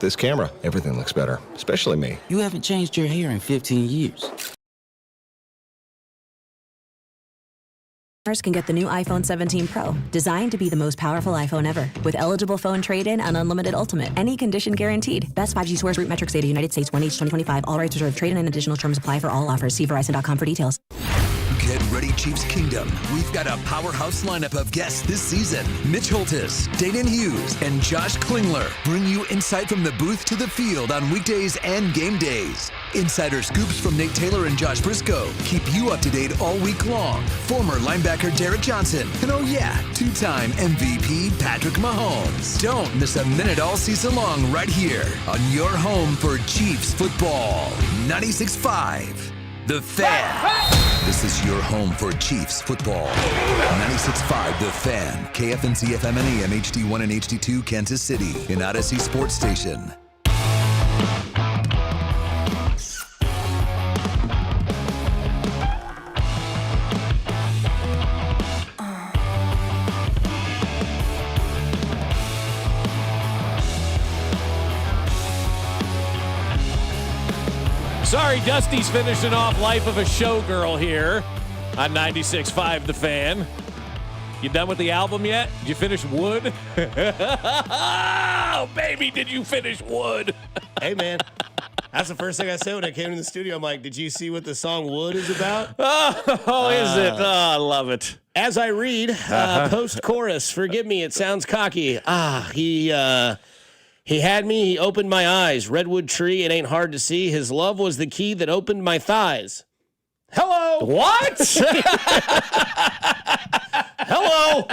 This camera, everything looks better, especially me. You haven't changed your hair in 15 years. Can get the new iPhone 17 Pro, designed to be the most powerful iPhone ever. With eligible phone trade-in and unlimited ultimate. Any condition guaranteed. Best 5G source root metrics data, United States, 1H 2025. All rights reserved. Trade-in and additional terms apply for all offers. See Verizon.com for details. Get ready, Chiefs Kingdom. We've got a powerhouse lineup of guests this season. Mitch Holtis, Dayton Hughes, and Josh Klingler bring you insight from the booth to the field on weekdays and game days. Insider scoops from Nate Taylor and Josh Briscoe keep you up to date all week long. Former linebacker Derek Johnson, and oh yeah, two-time MVP Patrick Mahomes. Don't miss a minute all season long right here on your home for Chiefs football. 96.5, The Fan. This is your home for Chiefs football. 96.5, The Fan. KFNC FM and AM HD1 and HD2 Kansas City. An Odyssey Sports Station. Sorry, Dusty's finishing off Life of a Showgirl here on 96.5 The Fan. You done with the album yet? Did you finish Wood? Oh, baby, did you finish Wood? Hey, man. That's the first thing I said when I came in the studio. I'm like, did you see what the song Wood is about? Oh, is it? Oh, I love it. As I read, post-chorus, forgive me, it sounds cocky. He had me, he opened my eyes. Redwood tree, it ain't hard to see. His love was the key that opened my thighs. Hello. What? Hello.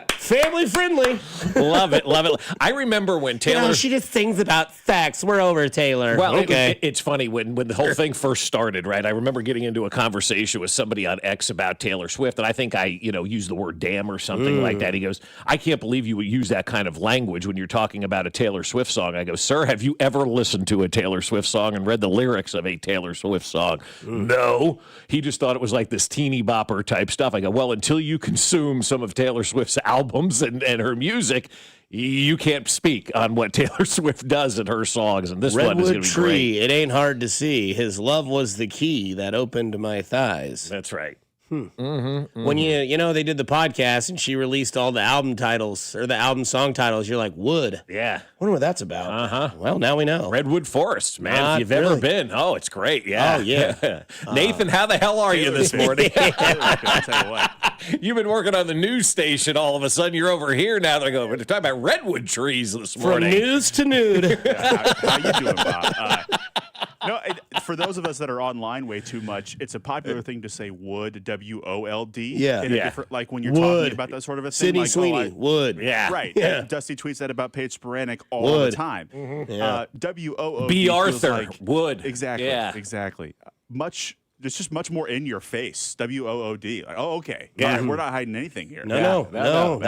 Family friendly. Love it, love it. I remember when Taylor... she just sings about sex. We're over, Taylor. Well, okay. It's funny, when the whole thing first started, right? I remember getting into a conversation with somebody on X about Taylor Swift, and I think I, used the word damn or something like that. He goes, I can't believe you would use that kind of language when you're talking about a Taylor Swift song. I go, sir, have you ever listened to a Taylor Swift song and read the lyrics of a Taylor Swift song? No. He just thought it was like this teeny bopper type stuff. I go, well, until you consume some of Taylor Swift's albums and her music, you can't speak on what Taylor Swift does in her songs, and this one is going to be tree, great. It ain't hard to see. His love was the key that opened my thighs. That's right. When they did the podcast and she released all the album titles or the album song titles, you're like, Wood. Yeah. Wonder what that's about. Uh-huh. Well, now we know. Redwood Forest, man. Not if you've ever really. been, it's great. Yeah. Oh, yeah. Nathan, how the hell are you this morning? I'll tell you what. You've been working on the news station. All of a sudden, you're over here now. They're talking about redwood trees this From morning. news to nude. Yeah, how you doing, Bob? For those of us that are online way too much, it's a popular thing to say wood, W-O-L-D. Yeah. In a Yeah. different, like when you're Wood. talking about that sort of a thing. Sydney like, Sweeney. Wood. Yeah. Right. Yeah. Dusty tweets that about Paige Sporanic all Wood. the time. Yeah. W-O-O-D. B. feels Arthur like- Wood. Exactly. Yeah. Exactly. It's just much more in your face. W-O-O-D. Like, oh, okay. Yeah. All right, we're not hiding anything here. No, not at all.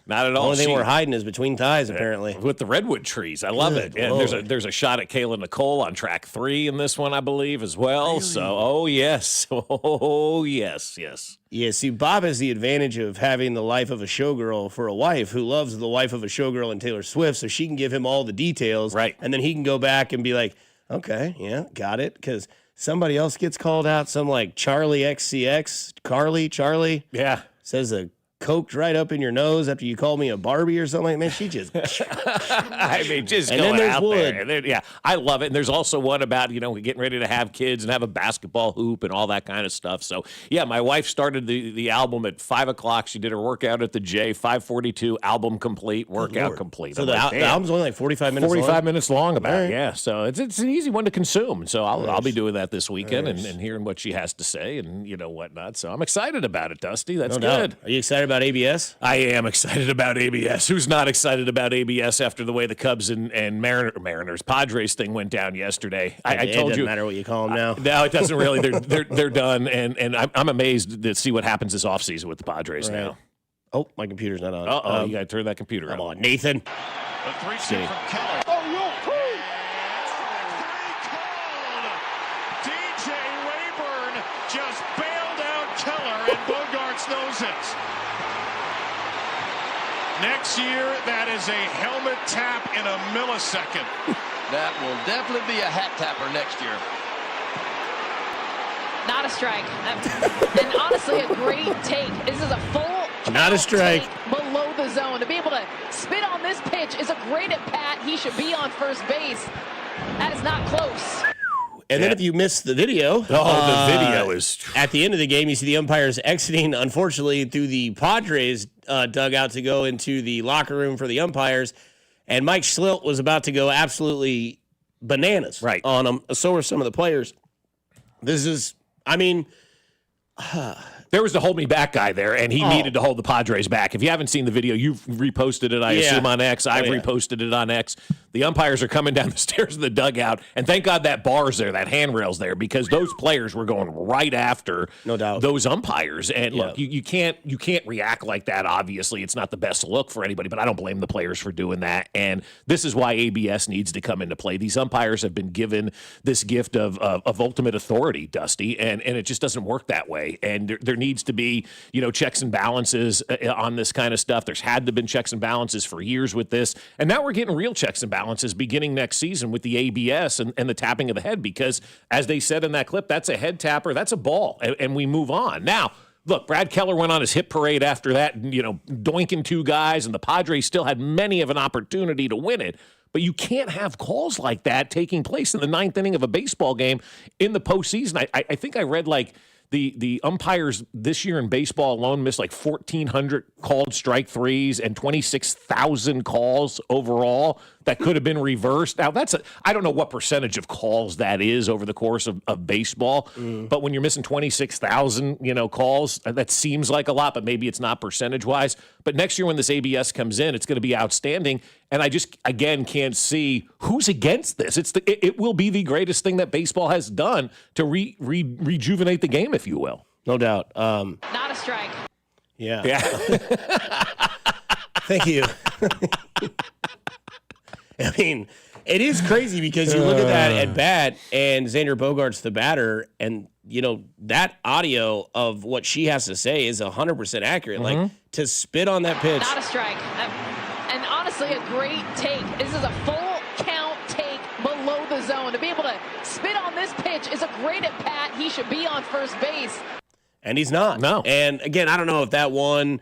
Not at The all. only thing She- we're hiding is between thighs, apparently. with the redwood trees. I love Good it. And Lord. there's a shot at Kayla Nicole on track 3 in this one, I believe, as well. So, oh, yes. Oh, yes, yes. Yeah, see, Bob has the advantage of having the life of a showgirl for a wife who loves the life of a showgirl and Taylor Swift, so she can give him all the details. Right. And then he can go back and be like, okay, yeah, got it. Because somebody else gets called out, some like Charlie XCX, Charlie, Yeah. says a coked right up in your nose after you call me a Barbie or something like that. Man, she just... I mean, just And going then there's out Wood. there. And then, yeah, I love it. And there's also one about, getting ready to have kids and have a basketball hoop and all that kind of stuff. So, yeah, my wife started the album at 5 o'clock. She did her workout at the J, 5:42, album complete, workout Lord. complete. So I'm the, like, the damn. album's only like 45 minutes 45 long? minutes long about All it, right. yeah. So it's an easy one to consume. So I'll be doing that this weekend Nice. and hearing what she has to say and, whatnot. So I'm excited about it, Dusty. That's No good. doubt. Are you excited about ABS? I am excited about ABS. Who's not excited about ABS after the way the Cubs and Mariners Padres thing went down yesterday? I It told doesn't you. matter what you call them now. No, it doesn't really. They're done, and I'm amazed to see what happens this offseason with the Padres Right. now. Oh, my computer's not on. Uh-oh, you got to turn that computer Come on. on, Nathan. The 3-2 See. from Keller. DJ Rayburn just bailed out Keller, and Bogarts knows it. Next year, that is a helmet tap in a millisecond. That will definitely be a hat tapper next year. Not a strike. And honestly, a great take. This is a full Not a strike. below the zone. To be able to spit on this pitch is a great at bat. He should be on first base. That is not close. And then if you miss the video, the video is at the end of the game, you see the umpires exiting, unfortunately, through the Padres dugout to go into the locker room for the umpires. And Mike Schlilt was about to go absolutely bananas on them. So were some of the players. This is, I mean... There was the hold me back guy there, and he needed to hold the Padres back. If you haven't seen the video, you've reposted it, I assume, on X. I've reposted it on X. The umpires are coming down the stairs of the dugout, and thank God that bar's there, that handrail's there, because those players were going right after those umpires. And look, you can't react like that, obviously. It's not the best look for anybody, but I don't blame the players for doing that. And this is why ABS needs to come into play. These umpires have been given this gift of ultimate authority, Dusty, and it just doesn't work that way. And there needs to be, checks and balances on this kind of stuff. There's had to been checks and balances for years with this. And now we're getting real checks and balances beginning next season with the ABS and the tapping of the head, because as they said in that clip, that's a head tapper, that's a ball, and we move on. Now, look, Brad Keller went on his hit parade after that, doinking two guys, and the Padres still had many of an opportunity to win it. But you can't have calls like that taking place in the ninth inning of a baseball game in the postseason. I think I read the umpires this year in baseball alone missed 1,400 called strike threes and 26,000 calls overall that could have been reversed. Now, I don't know what percentage of calls that is over the course of baseball, but when you're missing 26,000, calls, that seems like a lot, but maybe it's not percentage-wise. But next year when this ABS comes in, it's going to be outstanding, and I just, again, can't see who's against this. It will be the greatest thing that baseball has done to rejuvenate the game, if you will. No doubt. Not a strike. Yeah. Thank you. I mean, it is crazy because you look at that at bat, and Xander Bogaerts the batter, and that audio of what she has to say is 100% accurate. To spit on that pitch. Not a strike. And honestly, a great take. This is a full count take below the zone. To be able to spit on this pitch is a great at bat. He should be on first base. And he's not. No. And again, I don't know if that one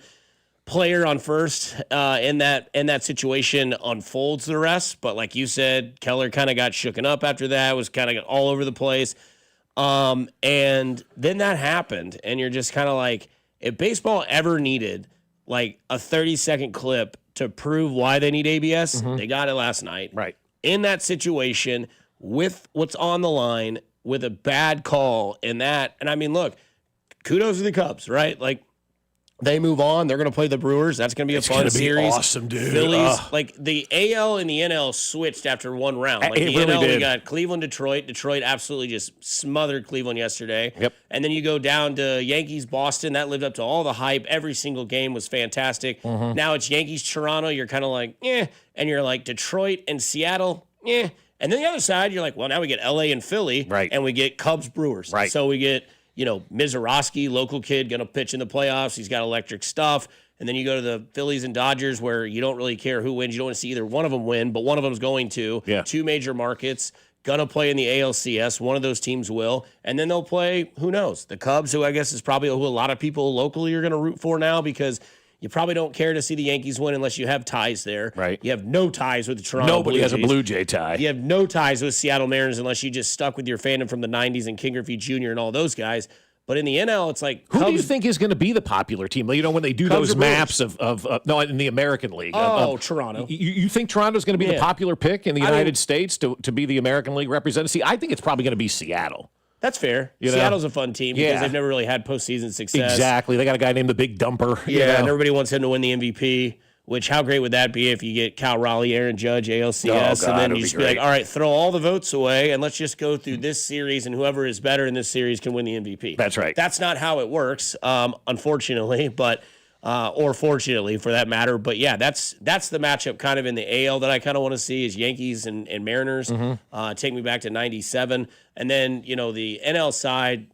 player on first in that situation unfolds the rest, but like you said, Keller kind of got shooken up after that, was kind of all over the place. And then that happened, and you're just kind of like, if baseball ever needed a 30-second clip to prove why they need ABS, they got it last night. Right. In that situation, with what's on the line, with a bad call in that, and I mean, look, kudos to the Cubs, right? They move on. They're going to play the Brewers. That's going to be a fun series. Awesome, dude. Phillies, the AL and the NL switched after one round. It The really NL, did. we got Cleveland, Detroit. Detroit absolutely just smothered Cleveland yesterday. Yep. And then you go down to Yankees, Boston. That lived up to all the hype. Every single game was fantastic. Now it's Yankees, Toronto. You're kind of like, eh. And you're like Detroit and Seattle, eh. And then the other side, you're like, well, now we get LA and Philly. Right. And we get Cubs, Brewers. Right. So we get Mizorowski, local kid, going to pitch in the playoffs. He's got electric stuff. And then you go to the Phillies and Dodgers, where you don't really care who wins. You don't want to see either one of them win, but one of them's going to. Yeah. Two major markets, going to play in the ALCS. One of those teams will. And then they'll play, who knows, the Cubs, who I guess is probably who a lot of people locally are going to root for now, because you probably don't care to see the Yankees win unless you have ties there. Right. You have no ties with the Toronto Nobody Blue has a Jays. Blue Jay tie. You have no ties with Seattle Mariners unless you just stuck with your fandom from the 90s and King Griffey Jr. and all those guys. But in the NL, it's like, Who Cubs, do you think is going to be the popular team? When they do Cubs those or maps no, in the American League. Toronto. You think Toronto's going to be the popular pick in the United mean- States to be the American League representative? See, I think it's probably going to be Seattle. That's fair. You know? Seattle's a fun team because Yeah. they've never really had postseason success. Exactly. They got a guy named the Big Dumper. Yeah, and everybody wants him to win the MVP, which how great would that be if you get Cal Raleigh, Aaron Judge, ALCS, God, and then it'd you be just be like, great. all right, throw all the votes away and let's just go through this series, and whoever is better in this series can win the MVP. That's right. That's not how it works, unfortunately, but or fortunately for that matter. But yeah, that's the matchup kind of in the AL that I kind of want to see is Yankees and Mariners. Take me back to 97. And then, the NL side,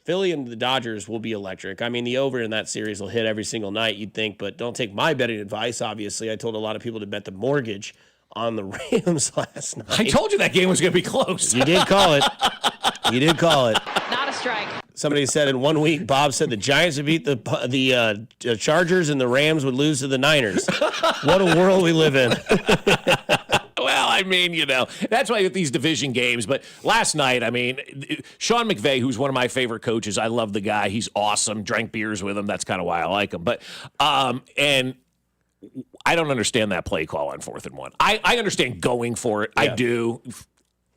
Philly and the Dodgers will be electric. I mean, the over in that series will hit every single night, you'd think, but don't take my betting advice, obviously. I told a lot of people to bet the mortgage on the Rams last night. I told you that game was going to be close. You did call it. You did call it. Not a strike. Somebody said in 1 week, Bob said the Giants would beat the Chargers and the Rams would lose to the Niners. What a world we live in. Well, I mean, that's why with these division games. But last night, I mean, Sean McVay, who's one of my favorite coaches, I love the guy. He's awesome. Drank beers with him. That's kind of why I like him. But and I don't understand that play call on 4th and 1. I understand going for it. Yeah. I do.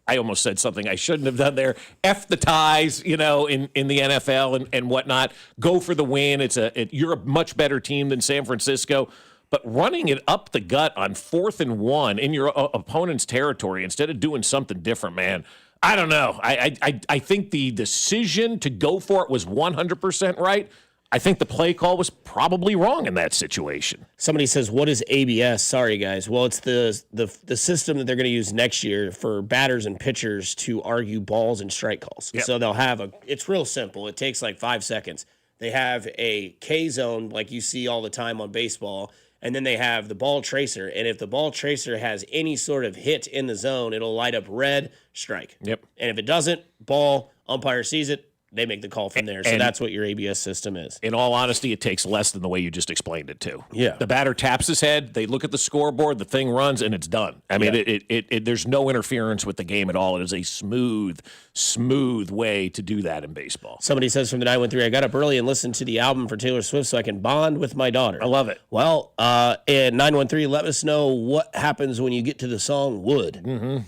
I almost said something I shouldn't have done there. F the ties, in the NFL and whatnot. Go for the win. You're a much better team than San Francisco. But running it up the gut on 4th and 1 in your opponent's territory instead of doing something different, man, I don't know. I think the decision to go for it was 100% right. I think the play call was probably wrong in that situation. Somebody says, what is ABS? Sorry, guys. Well, it's the system that they're going to use next year for batters and pitchers to argue balls and strike calls. Yep. So they'll have it's real simple. It takes like 5 seconds. They have a K zone like you see all the time on baseball, and then they have the ball tracer. And if the ball tracer has any sort of hit in the zone, it'll light up red, strike. Yep. And if it doesn't, ball, umpire sees it, they make the call from there. So that's what your ABS system is. In all honesty, it takes less than the way you just explained it to. Yeah. The batter taps his head, they look at the scoreboard, the thing runs, and it's done. I mean, there's no interference with the game at all. It is a smooth way to do that in baseball. Somebody says from the 913, I got up early and listened to the album for Taylor Swift so I can bond with my daughter. I love it. Well, at 913, let us know what happens when you get to the song Wood. Mm-hmm.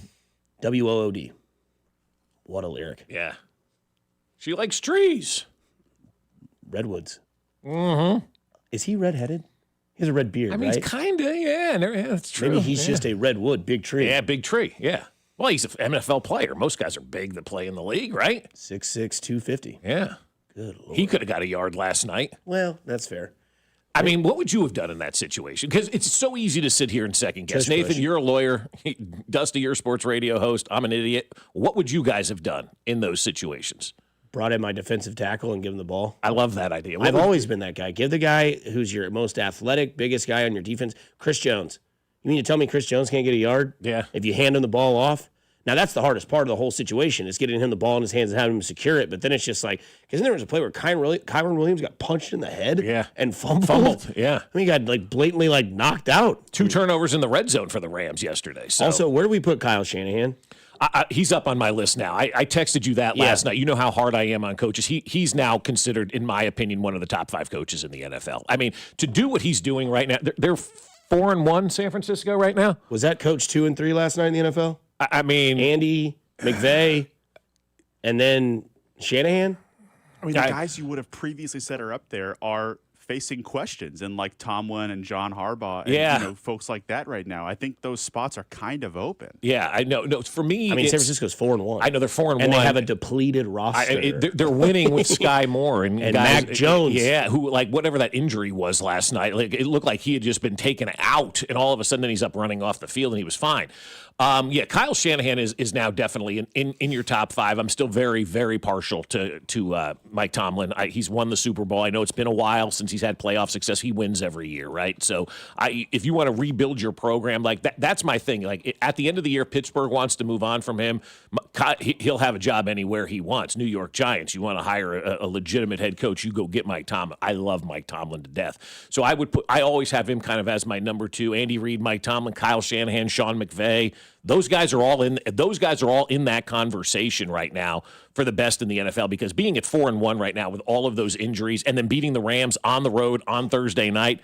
W-O-O-D. What a lyric. Yeah. She likes trees. Redwoods. Mm-hmm. Is he redheaded? He has a red beard, I mean, right? He's kind of, yeah, that's true. Maybe he's just a redwood, big tree. Yeah, big tree, yeah. Well, he's an NFL player. Most guys are big that play in the league, right? 6'6", 250. Yeah. Good Lord. He could have got a yard last night. Well, that's fair. I mean, what would you have done in that situation? Because it's so easy to sit here and second guess. Nathan, you're a lawyer. Dusty, you're a sports radio host. I'm an idiot. What would you guys have done in those situations? Brought in my defensive tackle and give him the ball. I love that idea. I've always been that guy. Give the guy who's your most athletic, biggest guy on your defense, Chris Jones. You mean to tell me Chris Jones can't get a yard? Yeah. If you hand him the ball off? Now, that's the hardest part of the whole situation is getting him the ball in his hands and having him secure it. But then it's just like, because there was a play where Kyron Williams got punched in the head and fumbled. Yeah. I mean, he got blatantly knocked out. 2 turnovers in the red zone for the Rams yesterday. So. Also, where do we put Kyle Shanahan? He's up on my list now. I texted you that last night. You know how hard I am on coaches. He's now considered, in my opinion, one of the top 5 coaches in the NFL. I mean, to do what he's doing right now, they're 4-1 San Francisco right now. Was that coach 2-3 last night in the NFL? I mean, Andy, McVay, and then Shanahan? I mean, the guys you would have previously said are up there are facing questions, and like Tomlin and John Harbaugh and folks like that right now. I think those spots are kind of open. Yeah, I know. No, for me, I mean, San Francisco's 4-1. I know they're 4-1, and they have a depleted roster. They're winning with Sky Moore and guys, Mac Jones. Yeah, who whatever that injury was last night, it looked like he had just been taken out, and all of a sudden he's up running off the field and he was fine. Kyle Shanahan is now definitely in your top 5. I'm still very, very partial to Mike Tomlin. He's won the Super Bowl. I know it's been a while since he's had playoff success. He wins every year, right? So if you want to rebuild your program, that's my thing. At the end of the year, Pittsburgh wants to move on from him. He'll have a job anywhere he wants. New York Giants, you want to hire a legitimate head coach, you go get Mike Tomlin. I love Mike Tomlin to death. So I always have him kind of as my number 2. Andy Reid, Mike Tomlin, Kyle Shanahan, Sean McVay. Those guys are all in that conversation right now for the best in the NFL, because being at 4-1 right now with all of those injuries and then beating the Rams on the road on Thursday night,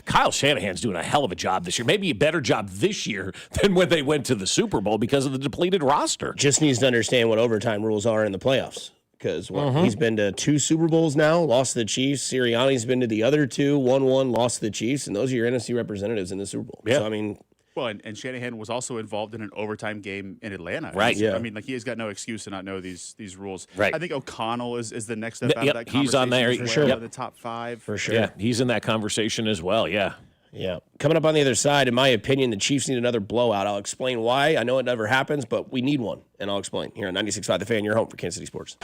Kyle Shanahan's doing a hell of a job this year. Maybe a better job this year than when they went to the Super Bowl because of the depleted roster. Just needs to understand what overtime rules are in the playoffs. Because he's been to 2 Super Bowls now, lost to the Chiefs. Sirianni's been to the other 2, 1-1, lost to the Chiefs. And those are your NFC representatives in the Super Bowl. Yeah. So, I mean... Well, and Shanahan was also involved in an overtime game in Atlanta. Right. Yeah. I mean, he has got no excuse to not know these rules. Right. I think O'Connell is the next step out of that conversation. He's on there. For sure. The top 5. For sure. Yeah, he's in that conversation as well, yeah. Yeah. Coming up on the other side, in my opinion, the Chiefs need another blowout. I'll explain why. I know it never happens, but we need one, and I'll explain here on 96.5 The Fan, your home for Kansas City sports.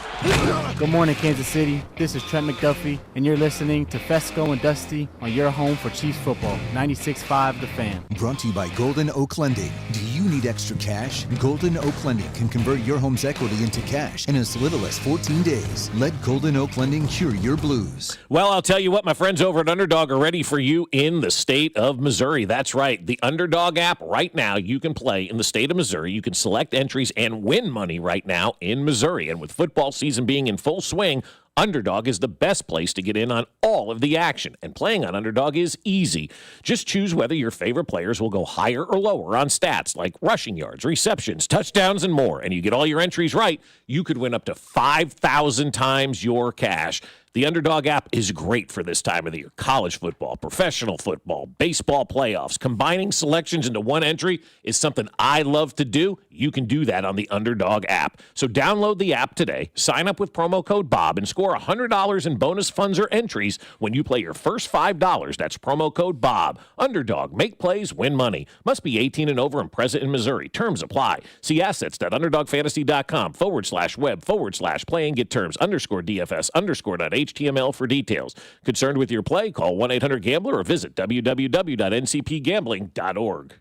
Good morning, Kansas City. This is Trent McDuffie, and you're listening to Fescoe and Dusty on your home for Chiefs football, 96.5 The Fan. Brought to you by Golden Oak Lending. Do you need extra cash? Golden Oak Lending can convert your home's equity into cash in as little as 14 days. Let Golden Oak Lending cure your blues. Well, I'll tell you what, my friends over at Underdog are ready for you in the state of Missouri. That's right. The Underdog app right now, you can play in the state of Missouri. You can select entries and win money right now in Missouri. And with football season being in full swing, Underdog is the best place to get in on all of the action. And playing on Underdog is easy. Just choose whether your favorite players will go higher or lower on stats like rushing yards, receptions, touchdowns, and more. And you get all your entries right, you could win up to 5,000 times your cash. The Underdog app is great for this time of the year. College football, professional football, baseball playoffs. Combining selections into one entry is something I love to do. You can do that on the Underdog app. So download the app today, sign up with promo code Bob, and score $100 in bonus funds or entries when you play your first $5. That's promo code Bob. Underdog. Make plays, win money. Must be 18 and over and present in Missouri. Terms apply. See assets.underdogfantasy.com/web/play and get terms _DFS_.html for details. Concerned with your play? Call 1-800-GAMBLER or visit www.ncpgambling.org.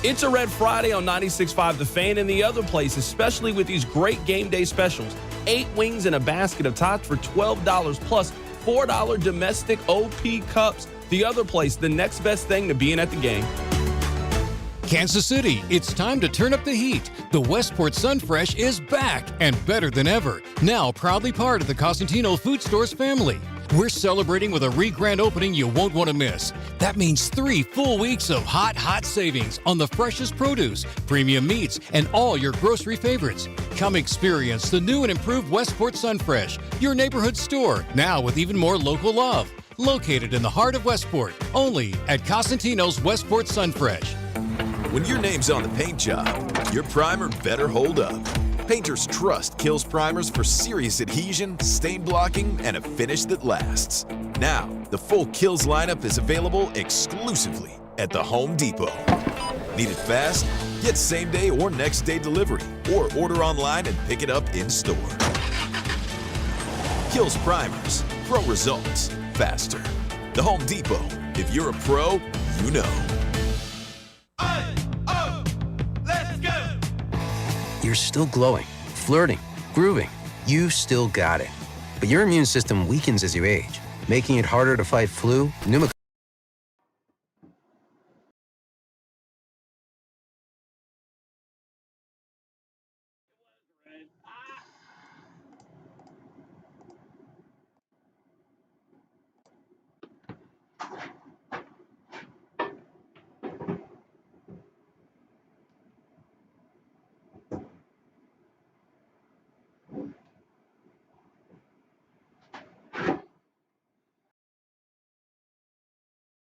It's a Red Friday on 96.5 The Fan and the other place, especially with these great game day specials. 8 wings and a basket of tots for $12 plus $4 domestic OP cups. The other place, the next best thing to being at the game. Kansas City, it's time to turn up the heat. The Westport Sunfresh is back and better than ever. Now proudly part of the Cosentino Food Stores family. We're celebrating with a re-grand opening you won't want to miss. That means 3 full weeks of hot savings on the freshest produce, premium meats, and all your grocery favorites. Come experience the new and improved Westport Sunfresh, your neighborhood store, now with even more local love. Located in the heart of Westport, only at Cosentino's Westport Sunfresh. When your name's on the paint job, your primer better hold up. Painters trust Kills primers for serious adhesion, stain blocking, and a finish that lasts. Now, the full Kills lineup is available exclusively at the Home Depot. Need it fast? Get same-day or next-day delivery, or order online and pick it up in-store. Kills primers, pro results, faster. The Home Depot. If you're a pro, you know. You're still glowing, flirting, grooving. You still got it. But your immune system weakens as you age, making it harder to fight flu, pneumococcal.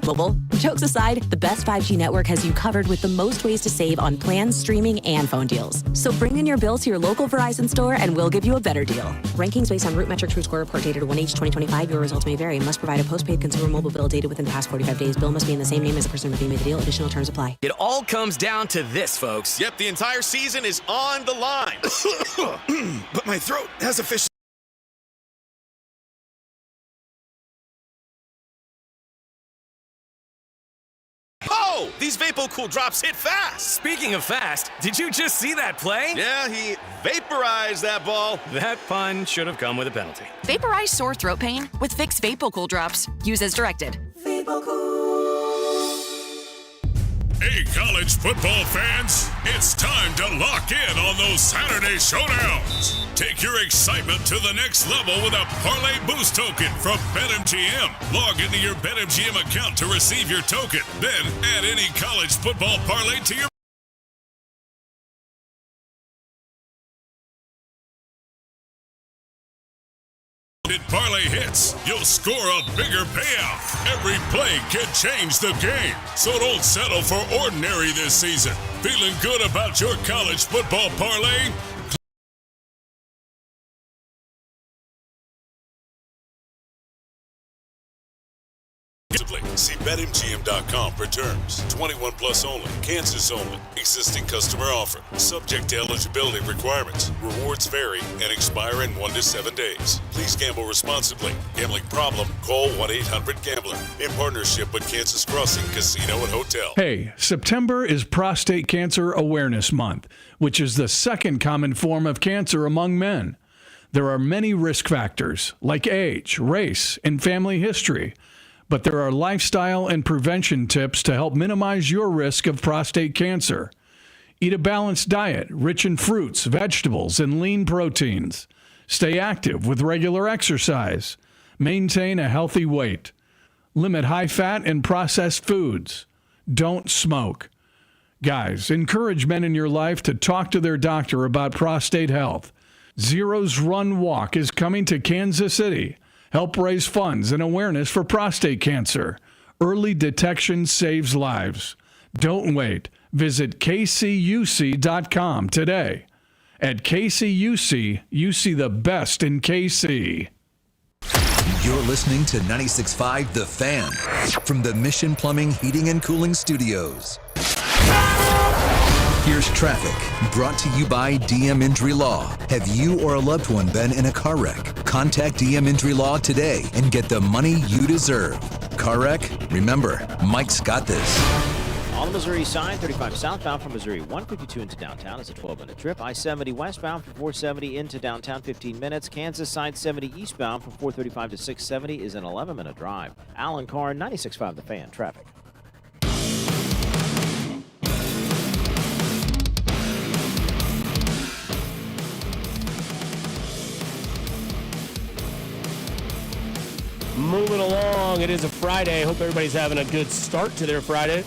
Mobile. Jokes aside, the best 5G network has you covered with the most ways to save on plans, streaming, and phone deals. So bring in your bill to your local Verizon store and we'll give you a better deal. Rankings based on Root Metrics Root Score report dated 1H2025. Your results may vary. Must provide a postpaid consumer mobile bill dated within the past 45 days. Bill must be in the same name as the person with whom you made the deal. Additional terms apply. It all comes down to this, folks. Yep, the entire season is on the line. But my throat has officially... Oh, these VapoCool drops hit fast. Speaking of fast, did you just see that play? Yeah, he vaporized that ball. That pun should have come with a penalty. Vaporize sore throat pain with Vicks VapoCool drops. Use as directed. Hey, college football fans, it's time to lock in on those Saturday showdowns. Take your excitement to the next level with a Parlay Boost token from BetMGM. Log into your BetMGM account to receive your token. Then add any college football parlay to your parlay hits, you'll score a bigger payout. Every play can change the game, so don't settle for ordinary this season. Feeling good about your college football parlay? See BetMGM.com for terms. 21 plus only. Kansas only. Existing customer offer. Subject to eligibility requirements. Rewards vary and expire in 1 to 7 days. Please gamble responsibly. Gambling problem? Call 1-800-GAMBLER. In partnership with Kansas Crossing Casino and Hotel. Hey, September is Prostate Cancer Awareness Month, which is the second common form of cancer among men. There are many risk factors like age, race, and family history, but there are lifestyle and prevention tips to help minimize your risk of prostate cancer. Eat a balanced diet rich in fruits, vegetables, and lean proteins. Stay active with regular exercise. Maintain a healthy weight. Limit high-fat and processed foods. Don't smoke. Guys, encourage men in your life to talk to their doctor about prostate health. Zero's Run Walk is coming to Kansas City. Help raise funds and awareness for prostate cancer. Early detection saves lives. Don't wait. Visit kcuc.com today. At KCUC, you see the best in KC. You're listening to 96.5 The Fan from the Mission Plumbing, Heating, and Cooling Studios. Here's traffic brought to you by DM Injury Law. Have you or a loved one been in a car wreck? Contact DM Injury Law today and get the money you deserve. Car wreck? Remember, Mike's got this. On the Missouri side, 35 southbound from Missouri, 152 into downtown is a 12-minute trip. I-70 westbound from 470 into downtown, 15 minutes. Kansas side 70 eastbound from 435 to 670 is an 11-minute drive. Alan Carr, 96.5 The Fan, traffic. Moving along, it is a Friday. Hope everybody's having a good start to their Friday.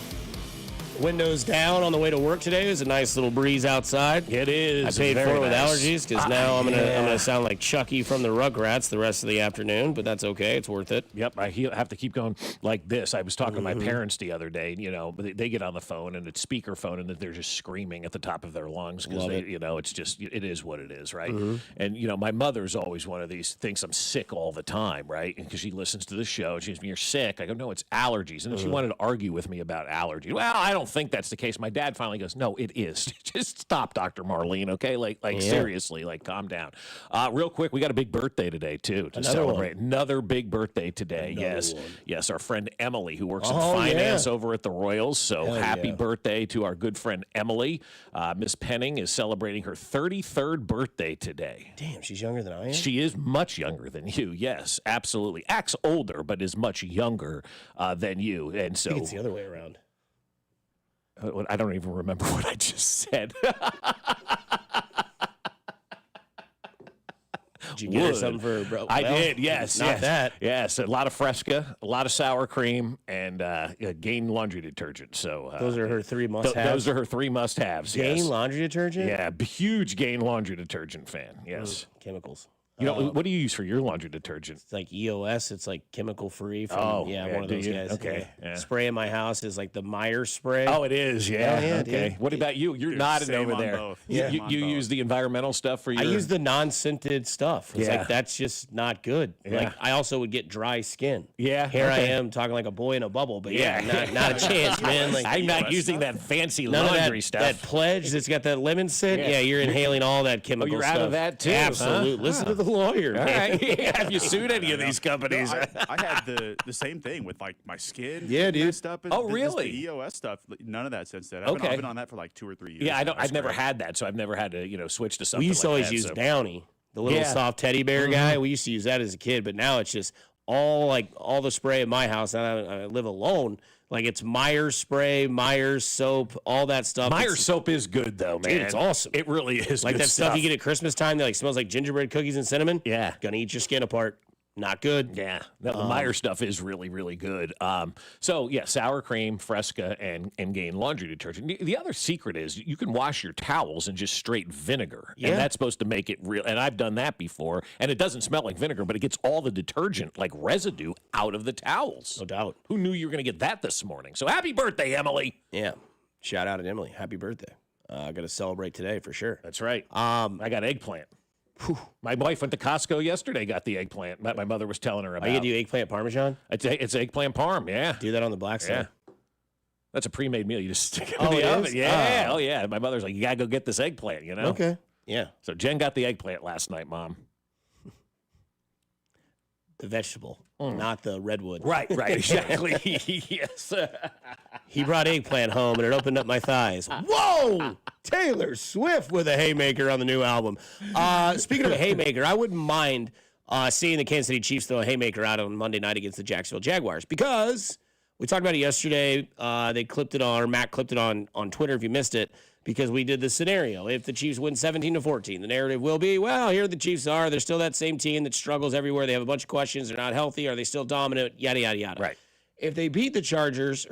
Windows down on the way to work today. There's a nice little breeze outside. It is. I paid for it with nice. allergies because now I'm gonna sound like Chucky from the Rugrats the rest of the afternoon, but that's okay. It's worth it. Yep, I have to keep going like this. I was talking to my parents the other day. You know, they get on the phone and it's speakerphone, and they're just screaming at the top of their lungs because it's just it is what it is, right? And my mother's always one of these thinks I'm sick all the time, right? Because she listens to the show. And she's, "You're sick." I go, "No, it's allergies." And then she wanted to argue with me about allergies. Well, I don't think that's the case. My dad finally goes, "No, it is." Just stop, Dr. Marlene, okay? Seriously, calm down. Real quick, we got a big birthday today, too, to celebrate. Another big birthday today. Yes, our friend Emily, who works in finance over at the Royals. So happy birthday to our good friend Emily. Miss Penning is celebrating her 33rd birthday today. Damn, she's younger than I am. She is much younger than you. Yes, absolutely. Acts older, but is much younger than you. And so it's the other way around. I don't even remember what I just said. Did you get her something for her bro? I did, yes. Not that. Yes, a lot of Fresca, a lot of sour cream, and Gain laundry detergent. So those are her three must-haves? Those are her three must-haves, Gain laundry detergent? Yeah, huge Gain laundry detergent fan, yes. Chemicals. What do you use for your laundry detergent? It's like EOS. It's like chemical free. From, one of those guys. Okay. Yeah. Spray in my house is like the Meyer spray. Oh, it is. Yeah. Okay. Dude. What about you? You're nodding over there. Both. You use the environmental stuff for your. I use the non-scented stuff. It's Yeah. like that's just not good. Yeah. Like I also would get dry skin. Yeah. Here I am talking like a boy in a bubble, but not a chance, man. Like I'm not using that fancy none laundry of stuff. That pledge that's got that lemon scent. Yeah. Yeah, you're inhaling all that chemical you're stuff. out of that too. Absolutely. Huh? Listen to the lawyer. All man. right. Have you sued any of these companies? No, I had the same thing with like my skin. Yeah, dude. Messed up and really? The EOS stuff. None of that since then. I've been on that for like 2 or 3 years. Yeah, now. I've never had that, so I've never had to switch to something. We used to like always that, use Downy, the little Yeah. soft teddy bear guy. We used to use that as a kid, but now it's just all the spray in my house. And I live alone. Like it's Myers spray, Myers soap, all that stuff. Myers soap is good though, man. Dude, it's awesome. It really is. Like good that stuff you get at Christmas time that like smells like gingerbread cookies and cinnamon. Yeah. Gonna eat your skin apart. Not good. Yeah, the Meyer stuff is really, really good. So, sour cream, Fresca, and Gain laundry detergent. The other secret is you can wash your towels in just straight vinegar. Yeah. And that's supposed to make it real. And I've done that before. And it doesn't smell like vinegar, but it gets all the detergent, like residue, out of the towels. No doubt. Who knew you were going to get that this morning? So, happy birthday, Emily. Yeah. Shout out to Emily. Happy birthday. I got to celebrate today for sure. That's right. I got eggplant. My wife went to Costco yesterday, got the eggplant. My mother was telling her about. Are you going to do eggplant Parmesan? It's eggplant parm, yeah. Do that on the black side. Yeah. That's a pre-made meal. You just stick it in the oven. Yeah. Oh, yeah. My mother's like, you got to go get this eggplant, you know? Okay. Yeah. So Jen got the eggplant last night, Mom. The vegetable, not the redwood. Right, exactly. Yes. He brought eggplant home, and it opened up my thighs. Whoa! Taylor Swift with a haymaker on the new album. Speaking of a haymaker, I wouldn't mind seeing the Kansas City Chiefs throw a haymaker out on Monday night against the Jacksonville Jaguars, because we talked about it yesterday. They clipped it on, or Matt clipped it on Twitter if you missed it, because we did the scenario. If the Chiefs win 17-14, the narrative will be, well, here the Chiefs are. They're still that same team that struggles everywhere. They have a bunch of questions. They're not healthy. Are they still dominant? Yada, yada, yada. Right. If they beat the Jaguars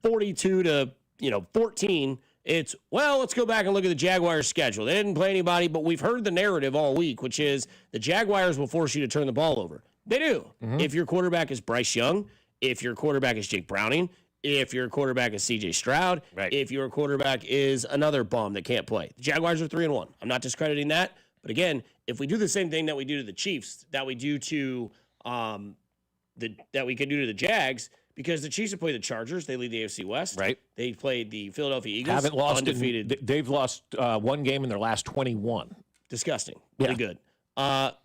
42-14, it's, well, let's go back and look at the Jaguars' schedule. They didn't play anybody, but we've heard the narrative all week, which is the Jaguars will force you to turn the ball over. They do. If your quarterback is Bryce Young, if your quarterback is Jake Browning, if your quarterback is C.J. Stroud, if your quarterback is another bum that can't play. The Jaguars are 3-1. I'm not discrediting that. But again, if we do the same thing that we do to the Chiefs, that we do to that we can do to the Jags, because the Chiefs have played the Chargers. They lead the AFC West. Right. They played the Philadelphia Eagles. Haven't lost undefeated. They've lost one game in their last 21. Disgusting. Really good.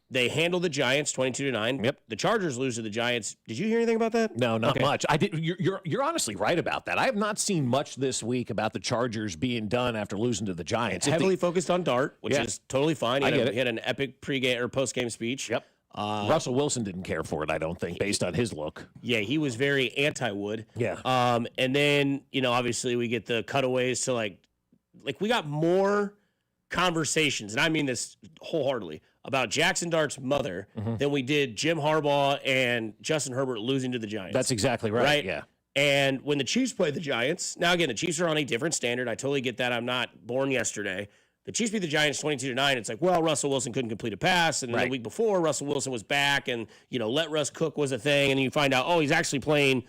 They handled the Giants 22-9. Yep. The Chargers lose to the Giants. Did you hear anything about that? No, not much. I did. You're honestly right about that. I have not seen much this week about the Chargers being done after losing to the Giants. Heavily focused on Dart, which is totally fine. He had an epic pregame or postgame speech. Yep. Russell Wilson didn't care for it, I don't think, based on his look. Yeah, he was very anti-Wood. Yeah. And then, obviously we get the cutaways to like we got more conversations, and I mean this wholeheartedly, about Jackson Dart's mother than we did Jim Harbaugh and Justin Herbert losing to the Giants. That's exactly right. Yeah. And when the Chiefs played the Giants, now again, the Chiefs are on a different standard. I totally get that. I'm not born yesterday. The Chiefs beat the Giants 22-9. It's like, well, Russell Wilson couldn't complete a pass. And the week before, Russell Wilson was back, and, let Russ cook was a thing. And you find out, oh, he's actually playing,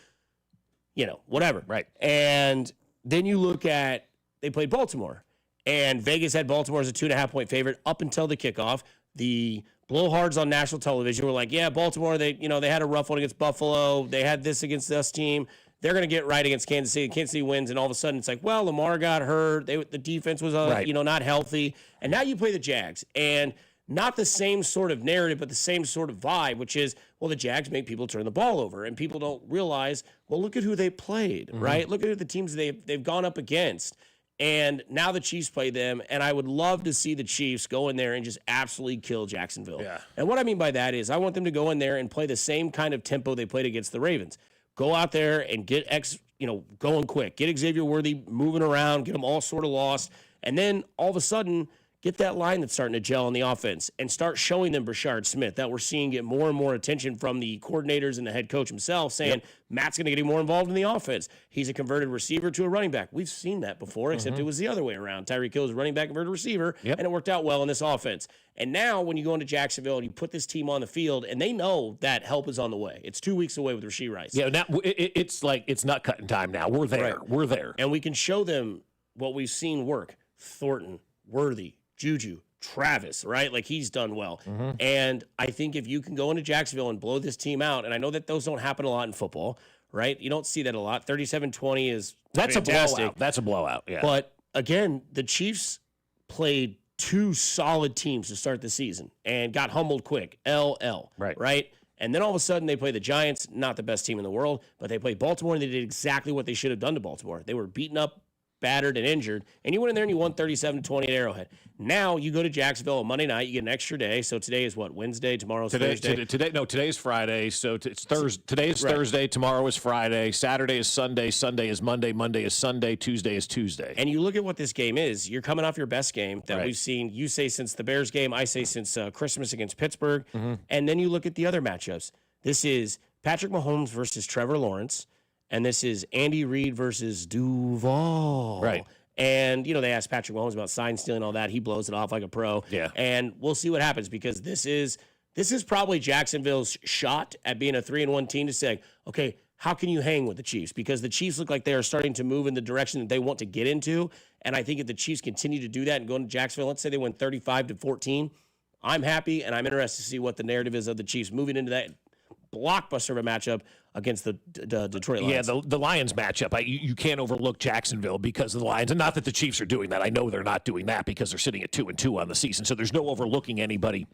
whatever. Right. And then you look at, they played Baltimore. And Vegas had Baltimore as a 2.5-point favorite up until the kickoff. The blowhards on national television were like, yeah, Baltimore, they had a rough one against Buffalo. They had this against this team. They're going to get right against Kansas City. Kansas City wins, and all of a sudden it's like, well, Lamar got hurt. The defense was, not healthy. And now you play the Jags, and not the same sort of narrative, but the same sort of vibe, which is, well, the Jags make people turn the ball over, and people don't realize, well, look at who they played, right? Look at the teams they've gone up against. And now the Chiefs play them, and I would love to see the Chiefs go in there and just absolutely kill Jacksonville. Yeah. And what I mean by that is I want them to go in there and play the same kind of tempo they played against the Ravens. Go out there and get going quick. Get Xavier Worthy moving around, get them all sort of lost, and then all of a sudden get that line that's starting to gel on the offense and start showing them Brashard Smith, that we're seeing get more and more attention from the coordinators and the head coach himself, saying Matt's going to get more involved in the offense. He's a converted receiver to a running back. We've seen that before, except it was the other way around. Tyreek Hill was a running back, converted receiver, and it worked out well in this offense. And now when you go into Jacksonville and you put this team on the field, and they know that help is on the way. It's 2 weeks away with Rashee Rice. Yeah, now it's like it's not cutting time now. We're there. Right. We're there. And we can show them what we've seen work. Thornton, Worthy, Juju, Travis, right? Like, he's done well. And I think if you can go into Jacksonville and blow this team out, and I know that those don't happen a lot in football, right? You don't see that a lot. 37-20 is fantastic. A blowout. That's a blowout, yeah. But, again, the Chiefs played two solid teams to start the season and got humbled quick. Right? And then all of a sudden they play the Giants, not the best team in the world, but they played Baltimore, and they did exactly what they should have done to Baltimore. They were beaten up, battered, and injured, and you went in there and you won 37-20 at Arrowhead. Now you go to Jacksonville on Monday night. You get an extra day. So today is what? Wednesday. Tomorrow's Thursday. Today's Friday. So it's Thursday. Today is Thursday. Tomorrow is Friday. Saturday is Sunday. Sunday is Monday. Monday is Sunday. Tuesday is Tuesday. And you look at what this game is. You're coming off your best game that we've seen. You say since the Bears game. I say since Christmas against Pittsburgh. And then you look at the other matchups. This is Patrick Mahomes versus Trevor Lawrence. And this is Andy Reid versus Duval. Right. And, they asked Patrick Mahomes about sign stealing and all that. He blows it off like a pro. Yeah. And we'll see what happens, because this is probably Jacksonville's shot at being a 3-1 team to say, okay, how can you hang with the Chiefs? Because the Chiefs look like they are starting to move in the direction that they want to get into. And I think if the Chiefs continue to do that and go into Jacksonville, let's say they win 35-14, I'm happy, and I'm interested to see what the narrative is of the Chiefs moving into that blockbuster of a matchup against the Detroit Lions. Yeah, the Lions matchup, you can't overlook Jacksonville because of the Lions. And not that the Chiefs are doing that. I know they're not doing that because they're sitting at 2-2 on the season. So there's no overlooking anybody,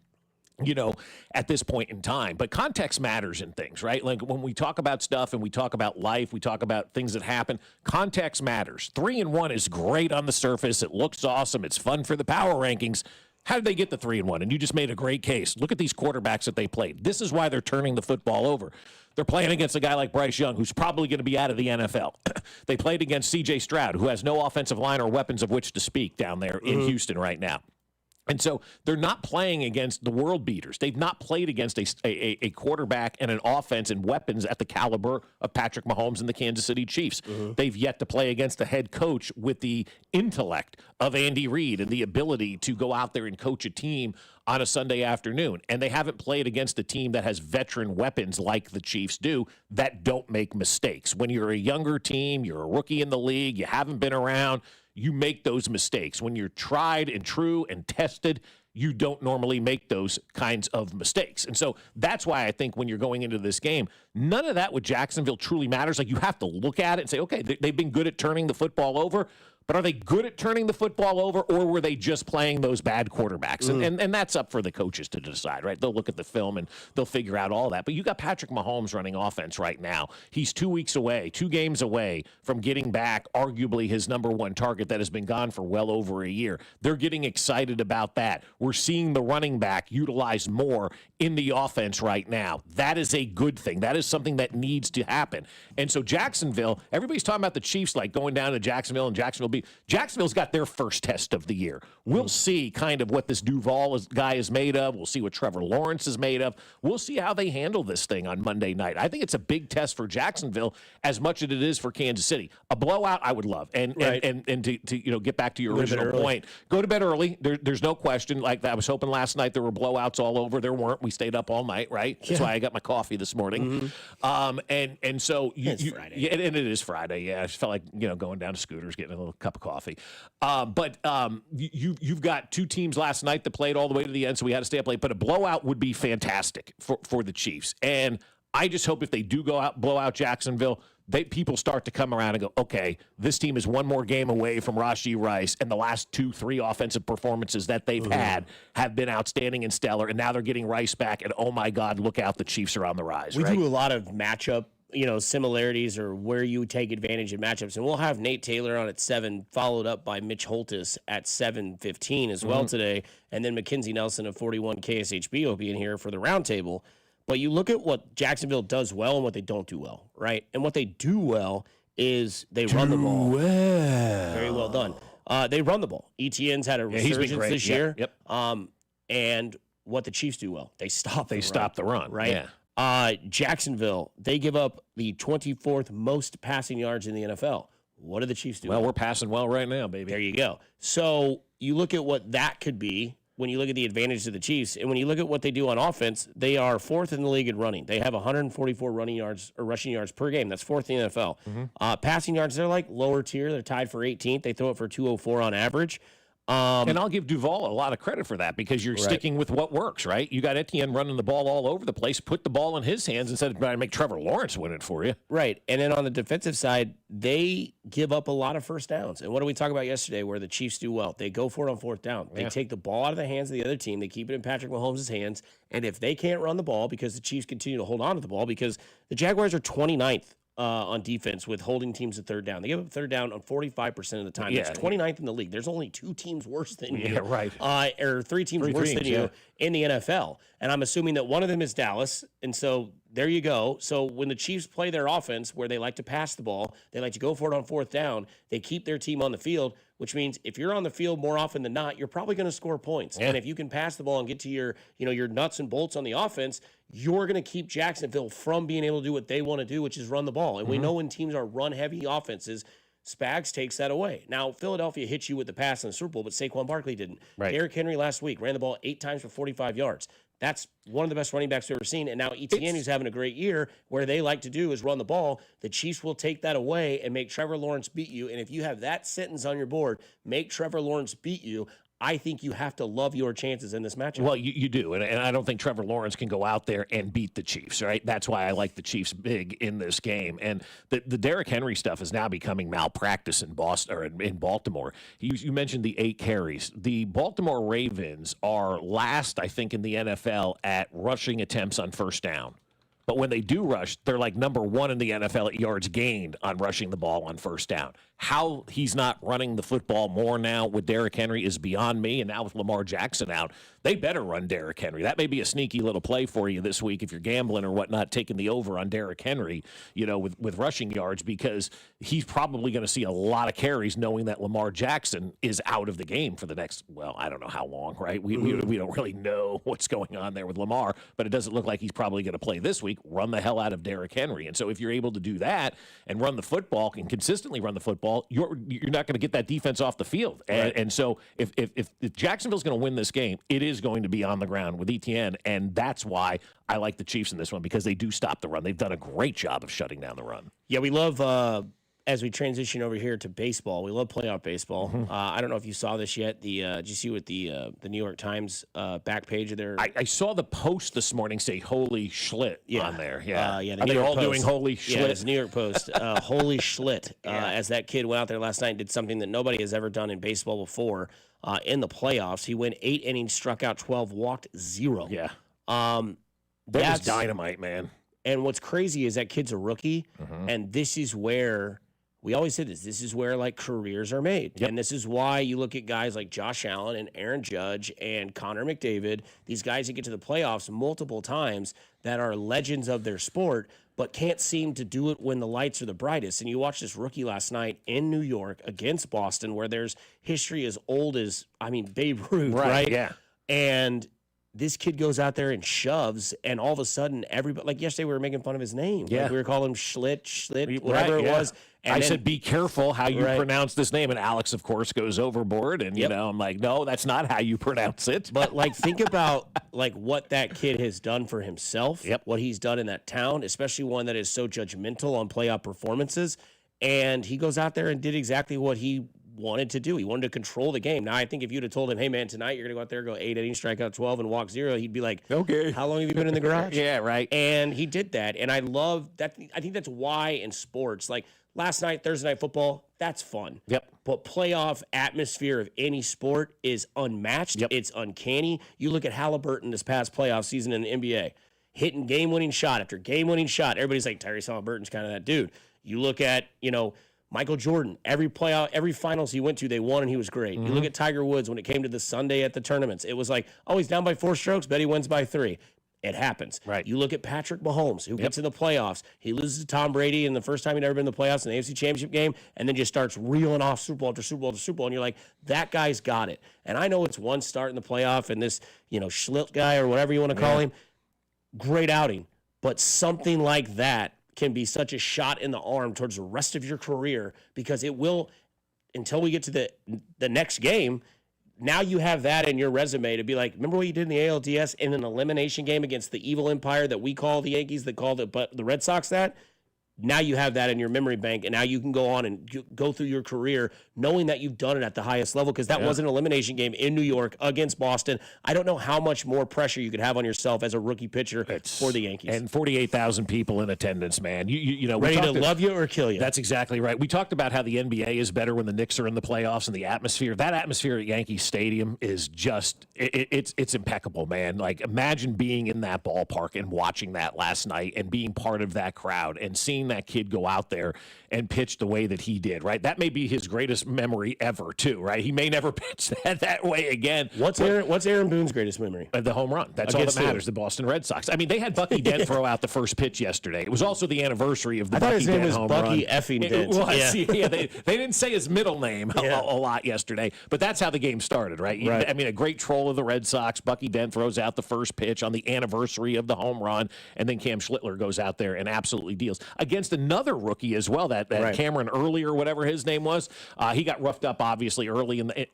at this point in time. But context matters in things, right? Like when we talk about stuff and we talk about life, we talk about things that happen, context matters. 3-1 is great on the surface. It looks awesome. It's fun for the power rankings. How did they get the 3-1? And you just made a great case. Look at these quarterbacks that they played. This is why they're turning the football over. They're playing against a guy like Bryce Young, who's probably going to be out of the NFL. They played against C.J. Stroud, who has no offensive line or weapons of which to speak down there in Houston right now. And so they're not playing against the world beaters. They've not played against a quarterback and an offense and weapons at the caliber of Patrick Mahomes and the Kansas City Chiefs. They've yet to play against a head coach with the intellect of Andy Reid and the ability to go out there and coach a team on a Sunday afternoon. And they haven't played against a team that has veteran weapons like the Chiefs do that don't make mistakes. When you're a younger team, you're a rookie in the league, you haven't been around, you make those mistakes. When you're tried and true and tested, you don't normally make those kinds of mistakes. And so that's why I think when you're going into this game, none of that with Jacksonville truly matters. Like, you have to look at it and say, okay, they've been good at turning the football over, but are they good at turning the football over, or were they just playing those bad quarterbacks? And that's up for the coaches to decide, right? They'll look at the film and they'll figure out all that. But you got Patrick Mahomes running offense right now. He's 2 weeks away, 2 games away from getting back arguably his number one target that has been gone for well over a year. They're getting excited about that. We're seeing the running back utilized more in the offense right now. That is a good thing. That is something that needs to happen. And so Jacksonville, everybody's talking about the Chiefs like going down to Jacksonville and Jacksonville's got their first test of the year. We'll see kind of what this Duval guy is made of. We'll see what Trevor Lawrence is made of. We'll see how they handle this thing on Monday night. I think it's a big test for Jacksonville as much as it is for Kansas City. A blowout I would love. And to get back to your original point, go to bed early. There's no question. Like, I was hoping last night there were blowouts all over. There weren't. We stayed up all night, right? That's why I got my coffee this morning. And so it's Friday. Yeah, and it is Friday. Yeah, I just felt like going down to Scooters, getting a little cup of coffee. You've got two teams last night that played all the way to the end, so we had to stay up late. But a blowout would be fantastic for the Chiefs. And I just hope if they do blow out Jacksonville, people start to come around and go, okay, this team is one more game away from Rashee Rice, and the last 2-3 offensive performances that they've had have been outstanding and stellar, and now they're getting Rice back, and oh my God, look out, the Chiefs are on the rise. We do a lot of matchup similarities or where you take advantage of matchups. And we'll have Nate Taylor on at 7, followed up by Mitch Holtis at 7:15 as well today. And then Mackenzie Nelson of 41 KSHB will be in here for the roundtable. But you look at what Jacksonville does well and what they don't do well, right? And what they do well is they run the ball. Very well done. They run the ball. ETN's had a resurgence this year. Yep. And what the Chiefs do well, they stop the run, right? Yeah. Jacksonville, they give up the 24th most passing yards in the NFL. What do the Chiefs do? Well, we're passing well right now, baby. There you go. So you look at what that could be when you look at the advantage of the Chiefs, and when you look at what they do on offense, they are 4th in the league in running. They have 144 running yards or rushing yards per game. That's 4th in the NFL. Passing yards, they're like lower tier. They're tied for 18th. They throw it for 204 on average. And I'll give Duval a lot of credit for that because you're sticking with what works, right? You got Etienne running the ball all over the place. Put the ball in his hands instead of trying to make Trevor Lawrence win it for you. Right. And then on the defensive side, they give up a lot of first downs. And what did we talk about yesterday where the Chiefs do well? They go for it on 4th down. They take the ball out of the hands of the other team. They keep it in Patrick Mahomes' hands. And if they can't run the ball because the Chiefs continue to hold on to the ball, because the Jaguars are 29th on defense with holding teams at 3rd down. They give up 3rd down on 45% of the time. That's 29th in the league. There's only 2 teams worse than you. Yeah, right. Or 3 teams worse than you in the NFL. And I'm assuming that one of them is Dallas. And so there you go. So when the Chiefs play their offense where they like to pass the ball, they like to go for it on 4th down, they keep their team on the field, which means if you're on the field more often than not, you're probably going to score points. And if you can pass the ball and get to your nuts and bolts on the offense, you're going to keep Jacksonville from being able to do what they want to do, which is run the ball. And we know when teams are run-heavy offenses, Spags takes that away. Now, Philadelphia hit you with the pass in the Super Bowl, but Saquon Barkley didn't. Right. Derrick Henry last week ran the ball 8 times for 45 yards. That's one of the best running backs we've ever seen. And now Etienne, who's having a great year, where they like to do is run the ball. The Chiefs will take that away and make Trevor Lawrence beat you. And if you have that sentence on your board, make Trevor Lawrence beat you, I think you have to love your chances in this matchup. Well, you do. And I don't think Trevor Lawrence can go out there and beat the Chiefs, right? That's why I like the Chiefs big in this game. And the Derrick Henry stuff is now becoming malpractice in Boston or in Baltimore. You mentioned the 8 carries. The Baltimore Ravens are last, I think, in the NFL at rushing attempts on first down. But when they do rush, they're like number 1 in the NFL at yards gained on rushing the ball on first down. How he's not running the football more now with Derrick Henry is beyond me. And now with Lamar Jackson out, they better run Derrick Henry. That may be a sneaky little play for you this week if you're gambling or whatnot, taking the over on Derrick Henry, with rushing yards, because he's probably going to see a lot of carries knowing that Lamar Jackson is out of the game for the next, I don't know how long, right? We don't really know what's going on there with Lamar, but it doesn't look like he's probably going to play this week. Run the hell out of Derrick Henry. And so if you're able to do that and run the football and consistently run the football, you're not going to get that defense off the field. And so if Jacksonville's going to win this game, it is going to be on the ground with Etienne, and that's why I like the Chiefs in this one, because they do stop the run. They've done a great job of shutting down the run. Yeah, we love as we transition over here to baseball, we love playoff baseball. Mm-hmm. I don't know if you saw this yet. Did you see what the New York Times back page of their? I saw the Post this morning say "Holy Schlit" on there. Yeah, yeah. Are they all doing "Holy Schlit"? Yeah, it's New York Post. Holy Schlit. As that kid went out there last night and did something that nobody has ever done in baseball before in the playoffs. He went 8 innings, struck out 12, walked 0. Yeah. That's dynamite, man. And what's crazy is that kid's a rookie, and this is where. We always say this is where like careers are made. Yep. And this is why you look at guys like Josh Allen and Aaron Judge and Connor McDavid, these guys that get to the playoffs multiple times that are legends of their sport, but can't seem to do it when the lights are the brightest. And you watch this rookie last night in New York against Boston, where there's history as old as, Babe Ruth, right? Yeah. And this kid goes out there and shoves, and all of a sudden, everybody, like yesterday, we were making fun of his name. Yeah. Like we were calling him Schlit, whatever it was. And I then, said, be careful how you pronounce this name. And Alex, of course, goes overboard. And, I'm like, no, that's not how you pronounce it. But, think about, what that kid has done for himself, what he's done in that town, especially one that is so judgmental on playoff performances. And he goes out there and did exactly what he wanted to do. He wanted to control the game. Now, I think if you'd have told him, hey, man, tonight you're going to go out there, go 8 innings, strike out 12, and walk 0, he'd be like, okay, how long have you been in the garage? Yeah, right. And he did that. And I love that. I think that's why in sports, last night, Thursday Night Football, that's fun. Yep. But playoff atmosphere of any sport is unmatched. Yep. It's uncanny. You look at Halliburton this past playoff season in the NBA, hitting game-winning shot after game-winning shot. Everybody's like, Tyrese Halliburton's kind of that dude. You look at, Michael Jordan, every finals he went to, they won and he was great. You look at Tiger Woods when it came to the Sunday at the tournaments. It was like, he's down by 4 strokes, bet he wins by 3. It happens. Right. You look at Patrick Mahomes, who gets in the playoffs. He loses to Tom Brady in the first time he'd ever been in the playoffs in the AFC Championship game, and then just starts reeling off Super Bowl after Super Bowl after Super Bowl, and you're like, that guy's got it. And I know it's one start in the playoff, and this, Schlitt guy or whatever you want to call him, great outing. But something like that can be such a shot in the arm towards the rest of your career, because it will, until we get to the next game, now you have that in your resume to be like, remember what you did in the ALDS in an elimination game against the evil empire that we call the Yankees, that call the Red Sox that? Now you have that in your memory bank, and now you can go on and go through your career knowing that you've done it at the highest level, because that was an elimination game in New York against Boston. I don't know how much more pressure you could have on yourself as a rookie pitcher for the Yankees. And 48,000 people in attendance, man. Ready to love you or kill you. That's exactly right. We talked about how the NBA is better when the Knicks are in the playoffs, and the atmosphere. That atmosphere at Yankee Stadium is just it's impeccable, man. Like, imagine being in that ballpark and watching that last night and being part of that crowd and seeing that kid go out there and pitch the way that he did, right? That may be his greatest memory ever, too, right? He may never pitch that way again. What's Aaron Boone's greatest memory? The home run. That's all that matters, the Boston Red Sox. I mean, they had Bucky Dent throw out the first pitch yesterday. It was also the anniversary of the Bucky Dent home run. Bucky effing Dent. It was. Yeah, they didn't say his middle name a lot yesterday, but that's how the game started, right? I mean, a great troll of the Red Sox. Bucky Dent throws out the first pitch on the anniversary of the home run, and then Cam Schlittler goes out there and absolutely deals against another rookie as well, that Cameron Early or whatever his name was. He got roughed up, obviously, early in the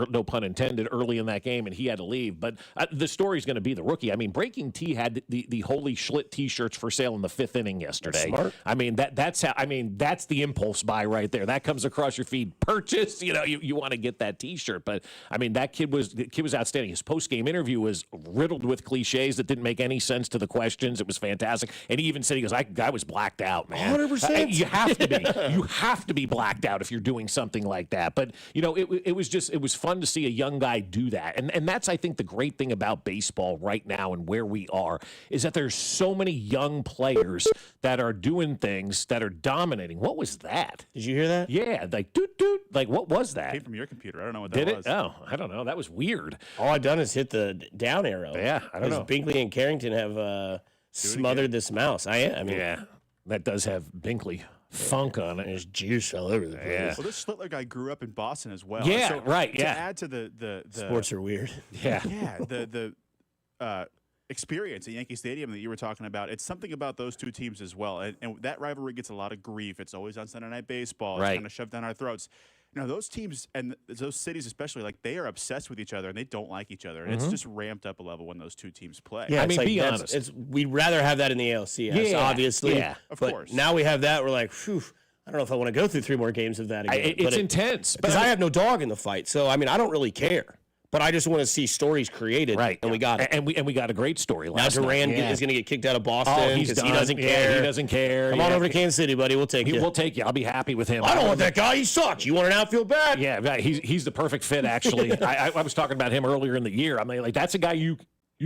no pun intended, early in that game, and he had to leave. But the story's going to be the rookie. I mean, Breaking T had the Holy Schlitt T-shirts for sale in the 5th inning yesterday. That's smart. I mean, that's the impulse buy right there. That comes across your feed. Purchase. You want to get that T-shirt. But I mean, the kid was outstanding. His post-game interview was riddled with cliches that didn't make any sense to the questions. It was fantastic. And he even said, I was blacked out, man. 100%. You have to be. You have to be blacked out if you're doing something like that. But it was fun to see a young guy do that. And that's, I think, the great thing about baseball right now and where we are is that there's so many young players that are doing things that are dominating. What was that? Did you hear that? Yeah, like doot doot. Like, what was that? It came from your computer. I don't know what that was. Did it? Oh, I don't know. That was weird. All I've done is hit the down arrow. Yeah, I don't know. Binkley and Carrington have smothered this mouse. I mean, yeah, that does have Binkley funk on it. There's juice all over the place. Yeah. Well, this Schlittler guy grew up in Boston as well. Yeah, so right. To add to the sports are weird. Yeah. Yeah, the experience at Yankee Stadium that you were talking about, it's something about those two teams as well. And that rivalry gets a lot of grief. It's always on Sunday Night Baseball. It's kind of shoved down our throats. Those teams and those cities especially, like, they are obsessed with each other and they don't like each other. And it's just ramped up a level when those two teams play. Yeah, I mean, be honest. We'd rather have that in the ALCS, obviously. Yeah, of but course. now we have that. We're like, phew, I don't know if I want to go through 3 more games of that again. It's intense. Because I have no dog in the fight. So, I mean, I don't really care. But I just want to see stories created, right? And we got it. And we got a great story last night. Now Duran is going to get kicked out of Boston because he doesn't care. He doesn't care. Come on over to Kansas City, buddy. We'll take you. We'll take you. I'll be happy with him. I don't want that guy. He sucks. You want an outfield bat? Yeah, he's the perfect fit, actually. I was talking about him earlier in the year. I mean, like, that's a guy you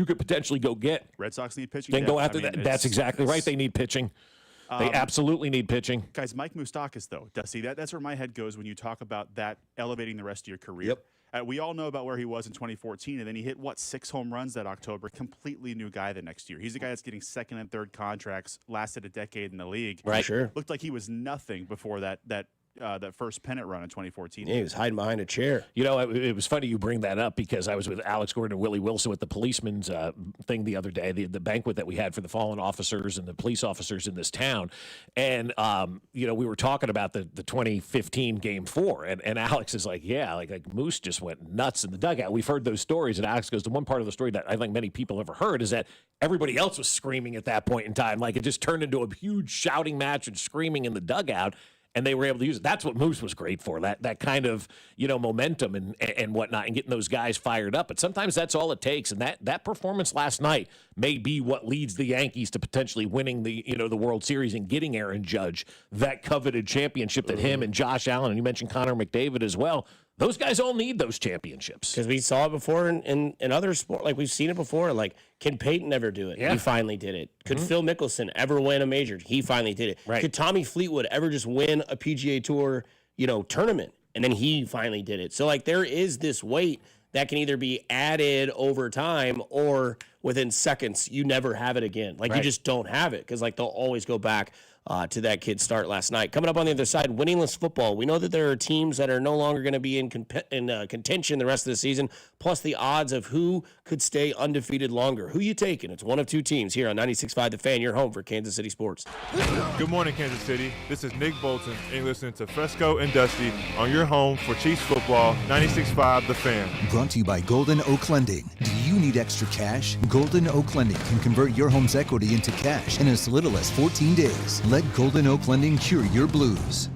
could potentially go get. Red Sox need pitching. Then go after that. That's exactly right. They need pitching. They absolutely need pitching. Guys, Mike Moustakas, though, Dusty, that's where my head goes when you talk about that elevating the rest of your career. Yep. We all know about where he was in 2014, and then he hit, 6 home runs that October. Completely new guy the next year. He's a guy that's getting 2nd and 3rd contracts, lasted a decade in the league. Right, sure. Looked like he was nothing before that first pennant run in 2014. Yeah, he was hiding behind a chair. It was funny you bring that up because I was with Alex Gordon and Willie Wilson at the policeman's thing the other day, the banquet that we had for the fallen officers and the police officers in this town. And, we were talking about the 2015 Game 4. And Alex is like, yeah, like Moose just went nuts in the dugout. We've heard those stories. And Alex goes, the one part of the story that I think many people ever heard is that everybody else was screaming at that point in time. Like, it just turned into a huge shouting match and screaming in the dugout. And they were able to use it. That's what Moose was great for, that kind of, momentum and whatnot, and getting those guys fired up. But sometimes that's all it takes. And that performance last night may be what leads the Yankees to potentially winning the World Series and getting Aaron Judge that coveted championship that him and Josh Allen, and you mentioned Connor McDavid as well. Those guys all need those championships. Because we saw it before in other sports. Like, we've seen it before. Like, can Peyton ever do it? Yeah. He finally did it. Could Phil Mickelson ever win a major? He finally did it. Right. Could Tommy Fleetwood ever just win a PGA Tour, tournament? And then he finally did it. So, like, there is this weight that can either be added over time or within seconds, you never have it again. Like, you just don't have it because, like, they'll always go back to that kid's start last night. Coming up on the other side, winningless football. We know that there are teams that are no longer going to be in contention the rest of the season, plus the odds of who could stay undefeated longer. Who you taking? It's one of two teams here on 96.5 The Fan, your home for Kansas City sports. Good morning, Kansas City. This is Nick Bolton, and you're listening to Fescoe and Dusty on your home for Chiefs football, 96.5 The Fan. Brought to you by Golden Oak Lending. Do you need extra cash? Golden Oak Lending can convert your home's equity into cash in as little as 14 days. Let Golden Oak Lending cure your blues.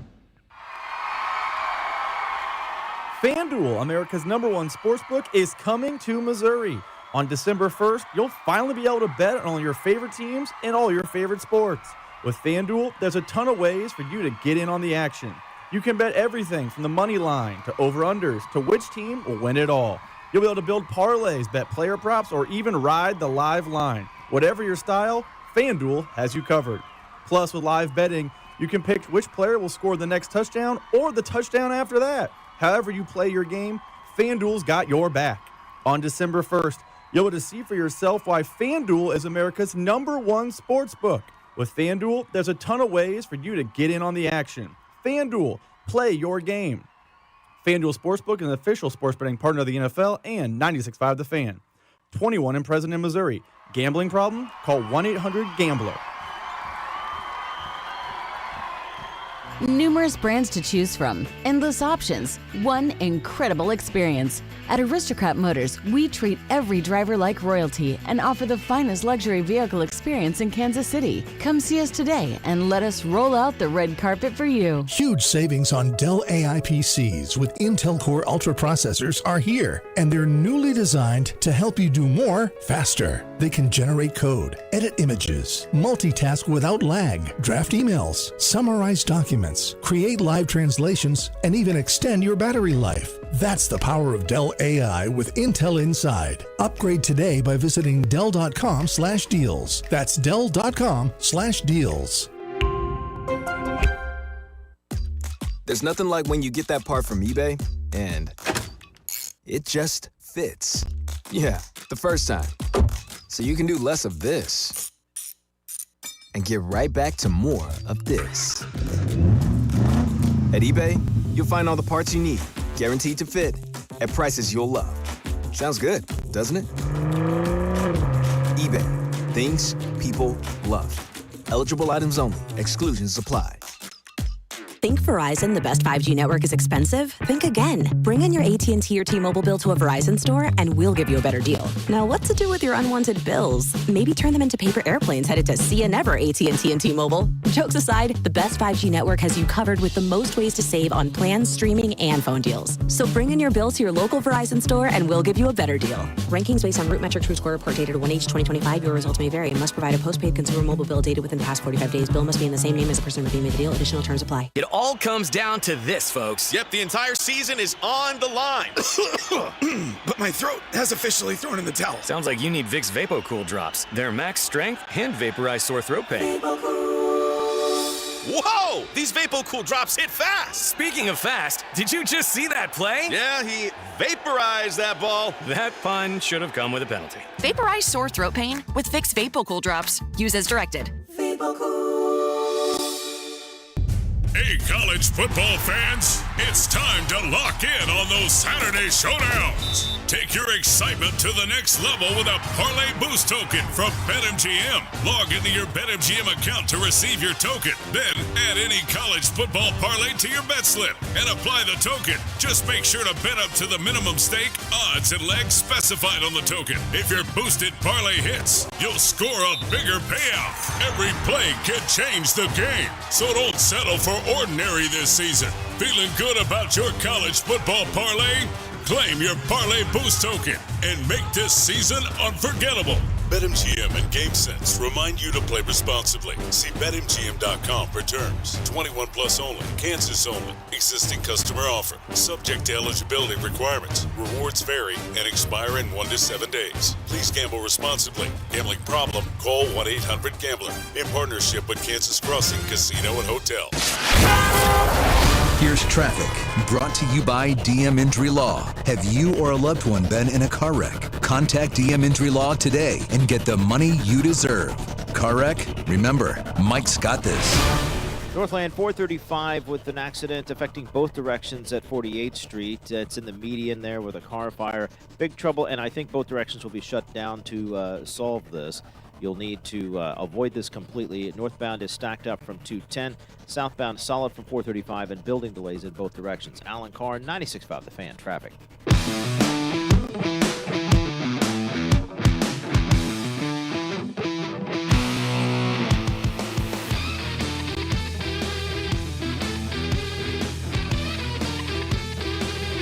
FanDuel, America's #1 sportsbook, is coming to Missouri. On December 1st, you'll finally be able to bet on all your favorite teams and all your favorite sports. With FanDuel, there's a ton of ways for you to get in on the action. You can bet everything from the money line to over-unders to which team will win it all. You'll be able to build parlays, bet player props, or even ride the live line. Whatever your style, FanDuel has you covered. Plus, with live betting, you can pick which player will score the next touchdown or the touchdown after that. However you play your game, FanDuel's got your back. On December 1st, you'll be able to see for yourself why FanDuel is America's #1 sportsbook. With FanDuel, there's a ton of ways for you to get in on the action. FanDuel, play your game. FanDuel Sportsbook is an official sports betting partner of the NFL and 96.5 The Fan. 21 and present in Missouri. Gambling problem? Call 1-800-GAMBLER. Numerous brands to choose from, endless options, one incredible experience. At Aristocrat Motors, we treat every driver like royalty and offer the finest luxury vehicle experience in Kansas City. Come see us today and let us roll out the red carpet for you. Huge savings on Dell AI PCs with Intel Core Ultra processors are here, and they're newly designed to help you do more faster. They can generate code, edit images, multitask without lag, draft emails, summarize documents, create live translations, and even extend your battery life. That's the power of Dell AI with Intel inside. Upgrade today by visiting Dell.com/deals. That's Dell.com/deals. There's nothing like when you get that part from eBay and it just fits. Yeah, the first time. So you can do less of this and get right back to more of this. At eBay, you'll find all the parts you need, guaranteed to fit, at prices you'll love. Sounds good, doesn't it? eBay, things people love. Eligible items only. Exclusions apply. Think Verizon, the best 5G network, is expensive? Think again. Bring in your AT&T or T-Mobile bill to a Verizon store and we'll give you a better deal. Now, what to do with your unwanted bills? Maybe turn them into paper airplanes headed to See Ya Never AT&T and T-Mobile. Jokes aside, the best 5G network has you covered with the most ways to save on plans, streaming, and phone deals. So bring in your bill to your local Verizon store and we'll give you a better deal. Rankings based on Root Metric True Score report dated 1H2025. Your results may vary. Must provide a postpaid consumer mobile bill dated within the past 45 days. Bill must be in the same name as the person redeeming the deal. Additional terms apply. It all comes down to this, folks. Yep, the entire season is on the line. But my throat has officially thrown in the towel. Sounds like you need Vicks VapoCool drops. They're max strength and vaporize sore throat pain. Whoa! These VapoCool drops hit fast. Speaking of fast, did you just see that play? Yeah, he vaporized that ball. That pun should have come with a penalty. Vaporize sore throat pain with Vicks VapoCool drops. Use as directed. Hey, college football fans, it's time to lock in on those Saturday showdowns. Take your excitement to the next level with a Parlay Boost token from BetMGM. Log into your BetMGM account to receive your token. Then add any college football parlay to your bet slip and apply the token. Just make sure to bet up to the minimum stake, odds, and legs specified on the token. If your boosted parlay hits, you'll score a bigger payout. Every play can change the game, so don't settle for ordinary this season. Feeling good about your college football parlay? Claim your Parlay Boost token and make this season unforgettable. BetMGM and GameSense remind you to play responsibly. See BetMGM.com for terms. 21 plus only. Kansas only. Existing customer offer. Subject to eligibility requirements. Rewards vary and expire in 1 to 7 days. Please gamble responsibly. Gambling problem? Call 1-800-GAMBLER. In partnership with Kansas Crossing Casino and Hotel. Here's traffic, brought to you by DM Injury Law. Have you or a loved one been in a car wreck? Contact DM Injury Law today and get the money you deserve. Car wreck? Remember, Mike's got this. Northland 435 with an accident affecting both directions at 48th Street. It's in the median there with a car fire. Big trouble, and I think both directions will be shut down to solve this. You'll need to avoid this completely. Northbound is stacked up from 210. Southbound solid from 435 and building delays in both directions. Alan Carr, 96.5 The Fan, traffic.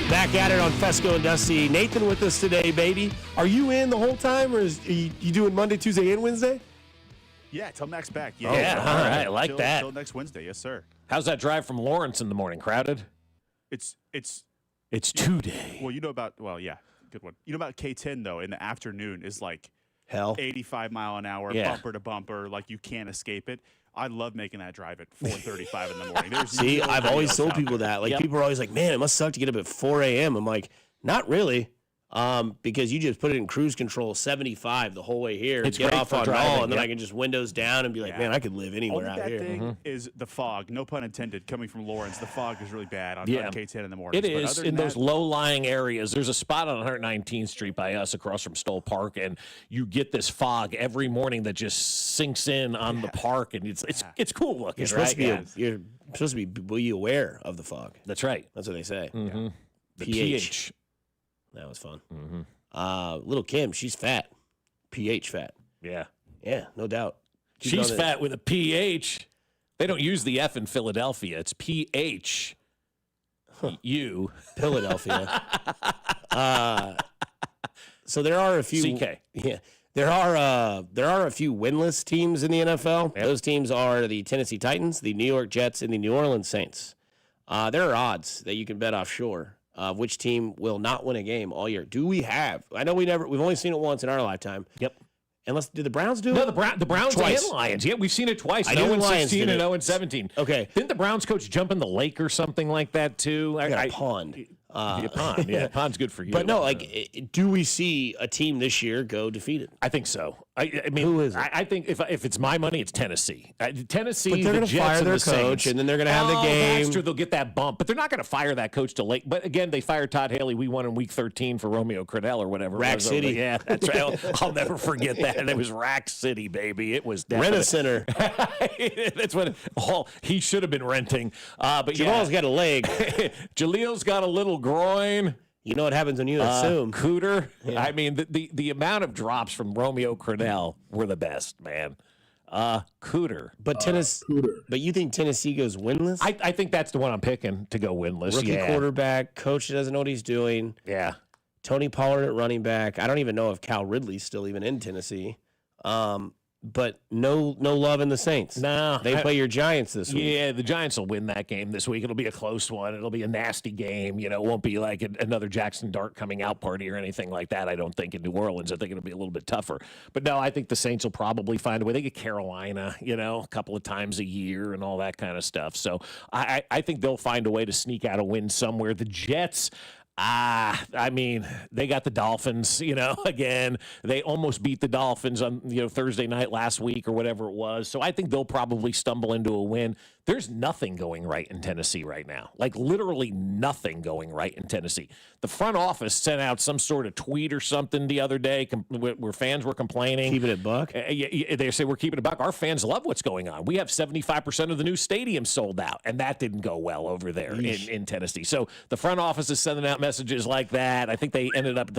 Back at it on Fescoe and Dusty. Nathan with us today, baby. Are you in the whole time, or are you doing Monday, Tuesday, and Wednesday? Yeah, till next back. Yeah, all right. I like that. Till next Wednesday, yes, sir. How's that drive from Lawrence in the morning? Crowded? It's 2-day. Well, yeah, good one. You know about K10 though? In the afternoon is like hell, 85 mile an hour, bumper to bumper, like you can't escape it. I love making that drive at 4:35 in the morning. See, I've always told people that. Like, people are always like, man, it must suck to get up at 4 a.m. I'm like, not really. because you just put it in cruise control 75 the whole way here. It's get great off for on driving, all, and then yep. I can just windows down and be like, man, I could live anywhere Only out bad here. thing is the fog. No pun intended. Coming from Lawrence, the fog is really bad on K10 in the morning. It is in those low-lying areas. There's a spot on 119th Street by us across from Stoll Park, and you get this fog every morning that just sinks in on the park, and it's cool looking. You're supposed to be aware of the fog. That's right. That's what they say. Mm-hmm. The pH. That was fun. Mm-hmm. Little Kim, she's fat. pH fat. Yeah. Yeah, no doubt. She's fat with a pH. They don't use the F in Philadelphia. It's pH. You. Philadelphia. So there are a few. CK. Yeah. There are a few winless teams in the NFL. Yep. Those teams are the Tennessee Titans, the New York Jets, and the New Orleans Saints. There are odds that you can bet offshore of which team will not win a game all year. Do we have? I know we've only seen it once in our lifetime. Yep. Did the Browns do it? No, the Browns twice. and Lions. Yeah, we've seen it twice. I knew the Lions 0-16 did and it. 0-17. Okay. Didn't the Browns coach jump in the lake or something like that too? A pond. Pond. Yeah, pond's good for you. But no, do we see a team this year go defeated? I think so. I mean, who is it? I think if it's my money, it's Tennessee. Tennessee, but they're going to fire their coach, and then they're going to have the game. That's true. They'll get that bump, but they're not going to fire that coach to late. But again, they fired Todd Haley. We won in week 13 for Romeo Crennel or whatever. Rack City. Yeah, that's right. I'll never forget that. It was Rack City, baby. It was definitely. Rent-A-Center. That's what he should have been renting. But Jamal's got a leg. Jalil's got a little groin. You know what happens when you assume. Cooter. Yeah. I mean, the amount of drops from Romeo Crennel were the best, man. Cooter. But But you think Tennessee goes winless? I think that's the one I'm picking to go winless. Rookie quarterback, coach doesn't know what he's doing. Yeah. Tony Pollard at running back. I don't even know if Cal Ridley's still even in Tennessee. But no love in the Saints. No. They play your Giants this week. Yeah, the Giants will win that game this week. It'll be a close one. It'll be a nasty game. It won't be like another Jackson Dart coming out party or anything like that, I don't think, in New Orleans. I think it'll be a little bit tougher. But no, I think the Saints will probably find a way. They get Carolina, a couple of times a year and all that kind of stuff. So I think they'll find a way to sneak out a win somewhere. The Jets... I mean, they got the Dolphins, again. They almost beat the Dolphins on, Thursday night last week or whatever it was. So I think they'll probably stumble into a win. There's nothing going right in Tennessee right now. Like literally nothing going right in Tennessee. The front office sent out some sort of tweet or something the other day where fans were complaining. Keeping it buck? They say we're keeping it buck. Our fans love what's going on. We have 75% of the new stadium sold out, and that didn't go well over there in Tennessee. So the front office is sending out messages like that. I think they ended up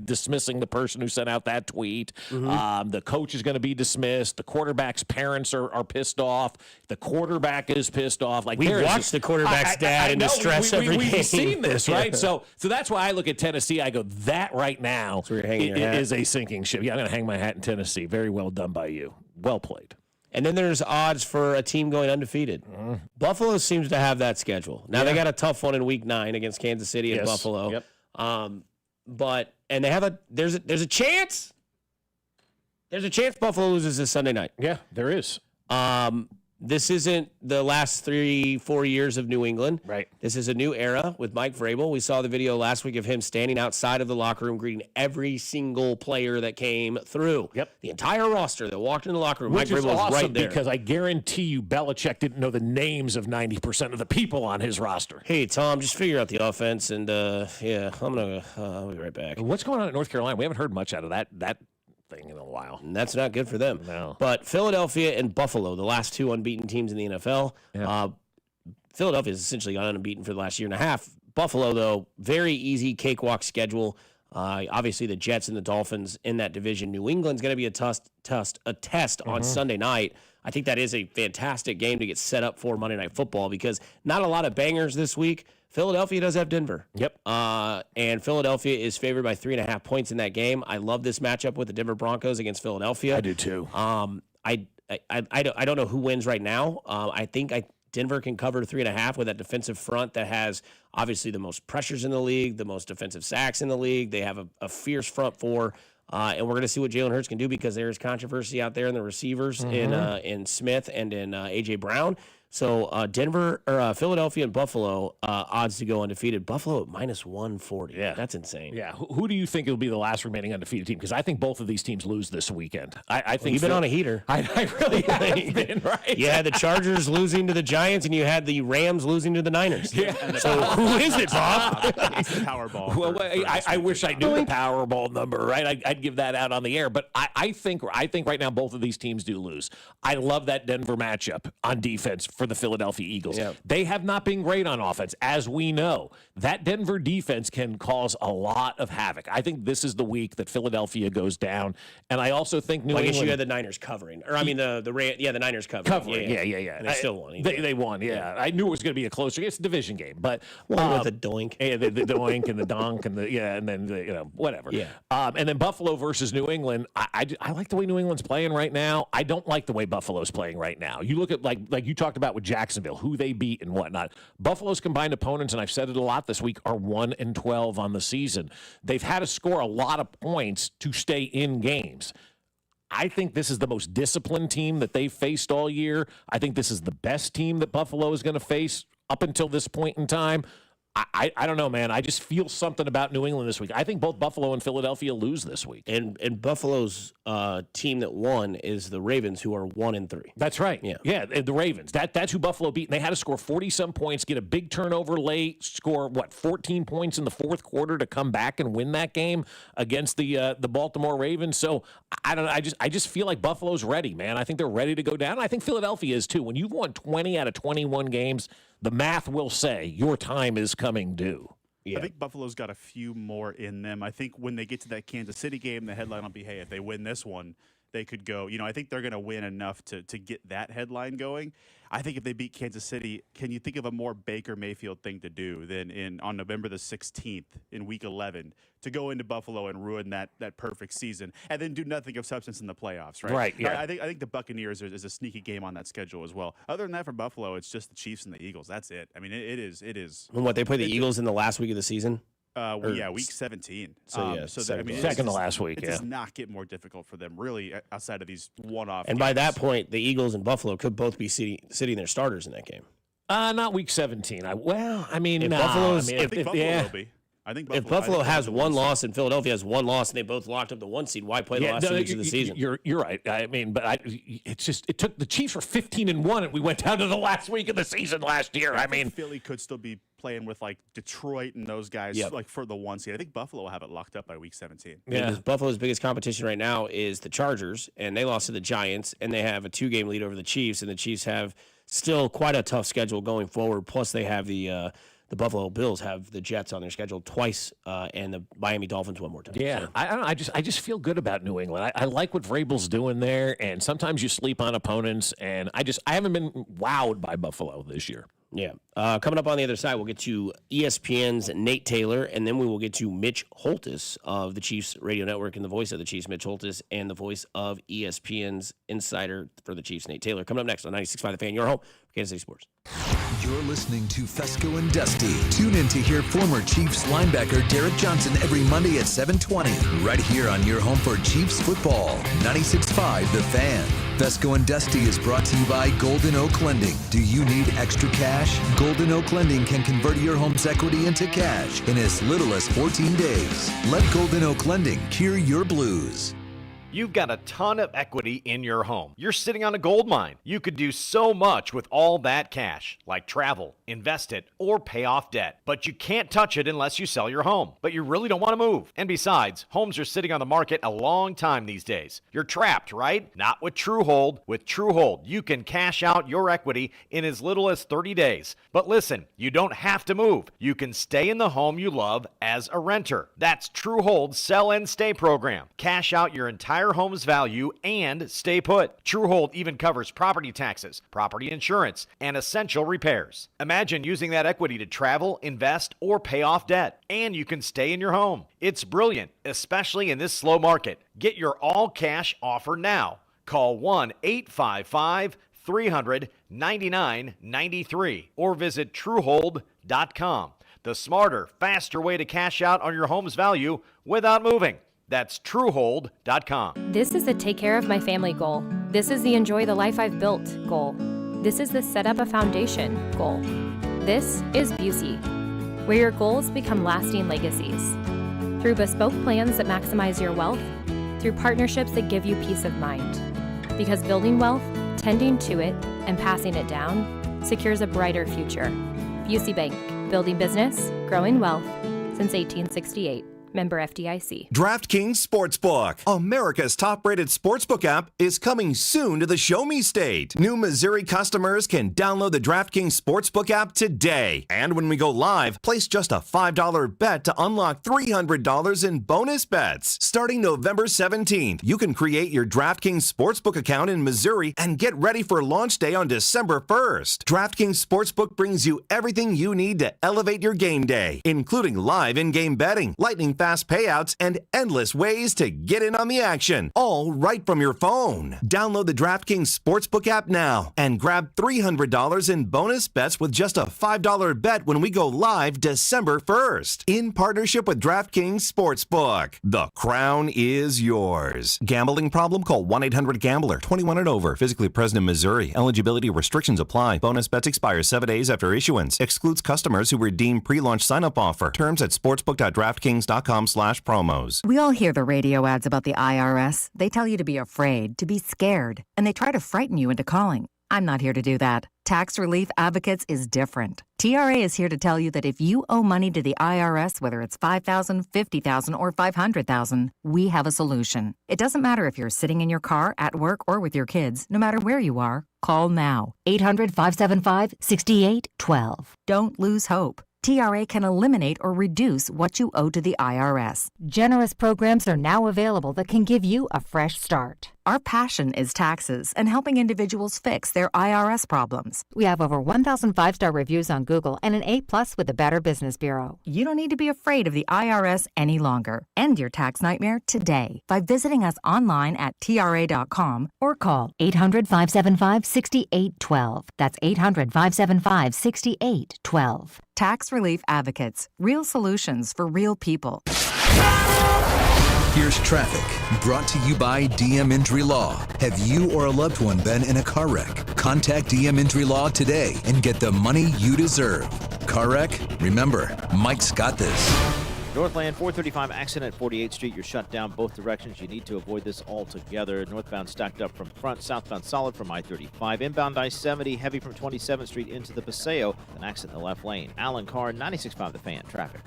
dismissing the person who sent out that tweet. Mm-hmm. The coach is going to be dismissed. The quarterback's parents are pissed off. The quarterback is pissed off. We watched the quarterback's dad in distress every game. We've seen this, right? So that's why I look at Tennessee. I go, that right now is a sinking ship. Yeah, I'm going to hang my hat in Tennessee. Very well done by you. Well played. And then there's odds for a team going undefeated. Buffalo seems to have that schedule. Now they got a tough one in Week 9 against Kansas City and Buffalo. Yep. But they have there's a chance. There's a chance Buffalo loses this Sunday night. Yeah, there is. This isn't the last 3-4 years of New England. Right. This is a new era with Mike Vrabel. We saw the video last week of him standing outside of the locker room greeting every single player that came through. Yep. The entire roster that walked in the locker room. Which Mike is Vrabel awesome was right there. because I guarantee you Belichick didn't know the names of 90% of the people on his roster. Hey, Tom, just figure out the offense, and I'll be right back. What's going on at North Carolina? We haven't heard much out of that thing in a while. And that's not good for them. No. But Philadelphia and Buffalo, the last two unbeaten teams in the NFL. Yeah. Philadelphia has essentially gone unbeaten for the last year and a half. Buffalo, though, very easy cakewalk schedule. Obviously, the Jets and the Dolphins in that division. New England's going to be a test on Sunday night. I think that is a fantastic game to get set up for Monday Night Football because not a lot of bangers this week. Philadelphia does have Denver. Yep. And Philadelphia is favored by 3.5 points in that game. I love this matchup with the Denver Broncos against Philadelphia. I do too. I don't know who wins right now. I think Denver can cover 3.5 with that defensive front that has obviously the most pressures in the league, the most defensive sacks in the league. They have a fierce front four. And we're going to see what Jalen Hurts can do because there's controversy out there in the receivers in Smith and in A.J. Brown. So Philadelphia and Buffalo odds to go undefeated. Buffalo at -140. Yeah. That's insane. Yeah. Who do you think will be the last remaining undefeated team? Because I think both of these teams lose this weekend. I think you've been on a heater. I really have been, right? You had the Chargers losing to the Giants, and you had the Rams losing to the Niners. Yeah. So who is it, Bob? It's the Powerball. Well, I wish I knew the Powerball number, right? I'd give that out on the air. But I think right now both of these teams do lose. I love that Denver matchup on defense for the Philadelphia Eagles. Yeah. They have not been great on offense, as we know. That Denver defense can cause a lot of havoc. I think this is the week that Philadelphia goes down, and I also think New I England. guess you had the Niners covering, or I mean the Niners covering. Yeah. And they still won. They won. Yeah, I knew it was going to be a closer. It's a division game, but with the doink. Yeah, the doink and the donk and and then whatever. Yeah. And then Buffalo versus New England. I like the way New England's playing right now. I don't like the way Buffalo's playing right now. You look at like you talked about with Jacksonville, who they beat and whatnot. Buffalo's combined opponents, and I've said it a lot this week, are 1-12 on the season. They've had to score a lot of points to stay in games. I think this is the most disciplined team that they've faced all year. I think this is the best team that Buffalo is going to face up until this point in time. I don't know, man. I just feel something about New England this week. I think both Buffalo and Philadelphia lose this week. And Buffalo's team that won is the Ravens, who are 1-3. That's right. Yeah, the Ravens. That's who Buffalo beat. And they had to score 40-some points, get a big turnover late, score 14 points in the fourth quarter to come back and win that game against the Baltimore Ravens. So I don't know. I just feel like Buffalo's ready, man. I think they're ready to go down. I think Philadelphia is too. When you've won 20 out of 21 games, the math will say your time is coming due. I think Buffalo's got a few more in them. I think when they get to that Kansas City game, the headline will be, hey, if they win this one, they could go. I think they're going to win enough to get that headline going. I think if they beat Kansas City, can you think of a more Baker Mayfield thing to do than on November the 16th in Week 11 to go into Buffalo and ruin that perfect season and then do nothing of substance in the playoffs, right? Right, yeah. I think the Buccaneers is a sneaky game on that schedule as well. Other than that, for Buffalo, it's just the Chiefs and the Eagles. That's it. I mean, it is. And what, they play the Eagles in the last week of the season? Week 17. Second to last week. It does not get more difficult for them, really, outside of these one-off. And by that point, the Eagles and Buffalo could both be sitting their starters in that game. Not week 17. I think Buffalo will be. I think if Buffalo has one loss and Philadelphia has one loss and they both locked up the 1 seed, why play the last 2 weeks of the season? You're right. I mean, but it took the Chiefs were 15-1 and we went down to the last week of the season last year. I mean, Philly could still be playing with like Detroit and those guys like for the 1 seed. I think Buffalo will have it locked up by week 17. Yeah, because Buffalo's biggest competition right now is the Chargers, and they lost to the Giants, and they have a 2-game lead over the Chiefs, and the Chiefs have still quite a tough schedule going forward. Plus, they have the Buffalo Bills have the Jets on their schedule twice, and the Miami Dolphins one more time. Yeah, So, I don't know. I just feel good about New England. I like what Vrabel's doing there, and sometimes you sleep on opponents, and I haven't been wowed by Buffalo this year. Yeah. Coming up on the other side, we'll get to ESPN's Nate Taylor, and then we will get to Mitch Holthus of the Chiefs Radio Network and the voice of the Chiefs, Mitch Holthus, and the voice of ESPN's insider for the Chiefs, Nate Taylor. Coming up next on 96.5 The Fan, your home for Kansas City Sports. You're listening to Fescoe and Dusty. Tune in to hear former Chiefs linebacker Derek Johnson every Monday at 7:20, right here on your home for Chiefs football, 96.5 The Fan. Fescoe and Dusty is brought to you by Golden Oak Lending. Do you need extra cash? Golden Oak Lending can convert your home's equity into cash in as little as 14 days. Let Golden Oak Lending cure your blues. You've got a ton of equity in your home. You're sitting on a gold mine. You could do so much with all that cash, like travel, invest it, or pay off debt. But you can't touch it unless you sell your home. But you really don't want to move. And besides, homes are sitting on the market a long time these days. You're trapped, right? Not with TrueHold. With TrueHold, you can cash out your equity in as little as 30 days. But listen, you don't have to move. You can stay in the home you love as a renter. That's TrueHold's Sell and Stay program. Cash out your entire home's value and stay put. TrueHold even covers property taxes, property insurance, and essential repairs. Imagine using that equity to travel, invest, or pay off debt, and you can stay in your home. It's brilliant, especially in this slow market. Get your all-cash offer now. Call 1-855-300-9993 or visit TrueHold.com. the smarter, faster way to cash out on your home's value without moving. That's Truehold.com. This is the take care of my family goal. This is the enjoy the life I've built goal. This is the set up a foundation goal. This is Busey, where your goals become lasting legacies. Through bespoke plans that maximize your wealth, through partnerships that give you peace of mind. Because building wealth, tending to it, and passing it down secures a brighter future. Busey Bank, building business, growing wealth since 1868. Member FDIC. DraftKings Sportsbook, America's top-rated sportsbook app, is coming soon to the Show Me State. New Missouri customers can download the DraftKings Sportsbook app today. And when we go live, place just a $5 bet to unlock $300 in bonus bets. Starting November 17th, you can create your DraftKings Sportsbook account in Missouri and get ready for launch day on December 1st. DraftKings Sportsbook brings you everything you need to elevate your game day, including live in-game betting, lightning fast payouts, and endless ways to get in on the action, all right from your phone. Download the DraftKings Sportsbook app now and grab $300 in bonus bets with just a $5 bet when we go live December 1st. In partnership with DraftKings Sportsbook, the crown is yours. Gambling problem? Call 1-800-GAMBLER. 21 and over. Physically present in Missouri. Eligibility restrictions apply. Bonus bets expire 7 days after issuance. Excludes customers who redeem pre-launch sign-up offer. Terms at sportsbook.draftkings.com/promos. We all hear the radio ads about the IRS. They tell you to be afraid, to be scared, and they try to frighten you into calling. I'm not here to do that. Tax Relief Advocates is different. TRA is here to tell you that if you owe money to the IRS, whether it's $5,000, $50,000, or $500,000, we have a solution. It doesn't matter if you're sitting in your car, at work, or with your kids. No matter where you are, call now. 800-575-6812. Don't lose hope. TRA can eliminate or reduce what you owe to the IRS. Generous programs are now available that can give you a fresh start. Our passion is taxes and helping individuals fix their IRS problems. We have over 1,000 5-star reviews on Google and an A+ with the Better Business Bureau. You don't need to be afraid of the IRS any longer. End your tax nightmare today by visiting us online at TRA.com or call 800-575-6812. That's 800-575-6812. Tax Relief Advocates. Real solutions for real people. Here's traffic, brought to you by DM Injury Law. Have you or a loved one been in a car wreck? Contact DM Injury Law today and get the money you deserve. Car wreck? Remember, Mike's got this. Northland 435 accident at 48th Street. You're shut down both directions. You need to avoid this altogether. Northbound stacked up from front, southbound solid from I-35. Inbound I-70 heavy from 27th Street into the Paseo. An accident in the left lane. Alan Carr, 96.5 The Fan. Traffic.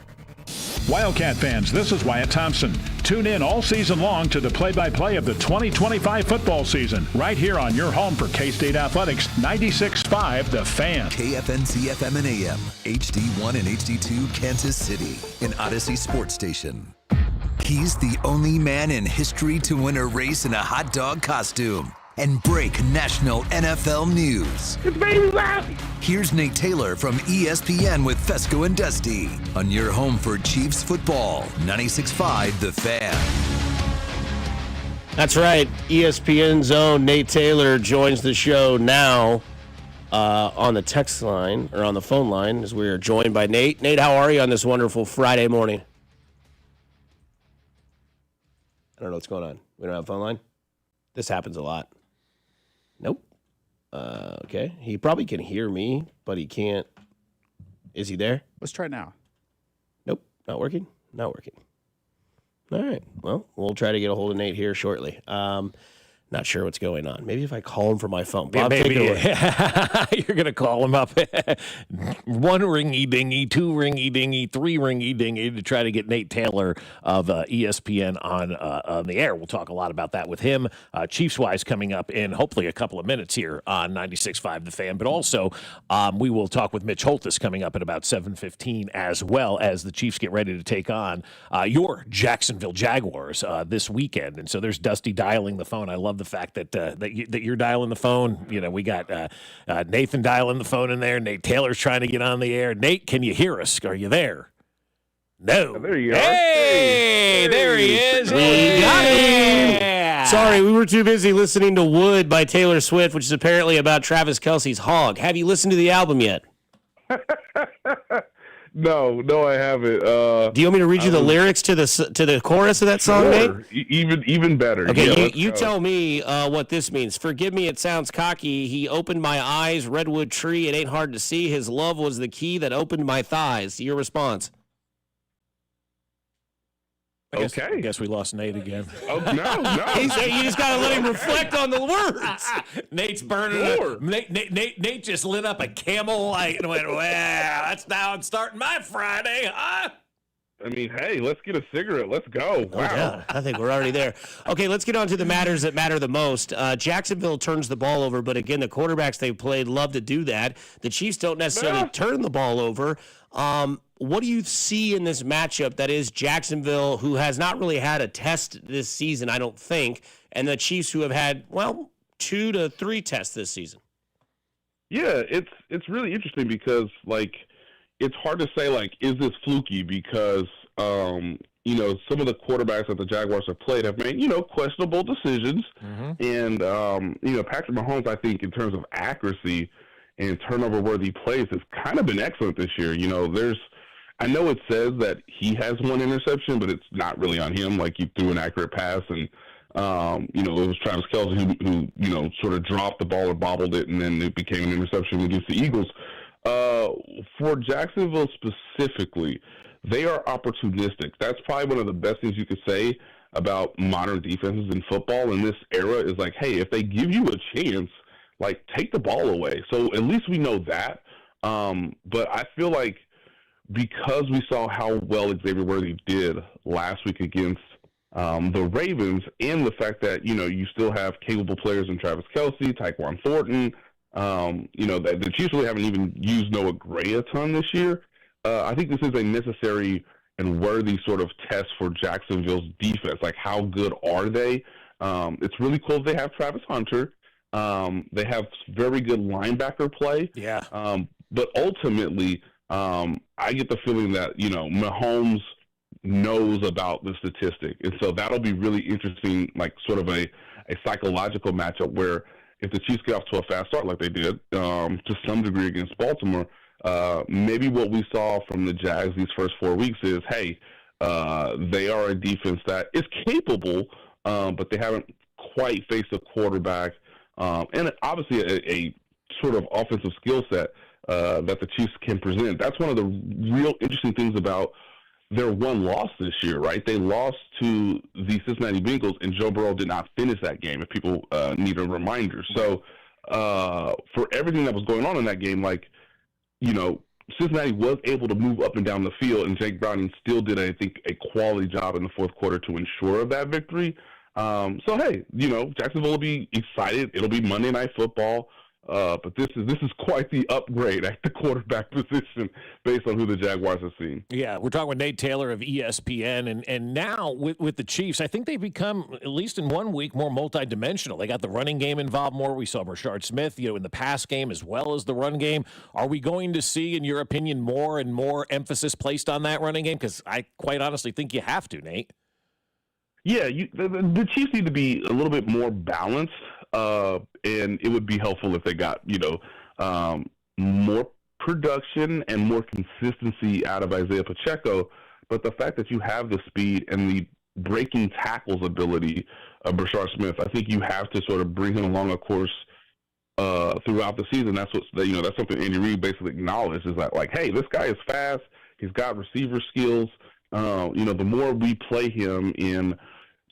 Wildcat fans, this is Wyatt Thompson. Tune in all season long to the play-by-play of the 2025 football season, right here on your home for K-State Athletics, 96.5 The Fan. KFNC FM and AM, HD1 and HD2, Kansas City, an Odyssey sports station. He's the only man in history to win a race in a hot dog costume and break national NFL news. It's baby Rowdy. Here's Nate Taylor from ESPN with Fescoe and Dusty on your home for Chiefs football, 96.5 The Fan. That's right. ESPN's own Nate Taylor joins the show now on the text line, or on the phone line, as we are joined by Nate. Nate, how are you on this wonderful Friday morning? I don't know what's going on. We don't have a phone line? This happens a lot. Nope. Okay. He probably can hear me, but he can't. Is he there? Let's try now. Nope. Not working? Not working. All right. Well, we'll try to get a hold of Nate here shortly. Not sure what's going on. Maybe if I call him from my phone. Bob, maybe you're going to call him up. 1 ringy dingy, 2 ringy dingy, 3 ringy dingy to try to get Nate Taylor of ESPN on the air. We'll talk a lot about that with him. Chiefs-wise coming up in hopefully a couple of minutes here on 96.5 The Fan. But also we will talk with Mitch Holthus coming up at about 7:15 as well, as the Chiefs get ready to take on your Jacksonville Jaguars this weekend. And so there's Dusty dialing the phone. I love the fact that you're dialing the phone. You know, we got Nathan dialing the phone in there. Nate Taylor's trying to get on the air. Nate, can you hear us? Are you there? No. There you are. Hey, there he is. We got him. Sorry, we were too busy listening to Wood by Taylor Swift, which is apparently about Travis Kelce's hog. Have you listened to the album yet? No, I haven't. Do you want me to read you the lyrics to the chorus of that song, Nate? Even better. Okay, Yeah, you tell me what this means. Forgive me, it sounds cocky. He opened my eyes, redwood tree. It ain't hard to see. His love was the key that opened my thighs. Your response? I guess we lost Nate again. Oh, no. You just got to let him reflect on the words. Nate's burning Nate just lit up a Camel light and went, well, that's now I'm starting my Friday, huh? I mean, hey, let's get a cigarette. Let's go. Wow. Yeah, I think we're already there. Okay, let's get on to the matters that matter the most. Jacksonville turns the ball over, but again, the quarterbacks they played love to do that. The Chiefs don't necessarily turn the ball over. What do you see in this matchup that is Jacksonville, who has not really had a test this season, I don't think, and the Chiefs, who have had, 2 to 3 tests this season? Yeah, it's really interesting because, it's hard to say, is this fluky? Because, some of the quarterbacks that the Jaguars have played have made, questionable decisions. And, Patrick Mahomes, I think, in terms of accuracy and turnover-worthy plays, has kind of been excellent this year. I know it says that he has one interception, but it's not really on him. He threw an accurate pass, and, it was Travis Kelce who sort of dropped the ball or bobbled it, and then it became an interception against the Eagles. For Jacksonville specifically, they are opportunistic. That's probably one of the best things you could say about modern defenses in football in this era is hey, if they give you a chance, take the ball away. So at least we know that. But I feel like because we saw how well Xavier Worthy did last week against the Ravens, and the fact that, you still have capable players in Travis Kelce, Tyquan Thornton, the Chiefs really haven't even used Noah Gray a ton this year. I think this is a necessary and worthy sort of test for Jacksonville's defense. How good are they? It's really cool they have Travis Hunter. They have very good linebacker play. Yeah. But ultimately, I get the feeling that, Mahomes knows about the statistic. And so that'll be really interesting, sort of a psychological matchup where if the Chiefs get off to a fast start like they did to some degree against Baltimore, maybe what we saw from the Jags these first 4 weeks is, hey, they are a defense that is capable, but they haven't quite faced a quarterback and obviously a sort of offensive skill set that the Chiefs can present. That's one of the real interesting things about their one loss this year, right? They lost to the Cincinnati Bengals, and Joe Burrow did not finish that game, if people need a reminder. So for everything that was going on in that game, Cincinnati was able to move up and down the field, and Jake Browning still did, I think, a quality job in the fourth quarter to ensure that victory. So, hey, Jacksonville will be excited. It'll be Monday Night Football. But this is quite the upgrade at the quarterback position based on who the Jaguars have seen. Yeah, we're talking with Nate Taylor of ESPN, and now with the Chiefs, I think they've become, at least in 1 week, more multidimensional. They got the running game involved more. We saw Rashard Smith, in the pass game as well as the run game. Are we going to see, in your opinion, more and more emphasis placed on that running game? Because I quite honestly think you have to, Nate. Yeah, the Chiefs need to be a little bit more balanced. And it would be helpful if they got, more production and more consistency out of Isaiah Pacheco. But the fact that you have the speed and the breaking tackles ability of Rashard Smith, I think you have to sort of bring him along a course throughout the season. That's that's something Andy Reid basically acknowledged is that, hey, this guy is fast. He's got receiver skills. The more we play him in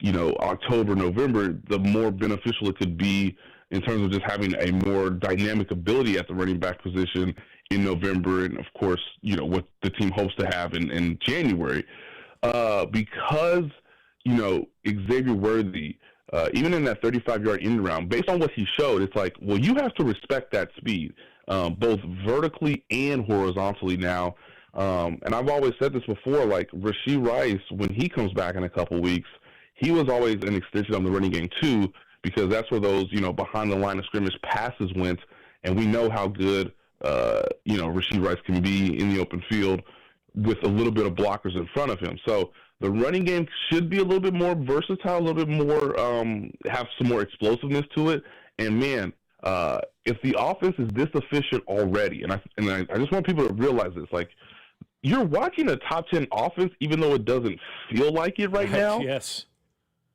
October, November, the more beneficial it could be in terms of just having a more dynamic ability at the running back position in November, and of course, what the team hopes to have in January. Because, Xavier Worthy, even in that 35-yard end round, based on what he showed, it's you have to respect that speed, both vertically and horizontally now. And I've always said this before, Rashee Rice, when he comes back in a couple weeks, he was always an extension of the running game too, because that's where those, behind the line of scrimmage passes went. And we know how good, Rashee Rice can be in the open field with a little bit of blockers in front of him. So the running game should be a little bit more versatile, a little bit more, have some more explosiveness to it. And man, if the offense is this efficient already, and I just want people to realize this, you're watching a top 10 offense, even though it doesn't feel like it right now. Yes.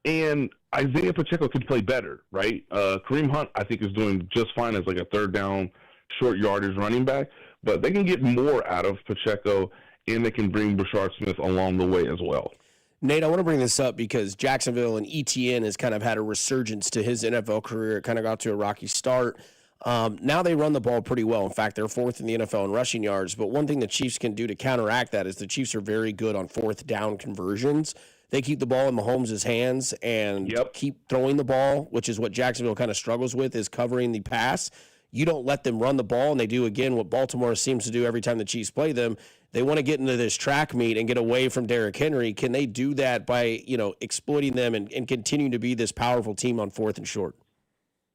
And Isaiah Pacheco could play better, right? Kareem Hunt, I think, is doing just fine as like a third down, short yardage running back. But they can get more out of Pacheco, and they can bring Brashard Smith along the way as well. Nate, I want to bring this up because Jacksonville and ETN has kind of had a resurgence to his NFL career. It kind of got to a rocky start. Now they run the ball pretty well. In fact, they're fourth in the NFL in rushing yards. But one thing the Chiefs can do to counteract that is the Chiefs are very good on fourth down conversions. They keep the ball in Mahomes' hands and keep throwing the ball, which is what Jacksonville kind of struggles with, is covering the pass. You don't let them run the ball, and they do, again, what Baltimore seems to do every time the Chiefs play them. They want to get into this track meet and get away from Derrick Henry. Can they do that by, exploiting them and continuing to be this powerful team on fourth and short?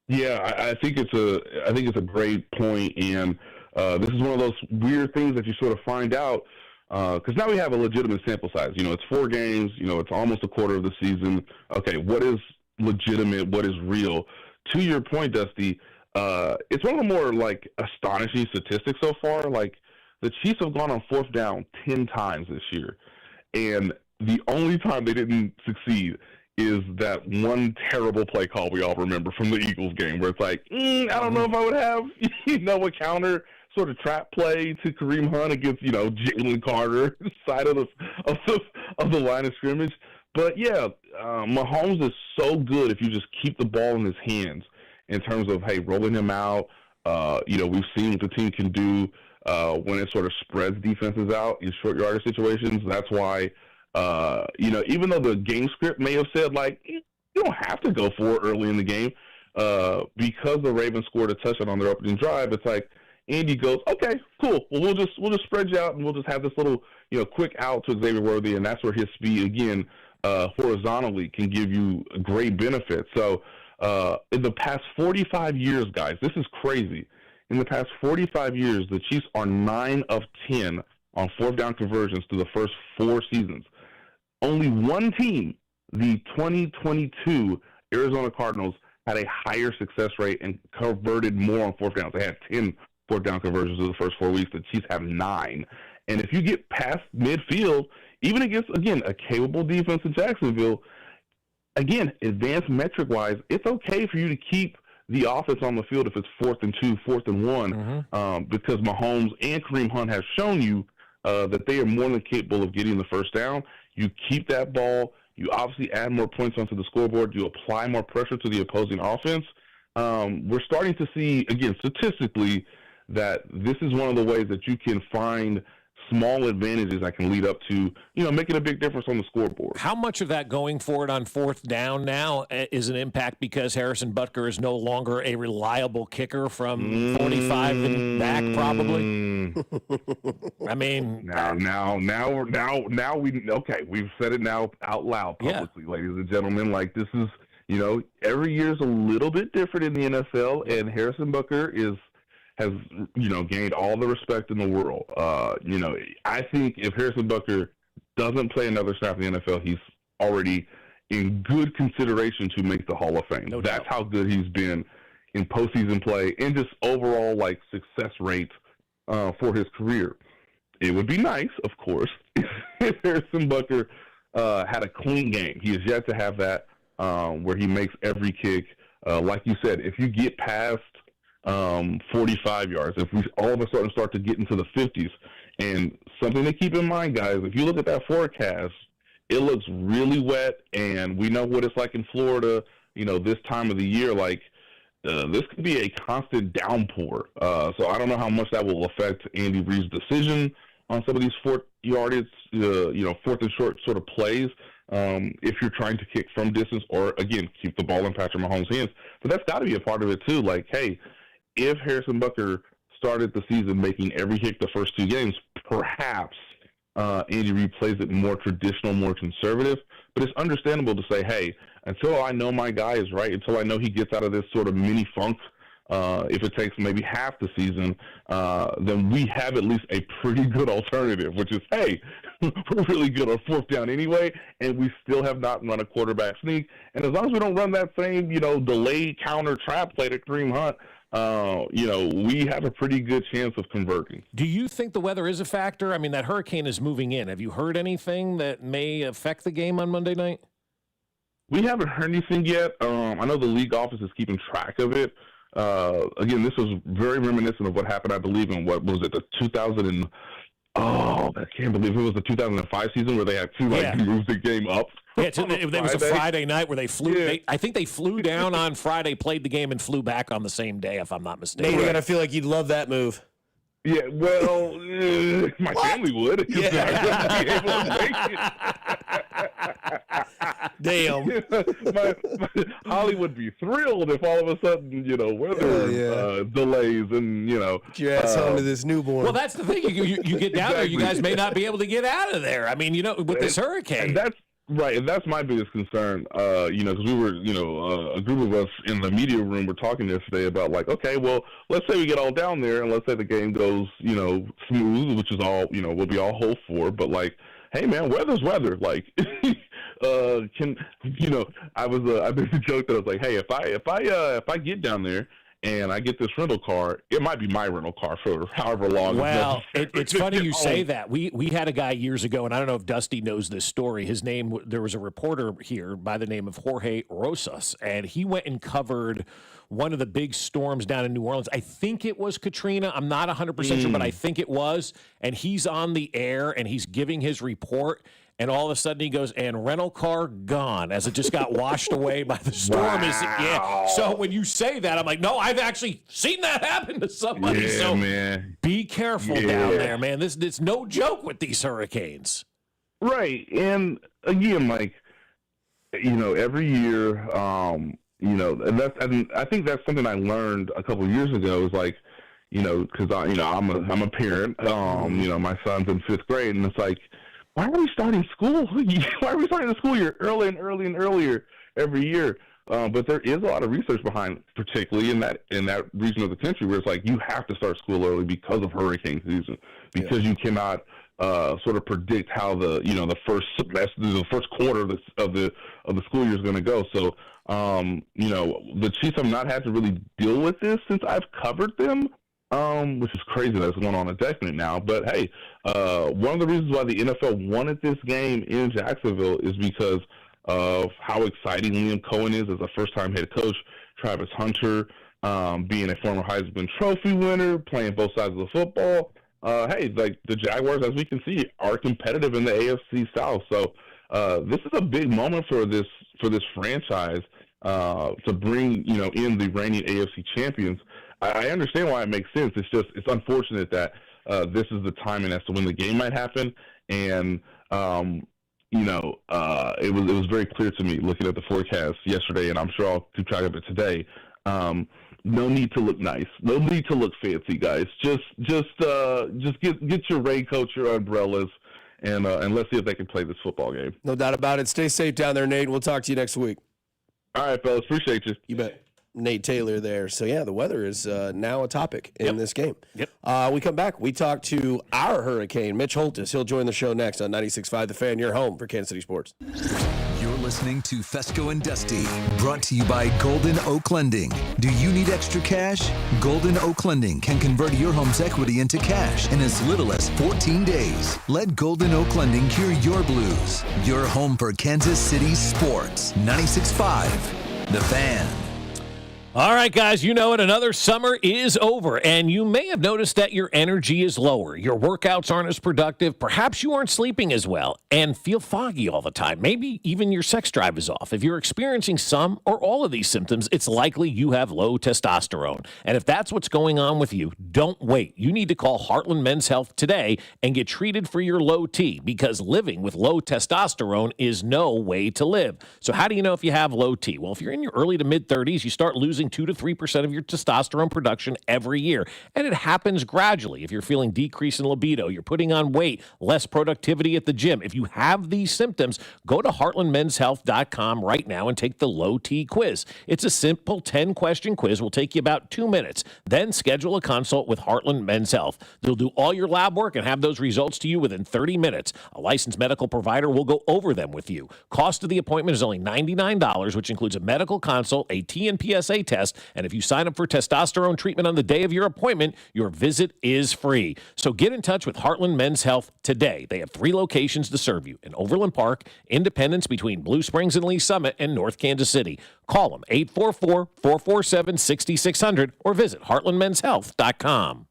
Yeah, I think it's a great point, and this is one of those weird things that you sort of find out because now we have a legitimate sample size. It's 4 games. It's almost a quarter of the season. Okay, what is legitimate? What is real? To your point, Dusty, it's one of the more like astonishing statistics so far. Like the Chiefs have gone on fourth down 10 times this year, and the only time they didn't succeed is that one terrible play call we all remember from the Eagles game where it's like, I don't know if I would have, a counter sort of trap play to Kareem Hunt against, Jalen Carter side of the line of scrimmage. But yeah, Mahomes is so good if you just keep the ball in his hands in terms of, hey, rolling him out. We've seen what the team can do when it sort of spreads defenses out in short yardage situations. That's why, even though the game script may have said, like, you don't have to go for it early in the game, because the Ravens scored a touchdown on their opening drive, it's like Andy goes, okay, cool. Well, we'll just spread you out, and we'll just have this little, quick out to Xavier Worthy, and that's where his speed, again, horizontally can give you great benefit. So in the past 45 years, guys, this is crazy. In the past 45 years, the Chiefs are 9 of 10 on fourth down conversions through the first 4 seasons. Only one team, the 2022 Arizona Cardinals, had a higher success rate and converted more on fourth downs. They had 10 fourth down conversions in the first 4 weeks. The Chiefs have 9. And if you get past midfield, even against, again, a capable defense in Jacksonville, again, advanced metric-wise, it's okay for you to keep the offense on the field if it's 4th and 2, 4th and 1, because Mahomes and Kareem Hunt have shown you that they are more than capable of getting the first down. You keep that ball. You obviously add more points onto the scoreboard. You apply more pressure to the opposing offense. We're starting to see, again, statistically, that this is one of the ways that you can find small advantages that can lead up to, making a big difference on the scoreboard. How much of that going forward on fourth down now is an impact because Harrison Butker is no longer a reliable kicker from 45 and back, probably? I mean, we've said it now out loud publicly, ladies and gentlemen. Like, this is, every year is a little bit different in the NFL, and Harrison Butker has gained all the respect in the world. I think if Harrison Butker doesn't play another snap in the NFL, he's already in good consideration to make the Hall of Fame. That's how good he's been in postseason play and just overall success rate for his career. It would be nice, of course, if Harrison Butker had a clean game. He has yet to have that where he makes every kick. Like you said, if you get past 45 yards, if we all of a sudden start to get into the 50s, and something to keep in mind, guys, if you look at that forecast, it looks really wet, and we know what it's like in Florida, this time of the year, this could be a constant downpour. So I don't know how much that will affect Andy Reid's decision on some of these fourth yardage, fourth and short sort of plays. If you're trying to kick from distance or, again, keep the ball in Patrick Mahomes' hands. But that's got to be a part of it, too. Like, hey, if Harrison Butker started the season making every kick the first 2 games, perhaps Andy Reid plays it more traditional, more conservative. But it's understandable to say, hey, until I know my guy is right, until I know he gets out of this sort of mini funk, if it takes maybe half the season, then we have at least a pretty good alternative, which is, hey, we're really good on fourth down anyway, and we still have not run a quarterback sneak. And as long as we don't run that same, delayed counter trap play to Kareem Hunt, we have a pretty good chance of converting. Do you think the weather is a factor? I mean, that hurricane is moving in. Have you heard anything that may affect the game on Monday night? We haven't heard anything yet. I know the league office is keeping track of it. Again, this was very reminiscent of what happened, I believe, in what was it, the 2000 and I can't believe it was the 2005 season where they had to move the game up. Yeah, there was a Friday night where they flew. Yeah. I think they flew down on Friday, played the game, and flew back on the same day, if I'm not mistaken. Nate, I feel like you'd love that move. Yeah, well, my family would. Damn. Holly would be thrilled if all of a sudden, weather delays and, Get your ass home to this newborn. Well, that's the thing. You get down there, you guys may not be able to get out of there. I mean, with this hurricane. And that's right, and that's my biggest concern, because we were, a group of us in the media room were talking yesterday about, like, okay, well, let's say we get all down there and let's say the game goes, smooth, which is all, we'll be all whole for, but, like, hey, man, weather's weather. Like, I made a joke that I was like, hey, if I get down there and I get this rental car, it might be my rental car for however long. Well, it's funny you say that. We had a guy years ago, and I don't know if Dusty knows this story. His name, there was a reporter here by the name of Jorge Rosas, and he went and covered one of the big storms down in New Orleans. I think it was Katrina. I'm not 100% sure, but I think it was. And he's on the air, and he's giving his report. And all of a sudden he goes, and rental car gone, as it just got washed away by the storm. Wow. So when you say that, I'm like, no, I've actually seen that happen to somebody. Yeah, so man. Be careful down there, man. It's no joke with these hurricanes. Right. And again, like, every year, and I think that's something I learned a couple of years ago is like, because I'm a parent, my son's in 5th grade, and it's like, why are we starting school? Why are we starting the school year early and earlier every year? But there is a lot of research behind, particularly in that region of the country, where it's like you have to start school early because of hurricane season, because you cannot sort of predict how the first semester, the first quarter of the school year is going to go. So the Chiefs have not had to really deal with this since I've covered them. Which is crazy that's going on indefinite now. But, hey, one of the reasons why the NFL wanted this game in Jacksonville is because of how exciting Liam Cohen is as a first-time head coach, Travis Hunter being a former Heisman Trophy winner, playing both sides of the football. Hey, like the Jaguars, as we can see, are competitive in the AFC South. So this is a big moment for this franchise to bring, in the reigning AFC champions. I understand why it makes sense. It's unfortunate that this is the timing as to when the game might happen, and it was very clear to me looking at the forecast yesterday, and I'm sure I'll keep track of it today. No need to look nice. No need to look fancy, guys. Just get your raincoats, your umbrellas, and let's see if they can play this football game. No doubt about it. Stay safe down there, Nate. We'll talk to you next week. All right, fellas. Appreciate you. You bet. Nate Taylor there. So, yeah, the weather is now a topic in this game. Yep. We come back. We talk to our Hurricane, Mitch Holtis. He'll join the show next on 96.5 The Fan, your home for Kansas City sports. You're listening to Fescoe and Dusty, brought to you by Golden Oak Lending. Do you need extra cash? Golden Oak Lending can convert your home's equity into cash in as little as 14 days. Let Golden Oak Lending cure your blues. Your home for Kansas City sports. 96.5 The Fan. All right, guys, you know it. Another summer is over, and you may have noticed that your energy is lower. Your workouts aren't as productive. Perhaps you aren't sleeping as well and feel foggy all the time. Maybe even your sex drive is off. If you're experiencing some or all of these symptoms, it's likely you have low testosterone. And if that's what's going on with you, don't wait. You need to call Heartland Men's Health today and get treated for your low T, because living with low testosterone is no way to live. So how do you know if you have low T? Well, if you're in your early to mid-30s, you start losing 2 to 3% of your testosterone production every year. And it happens gradually. If you're feeling decrease in libido, you're putting on weight, less productivity at the gym. If you have these symptoms, go to heartlandmenshealth.com right now and take the low T quiz. It's a simple 10-question quiz. Will take you about 2 minutes. Then schedule a consult with Heartland Men's Health. They'll do all your lab work and have those results to you within 30 minutes. A licensed medical provider will go over them with you. Cost of the appointment is only $99, which includes a medical consult, a TNPSA test, test. And if you sign up for testosterone treatment on the day of your appointment, your visit is free. So get in touch with Heartland Men's Health today. They have 3 locations to serve you in Overland Park, Independence between Blue Springs and Lee Summit, and North Kansas City. Call them 844-447-6600 or visit heartlandmenshealth.com.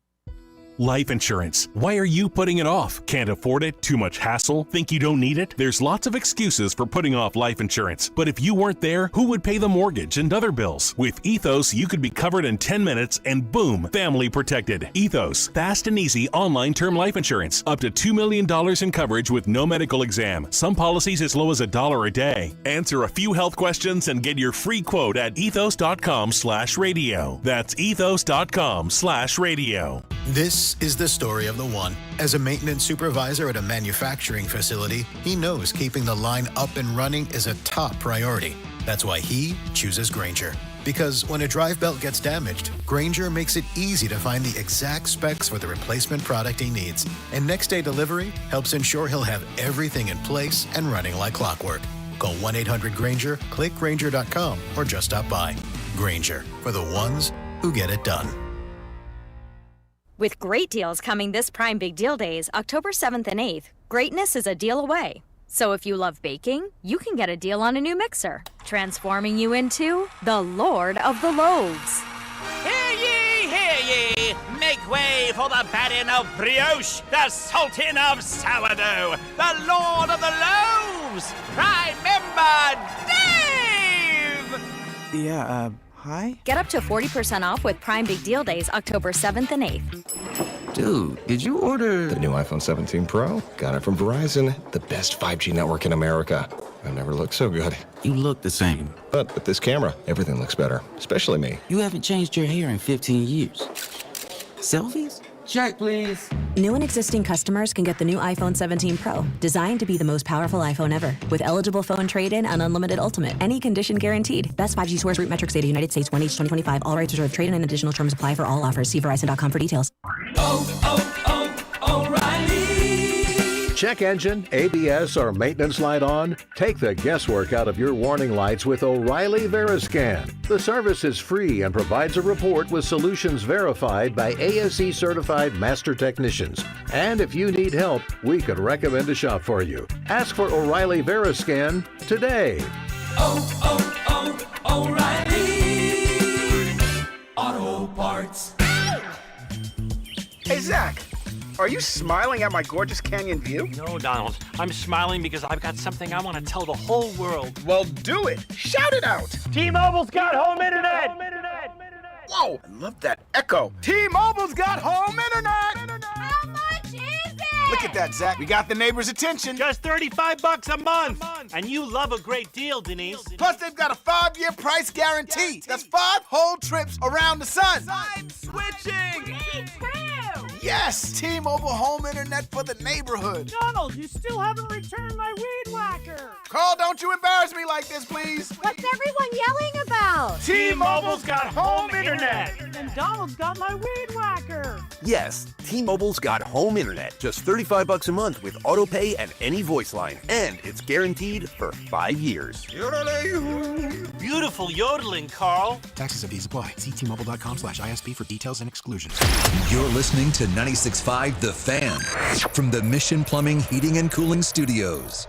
Life insurance. Why are you putting it off? Can't afford it? Too much hassle? Think you don't need it? There's lots of excuses for putting off life insurance. But if you weren't there, who would pay the mortgage and other bills? With Ethos, you could be covered in 10 minutes and boom, family protected. Ethos, fast and easy online term life insurance. Up to $2 million in coverage with no medical exam. Some policies as low as $1 a day. Answer a few health questions and get your free quote at ethos.com/radio. That's ethos.com/radio. This is the story of the one. As a maintenance supervisor at a manufacturing facility, he knows keeping the line up and running is a top priority. That's why he chooses Grainger. Because when a drive belt gets damaged, Grainger makes it easy to find the exact specs for the replacement product he needs. And next day delivery helps ensure he'll have everything in place and running like clockwork. Call 1-800-GRAINGER, click Grainger.com, or just stop by. Grainger, for the ones who get it done. With great deals coming this Prime Big Deal Days, October 7th and 8th, greatness is a deal away. So if you love baking, you can get a deal on a new mixer, transforming you into the Lord of the Loaves. Hear ye, make way for the baron of brioche, the sultan of sourdough, the Lord of the Loaves, Prime Member Dave! Yeah, hi? Get up to 40% off with Prime Big Deal Days, October 7th and 8th. Dude, did you order the new iPhone 17 Pro? Got it from Verizon, the best 5G network in America. I've never looked so good. You look the same. But with this camera, everything looks better, especially me. You haven't changed your hair in 15 years. Selfies? Check, please. New and existing customers can get the new iPhone 17 Pro, designed to be the most powerful iPhone ever. With eligible phone trade-in and unlimited ultimate, any condition guaranteed. Best 5G source root metrics data, United States, 1H 2025. All rights reserved. Trade-in and additional terms apply for all offers. See Verizon.com for details. O'Reilly. Check engine, ABS, or maintenance light on? Take the guesswork out of your warning lights with O'Reilly Veriscan. The service is free and provides a report with solutions verified by ASE certified master technicians. And if you need help, we could recommend a shop for you. Ask for O'Reilly Veriscan today. O'Reilly Auto Parts. Hey, Zach, are you smiling at my gorgeous canyon view? No, Donald. I'm smiling because I've got something I want to tell the whole world. Well, do it. Shout it out. T-Mobile's got home internet. Whoa, I love that echo. T-Mobile's got home internet. How much is it? Look at that, Zach. We got the neighbors' attention. Just $35 a month. And you love a great deal, Denise. Plus, they've got a 5-year price guarantee. That's 5 whole trips around the sun. I'm switching. Me too. Yes, T-Mobile home internet for the neighborhood. Donald, you still haven't returned my weed whacker. Carl, don't you embarrass me like this, please. What's everyone yelling about? T-Mobile's got home internet. And Donald's got my weed whacker. Yes, T-Mobile's got home internet. Just $35 a month with auto pay and any voice line. And it's guaranteed for 5 years. Beautiful yodeling, Carl. Taxes and fees apply. See T-Mobile.com/ISP for details and exclusions. You're listening to 96.5 The Fan from the Mission Plumbing, Heating, and Cooling Studios.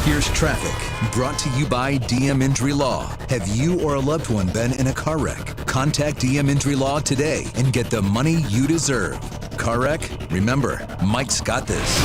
Here's traffic, brought to you by DM Injury Law. Have you or a loved one been in a car wreck? Contact DM Injury Law today and get the money you deserve. Car wreck? Remember, Mike's got this.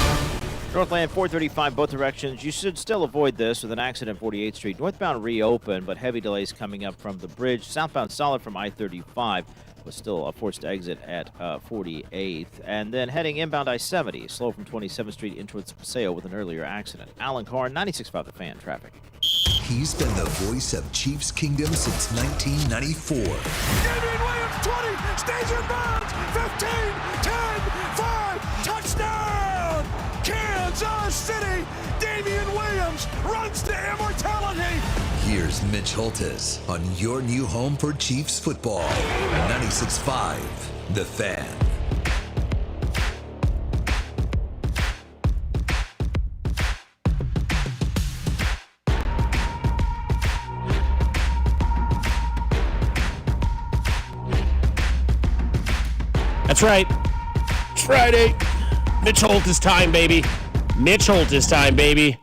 Northland 435 both directions. You should still avoid this with an accident 48th Street. Northbound reopened, but heavy delays coming up from the bridge. Southbound solid from I-35. Was still forced to exit at 48th. And then heading inbound I-70, slow from 27th Street in towards Paseo with an earlier accident. Alan Carr, 96.5 The Fan, traffic. He's been the voice of Chiefs Kingdom since 1994. Damian Williams, 20, stays in bounds, 15, 10, 5, touchdown! Kansas City, Damian Williams runs to immortality! Here's Mitch Holtis on your new home for Chiefs football. 96.5 The Fan. That's right. It's Friday. Mitch Holt is time, baby. Mitch Holt is time, baby.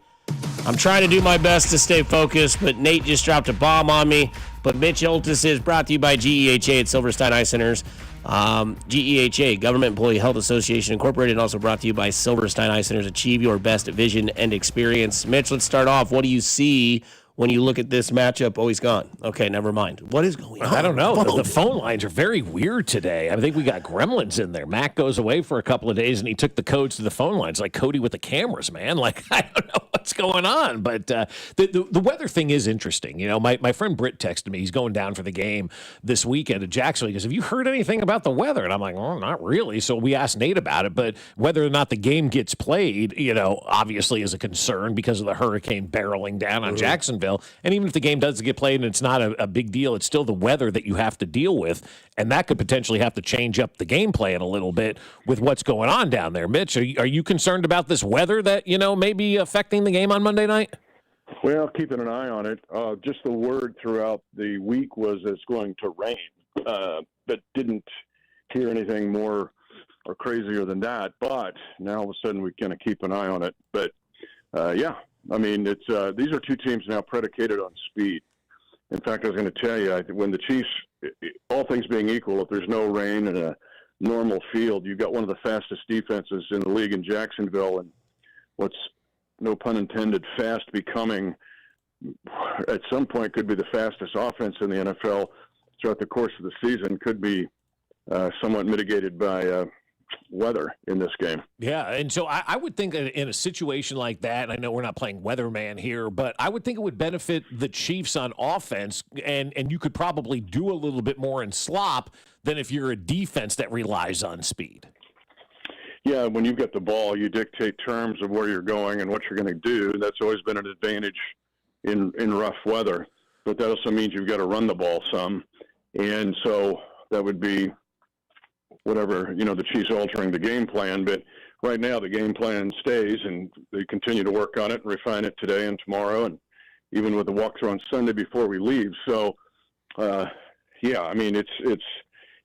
I'm trying to do my best to stay focused, but Nate just dropped a bomb on me. But Mitch Holtis is brought to you by GEHA at Silverstein Eye Centers. GEHA, Government Employee Health Association Incorporated, and also brought to you by Silverstein Eye Centers. Achieve your best vision and experience. Mitch, let's start off. What do you see when you look at this matchup? Oh, he's gone. Okay, never mind. What is going on? I don't know. The phone lines are very weird today. I think we got gremlins in there. Mac goes away for a couple of days, and he took the codes to the phone lines, like Cody with the cameras, man. Like, I don't know what's going on. But the weather thing is interesting. You know, my friend Britt texted me. He's going down for the game this weekend at Jacksonville. He goes, have you heard anything about the weather? And I'm like, well, not really. So we asked Nate about it. But whether or not the game gets played, you know, obviously is a concern because of the hurricane barreling down on Jacksonville. And even if the game does get played and it's not a big deal, it's still the weather that you have to deal with. And that could potentially have to change up the game plan a little bit with what's going on down there. Mitch, are you concerned about this weather that, you know, may be affecting the game on Monday night? Well, keeping an eye on it. Just the word throughout the week was it's going to rain, but didn't hear anything more or crazier than that. But now all of a sudden we kind of keep an eye on it. But, yeah. I mean, it's these are two teams now predicated on speed. In fact, I was going to tell you, when the Chiefs, all things being equal, if there's no rain and a normal field, you've got one of the fastest defenses in the league in Jacksonville, and what's, no pun intended, fast becoming, at some point, could be the fastest offense in the NFL throughout the course of the season, could be somewhat mitigated by weather in this game. Yeah, and so I would think that in a situation like that, and I know we're not playing weatherman here, but I would think it would benefit the Chiefs on offense, and you could probably do a little bit more in slop than if you're a defense that relies on speed. Yeah, when you've got the ball, you dictate terms of where you're going and what you're going to do. That's always been an advantage in rough weather, but that also means you've got to run the ball some, and so that would be whatever, you know, the Chiefs altering the game plan. But right now the game plan stays, and they continue to work on it and refine it today and tomorrow, and even with the walkthrough on Sunday before we leave. So, yeah, I mean, it's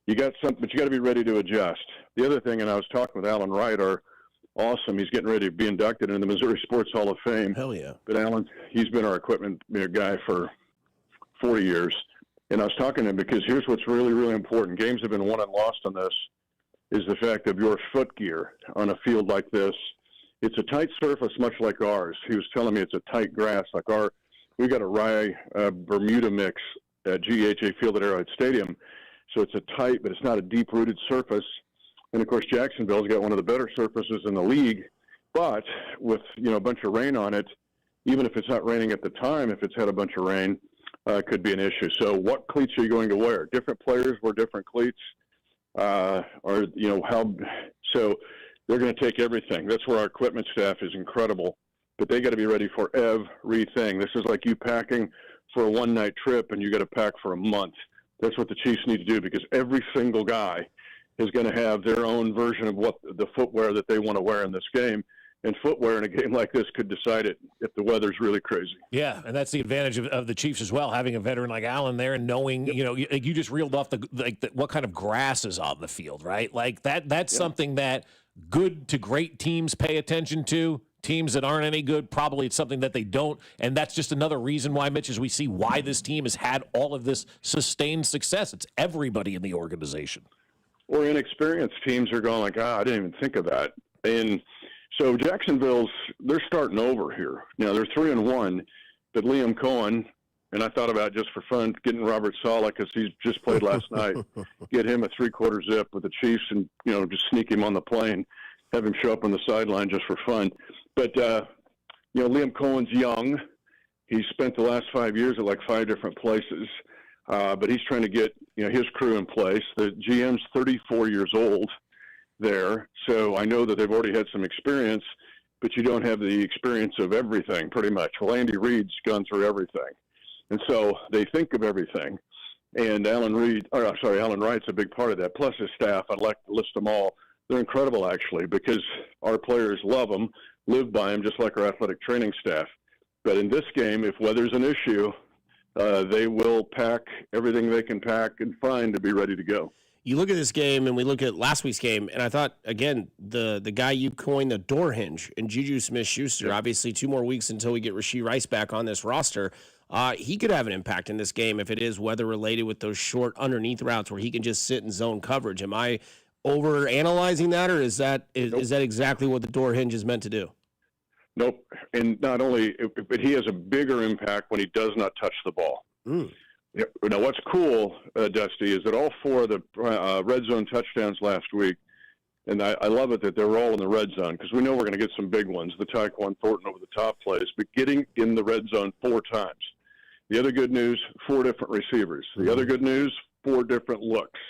you got something, but you got to be ready to adjust. The other thing, and I was talking with Alan Wright, our awesome, he's getting ready to be inducted into the Missouri Sports Hall of Fame. Hell yeah. But Alan, he's been our equipment guy for 40 years. And I was talking to him because here's what's really, really important. Games have been won and lost on this, is the fact of your foot gear on a field like this. It's a tight surface, much like ours. He was telling me it's a tight grass. Like we got a rye Bermuda mix at GEHA Field at Arrowhead Stadium. So it's a tight, but it's not a deep-rooted surface. And, of course, Jacksonville's got one of the better surfaces in the league. But with, you know, a bunch of rain on it, even if it's not raining at the time, if it's had a bunch of rain, could be an issue. So what cleats are you going to wear? Different players wear different cleats. Or, you know, so they're going to take everything. That's where our equipment staff is incredible. But they got to be ready for everything. This is like you packing for a one-night trip, and you got to pack for a month. That's what the Chiefs need to do, because every single guy is going to have their own version of what the footwear that they want to wear in this game. And footwear in a game like this could decide it if the weather's really crazy. Yeah, and that's the advantage of the Chiefs as well, having a veteran like Allen there and knowing, you know, you just reeled off what kind of grass is on the field, right? Like that's something that good to great teams pay attention to. Teams that aren't any good, probably it's something that they don't. And that's just another reason why, Mitch, as we see why this team has had all of this sustained success. It's everybody in the organization. Or inexperienced teams are going like, I didn't even think of that. And so they're starting over here. Now, they're 3-1, but Liam Cohen, and I thought about just for fun, getting Robert Saleh, because he's just played last night, get him a 3/4 zip with the Chiefs and, you know, just sneak him on the plane, have him show up on the sideline just for fun. But, you know, Liam Cohen's young. He's spent the last 5 years at like 5 different places, but he's trying to get, you know, his crew in place. The GM's 34 years old there, so I know that they've already had some experience, but you don't have the experience of everything pretty much. Well, Andy Reid's gone through everything, and so they think of everything. And Alan Wright's a big part of that, plus his staff. I'd like to list them all. They're incredible, actually, because our players love them, live by them, just like our athletic training staff. But in this game, if weather's an issue, they will pack everything they can pack and find to be ready to go. You look at this game, and we look at last week's game, and I thought, again, the guy you coined the door hinge, and Juju Smith-Schuster, obviously 2 more weeks until we get Rashee Rice back on this roster, he could have an impact in this game if it is weather-related with those short underneath routes where he can just sit in zone coverage. Am I over-analyzing that, or is that exactly what the door hinge is meant to do? Nope. And not only, but he has a bigger impact when he does not touch the ball. Yeah. Now, what's cool, Dusty, is that all 4 of the red zone touchdowns last week, and I love it that they're all in the red zone because we know we're going to get some big ones, the Tyquan Thornton over the top plays, but getting in the red zone 4 times. The other good news, 4 different receivers. The other good news, 4 different looks.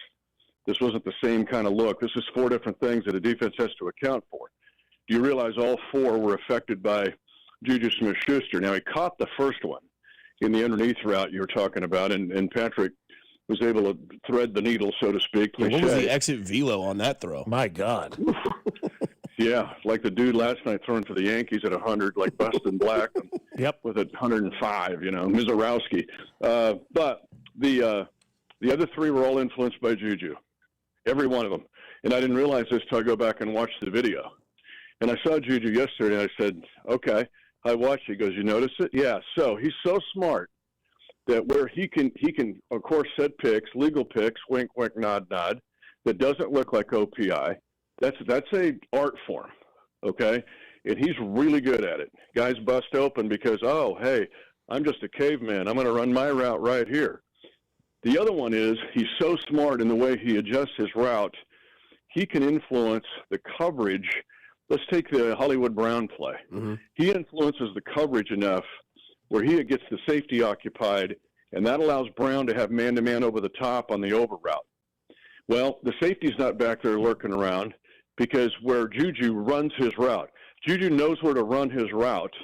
This wasn't the same kind of look. This is 4 different things that a defense has to account for. Do you realize all 4 were affected by Juju Smith-Schuster? Now, he caught the first one in the underneath route you were talking about, and Patrick was able to thread the needle, so to speak. Yeah, what was the exit velo on that throw? My God. Yeah, like the dude last night throwing for the Yankees at 100, like Bustin' Black with 105, Mizorowski. But the other 3 were all influenced by Juju, every one of them. And I didn't realize this till I go back and watch the video. And I saw Juju yesterday, and I said, okay. I watched. He goes, you notice it? Yeah. So he's so smart that where he can, of course, set picks, legal picks, wink, wink, nod, nod, that doesn't look like OPI. That's a art form, okay? And he's really good at it. Guys bust open because, oh, hey, I'm just a caveman. I'm going to run my route right here. The other one is he's so smart in the way he adjusts his route, he can influence the coverage. Let's take the Hollywood Brown play. He influences the coverage enough where he gets the safety occupied, and that allows Brown to have man-to-man over the top on the over route. Well, the safety's not back there lurking around because where Juju runs his route, Juju knows where to run his route.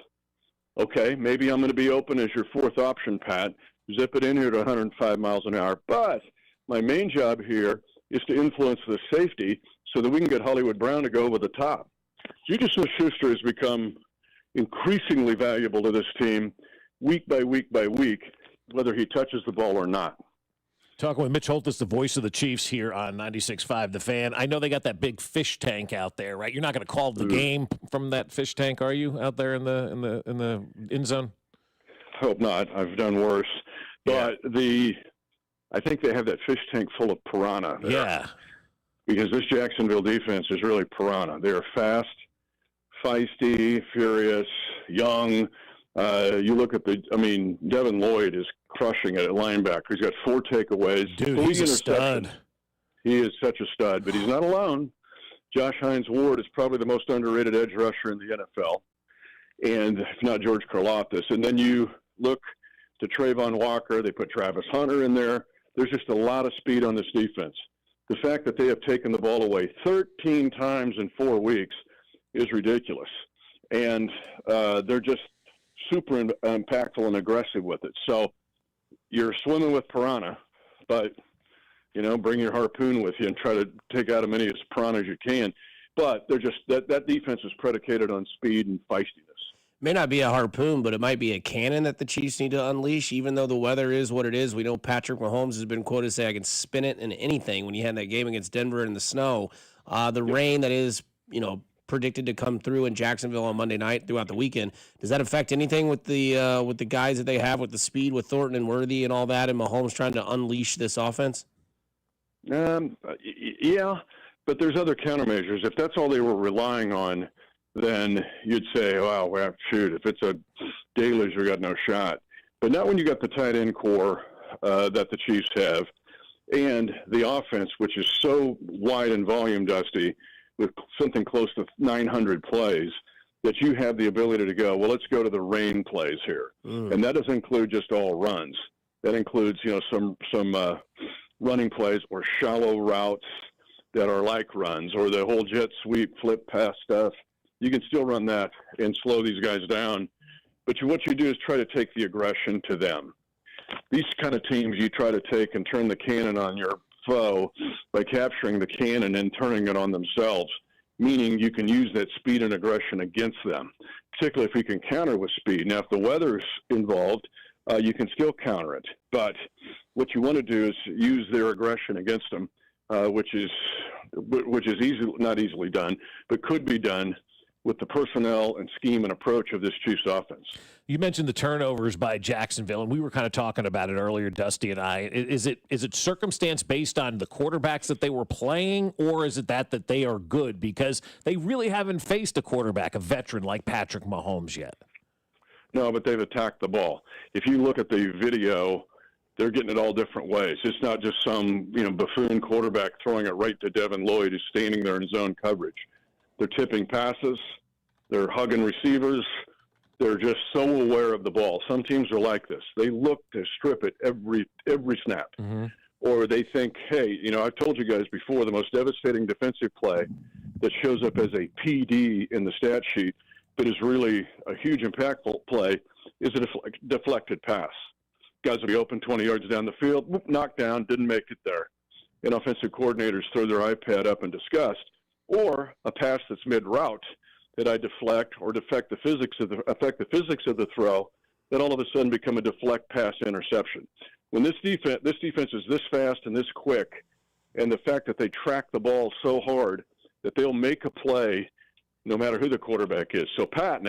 Okay, maybe I'm going to be open as your 4th option, Pat. Zip it in here to 105 miles an hour. But my main job here is to influence the safety so that we can get Hollywood Brown to go over the top. Juju Smith-Schuster has become increasingly valuable to this team week by week by week, whether he touches the ball or not. Talking with Mitch Holthus, the voice of the Chiefs here on 96.5 The Fan. I know they got that big fish tank out there, right? You're not going to call the game from that fish tank, are you, out there in the end zone? Hope not. I've done worse. But I think they have that fish tank full of piranha there. Yeah. Because this Jacksonville defense is really piranha. They're fast, feisty, furious, young. You look at Devin Lloyd is crushing it at linebacker. He's got 4 takeaways. Dude, he's a stud. He is such a stud, but he's not alone. Josh Hines Ward is probably the most underrated edge rusher in the NFL, and if not George Karlaftis. And then you look to Trayvon Walker. They put Travis Hunter in there. There's just a lot of speed on this defense. The fact that they have taken the ball away 13 times in 4 weeks is ridiculous. And they're just super impactful and aggressive with it. So you're swimming with piranha, but, bring your harpoon with you and try to take out as many as piranha as you can. But they're just that defense is predicated on speed and feistiness. May not be a harpoon, but it might be a cannon that the Chiefs need to unleash, even though the weather is what it is. We know Patrick Mahomes has been quoted to say, I can spin it in anything when you had that game against Denver in the snow. The rain that is, predicted to come through in Jacksonville on Monday night throughout the weekend, does that affect anything with the guys that they have, with the speed, with Thornton and Worthy and all that, and Mahomes trying to unleash this offense? Yeah, but there's other countermeasures. If that's all they were relying on, then you'd say, wow, shoot, if it's a deluge, we got no shot. But not when you got the tight end core that the Chiefs have, and the offense, which is so wide in volume, Dusty, with something close to 900 plays, that you have the ability to go, well, let's go to the rain plays here. And that doesn't include just all runs. That includes, some running plays or shallow routes that are like runs, or the whole jet sweep, flip pass stuff. You can still run that and slow these guys down. But what you do is try to take the aggression to them. These kind of teams, you try to take and turn the cannon on your foe by capturing the cannon and turning it on themselves, meaning you can use that speed and aggression against them, particularly if you can counter with speed. Now, if the weather's involved, you can still counter it. But what you want to do is use their aggression against them. which is not easily done, but could be done with the personnel and scheme and approach of this Chiefs offense. You mentioned the turnovers by Jacksonville, and we were kind of talking about it earlier, Dusty and I. Is it circumstance based on the quarterbacks that they were playing, or is it that they are good? Because they really haven't faced a quarterback, a veteran like Patrick Mahomes yet. No, but they've attacked the ball. If you look at the video, they're getting it all different ways. It's not just some buffoon quarterback throwing it right to Devin Lloyd who's standing there in zone coverage. They're tipping passes. They're hugging receivers. They're just so aware of the ball. Some teams are like this. They look to strip it every snap. Mm-hmm. Or they think, hey, I've told you guys before, the most devastating defensive play that shows up as a PD in the stat sheet but is really a huge impactful play is a deflected pass. Guys will be open 20 yards down the field, whoop, knocked down, didn't make it there. And offensive coordinators throw their iPad up in disgust. Or a pass that's mid-route that I deflect or affect the physics of the throw, that all of a sudden become a deflect pass interception. When this defense is this fast and this quick, and the fact that they track the ball so hard that they'll make a play no matter who the quarterback is. So Pat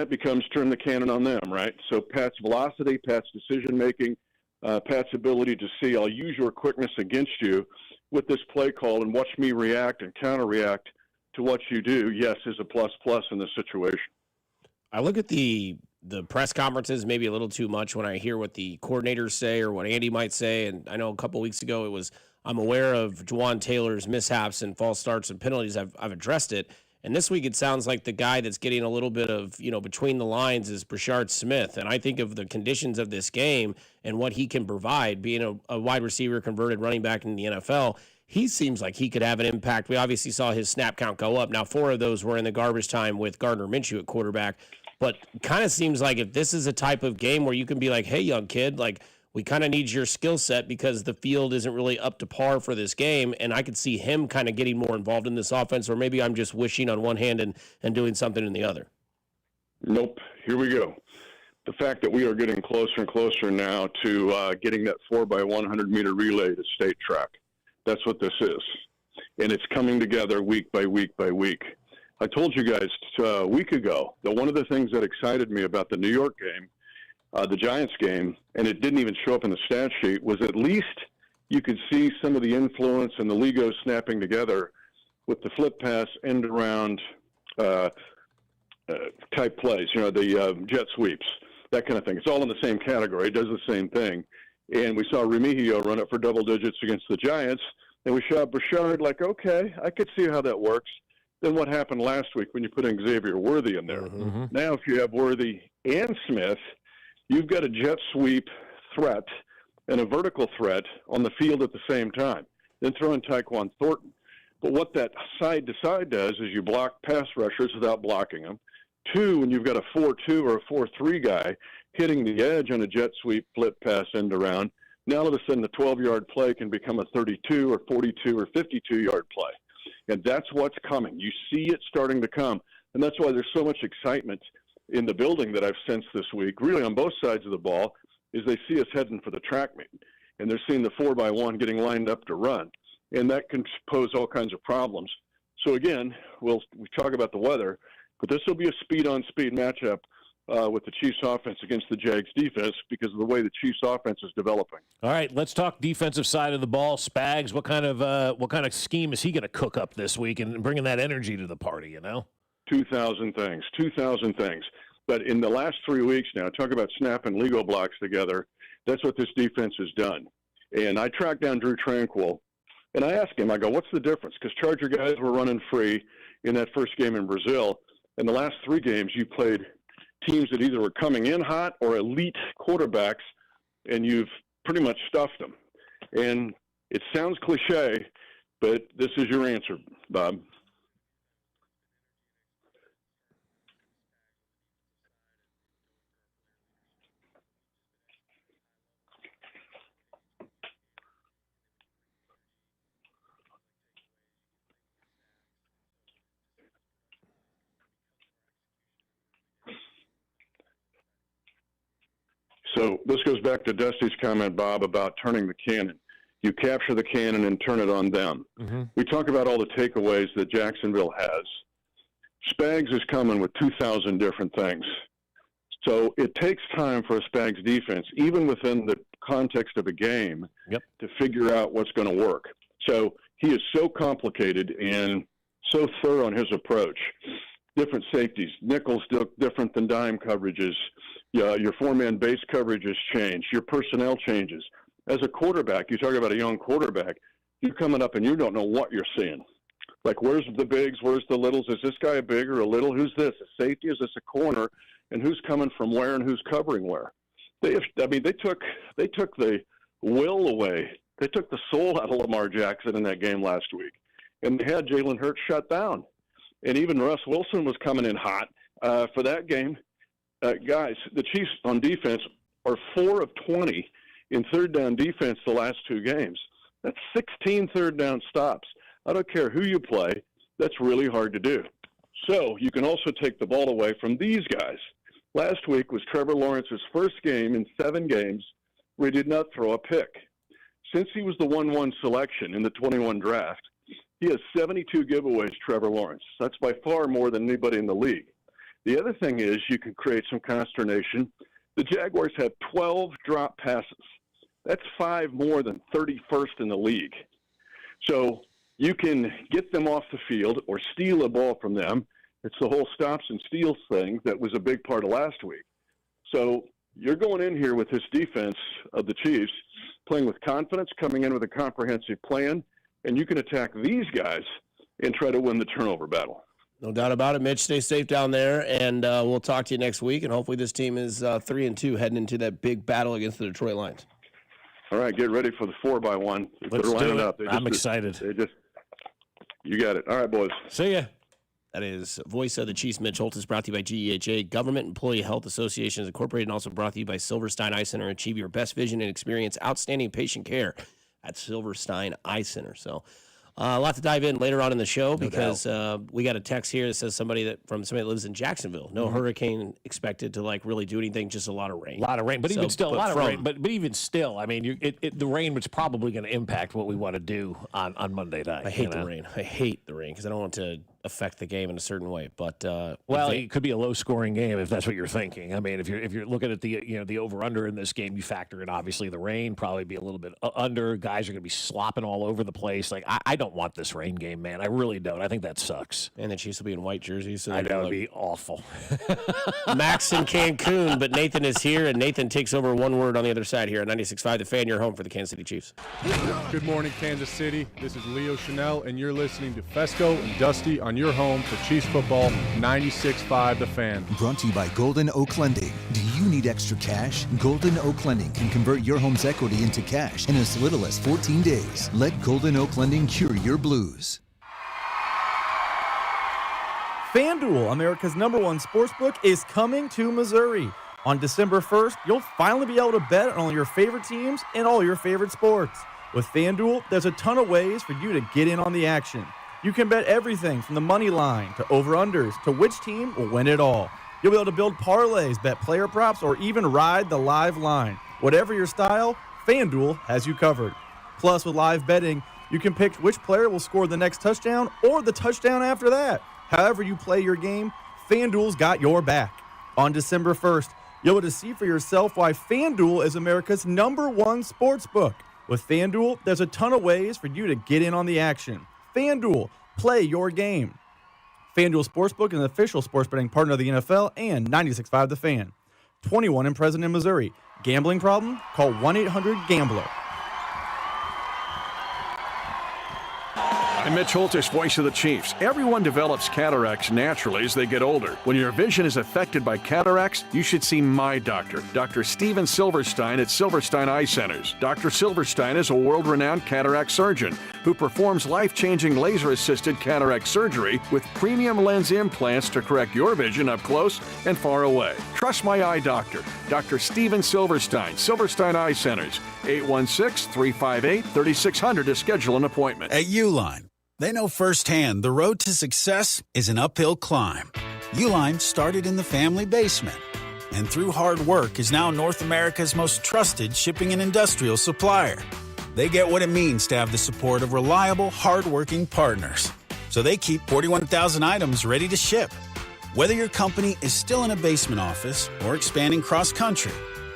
becomes turn the cannon on them, right? So Pat's velocity, Pat's decision-making, Pat's ability to see, I'll use your quickness against you with this play call and watch me react and counter-react to what you do, yes, is a plus in this situation. I look at the press conferences maybe a little too much when I hear what the coordinators say or what Andy might say. And I know a couple weeks ago it was, I'm aware of Juwan Taylor's mishaps and false starts and penalties. I've addressed it. And this week it sounds like the guy that's getting a little bit of, between the lines is Brashard Smith. And I think of the conditions of this game and what he can provide, being a wide receiver, converted running back in the NFL. He seems like he could have an impact. We obviously saw his snap count go up. Now, 4 of those were in the garbage time with Gardner Minshew at quarterback. But kind of seems like if this is a type of game where you can be like, hey, young kid, we kind of need your skill set because the field isn't really up to par for this game. And I could see him kind of getting more involved in this offense, or maybe I'm just wishing on one hand and doing something in the other. Nope. Here we go. The fact that we are getting closer and closer now to getting that 4x100-meter relay to state track. That's what this is. And it's coming together week by week by week. I told you guys a week ago that one of the things that excited me about the New York game, the Giants game, and it didn't even show up in the stat sheet, was at least you could see some of the influence and the Legos snapping together with the flip pass, end around type plays, the jet sweeps, that kind of thing. It's all in the same category. It does the same thing. And we saw Remigio run it for double digits against the Giants, and we shot Brashard like, okay, I could see how that works. Then what happened last week when you put in Xavier Worthy in there? Mm-hmm. Now if you have Worthy and Smith, you've got a jet sweep threat and a vertical threat on the field at the same time. Then throw in Tyquan Thornton. But what that side-to-side does is you block pass rushers without blocking them. 2, when you've got a 4-2 or a 4-3 guy hitting the edge on a jet sweep, flip pass, end around, now all of a sudden the 12-yard play can become a 32 or 42 or 52-yard play. And that's what's coming. You see it starting to come. And that's why there's so much excitement in the building that I've sensed this week, really on both sides of the ball, is they see us heading for the track meet. And they're seeing the 4x1 getting lined up to run. And that can pose all kinds of problems. So, again, we talk about the weather, but this will be a speed-on-speed matchup with the Chiefs offense against the Jags defense because of the way the Chiefs offense is developing. All right, let's talk defensive side of the ball. Spags, what kind of scheme is he going to cook up this week and bringing that energy to the party, 2,000 things. But in the last 3 weeks now, talk about snapping Lego blocks together, that's what this defense has done. And I tracked down Drew Tranquill, and I asked him, I go, what's the difference? Because Charger guys were running free in that first game in Brazil. In the last 3 games, you played teams that either were coming in hot or elite quarterbacks, and you've pretty much stuffed them. And it sounds cliche, but this is your answer, Bob. So this goes back to Dusty's comment, Bob, about turning the cannon. You capture the cannon and turn it on them. Mm-hmm. We talk about all the takeaways that Jacksonville has. Spags is coming with 2,000 different things. So it takes time for a Spags defense, even within the context of a game, to figure out what's going to work. So he is so complicated and so thorough in his approach. Different safeties, nickels different than dime coverages. Your four-man base coverages change. Your personnel changes. As a quarterback, you talk about a young quarterback, you're coming up and you don't know what you're seeing. Like, where's the bigs? Where's the littles? Is this guy a big or a little? Who's this? A safety? Is this a corner? And who's coming from where and who's covering where? They took the will away. They took the soul out of Lamar Jackson in that game last week. And they had Jalen Hurts shut down. And even Russ Wilson was coming in hot for that game. Guys, the Chiefs on defense are 4 of 20 in third down defense the last 2 games. That's 16 third down stops. I don't care who you play. That's really hard to do. So you can also take the ball away from these guys. Last week was Trevor Lawrence's first game in 7 games where he did not throw a pick. Since he was the 1-1 selection in the 21 draft, he has 72 giveaways, Trevor Lawrence. That's by far more than anybody in the league. The other thing is you can create some consternation. The Jaguars have 12 drop passes. That's 5 more than 31st in the league. So you can get them off the field or steal a ball from them. It's the whole stops and steals thing that was a big part of last week. So you're going in here with this defense of the Chiefs, playing with confidence, coming in with a comprehensive plan, and you can attack these guys and try to win the turnover battle. No doubt about it. Mitch, stay safe down there, and we'll talk to you next week, and hopefully this team is 3-2 heading into that big battle against the Detroit Lions. All right, get ready for the 4x1. Let's do it. I'm excited. You got it. All right, boys. See ya. That is voice of the Chiefs, Mitch Holt, is brought to you by GEHA, Government Employee Health Associations Incorporated, and also brought to you by Silverstein Eye Center. Achieve your best vision and experience outstanding patient care at Silverstein Eye Center. So a lot to dive in later on in the show because we got a text here that says somebody that lives in Jacksonville. No hurricane expected to really do anything, just a lot of rain. A lot of rain, but even still, a lot of rain. But even still, I mean, the rain was probably going to impact what we want to do on Monday night. I hate the rain. I hate the rain because I don't want to affect the game in a certain way. But it could be a low-scoring game if that's what you're thinking. I mean, if you're looking at the over/under in this game, you factor in obviously the rain, probably be a little bit under. Guys are going to be slopping all over the place. Like I don't want this rain game, man. I really don't. I think that sucks. And the Chiefs will be in white jerseys. So I know it'd be awful. Max in Cancun, but Nathan is here, and Nathan takes over one word on the other side here at 96.5 The Fan. You're home for the Kansas City Chiefs. Good morning, Kansas City. This is Leo Chanel, and you're listening to Fescoe and Dusty on your home for Chiefs football, 96.5 The Fan. Brought to you by Golden Oak Lending. Do you need extra cash? Golden Oak Lending can convert your home's equity into cash in as little as 14 days. Let Golden Oak Lending cure your blues. FanDuel, America's #1 sportsbook, is coming to Missouri. On December 1st, you'll finally be able to bet on all your favorite teams and all your favorite sports. With FanDuel, there's a ton of ways for you to get in on the action. You can bet everything from the money line to over-unders to which team will win it all. You'll be able to build parlays, bet player props, or even ride the live line. Whatever your style, FanDuel has you covered. Plus, with live betting, you can pick which player will score the next touchdown or the touchdown after that. However you play your game, FanDuel's got your back. On December 1st, you'll be able to see for yourself why FanDuel is America's #1 sportsbook. With FanDuel, there's a ton of ways for you to get in on the action. FanDuel, play your game. FanDuel Sportsbook is an official sports betting partner of the NFL and 96.5 The Fan. 21 and present in Missouri. Gambling problem? Call 1-800-GAMBLER. I'm Mitch Holtis, voice of the Chiefs. Everyone develops cataracts naturally as they get older. When your vision is affected by cataracts, you should see my doctor, Dr. Steven Silverstein at Silverstein Eye Centers. Dr. Silverstein is a world-renowned cataract surgeon who performs life-changing laser-assisted cataract surgery with premium lens implants to correct your vision up close and far away. Trust my eye doctor, Dr. Steven Silverstein, Silverstein Eye Centers, 816-358-3600 to schedule an appointment. At Uline, they know firsthand the road to success is an uphill climb. Uline started in the family basement, and through hard work is now North America's most trusted shipping and industrial supplier. They get what it means to have the support of reliable, hardworking partners. So they keep 41,000 items ready to ship. Whether your company is still in a basement office or expanding cross-country,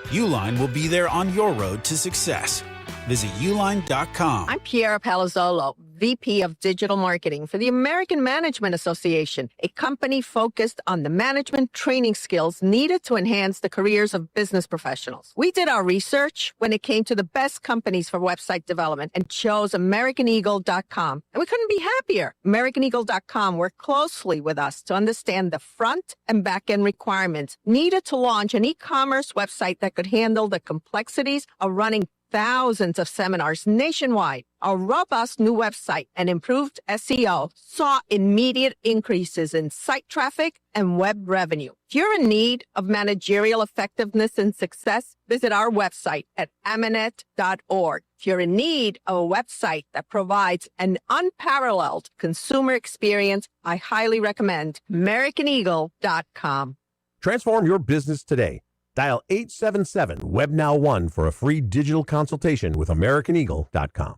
Uline will be there on your road to success. Visit uline.com. I'm Piera Palazzolo, VP of Digital Marketing for the American Management Association, a company focused on the management training skills needed to enhance the careers of business professionals. We did our research when it came to the best companies for website development and chose AmericanEagle.com. And we couldn't be happier. AmericanEagle.com worked closely with us to understand the front and back end requirements needed to launch an e-commerce website that could handle the complexities of running thousands of seminars nationwide. Our robust new website and improved SEO saw immediate increases in site traffic and web revenue. If you're in need of managerial effectiveness and success, visit our website at amanet.org. If you're in need of a website that provides an unparalleled consumer experience, I highly recommend AmericanEagle.com. Transform your business today. Dial 877-WebNow1 for a free digital consultation with AmericanEagle.com.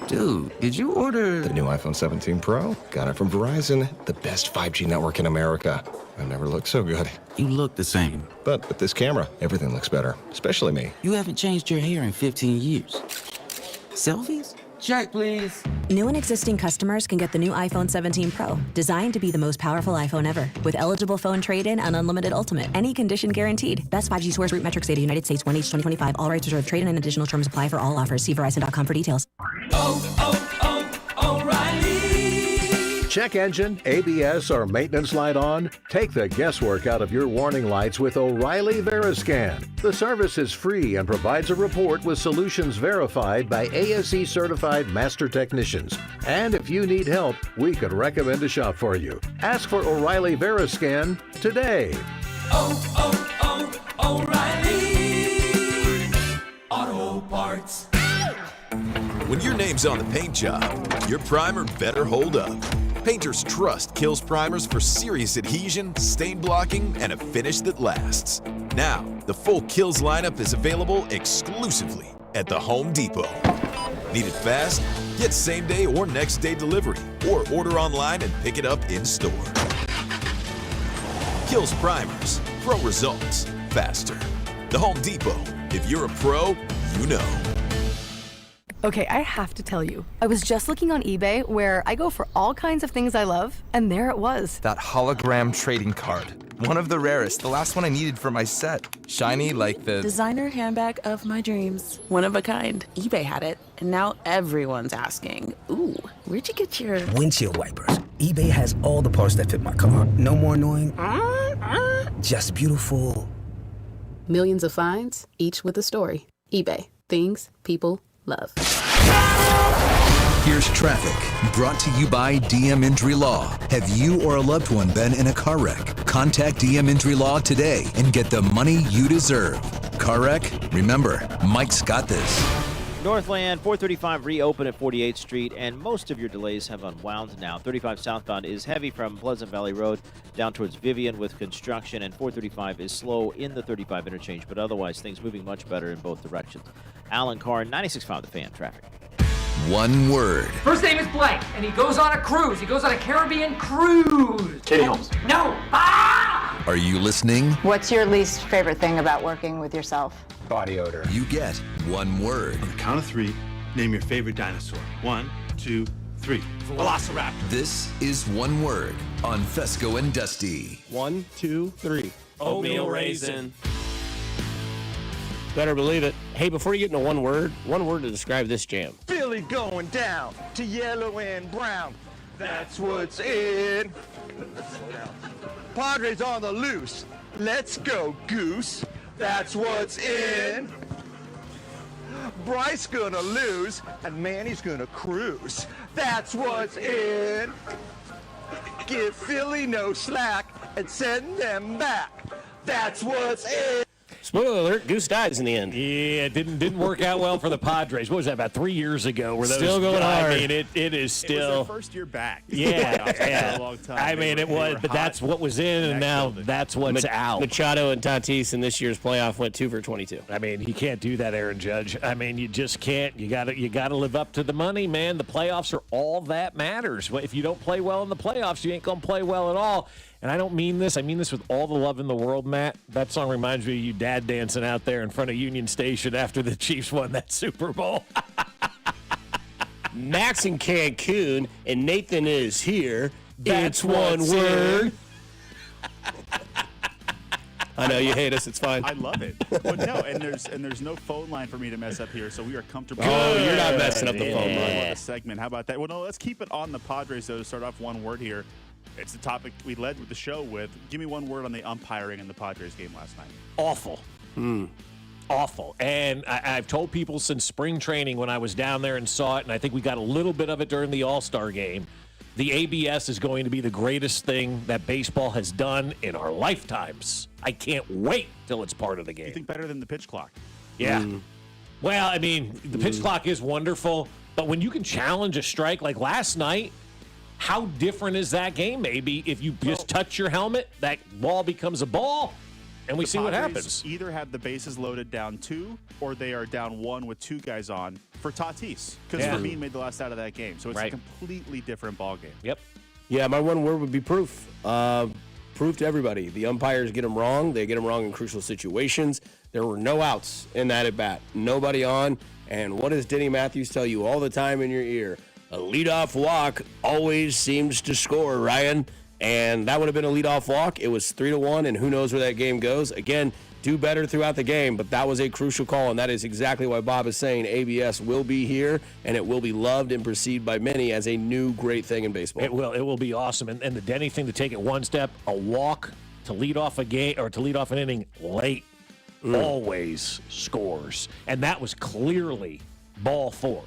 Dude, did you order the new iPhone 17 Pro? Got it from Verizon, the best 5G network in America. I've never looked so good. You look the same. But with this camera, everything looks better, especially me. You haven't changed your hair in 15 years. Selfies? Check, please. New and existing customers can get the new iPhone 17 Pro, designed to be the most powerful iPhone ever. With eligible phone trade-in and unlimited ultimate, any condition guaranteed. Best 5G source root metrics data, United States, 1H 2025. All rights reserved. Trade-in and additional terms apply for all offers. See Verizon.com for details. O'Reilly. Check engine, ABS, or maintenance light on? Take the guesswork out of your warning lights with O'Reilly Veriscan. The service is free and provides a report with solutions verified by ASE certified master technicians. And if you need help, we could recommend a shop for you. Ask for O'Reilly Veriscan today. O'Reilly Auto Parts. When your name's on the paint job, your primer better hold up. Painters trust Kills primers for serious adhesion, stain blocking, and a finish that lasts. Now, the full Kills lineup is available exclusively at the Home Depot. Need it fast? Get same-day or next-day delivery, or order online and pick it up in-store. Kills primers. Pro results. Faster. The Home Depot. If you're a pro, you know. Okay, I have to tell you, I was just looking on eBay where I go for all kinds of things I love, and there it was. That hologram trading card. One of the rarest, the last one I needed for my set. Shiny like the designer handbag of my dreams. One of a kind. eBay had it, and now everyone's asking, ooh, where'd you get your windshield wipers? eBay has all the parts that fit my car. No more annoying, just beautiful. Millions of finds, each with a story. eBay. Things people love. Here's traffic, brought to you by DM Injury Law. Have you or a loved one been in a car wreck? Contact DM Injury Law today and get the money you deserve. Car wreck? Remember, Mike's got this. Northland, 435 reopen at 48th Street, and most of your delays have unwound now. 35 southbound is heavy from Pleasant Valley Road down towards Vivian with construction, and 435 is slow in the 35 interchange, but otherwise things moving much better in both directions. Alan Carr, 96.5 The Fan, traffic. One word. First name is blank, and he goes on a cruise. He goes on a Caribbean cruise. Katie Holmes. No. Ah! Are you listening? What's your least favorite thing about working with yourself? Body odor. You get one word. On the count of three, name your favorite dinosaur. 1, 2, 3. Velociraptor. This is one word on Fescoe and Dusty. 1, 2, 3. Oatmeal raisin. Better believe it. Hey, before you get into one word to describe this jam. Billy going down to yellow and brown. That's what's in. Padres on the loose. Let's go, Goose. That's what's in. Bryce gonna lose, and Manny's gonna cruise. That's what's in. Give Philly no slack and send them back. That's what's in. Spoiler alert, Goose dies in the end. Yeah, it didn't work out well for the Padres. What was that, about 3 years ago? Where those still going hard. I mean, it is still. It was their first year back. Yeah, For a long time. I mean, it was, but that's what was in, and now that's what's out. Machado and Tatis in this year's playoff went 2 for 22. I mean, you can't do that, Aaron Judge. I mean, you just can't. You gotta live up to the money, man. The playoffs are all that matters. If you don't play well in the playoffs, you ain't gonna play well at all. And I don't mean this. I mean this with all the love in the world, Matt. That song reminds me of you dad dancing out there in front of Union Station after the Chiefs won that Super Bowl. Max in Cancun, and Nathan is here. That's it's one what's word. I know you hate us. It's fine. I love it. But no, and there's no phone line for me to mess up here, so we are comfortable. Oh, you're not messing up the phone line. The segment. How about that? Well, no, let's keep it on the Padres, though, to start off one word here. It's the topic we led with the show with. Give me one word on the umpiring in the Padres game last night. Awful. Awful. And I've told people since spring training when I was down there and saw it, and I think we got a little bit of it during the All-Star game, the ABS is going to be the greatest thing that baseball has done in our lifetimes. I can't wait till it's part of the game. You think better than the pitch clock? Yeah. Well, I mean, the pitch clock is wonderful, but when you can challenge a strike like last night, how different is that game? Maybe if you just touch your helmet, that ball becomes a ball, and we see what happens. Either have the bases loaded down 2, or they are down 1 with 2 guys on for Tatis, because Vermin made the last out of that game. So it's a completely different ball game. Yep. Yeah, my one word would be proof. Proof to everybody. The umpires get them wrong. They get them wrong in crucial situations. There were no outs in that at bat. Nobody on. And what does Denny Matthews tell you all the time in your ear? A leadoff walk always seems to score, Ryan. And that would have been a leadoff walk. It was 3-1, and who knows where that game goes. Again, do better throughout the game, but that was a crucial call, and that is exactly why Bob is saying ABS will be here, and it will be loved and perceived by many as a new great thing in baseball. It will be awesome. And the Denny thing, to take it one step, a walk to lead off a game or to lead off an inning late always scores. And that was clearly ball 4.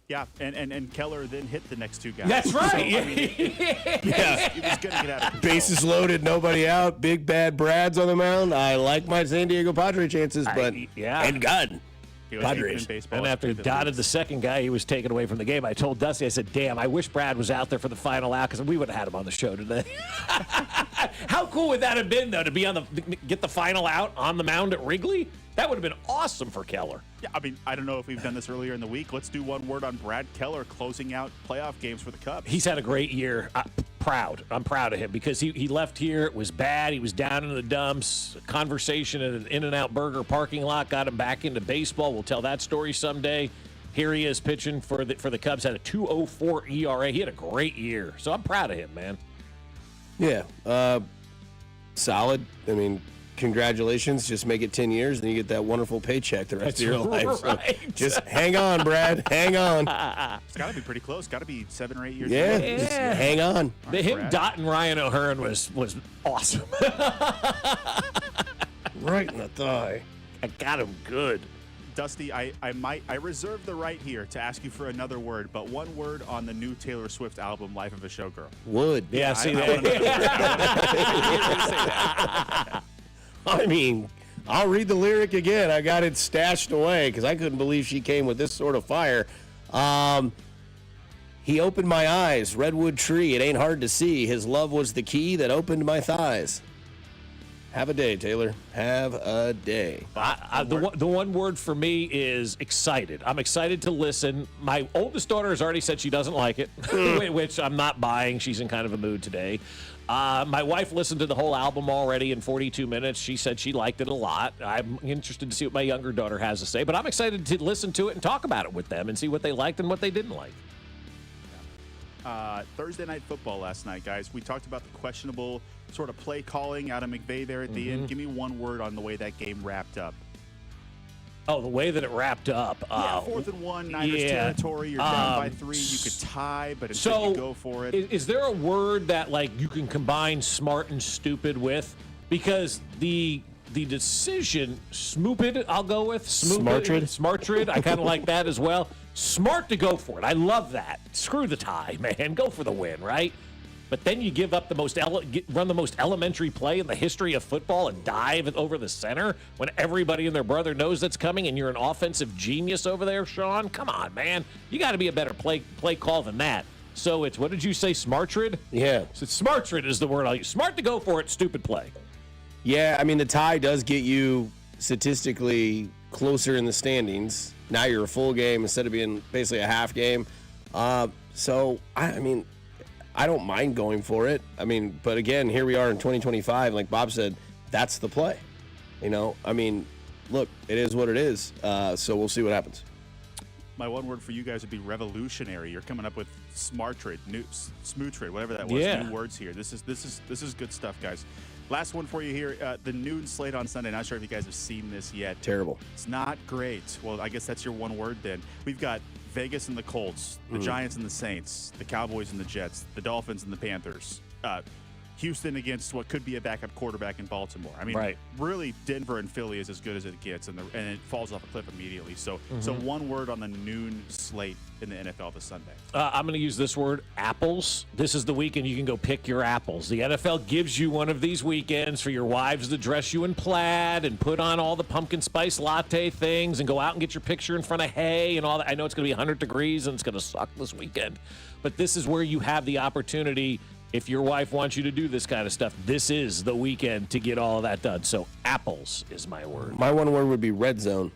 Yeah, and Keller then hit the next 2 guys. That's right. So, I mean, he was going to get out of control. Bases loaded, nobody out. Big bad Brad's on the mound. I like my San Diego Padre chances, but and God, Padres. And after he dotted the second guy, he was taken away from the game. I told Dusty, I said, "Damn, I wish Brad was out there for the final out, because we would have had him on the show today." How cool would that have been, though, to be get the final out on the mound at Wrigley? That would have been awesome for Keller. Yeah, I mean, I don't know if we've done this earlier in the week. Let's do one word on Brad Keller closing out playoff games for the Cubs. He's had a great year. I'm proud of him, because he left here. It was bad. He was down in the dumps. A conversation in an In-N-Out Burger parking lot got him back into baseball. We'll tell that story someday. Here he is pitching for the Cubs. Had a 2.04 ERA. He had a great year. So I'm proud of him, man. Yeah. Solid. I mean, congratulations. Just make it 10 years, then you get that wonderful paycheck the rest of your life. Right. So just hang on, Brad. Hang on. It's got to be pretty close. Got to be 7 or 8 years. Yeah. Just hang on. Him dotting Ryan O'Hearn was awesome. Right in the thigh. I got him good. Dusty, I reserve the right here to ask you for another word, but one word on the new Taylor Swift album, Life of a Showgirl. Would. Yeah, see that. I mean, I'll read the lyric again. I got it stashed away because I couldn't believe she came with this sort of fire. He opened my eyes, redwood tree, it ain't hard to see. His love was the key that opened my thighs. Have a day, Taylor. Have a day. The one word for me is excited. I'm excited to listen. My oldest daughter has already said she doesn't like it, which I'm not buying. She's in kind of a mood today. My wife listened to the whole album already in 42 minutes. She said she liked it a lot. I'm interested to see what my younger daughter has to say, but I'm excited to listen to it and talk about it with them and see what they liked and what they didn't like. Thursday Night Football last night, guys. We talked about the questionable sort of play calling out of McVay there at the end. Give me one word on the way that game wrapped up. Oh, the way that it wrapped up. 4th and 1, Niners territory. You're down by 3. You could tie, but instead you go for it. Is there a word that like you can combine smart and stupid with? Because the decision, smoopid, I'll go with. Smartrid. I kind of like that as well. Smart to go for it. I love that. Screw the tie, man. Go for the win, right? but then you give up the run the most elementary play in the history of football and dive over the center when everybody and their brother knows that's coming, and you're an offensive genius over there, Sean? Come on, man. You got to be a better play call than that. So it's, what did you say, smartrid? Yeah. So smartrid is the word I'll use. Smart to go for it, stupid play. Yeah, I mean, the tie does get you statistically closer in the standings. Now you're a full game instead of being basically a half game. So, I mean, I don't mind going for it. I mean, but again, here we are in 2025. Like Bob said, that's the play. You know, I mean, look, it is what it is. So we'll see what happens. My one word for you guys would be revolutionary. You're coming up with smartrid, smootrid, whatever that was. Yeah. New words here. This is good stuff, guys. Last one for you here. The noon slate on Sunday. Not sure if you guys have seen this yet. Terrible. It's not great. Well, I guess that's your one word then. We've got Vegas and the Colts, the Giants and the Saints, the Cowboys and the Jets, the Dolphins and the Panthers. Houston against what could be a backup quarterback in Baltimore. I mean, really, Denver and Philly is as good as it gets, and it falls off a cliff immediately. So, so one word on the noon slate in the NFL this Sunday. I'm going to use this word, apples. This is the weekend you can go pick your apples. The NFL gives you one of these weekends for your wives to dress you in plaid and put on all the pumpkin spice latte things and go out and get your picture in front of hay and all that. I know it's going to be 100 degrees and it's going to suck this weekend, but this is where you have the opportunity. If your wife wants you to do this kind of stuff, this is the weekend to get all of that done. So apples is my word. My one word would be red zone,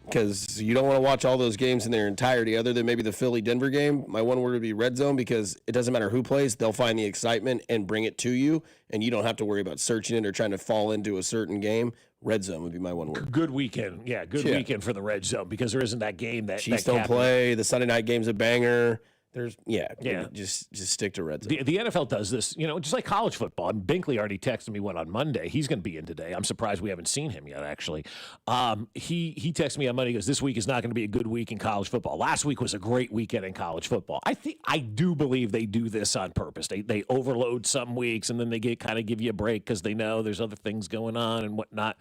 because you don't want to watch all those games in their entirety other than maybe the Philly-Denver game. My one word would be red zone, because it doesn't matter who plays. They'll find the excitement and bring it to you, and you don't have to worry about searching it or trying to fall into a certain game. Red zone would be my one word. Good weekend. Yeah, good weekend for the red zone, because there isn't that game that Chiefs don't play. The Sunday night game's a banger. Just stick to red zone. The NFL does this, just like college football. And Binkley already texted me one on Monday. He's going to be in today. I'm surprised we haven't seen him yet, actually. He texted me on Monday. He goes, this week is not going to be a good week in college football. Last week was a great weekend in college football. I do believe they do this on purpose. They overload some weeks, and then they kind of give you a break because they know there's other things going on and whatnot.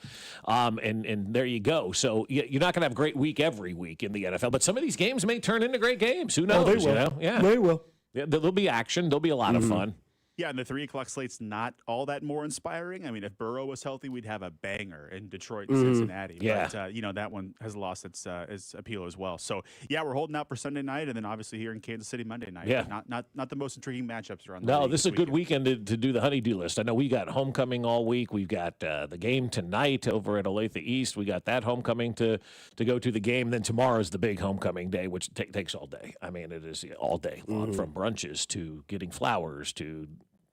And there you go. So you're not going to have a great week every week in the NFL, but some of these games may turn into great games. Who knows? Oh, they will. Yeah, they will. Yeah, there'll be action. There'll be a lot of fun. Yeah, and the 3 o'clock slate's not all that more inspiring. I mean, if Burrow was healthy, we'd have a banger in Detroit and Cincinnati. Yeah. But, that one has lost its appeal as well. So, yeah, we're holding out for Sunday night, and then obviously here in Kansas City Monday night. Yeah. Not the most intriguing matchups around the No, league this is a good weekend to do the honey-do list. I know we got homecoming all week. We've got the game tonight over at Olathe East. We got that homecoming to go to the game. Then tomorrow's the big homecoming day, which takes all day. I mean, it is all day long, from brunches to getting flowers to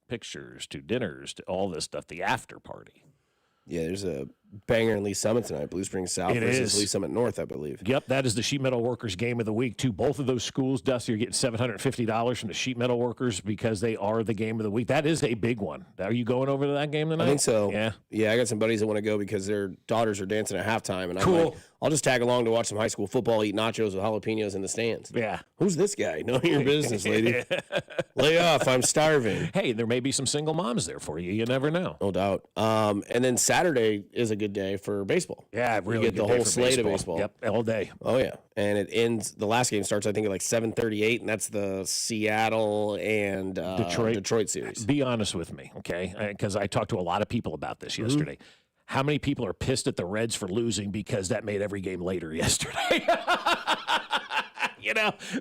pictures to dinners to all this stuff, the after party. Yeah, there's a banger in Lee Summit tonight. Blue Springs South versus Lee Summit North, I believe. Yep, that is the Sheet Metal Workers game of the week, too. Both of those schools, Dusty, are getting $750 from the Sheet Metal Workers because they are the game of the week. That is a big one. Are you going over to that game tonight? I think so. Yeah. Yeah, I got some buddies that want to go because their daughters are dancing at halftime. And Cool. I'm like, I'll just tag along to watch some high school football, eat nachos with jalapenos in the stands. Yeah. Who's this guy? Know your business, lady. Lay off. I'm starving. Hey, there may be some single moms there for you. You never know. No doubt. And then Saturday is a good day for baseball. Yeah, really. You get the whole slate of baseball. Yep, all day. Oh, yeah. And it ends, the last game starts, I think, at like 7:38, and that's the Seattle and Detroit series. Be honest with me, okay? Because I talked to a lot of people about this yesterday. How many people are pissed at the Reds for losing because that made every game later yesterday?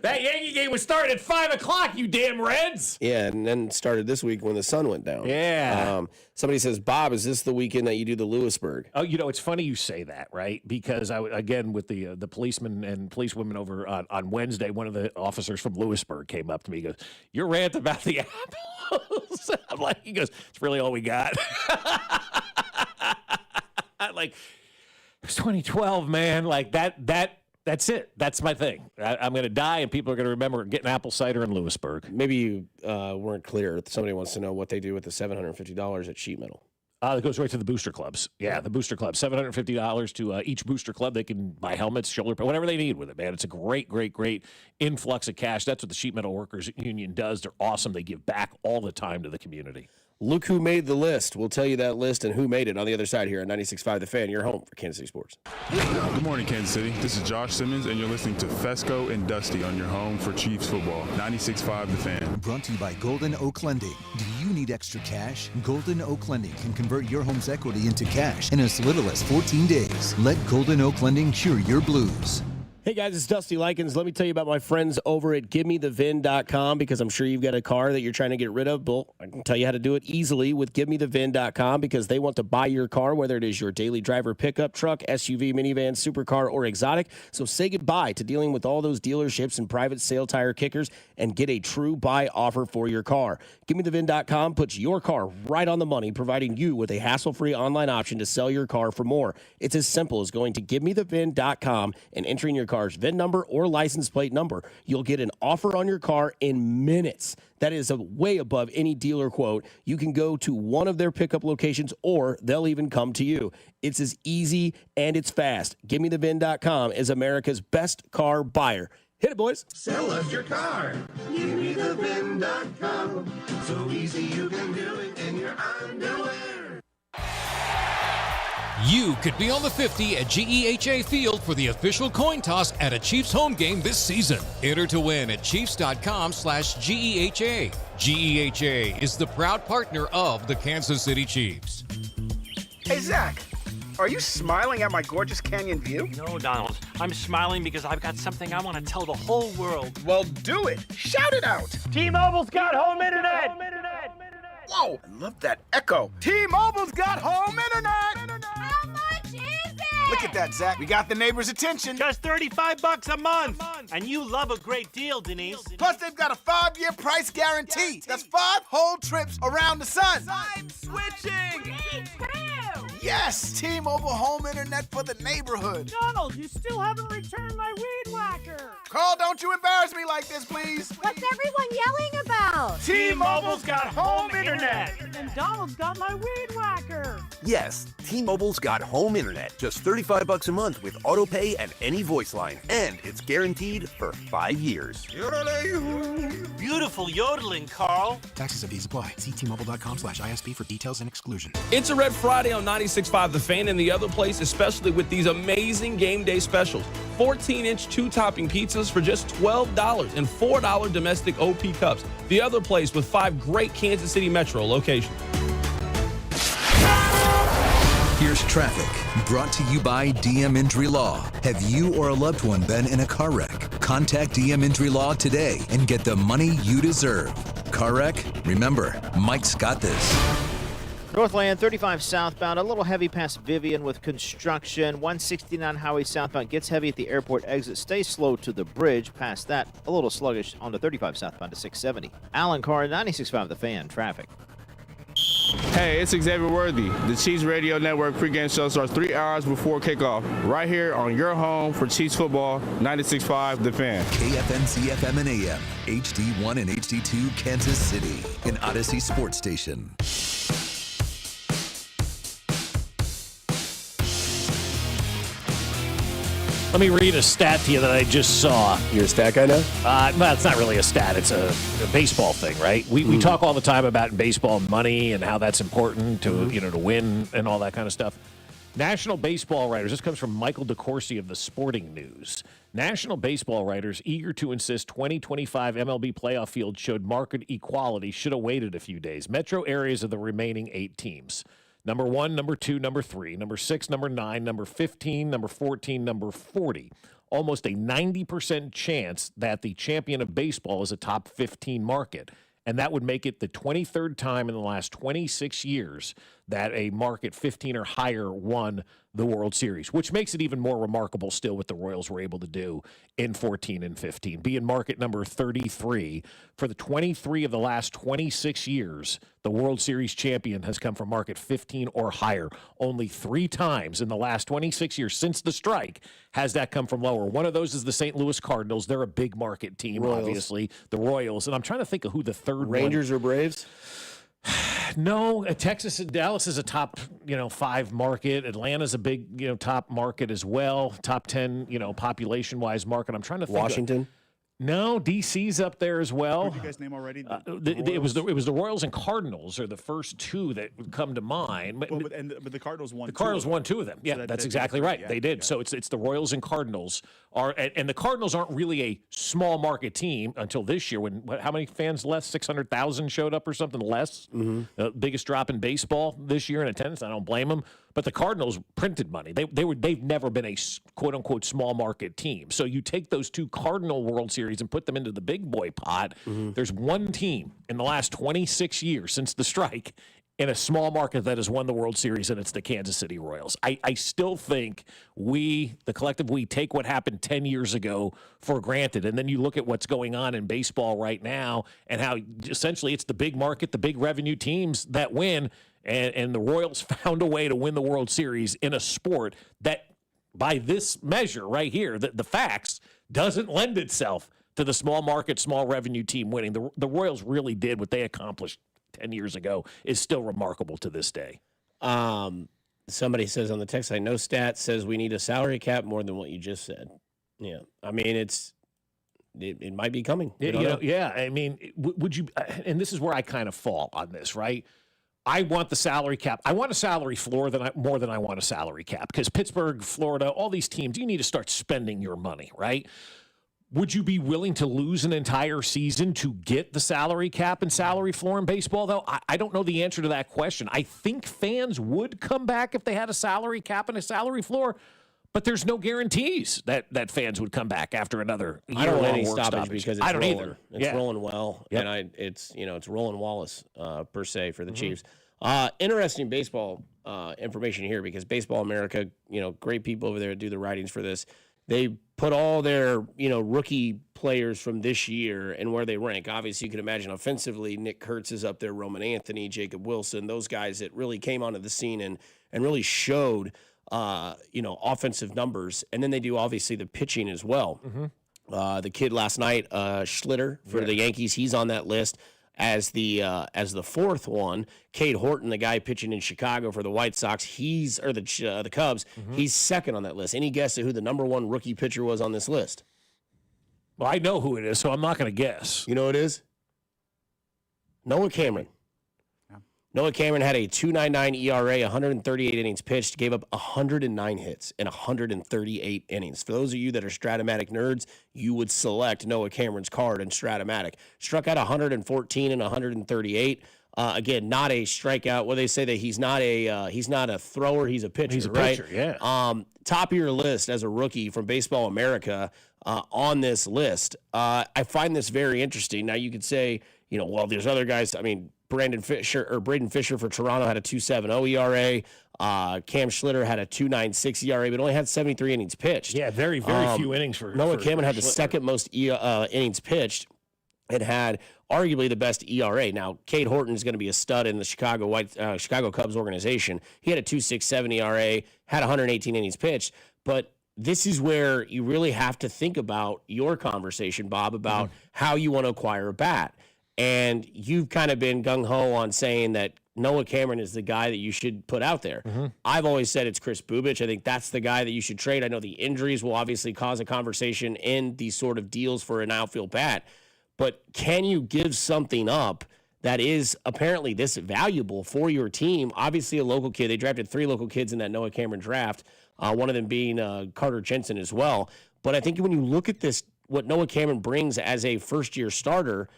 That Yankee game was starting at 5 o'clock, you damn Reds. Yeah, and then started this week when the sun went down. Yeah. Somebody says, Bob, is this the weekend that you do the Lewisburg? Oh, it's funny you say that, right? Because again, with the policemen and policewomen over on Wednesday, one of the officers from Lewisburg came up to me. He goes, "Your rant about the apples." I'm like, he goes, "It's really all we got." Like, it's 2012, man. Like that's it. That's my thing. I'm going to die, and people are going to remember getting apple cider in Lewisburg. Maybe you weren't clear. Somebody wants to know what they do with the $750 at Sheet Metal. It goes right to the booster clubs. Yeah, the booster club. $750 to each booster club. They can buy helmets, shoulder pads, whatever they need with it, man. It's a great, great, great influx of cash. That's what the Sheet Metal Workers Union does. They're awesome. They give back all the time to the community. Look who made the list. We'll tell you that list and who made it on the other side here on 96.5 The Fan, your home for Kansas City sports. Good morning, Kansas City. This is Josh Simmons, and you're listening to Fescoe and Dusty on your home for Chiefs football. 96.5 The Fan. Brought to you by Golden Oak Lending. Do you need extra cash? Golden Oak Lending can convert your home's equity into cash in as little as 14 days. Let Golden Oak Lending cure your blues. Hey guys, it's Dusty Likens. Let me tell you about my friends over at GiveMeTheVin.com, because I'm sure you've got a car that you're trying to get rid of. Well, I can tell you how to do it easily with GiveMeTheVin.com, because they want to buy your car, whether it is your daily driver pickup truck, SUV, minivan, supercar, or exotic. So say goodbye to dealing with all those dealerships and private sale tire kickers and get a true buy offer for your car. GiveMeTheVin.com puts your car right on the money, providing you with a hassle-free online option to sell your car for more. It's as simple as going to GiveMeTheVin.com and entering your car's VIN number or license plate number. You'll get an offer on your car in minutes. That is way above any dealer quote. You can go to one of their pickup locations, or they'll even come to you. It's as easy and it's fast. GiveMeTheVin.com is America's best car buyer. Hit it, boys. Sell us your car. GiveMeTheVin.com. So easy you can do it in your underwear. You could be on the 50 at GEHA Field for the official coin toss at a Chiefs home game this season. Enter to win at Chiefs.com/GEHA. GEHA is the proud partner of the Kansas City Chiefs. Hey, Zach, are you smiling at my gorgeous canyon view? No, Donald. I'm smiling because I've got something I want to tell the whole world. Well, do it. Shout it out. T-Mobile's got home internet. Whoa, I love that echo. T-Mobile's got home internet. How much is it? Look at that, Zach. We got the neighbors' attention. Just $35 a month. And you love a great deal, Denise. Plus, they've got a 5-year price guarantee. That's 5 whole trips around the sun. I'm switching. Me too. Yes, T-Mobile home internet for the neighborhood. Donald, you still haven't returned my weed whacker. Carl, don't you embarrass me like this, please. What's everyone yelling about? T-Mobile's got home internet. And Donald's got my weed whacker. Yes, T-Mobile's got home internet. Just $35 a month with auto pay and any voice line. And it's guaranteed for 5 years. Beautiful yodeling, Carl. Taxes and fees apply. See T-Mobile.com/ISP for details and exclusion. It's a Red Friday on 96.5 The Fan and the other place, especially with these amazing game day specials. 14-inch 2-topping pizzas for just $12 and $4 domestic OP cups. The other place with 5 great Kansas City Metro locations. Here's traffic, brought to you by DM Injury Law. Have you or a loved one been in a car wreck? Contact DM Injury Law today and get the money you deserve. Car wreck? Remember, Mike's got this. Northland 35 southbound, a little heavy past Vivian with construction. 169 highway southbound gets heavy at the airport exit. Stay slow to the bridge. Past that, a little sluggish on the 35 southbound to 670. Alan Carr, 96.5 The Fan, traffic. Hey, it's Xavier Worthy. The Chiefs Radio Network pregame show starts 3 hours before kickoff, right here on your home for Chiefs football, 96.5 The Fan. KFNC FM and AM, HD1 and HD2 Kansas City, an Odyssey sports station. Let me read a stat to you that I just saw. You're a stat guy now? Well, it's not really a stat. It's a baseball thing, right? We talk all the time about in baseball money and how that's important to to win and all that kind of stuff. National baseball writers, this comes from Michael DeCourcy of the Sporting News. National baseball writers eager to insist 2025 MLB playoff field showed market equality should have waited a few days. Metro areas of the remaining 8 teams. Number 1, number 2, number 3, number 6, number 9, number 15, number 14, number 40. Almost a 90% chance that the champion of baseball is a top 15 market. And that would make it the 23rd time in the last 26 years that a market 15 or higher won the World Series, which makes it even more remarkable still what the Royals were able to do in 14 and 15. Being market number 33 for the 23 of the last 26 years, the World Series champion has come from market 15 or higher. Only 3 times in the last 26 years since the strike has that come from lower. One of those is the St. Louis Cardinals. They're a big market team, obviously. The Royals. And I'm trying to think of who the third Rangers or Braves? No, Texas and Dallas is a top, 5 market. Atlanta's a big, top market as well. Top 10, population-wise market. I'm trying to think. Washington? No, DC's up there as well. What did you guys name already? It was the Royals and Cardinals are the first two that would come to mind. But the Cardinals won. The Cardinals won two of them. Yeah, that's exactly right. They did. Yeah. So it's the Royals and Cardinals and the Cardinals aren't really a small market team until this year. When how many fans less? 600,000 showed up or something less. The biggest drop in baseball this year in attendance. I don't blame them. But the Cardinals printed money. They've never been a quote unquote small market team. So you take those two Cardinal World Series and put them into the big boy pot. There's one team in the last 26 years since the strike in a small market that has won the World Series, and it's the Kansas City Royals. I still think the collective we, take what happened 10 years ago for granted. And then you look at what's going on in baseball right now and how essentially it's the big market, the big revenue teams that win. And the Royals found a way to win the World Series in a sport that, by this measure right here, the facts, doesn't lend itself to the small market, small revenue team winning. The Royals really did what they accomplished 10 years ago is still remarkable to this day. Somebody says on the text line, no stat says we need a salary cap more than what you just said. Yeah. I mean, it might be coming. Yeah. I mean, would you, and this is where I kind of fall on this, right? I want the salary cap. I want a salary floor more than I want a salary cap, because Pittsburgh, Florida, all these teams, you need to start spending your money, right? Would you be willing to lose an entire season to get the salary cap and salary floor in baseball, though? I don't know the answer to that question. I think fans would come back if they had a salary cap and a salary floor, but there's no guarantees that fans would come back after another year. I don't want any work stoppage because it's I don't rolling. either. It's rolling well, and it's rolling Wallace per se for the Chiefs. Interesting baseball information here, because Baseball America, great people over there do the writings for this. They put all their, rookie players from this year and where they rank. Obviously, you can imagine offensively, Nick Kurtz is up there, Roman Anthony, Jacob Wilson, those guys that really came onto the scene and really showed, offensive numbers. And then they do, obviously, the pitching as well. The kid last night, Schlitter for the Yankees, he's on that list. As the fourth one, Cade Horton, the guy pitching in Chicago for the White Sox, the Cubs, he's second on that list. Any guess at who the number one rookie pitcher was on this list? Well, I know who it is, so I'm not going to guess. You know who it is? Noah Cameron. Noah Cameron had a 2.99 ERA, 138 innings pitched, gave up 109 hits in 138 innings. For those of you that are Stratomatic nerds, you would select Noah Cameron's card in Stratomatic. Struck out 114 and 138. Again, not a strikeout. Well, they say that he's not a thrower, he's a pitcher. He's a pitcher, right? Yeah. Top of your list as a rookie from Baseball America on this list. I find this very interesting. Now, you could say, well, there's other guys. I mean, Braden Fisher for Toronto had a 2.70 ERA. Cam Schlitter had a 2.96 ERA, but only had 73 innings pitched. Yeah, very few innings for Noah Cameron had the Schlitter. second most innings pitched and had arguably the best ERA. Now, Cade Horton is going to be a stud in the Chicago Cubs organization. He had a 2.67 ERA, had 118 innings pitched, but this is where you really have to think about your conversation, Bob, about how you want to acquire a bat. And you've kind of been gung-ho on saying that Noah Cameron is the guy that you should put out there. I've always said it's Chris Bubich. I think that's the guy that you should trade. I know the injuries will obviously cause a conversation in these sort of deals for an outfield bat. But can you give something up that is apparently this valuable for your team? Obviously a local kid. They drafted 3 local kids in that Noah Cameron draft, one of them being Carter Jensen as well. But I think when you look at this, what Noah Cameron brings as a first-year starter,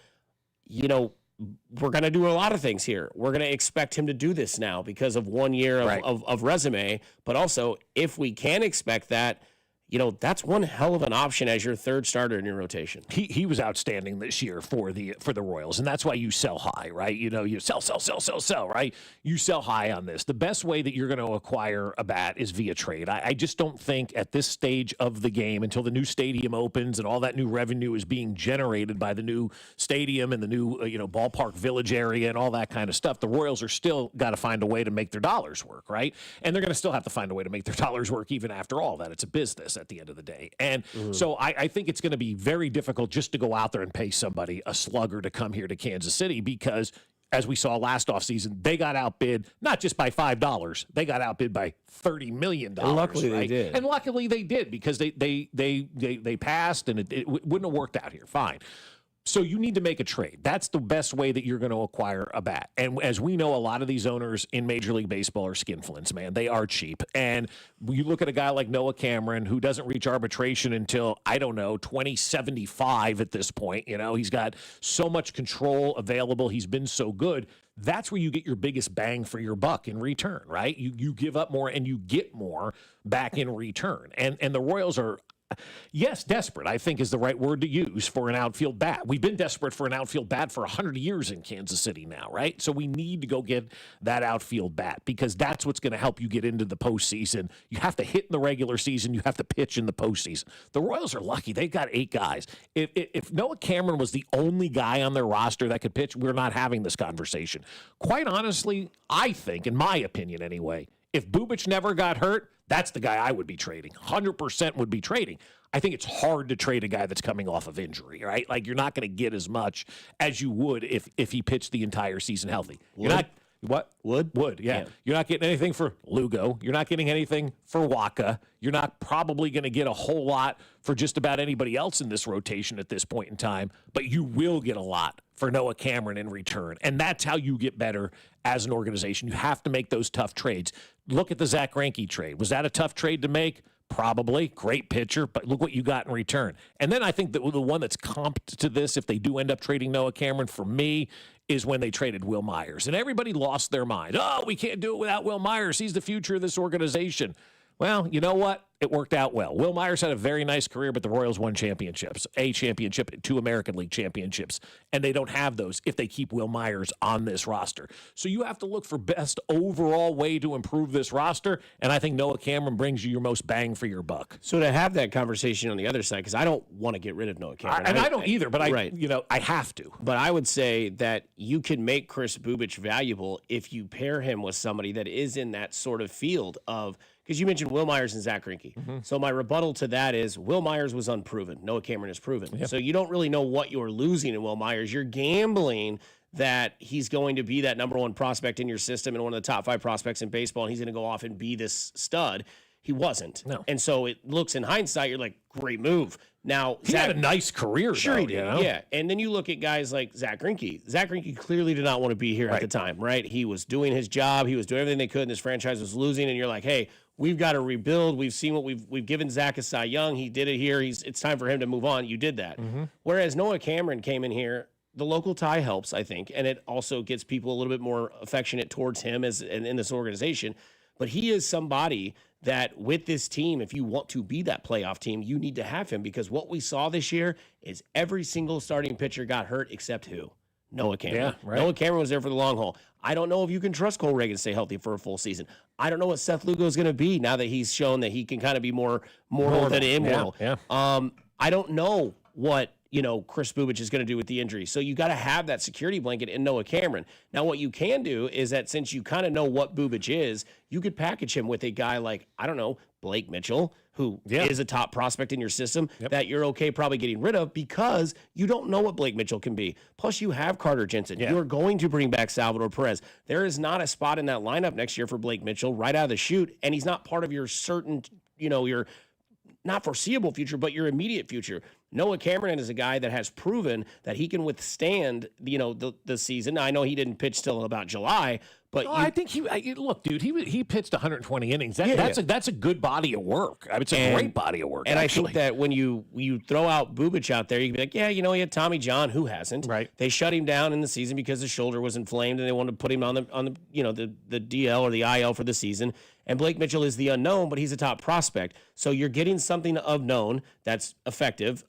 we're going to do a lot of things here. We're going to expect him to do this now because of 1 year of resume. But also, if we can expect that, that's one hell of an option as your third starter in your rotation. He was outstanding this year for the Royals, and that's why you sell high, right? You sell, right? You sell high on this. The best way that you're going to acquire a bat is via trade. I just don't think at this stage of the game, until the new stadium opens and all that new revenue is being generated by the new stadium and the new ballpark village area and all that kind of stuff, the Royals are still got to find a way to make their dollars work, right? And they're going to still have to find a way to make their dollars work even after all that. It's a business at the end of the day. And so I think it's going to be very difficult just to go out there and pay somebody, a slugger, to come here to Kansas City, because as we saw last offseason, they got outbid not just by $5, they got outbid by $30 million. And luckily right? they did. And luckily they did, because they passed, and it wouldn't have worked out here. Fine. So you need to make a trade. That's the best way that you're going to acquire a bat. And as we know, a lot of these owners in Major League Baseball are skinflints, man. They are cheap. And you look at a guy like Noah Cameron, who doesn't reach arbitration until, 2075 at this point. He's got so much control available. He's been so good. That's where you get your biggest bang for your buck in return, right? You give up more and you get more back in return. And the Royals are, yes, desperate, I think, is the right word to use for an outfield bat. We've been desperate for an outfield bat for 100 years in Kansas City now, right? So we need to go get that outfield bat, because that's what's going to help you get into the postseason. You have to hit in the regular season. You have to pitch in the postseason. The Royals are lucky. They've got 8 guys. If Noah Cameron was the only guy on their roster that could pitch, we're not having this conversation. Quite honestly, I think, in my opinion anyway, if Bubic never got hurt, that's the guy I would be trading. 100% would be trading. I think it's hard to trade a guy that's coming off of injury, right? Like, you're not going to get as much as you would if he pitched the entire season healthy. You're not. What? Would, yeah. You're not getting anything for Lugo. You're not getting anything for Waka. You're not probably going to get a whole lot for just about anybody else in this rotation at this point in time, but you will get a lot for Noah Cameron in return. And that's how you get better as an organization. You have to make those tough trades. Look at the Zach Greinke trade. Was that a tough trade to make? Probably. Great pitcher, but look what you got in return. And then I think that the one that's comped to this, if they do end up trading Noah Cameron, for me, is when they traded Will Myers. And everybody lost their mind. Oh, we can't do it without Will Myers. He's the future of this organization. Well, you know what? It worked out well. Will Myers had a very nice career, but the Royals won championships, a championship and 2 American League championships, and they don't have those if they keep Will Myers on this roster. So you have to look for best overall way to improve this roster, and I think Noah Cameron brings you your most bang for your buck. So to have that conversation on the other side, because I don't want to get rid of Noah Cameron. I don't either, but right. I have to. But I would say that you can make Chris Bubic valuable if you pair him with somebody that is in that sort of field of, because you mentioned Will Myers and Zach Greinke. Mm-hmm. So my rebuttal to that is Will Myers was unproven. Noah Cameron is proven. Yep. So you don't really know what you're losing in Will Myers. You're gambling that he's going to be that number 1 prospect in your system and one of the top 5 prospects in baseball, and he's going to go off and be this stud. He wasn't. No. And so it looks in hindsight, you're like, great move. Now, he had a nice career, sure though, he did, yeah. And then you look at guys like Zach Greinke. Zach Greinke clearly did not want to be here at the time, right? He was doing his job. He was doing everything they could, and this franchise was losing. And you're like, hey, we've got to rebuild. We've seen what we've given Zach a Cy Young. He did it here. It's time for him to move on. You did that. Mm-hmm. Whereas Noah Cameron came in here. The local tie helps, I think, and it also gets people a little bit more affectionate towards him as in this organization. But he is somebody that with this team, if you want to be that playoff team, you need to have him, because what we saw this year is every single starting pitcher got hurt except who? Noah Cameron. Yeah, right. Noah Cameron was there for the long haul. I don't know if you can trust Cole Reagan to stay healthy for a full season. I don't know what Seth Lugo is going to be now that he's shown that he can kind of be more mortal than immortal. Yeah. I don't know what Chris Bubic is going to do with the injury. So you got to have that security blanket in Noah Cameron. Now, what you can do is that since you kind of know what Bubic is, you could package him with a guy like, I don't know, Blake Mitchell, who is a top prospect in your system that you're okay probably getting rid of, because you don't know what Blake Mitchell can be. Plus, you have Carter Jensen. You're going to bring back Salvador Perez. There is not a spot in that lineup next year for Blake Mitchell right out of the chute, and he's not part of your certain, your not foreseeable future, but your immediate future. Noah Cameron is a guy that has proven that he can withstand, the season. Now, I know he didn't pitch till about July, but I think look, dude, he pitched 120 innings. That's a good body of work. I mean, it's a great body of work. And actually. I think that when you throw out Bubic out there, you can be like, yeah, he had Tommy John, who hasn't. Right. They shut him down in the season because his shoulder was inflamed, and they wanted to put him on the the DL or the IL for the season. And Blake Mitchell is the unknown, but he's a top prospect. So you're getting something of known that's effective,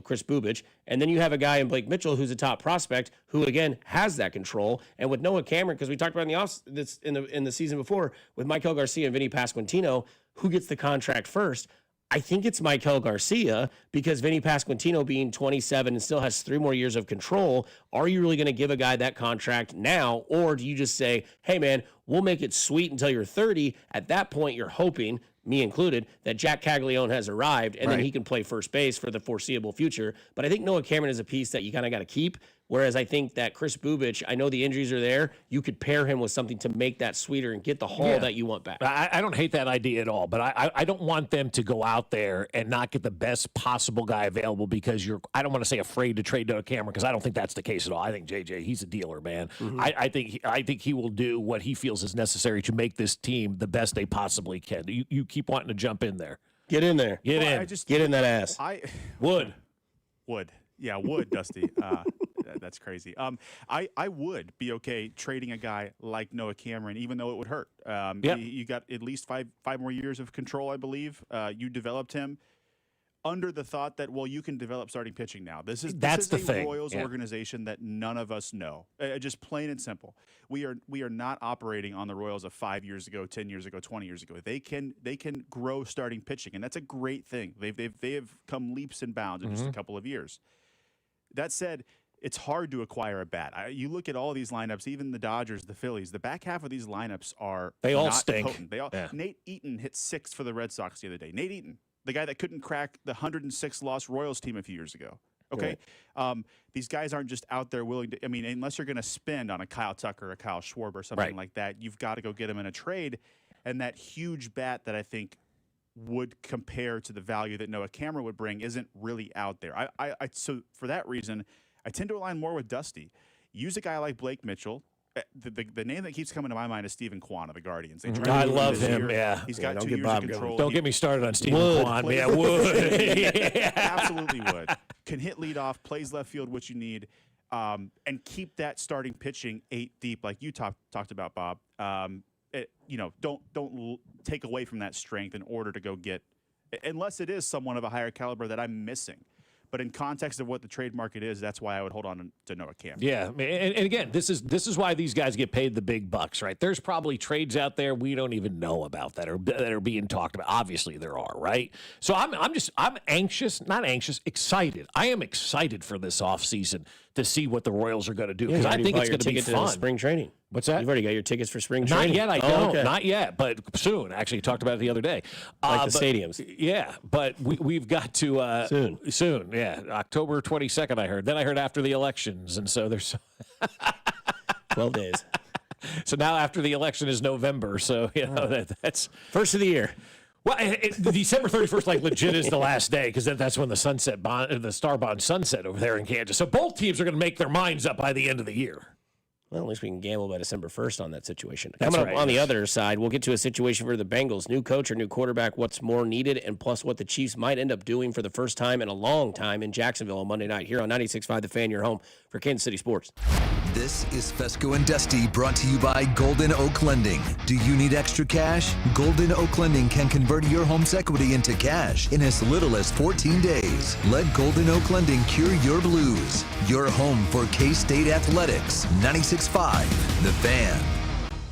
Chris Bubic. And then you have a guy in Blake Mitchell who's a top prospect who, again, has that control. And with Noah Cameron, because we talked about in the season before, with Michael Garcia and Vinny Pasquantino, who gets the contract first? I think it's Michael Garcia, because Vinny Pasquantino being 27 and still has 3 more years of control. Are you really going to give a guy that contract now? Or do you just say, hey, man, we'll make it sweet until you're 30. At that point, you're hoping, me included, that Jack Caglione has arrived, and then he can play first base for the foreseeable future. But I think Noah Cameron is a piece that you kind of got to keep, Whereas I think that Chris Bubich, I know the injuries are there. You could pair him with something to make that sweeter and get the haul that you want back. I don't hate that idea at all, but I don't want them to go out there and not get the best possible guy available because I don't want to say afraid to trade Noah Cameron because I don't think that's the case at all. I think JJ, he's a dealer, man. Mm-hmm. I think he will do what he feels is necessary to make this team the best they possibly can. You keep wanting to jump in there. Get in there. Get in. Get in that ass. Wood. Yeah, wood, Dusty. That's crazy. I would be okay trading a guy like Noah Cameron, even though it would hurt. You got at least five more years of control, I believe. You developed him under the thought that, well, you can develop starting pitching now. This is the a thing. Royals organization that none of us know. Just plain and simple. We are not operating on the Royals of 5 years ago, 10 years ago, 20 years ago. They can grow starting pitching, and that's a great thing. They have come leaps and bounds in just a couple of years. That said, it's hard to acquire a bat. You look at all these lineups, even the Dodgers, the Phillies. The back half of these lineups are all not stink. potent. Nate Eaton hit 6th for the Red Sox the other day. Nate Eaton, the guy that couldn't crack the 106 loss Royals team a few years ago. Okay, these guys aren't just out there willing to. I mean, unless you're going to spend on a Kyle Tucker, a Kyle Schwarber, something like that, you've got to go get them in a trade. And that huge bat that I think would compare to the value that Noah Cameron would bring isn't really out there. So for that reason, I tend to align more with Dusty. Use a guy like Blake Mitchell. The name that keeps coming to my mind is Stephen Kwan of the Guardians. I love him. He's got 2 years of control. Don't get me started on Stephen Kwan. Would. Absolutely would. Can hit leadoff, plays left field, what you need, and keep that starting pitching 8 deep, like you talked about, Bob. Don't take away from that strength in order to go get, unless it is someone of a higher caliber that I'm missing. But in context of what the trade market is, that's why I would hold on to Noah Cameron. Yeah, and again, this is why these guys get paid the big bucks, right? There's probably trades out there we don't even know about that are being talked about. Obviously, there are, right? So I'm excited. I am excited for this offseason to see what the Royals are going to do because I think it's going to be fun. Spring training. What's that? You've already got your tickets for spring training. Not yet, I don't. Okay. Not yet, but soon. Actually, talked about it the other day. Like the stadiums. Yeah, but we've got to soon. Yeah, October 22nd. I heard. Then I heard after the elections, and so there's 12 days. So now after the election is November. So that's first of the year. Well, December 31st, like legit, is the last day because that's when the Star Bond sunset over there in Kansas. So both teams are going to make their minds up by the end of the year. Well, at least we can gamble by December 1st on that situation. That's Coming up right, on the other side, we'll get to a situation for the Bengals. New coach or new quarterback, what's more needed, and plus what the Chiefs might end up doing for the first time in a long time in Jacksonville on Monday night here on 96.5 The Fan, your home for Kansas City sports. This is Fescoe and Dusty, brought to you by Golden Oak Lending. Do you need extra cash? Golden Oak Lending can convert your home's equity into cash in as little as 14 days. Let Golden Oak Lending cure your blues. Your home for K-State Athletics. 96.5 The Fan.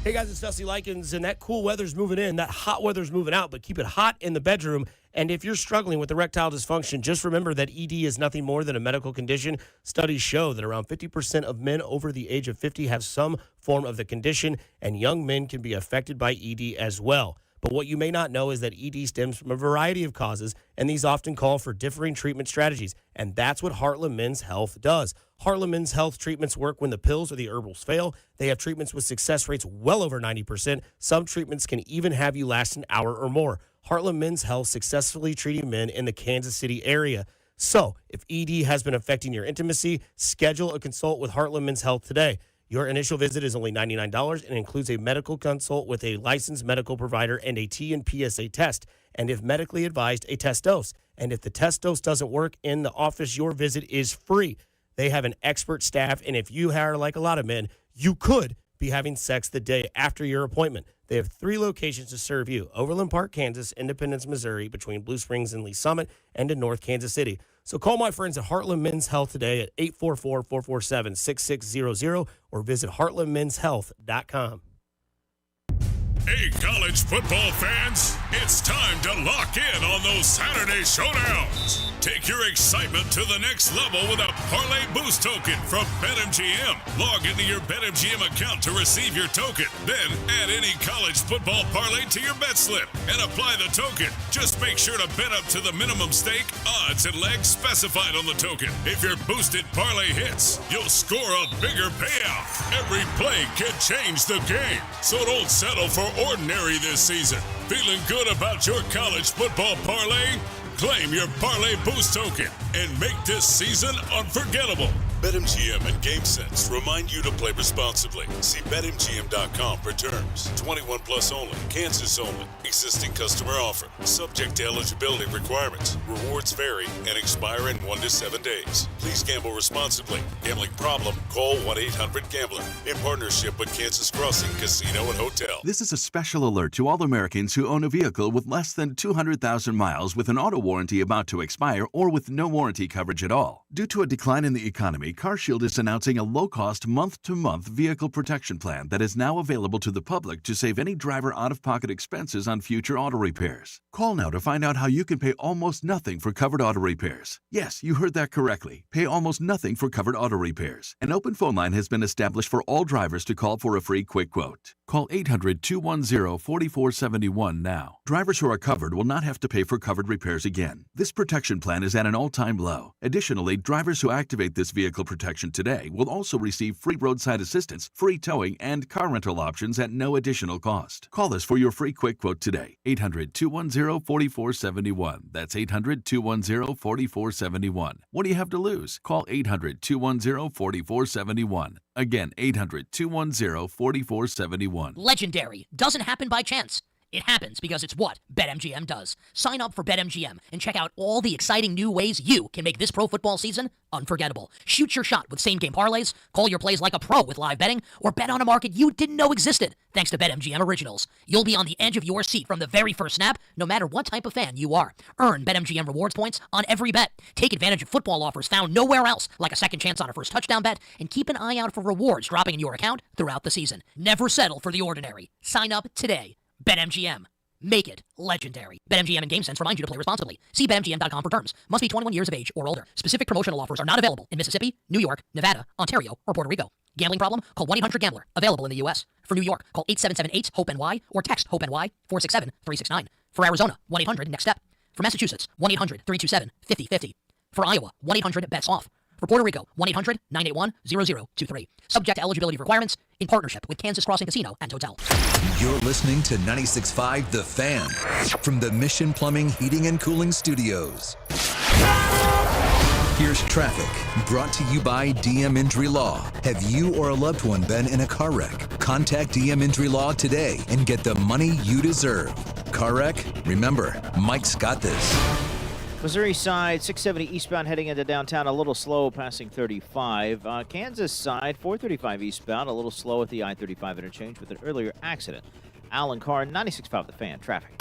Hey guys, it's Dusty Likens, and that cool weather's moving in, that hot weather's moving out, but keep it hot in the bedroom. And if you're struggling with erectile dysfunction, just remember that ED is nothing more than a medical condition. Studies show that around 50% of men over the age of 50 have some form of the condition, and young men can be affected by ED as well. But what you may not know is that ED stems from a variety of causes, and these often call for differing treatment strategies. And that's what Heartland Men's Health does. Heartland Men's Health treatments work when the pills or the herbals fail. They have treatments with success rates well over 90%. Some treatments can even have you last an hour or more. Heartland Men's Health successfully treating men in the Kansas City area. So, if ED has been affecting your intimacy, schedule a consult with Heartland Men's Health today. Your initial visit is only $99 and includes a medical consult with a licensed medical provider and a T and PSA test, and if medically advised, a test dose. And if the test dose doesn't work in the office, your visit is free. They have an expert staff, and if you are like a lot of men, you could be having sex the day after your appointment. They have 3 locations to serve you: Overland Park, Kansas; Independence, Missouri, between Blue Springs and Lee Summit; and in North Kansas City. So call my friends at Heartland Men's Health today at 844-447-6600 or visit heartlandmenshealth.com. Hey, college football fans, it's time to lock in on those Saturday showdowns. Take your excitement to the next level with a Parlay Boost token from BetMGM. Log into your BetMGM account to receive your token. Then add any college football parlay to your bet slip and apply the token. Just make sure to bet up to the minimum stake, odds, and legs specified on the token. If your boosted parlay hits, you'll score a bigger payout. Every play can change the game, so don't settle for ordinary this season. Feeling good about your college football parlay? Claim your Parlay Boost token and make this season unforgettable. BetMGM and GameSense remind you to play responsibly. See BetMGM.com for terms. 21 plus only. Kansas only. Existing customer offer. Subject to eligibility requirements. Rewards vary and expire in 1 to 7 days. Please gamble responsibly. Gambling problem? Call 1-800-GAMBLER. In partnership with Kansas Crossing Casino and Hotel. This is a special alert to all Americans who own a vehicle with less than 200,000 miles with an auto warranty about to expire or with no warranty coverage at all. Due to a decline in the economy, CarShield is announcing a low-cost month-to-month vehicle protection plan that is now available to the public to save any driver out-of-pocket expenses on future auto repairs. Call now to find out how you can pay almost nothing for covered auto repairs. Yes, you heard that correctly. Pay almost nothing for covered auto repairs. An open phone line has been established for all drivers to call for a free quick quote. Call 800-210-4471 now. Drivers who are covered will not have to pay for covered repairs again. This protection plan is at an all-time low. Additionally, drivers who activate this vehicle protection today will also receive free roadside assistance, free towing, and car rental options at no additional cost. Call us for your free quick quote today. 800-210-4471. That's 800-210-4471. What do you have to lose? Call 800-210-4471. Again, 800-210-4471. Legendary doesn't happen by chance. It happens because it's what BetMGM does. Sign up for BetMGM and check out all the exciting new ways you can make this pro football season unforgettable. Shoot your shot with same-game parlays, call your plays like a pro with live betting, or bet on a market you didn't know existed thanks to BetMGM Originals. You'll be on the edge of your seat from the very first snap, no matter what type of fan you are. Earn BetMGM rewards points on every bet. Take advantage of football offers found nowhere else, like a second chance on a first touchdown bet, and keep an eye out for rewards dropping in your account throughout the season. Never settle for the ordinary. Sign up today. BetMGM. Make it legendary. BetMGM and GameSense remind you to play responsibly. See BetMGM.com for terms. Must be 21 years of age or older. Specific promotional offers are not available in Mississippi, New York, Nevada, Ontario, or Puerto Rico. Gambling problem? Call 1-800-GAMBLER. Available in the U.S. For New York, call 877-8-HOPE-NY or text HOPE-NY 467-369. For Arizona, 1-800-NEXT-STEP. For Massachusetts, 1-800-327-5050. For Iowa, 1-800-BETS-OFF. For Puerto Rico, 1-800-981-0023. Subject to eligibility requirements in partnership with Kansas Crossing Casino and Hotel. You're listening to 96.5 The Fan from the Mission Plumbing, Heating, and Cooling Studios. Here's traffic brought to you by DM Injury Law. Have you or a loved one been in a car wreck? Contact DM Injury Law today and get the money you deserve. Car wreck? Remember, Mike's got this. Missouri side, 670 eastbound heading into downtown, a little slow passing 35. Kansas side, 435 eastbound, a little slow at the I-35 interchange with an earlier accident. Alan Carr, 96.5 The Fan, traffic.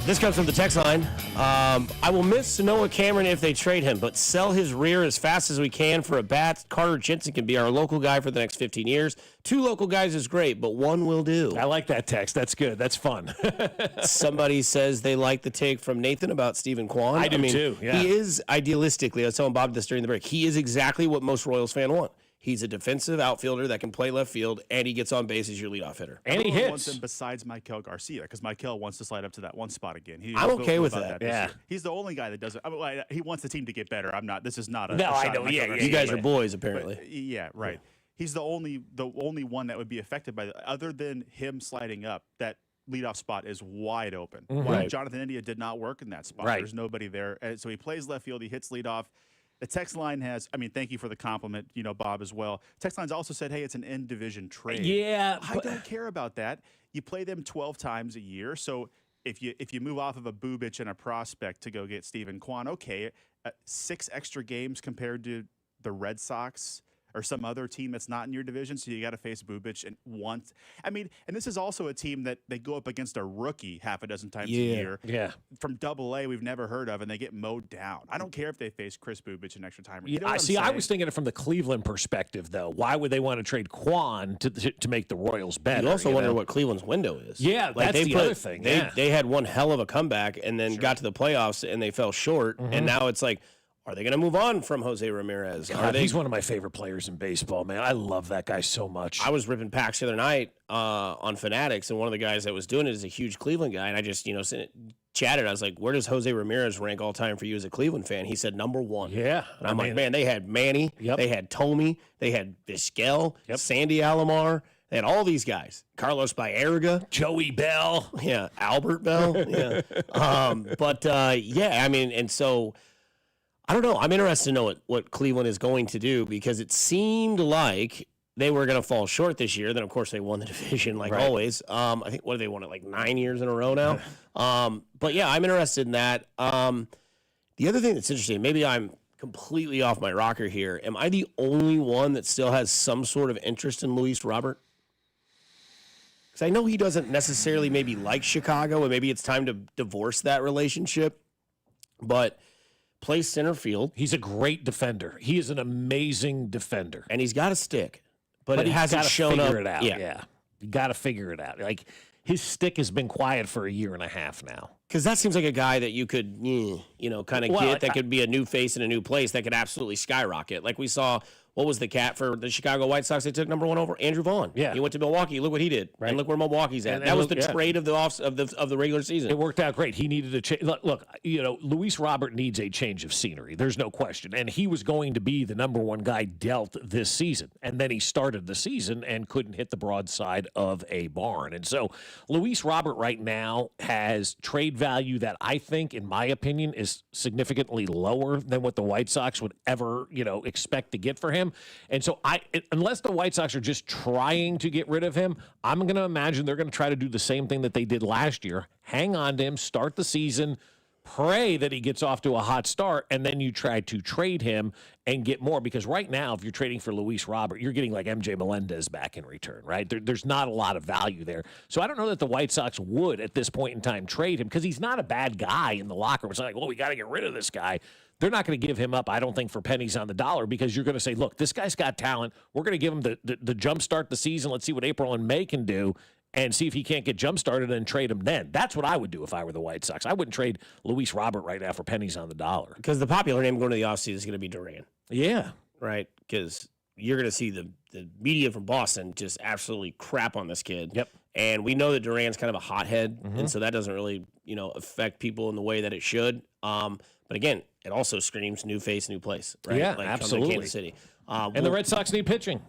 This comes from the text line. I will miss Noah Cameron if they trade him, but sell his rear as fast as we can for a bat. Carter Jensen can be our local guy for the next 15 years. 2 local guys is great, but 1 will do. I like that text. That's good. That's fun. Somebody says they like the take from Nathan about Stephen Kwan. I do too, yeah. He is, idealistically, I was telling Bob this during the break, he is exactly what most Royals fans want. He's a defensive outfielder that can play left field, and he gets on base as your leadoff hitter. And he Everyone wants hits. him besides Michael Garcia, because Michael wants to slide up to that one spot again. I'm okay with that. Yeah, he's the only guy that does it. I mean, he wants the team to get better. I'm not. This is not a. No, a I shot know. at Yeah, Michael you Garcia, guys are boys, apparently. But, yeah, right. Yeah. He's the only one that would be affected by that. Other than him sliding up, that leadoff spot is wide open. Right. Jonathan India did not work in that spot. Right. There's nobody there, and so he plays left field. He hits leadoff. The text line has, thank you for the compliment, Bob, as well. Text line's also said, hey, it's an in-division trade. Yeah. I don't care about that. You play them 12 times a year, so if you move off of a Bubic and a prospect to go get Stephen Kwan, okay, 6 extra games compared to the Red Sox or some other team that's not in your division, so you got to face Bubic and once. I mean, and this is also a team that they go up against a rookie half a dozen times a year. Yeah. From Double-A we've never heard of, and they get mowed down. I don't care if they face Chris Bubic in extra time. You know I was thinking it from the Cleveland perspective, though. Why would they want to trade Kwan to make the Royals better? You also wonder what Cleveland's window is. Yeah, like that's the other thing. They had one hell of a comeback and then got to the playoffs and they fell short. And now it's like, are they going to move on from Jose Ramirez? God, he's one of my favorite players in baseball, man. I love that guy so much. I was ripping packs the other night on Fanatics, and one of the guys that was doing it is a huge Cleveland guy, and I just, chatted. I was like, where does Jose Ramirez rank all time for you as a Cleveland fan? He said number 1. Yeah. And I'm like, man, they had Manny, they had Tomey, they had Vizquel, Sandy Alomar. They had all these guys. Carlos Baerga. Joey Bell. Yeah, Albert Bell. Yeah. And so I don't know. I'm interested to know what Cleveland is going to do because it seemed like they were going to fall short this year. Then, of course, they won the division like always. I think, what do they won it, like 9 years in a row now? But, yeah, I'm interested in that. The other thing that's interesting, maybe I'm completely off my rocker here. Am I the only one that still has some sort of interest in Luis Robert? Because I know he doesn't necessarily maybe like Chicago, and maybe it's time to divorce that relationship. But plays center field. He's a great defender. He is an amazing defender. And he's got a stick, but it hasn't shown up. It out. Yeah. You got to figure it out. Like, his stick has been quiet for a year and a half now. Because that seems like a guy that you could, kind of get that could be a new face in a new place that could absolutely skyrocket. Like we saw, what was the cat for the Chicago White Sox? They took number 1 over Andrew Vaughn. Yeah, he went to Milwaukee. Look what he did, and look where Milwaukee's at. That was the trade of the regular season. It worked out great. He needed a change. Look, Luis Robert needs a change of scenery. There's no question, and he was going to be the number 1 guy dealt this season. And then he started the season and couldn't hit the broadside of a barn. And so, Luis Robert right now has trade value that I think, in my opinion, is significantly lower than what the White Sox would ever, expect to get for him. And so unless the White Sox are just trying to get rid of him, I'm going to imagine they're going to try to do the same thing that they did last year. Hang on to him, start the season, pray that he gets off to a hot start, and then you try to trade him and get more. Because right now, if you're trading for Luis Robert, you're getting like MJ Melendez back in return, right? There's not a lot of value there. So I don't know that the White Sox would, at this point in time, trade him because he's not a bad guy in the locker room. It's not like, well, we got to get rid of this guy. They're not going to give him up, I don't think, for pennies on the dollar because you're going to say, look, this guy's got talent. We're going to give him the jump start the season. Let's see what April and May can do and see if he can't get jump started and trade him then. That's what I would do if I were the White Sox. I wouldn't trade Luis Robert right now for pennies on the dollar. Because the popular name going to the offseason is going to be Duran. Yeah. Right? Because you're going to see the media from Boston just absolutely crap on this kid. Yep. And we know that Duran's kind of a hothead, and so that doesn't really, affect people in the way that it should. But again, it also screams new face, new place, right? Yeah, like absolutely. Kansas City. And the Red Sox need pitching.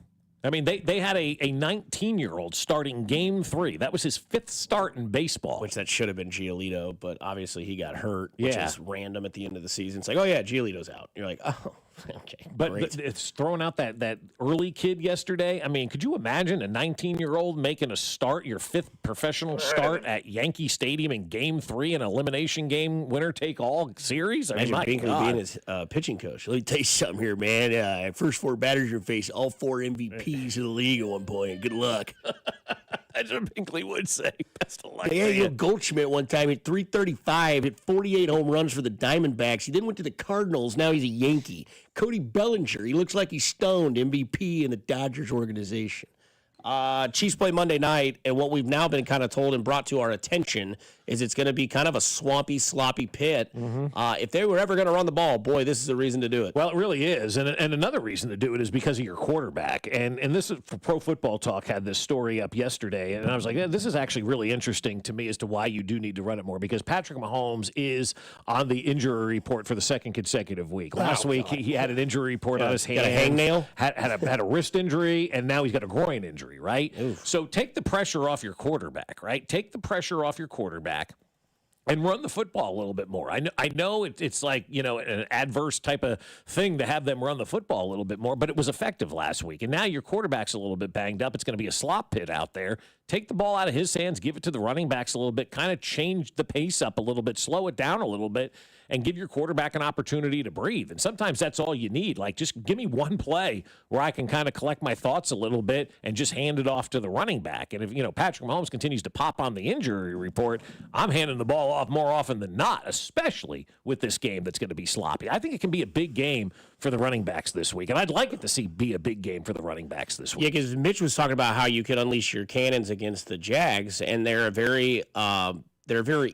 I mean, they had a 19-year-old starting Game 3. That was his 5th start in baseball. Which that should have been Giolito, but obviously he got hurt, which is random at the end of the season. It's like, oh, yeah, Giolito's out. You're like, oh, okay, But great. it's throwing out that early kid yesterday. I mean, could you imagine a 19-year-old making a start, your 5th professional start at Yankee Stadium in Game 3, an elimination game, winner-take-all series? Imagine Binkley being his pitching coach. Let me tell you something here, man. First 4 batters you face, all 4 MVPs of the league at one point. Good luck. That's what Binkley would say. Best of luck. Daniel Goldschmidt one time hit .335, hit 48 home runs for the Diamondbacks. He then went to the Cardinals. Now he's a Yankee. Cody Bellinger, he looks like he's stoned, MVP in the Dodgers organization. Chiefs play Monday night, and what we've now been kind of told and brought to our attention is it's going to be kind of a swampy, sloppy pit. If they were ever going to run the ball, boy, this is a reason to do it. Well, it really is. And another reason to do it is because of your quarterback. And this is Pro Football Talk had this story up yesterday, and I was like, yeah, this is actually really interesting to me as to why you do need to run it more, because Patrick Mahomes is on the injury report for the 2nd consecutive week. Last week, he had an injury report on his hand. Got a hangnail? Had a wrist injury, and now he's got a groin injury, right? Oof. So take the pressure off your quarterback, right? Take the pressure off your quarterback and run the football a little bit more. I know it's like, an adverse type of thing to have them run the football a little bit more, but it was effective last week. And now your quarterback's a little bit banged up. It's going to be a slop pit out there. take the ball out of his hands, give it to the running backs a little bit, kind of change the pace up a little bit, slow it down a little bit, and give your quarterback an opportunity to breathe. And sometimes that's all you need. Like, just give me one play where I can kind of collect my thoughts a little bit and just hand it off to the running back. And if, Patrick Mahomes continues to pop on the injury report, I'm handing the ball off more often than not, especially with this game that's going to be sloppy. I think it can be a big game for the running backs this week. And I'd like it to be a big game for the running backs this week. Yeah, because Mitch was talking about how you could unleash your cannons against the Jags, and they're a very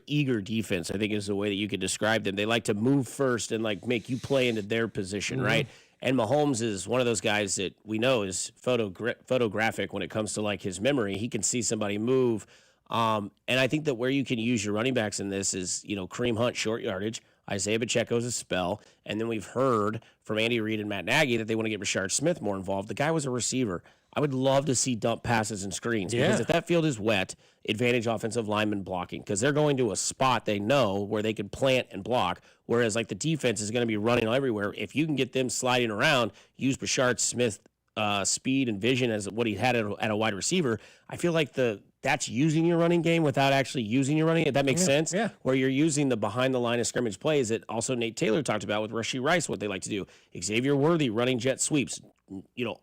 eager defense, I think is the way that you could describe them. They like to move first and like make you play into their position, right? And Mahomes is one of those guys that we know is photographic when it comes to like his memory. He can see somebody move. And I think that where you can use your running backs in this is, Kareem Hunt, short yardage, Isaiah Pacheco's a spell. And then we've heard from Andy Reid and Matt Nagy that they want to get Rashard Smith more involved. The guy was a receiver. I would love to see dump passes and screens because if that field is wet, advantage offensive lineman blocking because they're going to a spot they know where they can plant and block, whereas like the defense is going to be running everywhere. If you can get them sliding around, use Rashard Smith speed and vision as what he had at a wide receiver, I feel like that's using your running game without actually using your running. If that makes sense, where you're using the behind the line of scrimmage plays that also Nate Taylor talked about with Rashee Rice, what they like to do. Xavier Worthy running jet sweeps,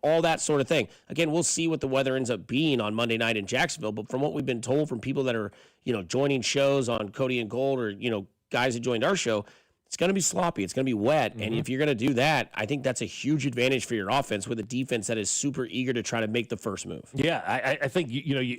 all that sort of thing. Again, we'll see what the weather ends up being on Monday night in Jacksonville, but from what we've been told from people that are, joining shows on Cody and Gold or, guys that joined our show, it's going to be sloppy. It's going to be wet. And if you're going to do that, I think that's a huge advantage for your offense with a defense that is super eager to try to make the first move. Yeah, I think,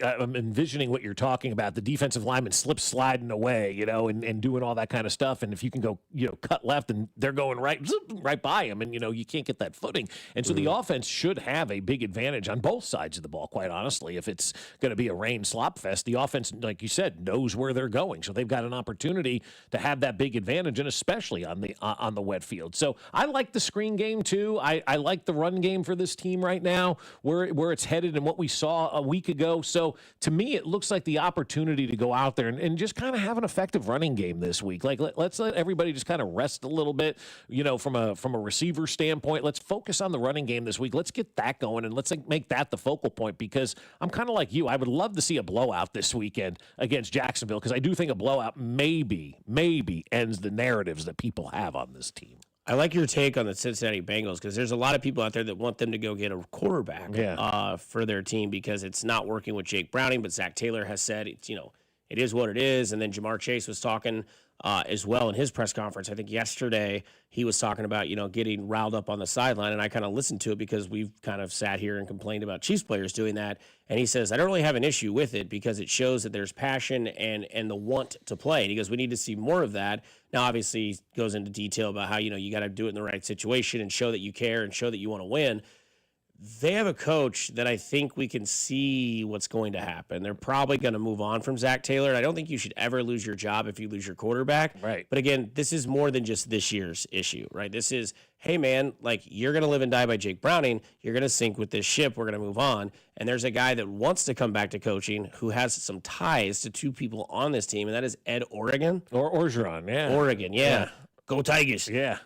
I'm envisioning what you're talking about. The defensive lineman sliding away, and doing all that kind of stuff. And if you can go, cut left and they're going right by him and, you can't get that footing. And so the offense should have a big advantage on both sides of the ball, quite honestly. If it's going to be a rain slop fest, the offense, like you said, knows where they're going. So they've got an opportunity to have that big advantage, and especially on the wet field. So I like the screen game too. I like the run game for this team right now, where it's headed and what we saw a week ago. So to me, it looks like the opportunity to go out there and just kind of have an effective running game this week. Like let's let everybody just kind of rest a little bit, from a receiver standpoint. Let's focus on the running game this week. Let's get that going and let's make that the focal point, because I'm kind of like you. I would love to see a blowout this weekend against Jacksonville, because I do think a blowout maybe ends the narratives that people have on this team. I like your take on the Cincinnati Bengals, because there's a lot of people out there that want them to go get a quarterback for their team because it's not working with Jake Browning. But Zach Taylor has said it is what it is. And then Jamar Chase was talking as well in his press conference. I think yesterday he was talking about, getting riled up on the sideline. And I kind of listened to it because we've kind of sat here and complained about Chiefs players doing that. And he says, I don't really have an issue with it because it shows that there's passion and the want to play. And he goes, we need to see more of that. Now, obviously, he goes into detail about how, you got to do it in the right situation and show that you care and show that you want to win. They have a coach that I think we can see what's going to happen. They're probably going to move on from Zach Taylor. I don't think you should ever lose your job if you lose your quarterback. Right. But again, this is more than just this year's issue, right? This is, hey, man, like, you're going to live and die by Jake Browning. You're going to sink with this ship. We're going to move on. And there's a guy that wants to come back to coaching who has some ties to two people on this team, and that is Ed Oregon. Or Orgeron, yeah. Oregon, yeah. Go Tigers. Yeah.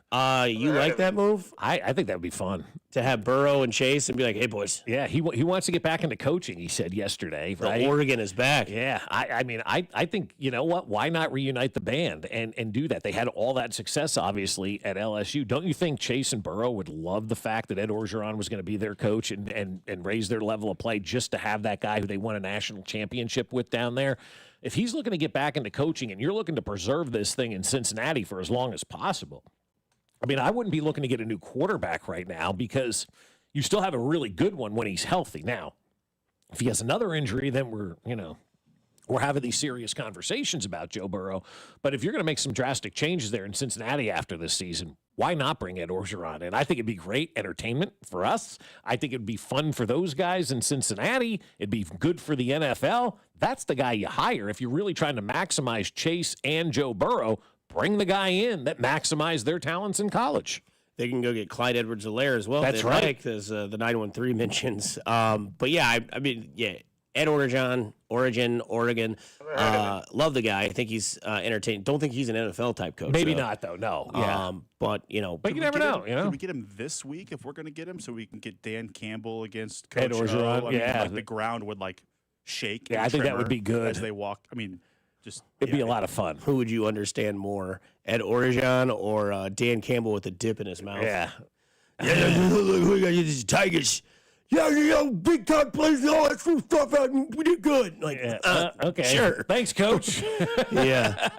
You like that move? I think that would be fun. To have Burrow and Chase and be like, hey, boys. Yeah, he wants to get back into coaching, he said yesterday, right? Oregon is back. Yeah. I think, you know what? Why not reunite the band and do that? They had all that success, obviously, at LSU. Don't you think Chase and Burrow would love the fact that Ed Orgeron was going to be their coach and raise their level of play just to have that guy who they won a national championship with down there? If he's looking to get back into coaching and you're looking to preserve this thing in Cincinnati for as long as possible, I wouldn't be looking to get a new quarterback right now because you still have a really good one when he's healthy. Now, if he has another injury, then we're having these serious conversations about Joe Burrow. But if you're going to make some drastic changes there in Cincinnati after this season, why not bring Ed Orgeron in? I think it'd be great entertainment for us. I think it'd be fun for those guys in Cincinnati. It'd be good for the NFL. That's the guy you hire. If you're really trying to maximize Chase and Joe Burrow, bring the guy in that maximized their talents in college. They can go get Clyde Edwards-Helaire as well. That's right. Like, as the 913 mentions. But yeah, Ed Oregon. Love the guy. I think he's entertaining. Don't think he's an NFL type coach. Maybe not, though. No. Yeah. But you never know. Can we get him this week if we're going to get him so we can get Dan Campbell against Coach Ed Orgeron? O? The ground would shake. Yeah, and I think that would tremor be good. as they walk. I mean, just It'd be a lot of fun. Who would you understand more, Ed Orgeron or Dan Campbell with a dip in his mouth? Yeah. Look, we got these Tigers. Yeah, big time plays, all that true stuff out, and we did good. Like, okay. Sure. Thanks, Coach. Yeah.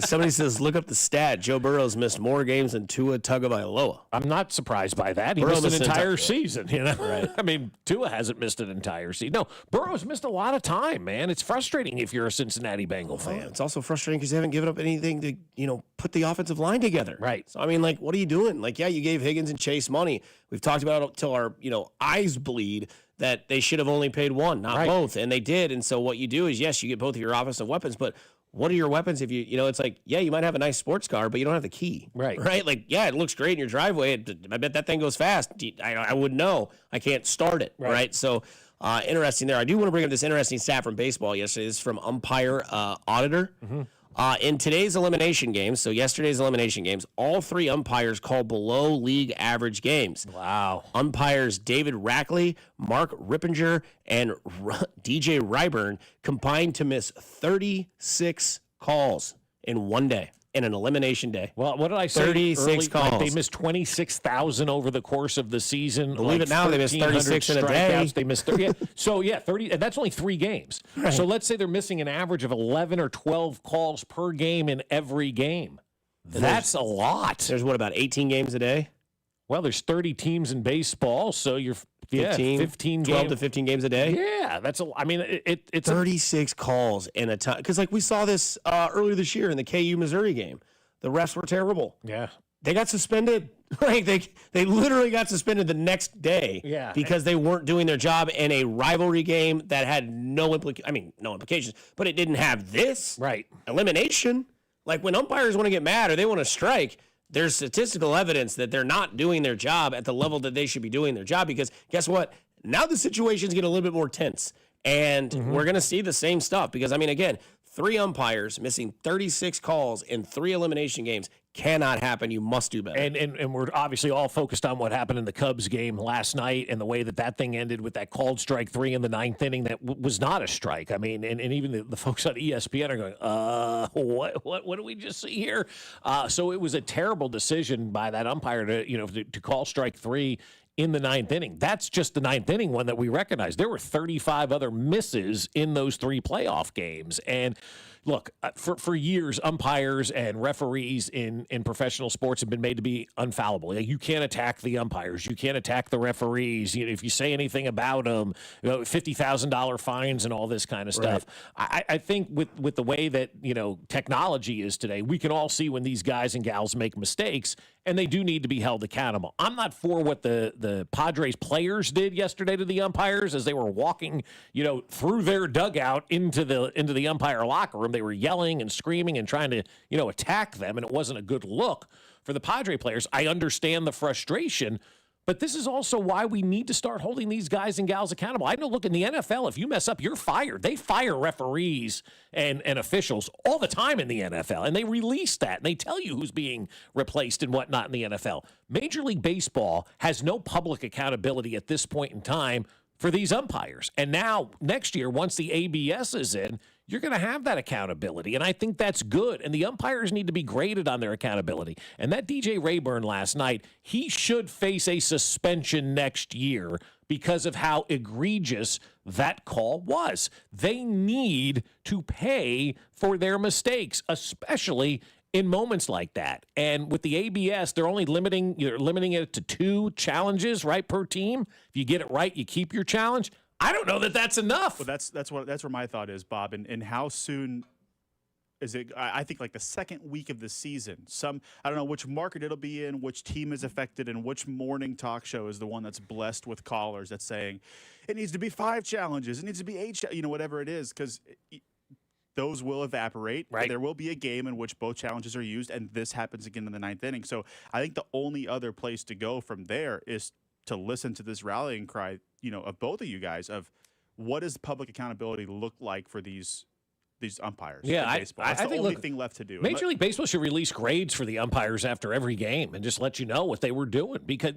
Somebody says, look up the stat. Joe Burrow's missed more games than Tua Tagovailoa. I'm not surprised by that. He Burrow missed an missed an entire entire- season, you know? Right. I mean, Tua hasn't missed an entire season. No, Burrow's missed a lot of time, man. It's frustrating if you're a Cincinnati Bengal fan. It's also frustrating because they haven't given up anything to, put the offensive line together. Right. So, I mean, like, what are you doing? Like, yeah, you gave Higgins and Chase money. We've talked about it till our, eyes bleed that they should have only paid one, not both. And they did. And so what you do is, yes, you get both of your offensive weapons, but what are your weapons if it's like, yeah, you might have a nice sports car, but you don't have the key. Right? Like, yeah, it looks great in your driveway. I bet that thing goes fast. I wouldn't know. I can't start it. Right? So, interesting there. I do want to bring up this interesting stat from baseball yesterday. This is from Umpire Auditor. In today's elimination games, so yesterday's elimination games, all three umpires called below league average games. Wow. Umpires David Rackley, Mark Rippinger, and DJ Ryburn combined to miss 36 calls in one day, in an elimination day. Well, what did I say? 36 calls. They missed 26,000 over the course of the season. Believe it now, they missed 36 in a day. They missed 30. So, 30, and that's only 3 games. Right. So let's say they're missing an average of 11 or 12 calls per game in every game. That's a lot. There's about 18 games a day? Well, there's 30 teams in baseball, so you're 15 12 games. to 15 games a day? Yeah, it's 36 calls in a time. Because, we saw this earlier this year in the KU Missouri game. The refs were terrible. Yeah. They got suspended. Like they literally got suspended the next day. Yeah. Because they weren't doing their job in a rivalry game that had no implications, but it didn't have this elimination. Like when umpires want to get mad or they want to strike, there's statistical evidence that they're not doing their job at the level that they should be doing their job, because guess what? Now the situation's getting a little bit more tense, and we're going to see the same stuff because, again, 3 umpires missing 36 calls in 3 elimination games cannot happen. You must do better. And we're obviously all focused on what happened in the Cubs game last night and the way that thing ended with that called strike 3 in the 9th inning that was not a strike. And even the folks on ESPN are going, what do we just see here? So it was a terrible decision by that umpire to call strike 3 in the 9th inning. That's just the 9th inning one that we recognize. There were 35 other misses in those 3 playoff games. And look, for years, umpires and referees in professional sports have been made to be infallible. You can't attack the umpires. You can't attack the referees. If you say anything about them, $50,000 fines and all this kind of stuff. Right. I think with the way that technology is today, we can all see when these guys and gals make mistakes, and they do need to be held accountable. I'm not for what the Padres players did yesterday to the umpires as they were walking, through their dugout into the umpire locker room. They were yelling and screaming and trying to, attack them, and it wasn't a good look for the Padre players. I understand the frustration, but this is also why we need to start holding these guys and gals accountable. I know, look, in the NFL, if you mess up, you're fired. They fire referees and officials all the time in the NFL, and they release that, and they tell you who's being replaced and whatnot in the NFL. Major League Baseball has no public accountability at this point in time for these umpires. And now, next year, once the ABS is in, you're going to have that accountability, and I think that's good. And the umpires need to be graded on their accountability. And that DJ Rayburn last night, he should face a suspension next year because of how egregious that call was. They need to pay for their mistakes, especially in moments like that. And with the ABS, they're only limiting it to 2 challenges, right, per team. If you get it right, you keep your challenge. I don't know that that's enough. Well, that's where my thought is, Bob. And how soon is it? I think like the second week of the season. I don't know which market it'll be in, which team is affected, and which morning talk show is the one that's blessed with callers that's saying it needs to be 5 challenges, it needs to be 8, whatever it is, because those will evaporate. Right. There will be a game in which both challenges are used, and this happens again in the 9th inning. So I think the only other place to go from there is to listen to this rallying cry, of both of you guys, of what does public accountability look like for these these umpires. Yeah, in baseball. That's I the think only thing left to do. Major League Baseball should release grades for the umpires after every game and just let you know what they were doing. Because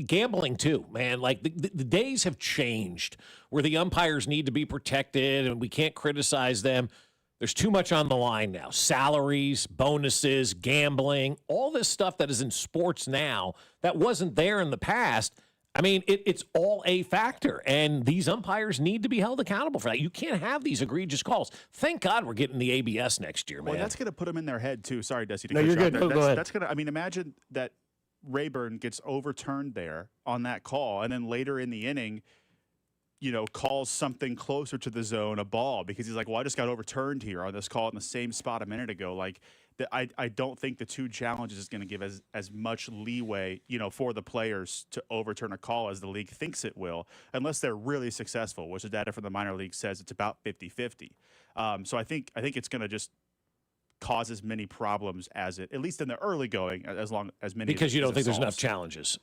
gambling too, man. Like the days have changed where the umpires need to be protected and we can't criticize them. There's too much on the line now. Salaries, bonuses, gambling, all this stuff that is in sports now that wasn't there in the past. I mean, it's all a factor, and these umpires need to be held accountable for that. You can't have these egregious calls. Thank God we're getting the ABS next year, man. Well, that's going to put them in their head, too. Sorry, Dusty. No, you're good. Go ahead. That's going to, I mean, imagine that Rayburn gets overturned there on that call, and then later in the inning, calls something closer to the zone, a ball, because he's like, well, I just got overturned here on this call in the same spot a minute ago. Like, I don't think the two challenges is going to give as much leeway, for the players to overturn a call as the league thinks it will, unless they're really successful, which the data from the minor league says it's about 50-50. So I think it's going to just cause as many problems as it, at least in the early going, as many. Because you don't think there's enough challenges.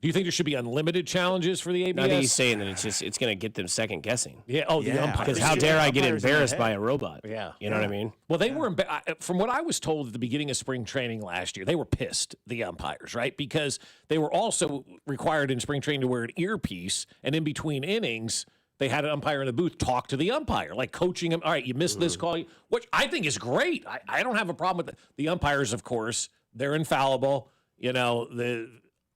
Do you think there should be unlimited challenges for the ABS? No, I think he's saying that it's going to get them second guessing. Yeah. Oh, the umpires. Because how dare I get embarrassed by a robot? Yeah. You know what I mean? Well, they were, from what I was told at the beginning of spring training last year, they were pissed, the umpires, right? Because they were also required in spring training to wear an earpiece, and in between innings, they had an umpire in the booth talk to the umpire, like coaching him. All right, you missed this call, which I think is great. I don't have a problem with it. The umpires, of course, they're infallible.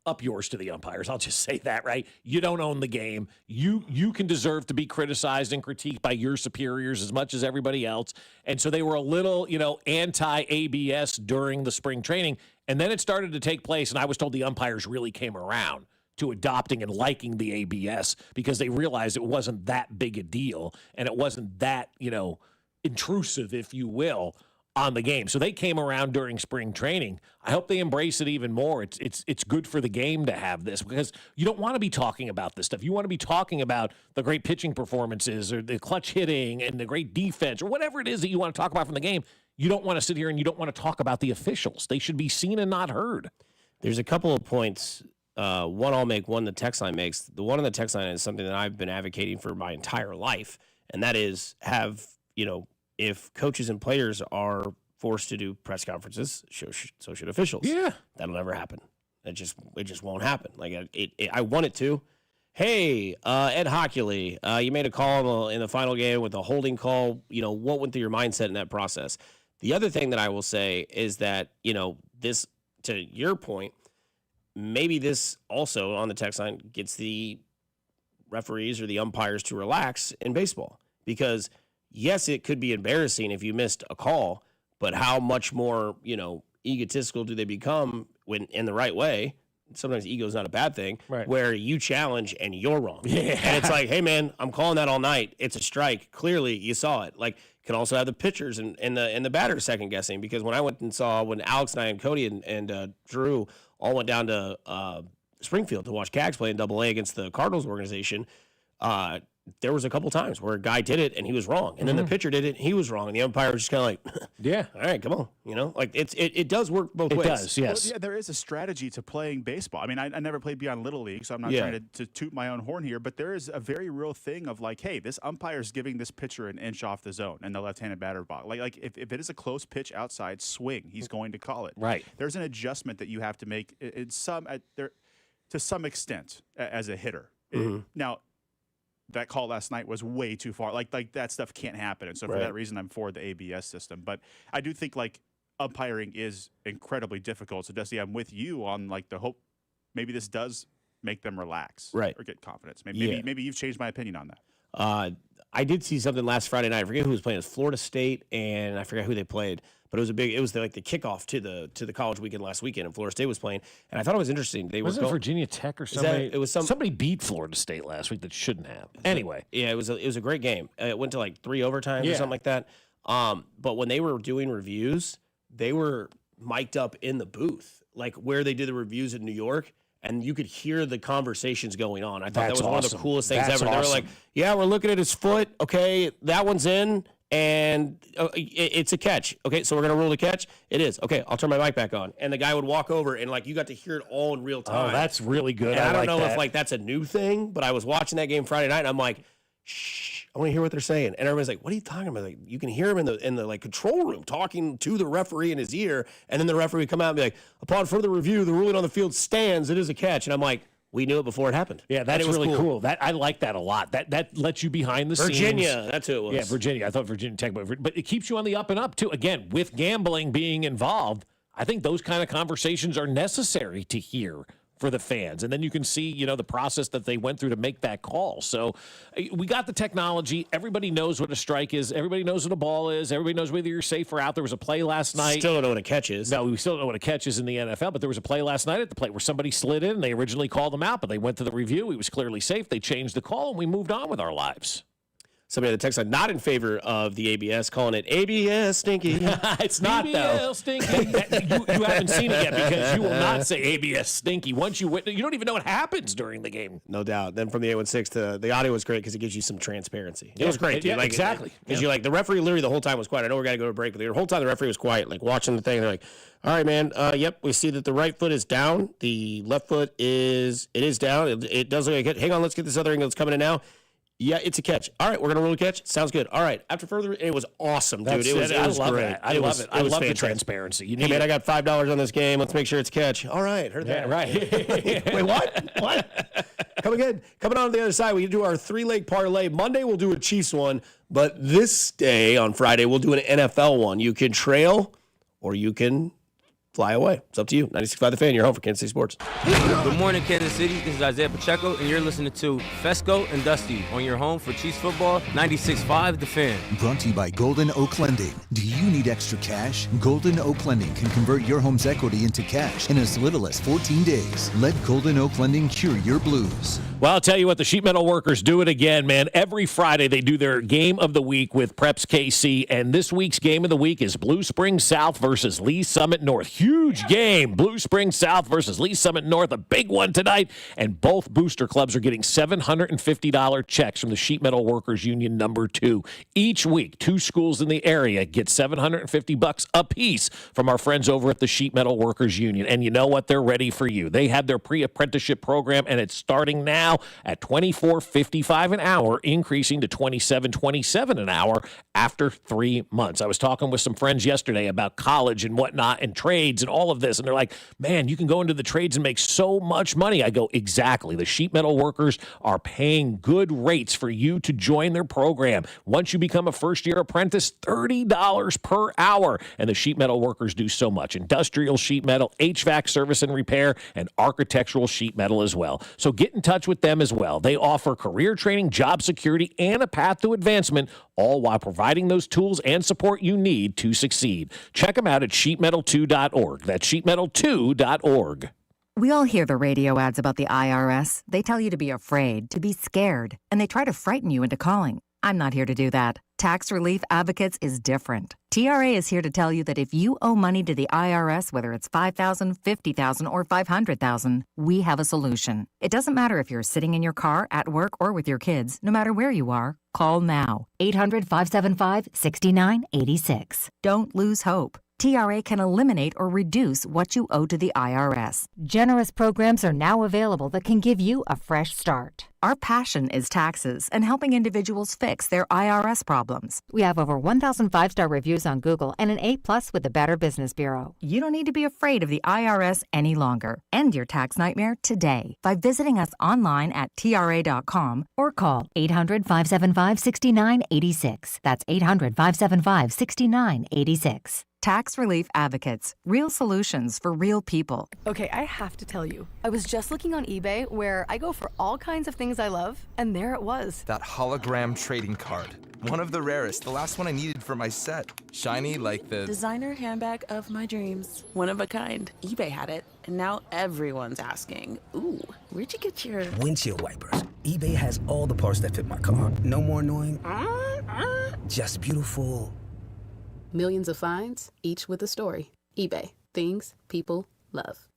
Up yours to the umpires. I'll just say that, right? You don't own the game. You can deserve to be criticized and critiqued by your superiors as much as everybody else. And so they were a little, anti-ABS during the spring training. And then it started to take place, and I was told the umpires really came around to adopting and liking the ABS because they realized it wasn't that big a deal and it wasn't that, intrusive, if you will, on the game. So they came around during spring training. I hope they embrace it even more. It's good for the game to have this because you don't want to be talking about this stuff. You want to be talking about the great pitching performances or the clutch hitting and the great defense or whatever it is that you want to talk about from the game. You don't want to sit here and you don't want to talk about the officials. They should be seen and not heard. There's a couple of points. One I'll make, one the text line makes. The one on the text line is something that I've been advocating for my entire life, and that is if coaches and players are forced to do press conferences, so should officials. Yeah. That'll never happen. It just won't happen. Like I want it to. Hey, Ed Hockley, you made a call in the final game with a holding call. What went through your mindset in that process? The other thing that I will say is that, this, to your point, maybe this also on the text line gets the referees or the umpires to relax in baseball because yes, it could be embarrassing if you missed a call, but how much more, egotistical do they become when in the right way? Sometimes ego is not a bad thing, right, where you challenge and you're wrong. Yeah. And it's like, hey, man, I'm calling that all night. It's a strike. Clearly, you saw it. Like, you can also have the pitchers and the batters second guessing because when I went and saw when Alex and I and Cody and Drew all went down to Springfield to watch Cags play in AA against the Cardinals organization, there was a couple times where a guy did it and he was wrong, and then the pitcher did it and he was wrong, and the umpire was just kind of like, yeah, all right, come on, like it does work both ways. It does, yes. Well, yeah, there is a strategy to playing baseball. I mean, I never played beyond Little League, so I'm not trying to toot my own horn here, but there is a very real thing of like, hey, this umpire is giving this pitcher an inch off the zone and the left-handed batter box. Like if it is a close pitch outside swing, he's going to call it. Right. There's an adjustment that you have to make to some extent as a hitter. Now, that call last night was way too far. Like that stuff can't happen. And so for that reason, I'm for the ABS system. But I do think like umpiring is incredibly difficult. So Dusty, I'm with you on like the hope maybe this does make them relax, right, or get confidence. Maybe you've changed my opinion on that. I did see something last Friday night. I forget who was playing. It was Florida State, and I forget who they played. But it was the kickoff to the college weekend last weekend, and Florida State was playing. And I thought it was interesting. Wasn't it Virginia Tech or somebody? Somebody beat Florida State last week that shouldn't have. Anyway, yeah, it was a great game. It went to like 3 overtimes or something like that. But when they were doing reviews, they were mic'd up in the booth, like where they did the reviews in New York. And you could hear the conversations going on. I thought that was one of the coolest things ever. They were like, yeah, we're looking at his foot. Okay, that one's in, and it's a catch. Okay, so we're going to rule the catch? It is. Okay, I'll turn my mic back on. And the guy would walk over, and like you got to hear it all in real time. Oh, that's really good. And I don't know if like that's a new thing, but I was watching that game Friday night, and I'm like, shh. I want to hear what they're saying. And everybody's like, what are you talking about? Like, you can hear him in the like control room talking to the referee in his ear. And then the referee would come out and be like, upon further review, the ruling on the field stands. It is a catch. And I'm like, we knew it before it happened. Yeah, that's really cool. That I like that a lot. That lets you behind the scenes. Virginia, that's who it was. Yeah, Virginia. I thought Virginia Tech, but it keeps you on the up and up too. Again, with gambling being involved, I think those kind of conversations are necessary to hear for the fans. And then you can see, the process that they went through to make that call. So we got the technology. Everybody knows what a strike is. Everybody knows what a ball is. Everybody knows whether you're safe or out. There was a play last night. Still don't know what a catch is. No, we still don't know what a catch is in the NFL, but there was a play last night at the plate where somebody slid in. They originally called him out, but they went to the review. He was clearly safe. They changed the call, and we moved on with our lives. Somebody on the text line not in favor of the ABS, calling it ABS stinky. It's not, though. Stinky. You haven't seen it yet because you will not say ABS stinky. Once you don't even know what happens during the game. No doubt. Then from the 816 the audio was great because it gives you some transparency. It was great, dude. Yeah, exactly. Because you're like, the referee literally the whole time was quiet. I know we're going to go to a break, but the whole time the referee was quiet, like watching the thing. They're like, all right, man. Yep, we see that the right foot is down. The left foot is down. It does look like it. Hang on, let's get this other angle that's coming in now. Yeah, it's a catch. All right, we're going to rule a catch. Sounds good. All right. After further, it was awesome, dude. It was great. I love it. I love the transparency. Hey, man, I got $5 on this game. Let's make sure it's a catch. All right. Heard that. Yeah, right. Wait, what? What? Coming on the other side, we do our 3-leg parlay. Monday, we'll do a Chiefs one. But this day, on Friday, we'll do an NFL one. You can trail or you can fly away. It's up to you. 96.5 The Fan, your home for Kansas City sports. Good morning, Kansas City. This is Isaiah Pacheco, and you're listening to Fescoe and Dusty on your home for Chiefs football, 96.5 The Fan. Brought to you by Golden Oak Lending. Do you need extra cash? Golden Oak Lending can convert your home's equity into cash in as little as 14 days. Let Golden Oak Lending cure your blues. Well, I'll tell you what, the sheet metal workers do it again, man. Every Friday they do their game of the week with Preps KC, and this week's game of the week is Blue Springs South versus Lee Summit North. Huge game. Blue Springs South versus Lee Summit North, a big one tonight, and both booster clubs are getting $750 checks from the Sheet Metal Workers Union number 2. Each week, 2 schools in the area get $750 apiece from our friends over at the Sheet Metal Workers Union, and you know what? They're ready for you. They have their pre-apprenticeship program, and it's starting now at $24.55 an hour, increasing to $27.27 an hour after 3 months. I was talking with some friends yesterday about college and whatnot and trades and all of this, and they're like, man, you can go into the trades and make so much money. I go, exactly. The sheet metal workers are paying good rates for you to join their program. Once you become a first-year apprentice, $30 per hour, and the sheet metal workers do so much. Industrial sheet metal, HVAC service and repair, and architectural sheet metal as well. So get in touch with them as well. They offer career training, job security, and a path to advancement, all while providing those tools and support you need to succeed. Check them out at sheetmetal2.org. That's sheetmetal2.org. We all hear the radio ads about the IRS. They tell you to be afraid, to be scared, and they try to frighten you into calling. I'm not here to do that. Tax Relief Advocates is different. TRA is here to tell you that if you owe money to the IRS, whether it's $5,000, $50,000, or $500,000, we have a solution. It doesn't matter if you're sitting in your car, at work, or with your kids. No matter where you are, call now. 800-575-6986. Don't lose hope. TRA can eliminate or reduce what you owe to the IRS. Generous programs are now available that can give you a fresh start. Our passion is taxes and helping individuals fix their IRS problems. We have over 1,000 5-star reviews on Google and an A+ with the Better Business Bureau. You don't need to be afraid of the IRS any longer. End your tax nightmare today by visiting us online at TRA.com or call 800-575-6986. That's 800-575-6986. Tax Relief Advocates. Real solutions for real people. Okay, I have to tell you. I was just looking on eBay where I go for all kinds of things I love, and there it was. That hologram trading card. One of the rarest. The last one I needed for my set. Shiny like the... designer handbag of my dreams. One of a kind. eBay had it, and now everyone's asking, ooh, where'd you get your... windshield wipers. eBay has all the parts that fit my car. No more annoying... just beautiful... Millions of finds, each with a story. eBay. Things people love.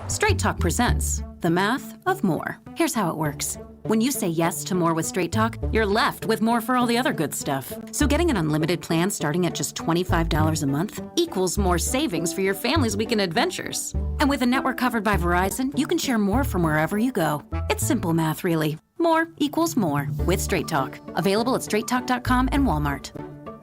Straight Talk presents The Math of More. Here's how it works. When you say yes to more with Straight Talk, you're left with more for all the other good stuff. So getting an unlimited plan starting at just $25 a month equals more savings for your family's weekend adventures. And with a network covered by Verizon, you can share more from wherever you go. It's simple math, really. more equals more with Straight Talk. Available at straighttalk.com and Walmart.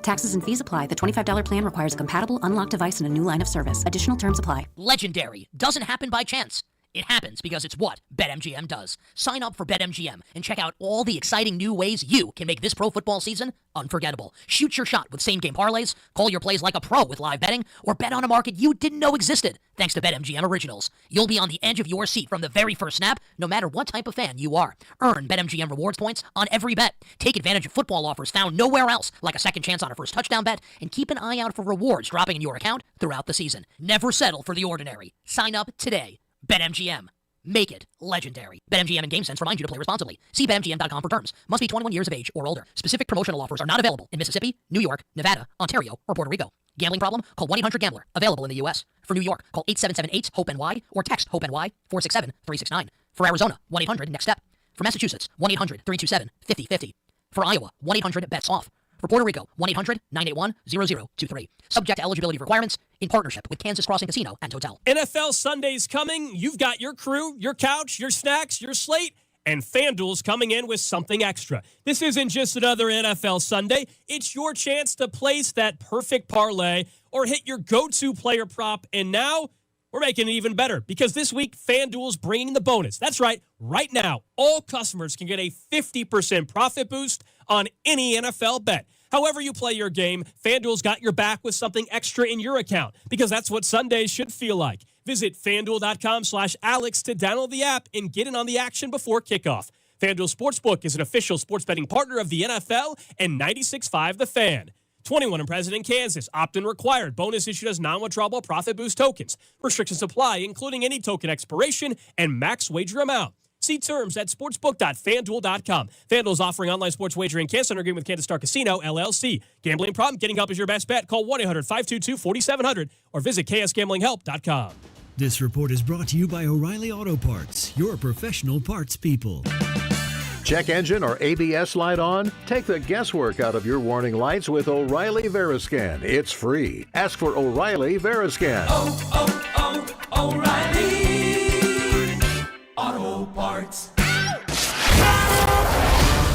Taxes and fees apply. The $25 plan requires a compatible unlocked device and a new line of service. Additional terms apply. Legendary doesn't happen by chance. It happens because it's what BetMGM does. Sign up for BetMGM and check out all the exciting new ways you can make this pro football season unforgettable. Shoot your shot with same-game parlays, call your plays like a pro with live betting, or bet on a market you didn't know existed thanks to BetMGM Originals. You'll be on the edge of your seat from the very first snap, no matter what type of fan you are. Earn BetMGM rewards points on every bet. Take advantage of football offers found nowhere else, like a second chance on a first touchdown bet, and keep an eye out for rewards dropping in your account throughout the season. Never settle for the ordinary. Sign up today. BetMGM. Make it legendary. BetMGM and GameSense remind you to play responsibly. See BetMGM.com for terms. Must be 21 years of age or older. Specific promotional offers are not available in Mississippi, New York, Nevada, Ontario, or Puerto Rico. Gambling problem? Call 1-800-GAMBLER. Available in the U.S. For New York, call 877-8-HOPE-NY or text HOPE-NY 467-369. For Arizona, 1-800-NEXT-STEP. For Massachusetts, 1-800-327-5050. For Iowa, 1-800-BETS-OFF. For Puerto Rico, 1-800-981-0023. Subject to eligibility requirements in partnership with Kansas Crossing Casino and Hotel. NFL Sunday's coming. You've got your crew, your couch, your snacks, your slate, and FanDuel's coming in with something extra. This isn't just another NFL Sunday. It's your chance to place that perfect parlay or hit your go-to player prop. And now we're making it even better because this week FanDuel's bringing the bonus. That's right. Right now, all customers can get a 50% profit boost on any NFL bet. However you play your game, FanDuel's got your back with something extra in your account because that's what Sundays should feel like. Visit FanDuel.com/Alex to download the app and get in on the action before kickoff. FanDuel Sportsbook is an official sports betting partner of the NFL and 96.5 The Fan. 21 and present in Kansas. Opt-in required. Bonus issued as non-withdrawable profit boost tokens. Restrictions apply, including any token expiration and max wager amount. See terms at sportsbook.fanduel.com. FanDuel is offering online sports wagering in Kansas under agreement with Kansas Star Casino, LLC. Gambling problem? Getting help is your best bet. Call 1-800-522-4700 or visit ksgamblinghelp.com. This report is brought to you by O'Reilly Auto Parts, your professional parts people. Check engine or ABS light on? Take the guesswork out of your warning lights with O'Reilly Veriscan. It's free. Ask for O'Reilly Veriscan. O'Reilly Auto Parts.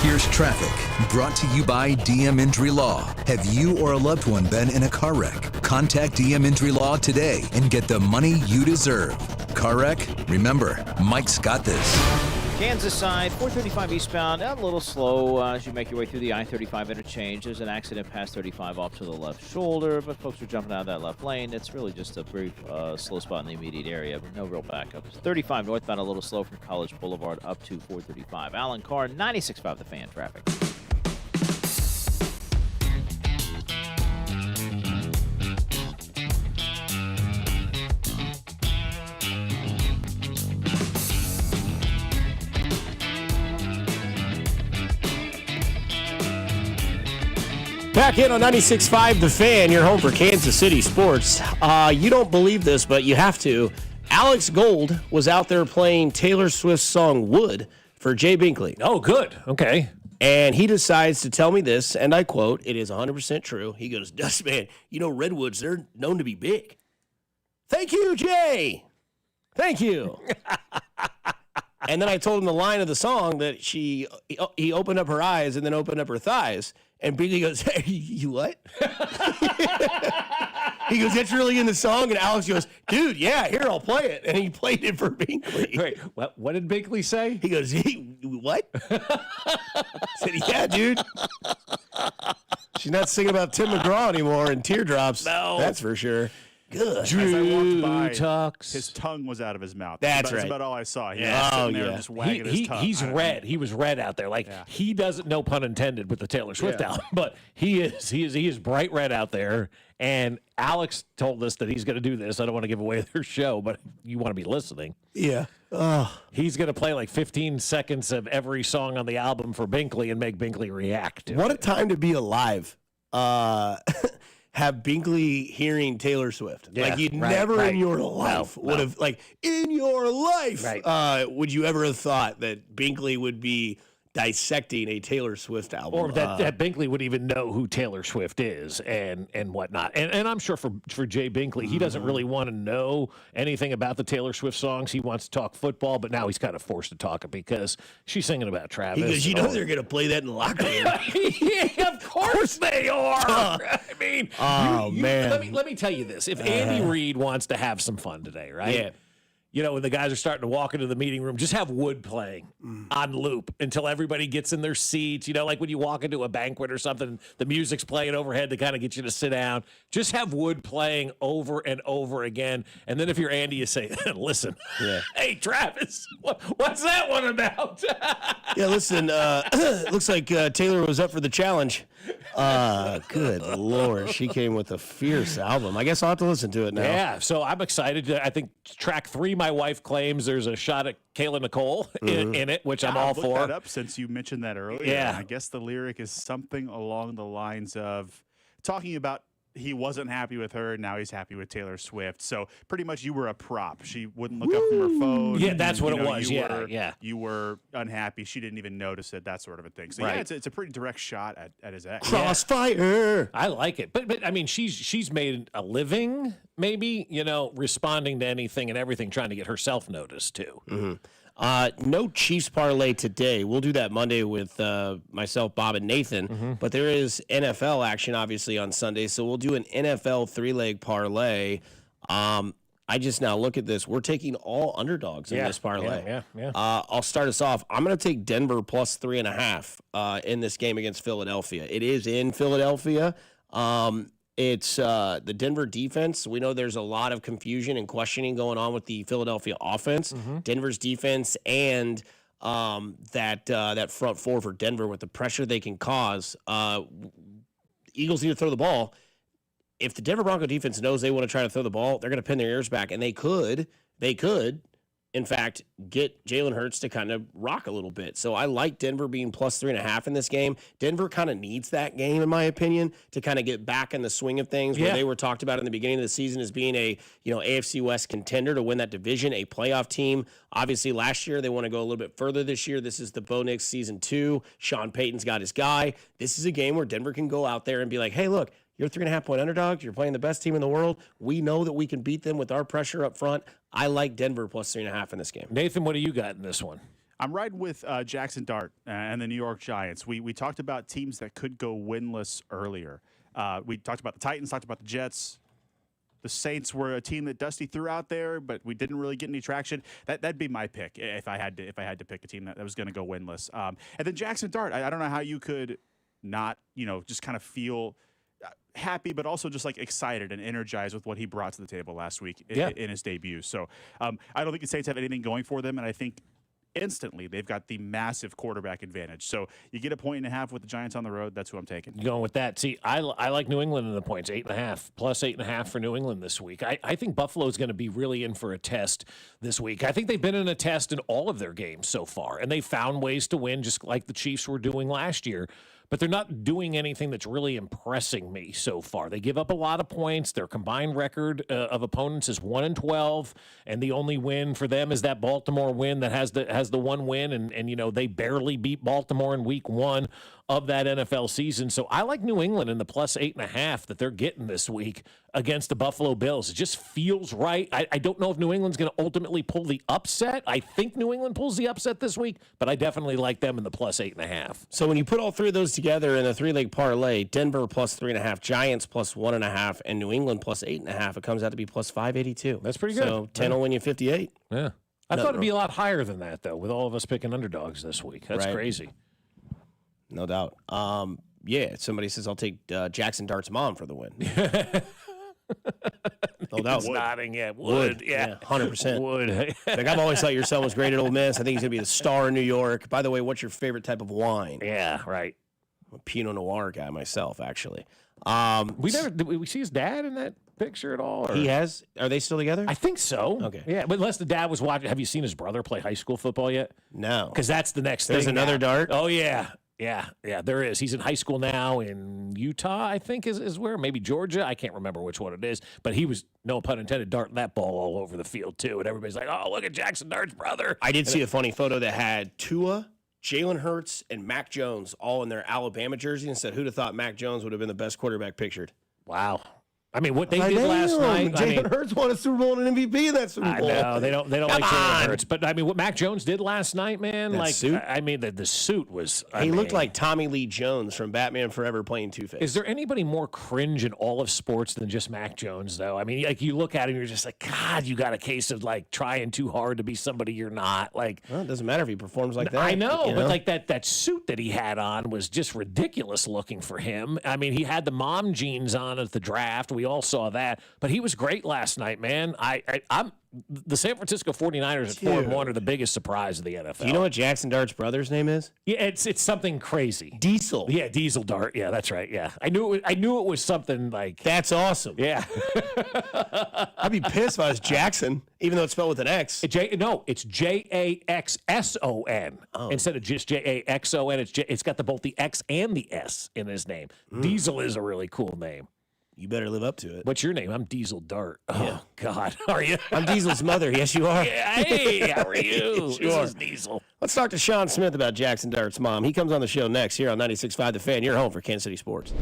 Here's traffic, brought to you by DM Injury Law. Have you or a loved one been in a car wreck? Contact DM Injury Law today and get the money you deserve. Car wreck? Remember, Mike's got this. Kansas side, 435 eastbound, a little slow as you make your way through the I-35 interchange. There's an accident past 35 off to the left shoulder, but folks are jumping out of that left lane. It's really just a brief slow spot in the immediate area, but no real backups. 35 northbound, a little slow from College Boulevard up to 435. Alan Carr, 96.5 The Fan traffic. Back in on 96.5 The Fan, your home for Kansas City sports. You don't believe this, but you have to. Alex Gold was out there playing Taylor Swift's song Wood for Jay Binkley. Oh, good. Okay. And he decides to tell me this, and I quote, it is 100% true. He goes, Dust Man, you know redwoods, they're known to be big. Thank you, Jay. Thank you. And then I told him the line of the song that he opened up her eyes and then opened up her thighs. And Binkley goes, hey, you what? He goes, that's really in the song. And Alex goes, dude, yeah, here, I'll play it. And he played it for Binkley. Wait, what did Binkley say? He goes, hey, what? I said, yeah, dude. She's not singing about Tim McGraw anymore and teardrops. No. That's for sure. Good. As I walked by, talks. his tongue was out of his mouth. That's right. That's about all I saw. He Yeah. was Oh, sitting there yeah. just wagging his tongue. He's red. He was red out there. Like he doesn't, no pun intended, with the Taylor Swift album, but he is bright red out there. And Alex told us that he's going to do this. I don't want to give away their show, but you want to be listening. Yeah. He's going to play like 15 seconds of every song on the album for Binkley and make Binkley react to What it. a time to be alive. Have Binkley hearing Taylor Swift. Yeah, like, you'd right, never right. in your life would have, like, in your life, would you ever have thought that Binkley would be dissecting a Taylor Swift album. Or that Binkley would even know who Taylor Swift is and whatnot. And I'm sure for Jay Binkley, he doesn't really want to know anything about the Taylor Swift songs. He wants to talk football, but now he's kind of forced to talk it because she's singing about Travis. Because you know they're going to play that in the locker room. Yeah, of course they are. I mean, man. Let me tell you this. If Andy Reid wants to have some fun today, right? Yeah. You know, when the guys are starting to walk into the meeting room, just have Wood playing on loop until everybody gets in their seats. You know, like when you walk into a banquet or something, the music's playing overhead to kind of get you to sit down. Just have Wood playing over and over again. And then if you're Andy, you say, listen, hey, Travis, what's that one about? Yeah, listen, looks like Taylor was up for the challenge. Good Lord. She came with a fierce album. I guess I'll have to listen to it now. Yeah, so I'm excited. I think track 3, my wife claims there's a shot at Kayla Nicole in it, which I'm all I've looked for. that up since you mentioned that earlier. Yeah. I guess the lyric is something along the lines of talking about he wasn't happy with her, now he's happy with Taylor Swift. So pretty much you were a prop. She wouldn't look up from her phone. Yeah, that's what it was. You were unhappy. She didn't even notice it, that sort of a thing. So Right. yeah, it's a pretty direct shot at his ex. Crossfire. I like it. But I mean, she's made a living, maybe, responding to anything and everything, trying to get herself noticed, too. No Chiefs parlay today. We'll do that Monday with myself, Bob, and Nathan. But there is NFL action, obviously, on Sunday. So we'll do an NFL 3-leg parlay. I just now look at this. We're taking all underdogs in this parlay. Yeah. I'll start us off. I'm going to take Denver plus 3.5 in this game against Philadelphia. It is in Philadelphia. It's the Denver defense. We know there's a lot of confusion and questioning going on with the Philadelphia offense. Denver's defense and that front four for Denver with the pressure they can cause. Eagles need to throw the ball. If the Denver Bronco defense knows they want to try to throw the ball, they're going to pin their ears back, and they could, in fact, get Jalen Hurts to kind of rock a little bit. So I like Denver being plus 3.5 in this game. Denver kind of needs that game, in my opinion, to kind of get back in the swing of things where they were talked about in the beginning of the season as being a AFC West contender to win that division, a playoff team. Obviously, last year, they want to go a little bit further this year. This is the Bo Nix season 2. Sean Payton's got his guy. This is a game where Denver can go out there and be like, hey, look, you're a 3.5-point underdog. You're playing the best team in the world. We know that we can beat them with our pressure up front. I like Denver plus 3.5 in this game. Nathan, what do you got in this one? I'm riding with Jackson Dart and the New York Giants. We talked about teams that could go winless earlier. We talked about the Titans, talked about the Jets. The Saints were a team that Dusty threw out there, but we didn't really get any traction. That'd be my pick if I had to pick a team that was going to go winless. And then Jackson Dart. I don't know how you could not just kind of feel happy, but also just like excited and energized with what he brought to the table last week in his debut. So I don't think the Saints have anything going for them, and I think instantly they've got the massive quarterback advantage. So you get a 1.5 with the Giants on the road. That's who I'm taking. Going with that. See, I like New England in the points, 8.5, plus 8.5 for New England this week. I think Buffalo's going to be really in for a test this week. I think they've been in a test in all of their games so far, and they found ways to win just like the Chiefs were doing last year. But they're not doing anything that's really impressing me so far. They give up a lot of points. Their combined record of opponents is 1-12, and the only win for them is that Baltimore win that has the one win, and they barely beat Baltimore in week 1 of that NFL season. So I like New England in the plus 8.5 that they're getting this week against the Buffalo Bills. It just feels right. I don't know if New England's going to ultimately pull the upset. I think New England pulls the upset this week, but I definitely like them in the plus 8.5. So when you put all three of those together in a 3-leg parlay, Denver plus 3.5, Giants plus 1.5, and New England plus 8.5, it comes out to be plus 582. That's pretty good. So 10 will win you 58. Yeah. I thought it'd be a lot higher than that, though, with all of us picking underdogs this week. That's crazy. No doubt. Somebody says I'll take Jackson Dart's mom for the win. No doubt. Nodding, yeah. Would. Yeah. 100%. Would. Like, I've always thought your son was great at Ole Miss. I think he's going to be the star in New York. By the way, what's your favorite type of wine? Yeah, right. I'm a Pinot Noir guy myself, actually. Did we see his dad in that picture at all? Or? He has. Are they still together? I think so. Okay. Yeah, but unless the dad was watching. Have you seen his brother play high school football yet? No. Because that's the next There's thing. another Dart? Oh, yeah. Yeah, there is. He's in high school now in Utah, I think is where. Maybe Georgia. I can't remember which one it is. But he was, no pun intended, darting that ball all over the field, too. And everybody's like, oh, look at Jackson Dart's brother. I did see a funny photo that had Tua, Jalen Hurts and Mac Jones all in their Alabama jersey and said, who'd have thought Mac Jones would have been the best quarterback pictured? Wow. I mean, what they did last night. Jalen Hurts won a Super Bowl and an MVP in that Super Bowl. I know they don't like Jalen Hurts, but I mean, what Mac Jones did last night, man. That like, suit? I mean, the suit was. He looked like Tommy Lee Jones from Batman Forever playing Two-Face. Is there anybody more cringe in all of sports than just Mac Jones, though? I mean, like you look at him, you're just like, God, you got a case of like trying too hard to be somebody you're not. Like, well, it doesn't matter if he performs like that. I know, but like that suit that he had on was just ridiculous looking for him. I mean, he had the mom jeans on at the draft. We all saw that. But he was great last night, man. I'm the San Francisco 49ers at 4-1 are the biggest surprise of the NFL. Do you know what Jackson Dart's brother's name is? Yeah, it's something crazy. Diesel. Yeah, Diesel Dart. Yeah, that's right. Yeah, I knew it was something like. That's awesome. Yeah. I'd be pissed if I was Jackson, even though it's spelled with an X. It's Jaxson instead of just Jaxon. It's got both the X and the S in his name. Diesel is a really cool name. You better live up to it. What's your name? I'm Diesel Dart. Yeah. Oh, God. Are you? I'm Diesel's mother. Yes, you are. Yeah, hey, how are you? Sure. This is Diesel. Let's talk to Sean Smith about Jackson Dart's mom. He comes on the show next here on 96.5 The Fan. You're home for Kansas City Sports.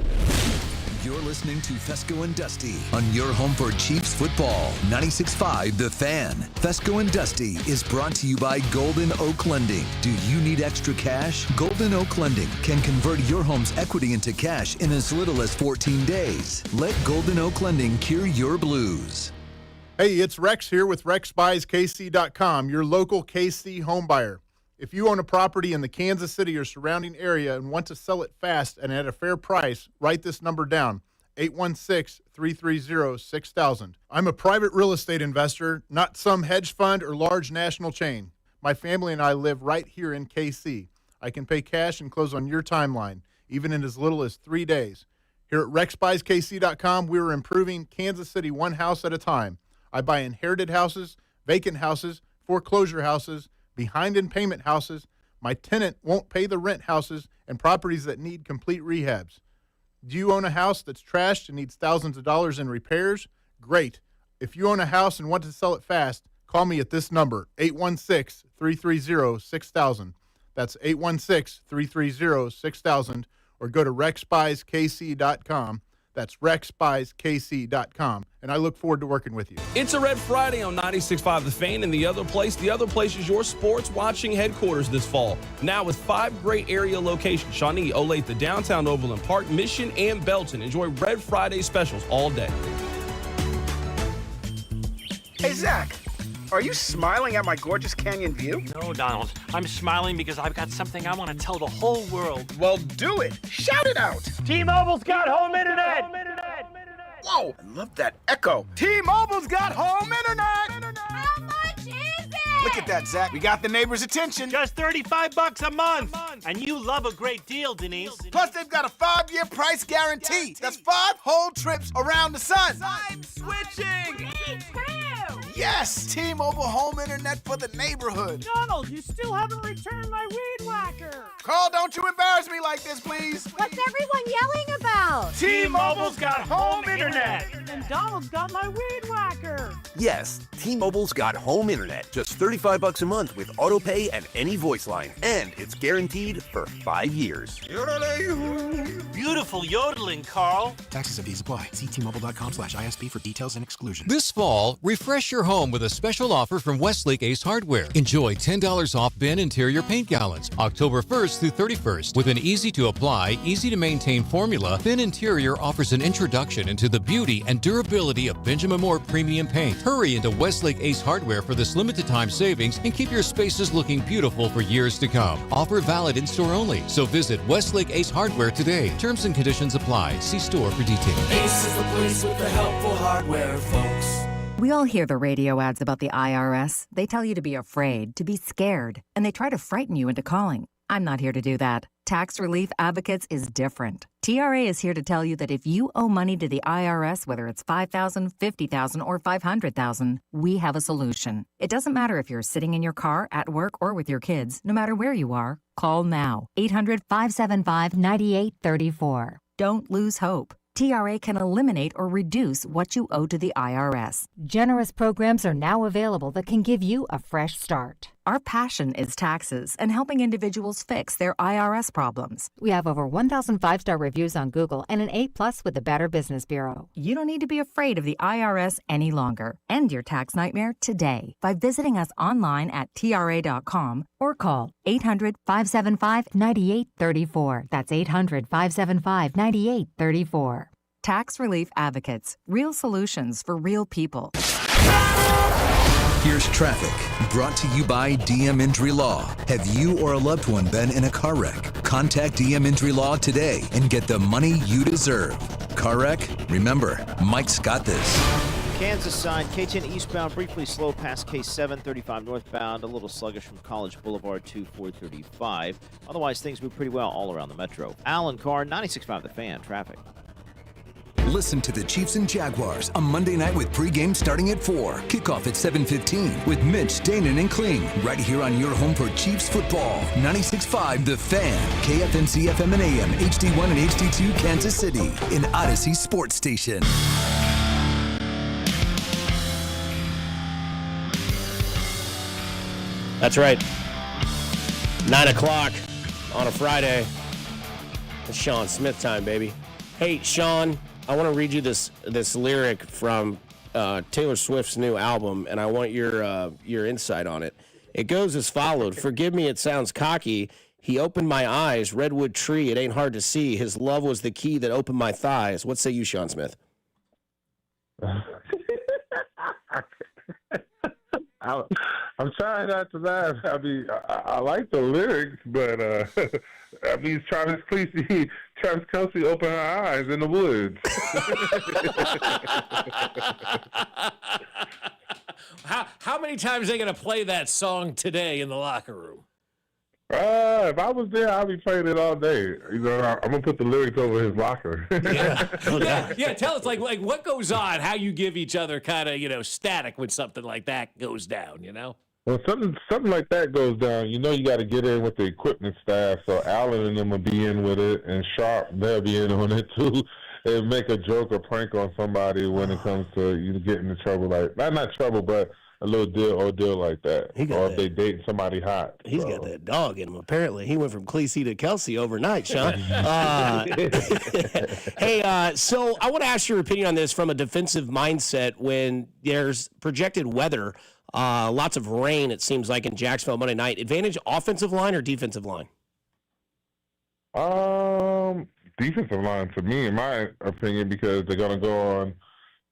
You're listening to Fescoe and Dusty on your home for Chiefs football. 96.5 The Fan. Fescoe and Dusty is brought to you by Golden Oak Lending. Do you need extra cash? Golden Oak Lending can convert your home's equity into cash in as little as 14 days. Let Golden Oak Lending cure your blues. Hey, it's Rex here with RexBuysKC.com, your local KC home buyer. If you own a property in the Kansas City or surrounding area and want to sell it fast and at a fair price, write this number down, 816-330-6000. I'm a private real estate investor, not some hedge fund or large national chain. My family and I live right here in KC. I can pay cash and close on your timeline, even in as little as 3 days. Here at RexBuysKC.com, we're improving Kansas City one house at a time. I buy inherited houses, vacant houses, foreclosure houses, behind in payment houses, my tenant won't pay the rent houses, and properties that need complete rehabs. Do you own a house that's trashed and needs thousands of dollars in repairs? Great. If you own a house and want to sell it fast, call me at this number, 816-330-6000. That's 816-330-6000, or go to RexBuysKC.com. That's RexBuysKC.com, and I look forward to working with you. It's a Red Friday on 96.5 The Fan, and the other place is your sports watching headquarters this fall. Now with 5 great area locations, Shawnee, Olathe, downtown Overland Park, Mission, and Belton. Enjoy Red Friday specials all day. Hey, Zach. Are you smiling at my gorgeous canyon view? No, Donald. I'm smiling because I've got something I want to tell the whole world. Well, do it. Shout it out. T-Mobile's got home internet. Whoa, I love that echo. T-Mobile's got home internet. How much is it? Look at that, Zach. We got the neighbors' attention. Just $35 a month. And you love a great deal, Denise. Plus, they've got a 5-year price guarantee. That's 5 whole trips around the sun. I'm switching. Me too. Yes, T-Mobile home internet for the neighborhood. Donald, you still haven't returned my weed whacker. Carl, don't you embarrass me like this, please. What's everyone yelling about? T-Mobile's got home internet. And Donald's got my weed whacker. Yes, T-Mobile's got home internet. Just $35 a month with auto pay and any voice line. And it's guaranteed for 5 years. Beautiful yodeling, Carl. Taxes and fees apply. See T-Mobile.com/ISP for details and exclusions. This fall, refresh your home with a special offer from Westlake Ace Hardware. Enjoy $10 off bin interior paint gallons October 1st through 31st. With an easy-to-apply, easy-to-maintain formula, Bin Interior offers an introduction into the beauty and durability of Benjamin Moore premium paint. Hurry into Westlake Ace Hardware for this limited-time savings and keep your spaces looking beautiful for years to come. Offer valid in-store only, so visit Westlake Ace Hardware today. Terms and conditions apply. See store for details. Ace is the place with the helpful hardware, folks. We all hear the radio ads about the IRS. They tell you to be afraid, to be scared, and they try to frighten you into calling. I'm not here to do that. Tax Relief Advocates is different. TRA is here to tell you that if you owe money to the IRS, whether it's $5,000, $50,000, or $500,000, we have a solution. It doesn't matter if you're sitting in your car, at work, or with your kids. No matter where you are, call now. 800-575-9834. Don't lose hope. TRA can eliminate or reduce what you owe to the IRS. Generous programs are now available that can give you a fresh start. Our passion is taxes and helping individuals fix their IRS problems. We have over 1,000 5-star reviews on Google and an A+ with the Better Business Bureau. You don't need to be afraid of the IRS any longer. End your tax nightmare today by visiting us online at TRA.com or call 800-575-9834. That's 800-575-9834. Tax Relief Advocates. Real solutions for real people. Here's traffic, brought to you by DM Injury Law. Have you or a loved one been in a car wreck? Contact DM Injury Law today and get the money you deserve. Car wreck? Remember, Mike's got this. Kansas side, K10 eastbound, briefly slow past K7, 35 northbound, a little sluggish from College Boulevard to 435. Otherwise, things move pretty well all around the metro. Alan Carr, 96.5 The Fan, traffic. Listen to the Chiefs and Jaguars on Monday night with pregame starting at 4. Kickoff at 7:15 with Mitch, Danon, and Kling. Right here on your home for Chiefs football. 96.5 The Fan. KFMC FM and AM, HD1 and HD2 Kansas City. An Odyssey sports station. That's right. 9 o'clock on a Friday. It's Sean Smith time, baby. Hey, Sean, I want to read you this lyric from Taylor Swift's new album, and I want your insight on it. It goes as followed. Forgive me, it sounds cocky. He opened my eyes, redwood tree, it ain't hard to see. His love was the key that opened my thighs. What say you, Sean Smith? I'm trying not to laugh. I mean, I like the lyrics, but I mean, Travis Kelce opened her eyes in the woods. How many times are they going to play that song today in the locker room? If I was there, I'd be playing it all day. You know, I'm gonna put the lyrics over his locker. Yeah. Tell us, like what goes on, how you give each other kind of, static when something like that goes down, Well, something like that goes down, you got to get in with the equipment staff. So Allen and them will be in with it, and Sharp, they'll be in on it too. And make a joke or prank on somebody when it comes to getting in trouble, like not trouble, but a little deal like that. Or if they dating somebody hot. He's got that dog in him, apparently. He went from Kelce to Kelce overnight, Sean. Hey, so I want to ask your opinion on this from a defensive mindset when there's projected weather, lots of rain, it seems like, in Jacksonville Monday night. Advantage offensive line or defensive line? Defensive line to me, in my opinion, because they're going to go on,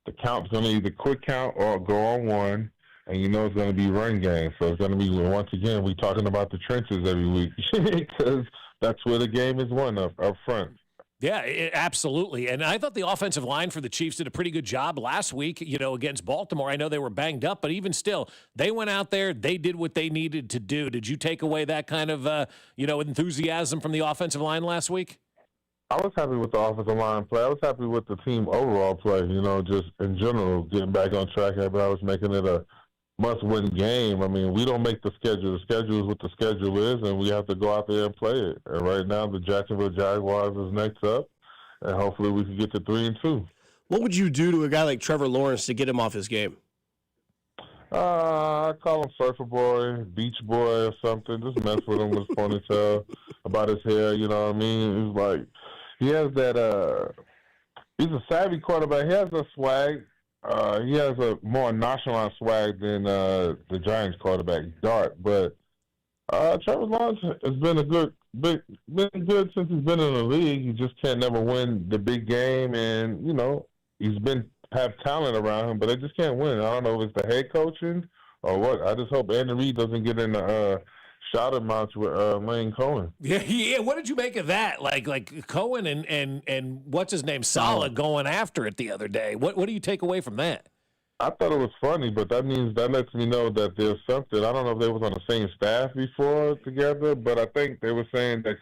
the count's going to either quick count or go on one. And it's going to be run game. So it's going to be, once again, we're talking about the trenches every week because that's where the game is won up front. Yeah, absolutely. And I thought the offensive line for the Chiefs did a pretty good job last week, against Baltimore. I know they were banged up, but even still, they went out there, they did what they needed to do. Did you take away that kind of, enthusiasm from the offensive line last week? I was happy with the offensive line play. I was happy with the team overall play, just in general, getting back on track. I was making it a must-win game. I mean, we don't make the schedule. The schedule is what the schedule is, and we have to go out there and play it. And right now, the Jacksonville Jaguars is next up, and hopefully we can get to 3-2. What would you do to a guy like Trevor Lawrence to get him off his game? I call him Surfer Boy, Beach Boy or something. Just mess with him with his ponytail, about his hair, you know what I mean? It's like, he has that, he's a savvy quarterback. He has a swag. He has a more nonchalant swag than the Giants quarterback, Dart. But Trevor Lawrence has been good since he's been in the league. He just can't never win the big game, and he's have talent around him, but they just can't win. I don't know if it's the head coaching or what. I just hope Andy Reid doesn't get in the shouting match with Lane Cohen. Yeah. What did you make of that? Like Cohen and what's his name, Saleh, going after it the other day. What do you take away from that? I thought it was funny, but that lets me know that there's something. I don't know if they was on the same staff before together, but I think they were saying that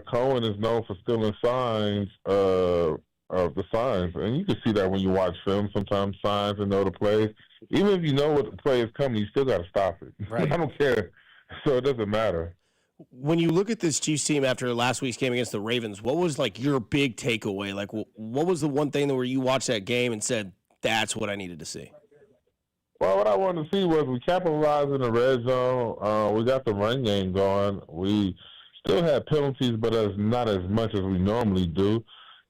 Cohen is known for stealing signs of the signs, and you can see that when you watch film. Sometimes signs and know the plays. Even if you know what the play is coming, you still got to stop it. Right. I don't care. So it doesn't matter. When you look at this Chiefs team after last week's game against the Ravens, what was your big takeaway? Like, what was the one thing where you watched that game and said, "That's what I needed to see"? Well, what I wanted to see was we capitalized in the red zone. We got the run game going. We still had penalties, but not as much as we normally do,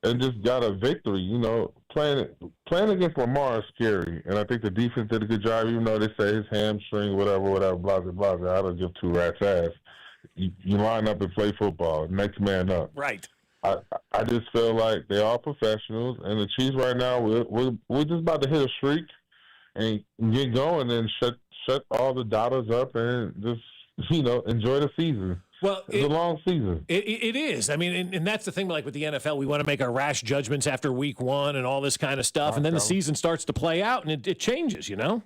and just got a victory. You know, playing against Lamar is scary, and I think the defense did a good job, even though they say his hamstring, whatever, blah, blah, blah. I don't give two rats' ass. You line up and play football, next man up. Right. I just feel like they are professionals, and the Chiefs right now, we're just about to hit a streak and get going and shut all the doubters up and just, enjoy the season. Well, it's a long season. It is. I mean, and that's the thing, like with the NFL, we want to make our rash judgments after week one and all this kind of stuff, and then the season starts to play out, and it changes, Yeah,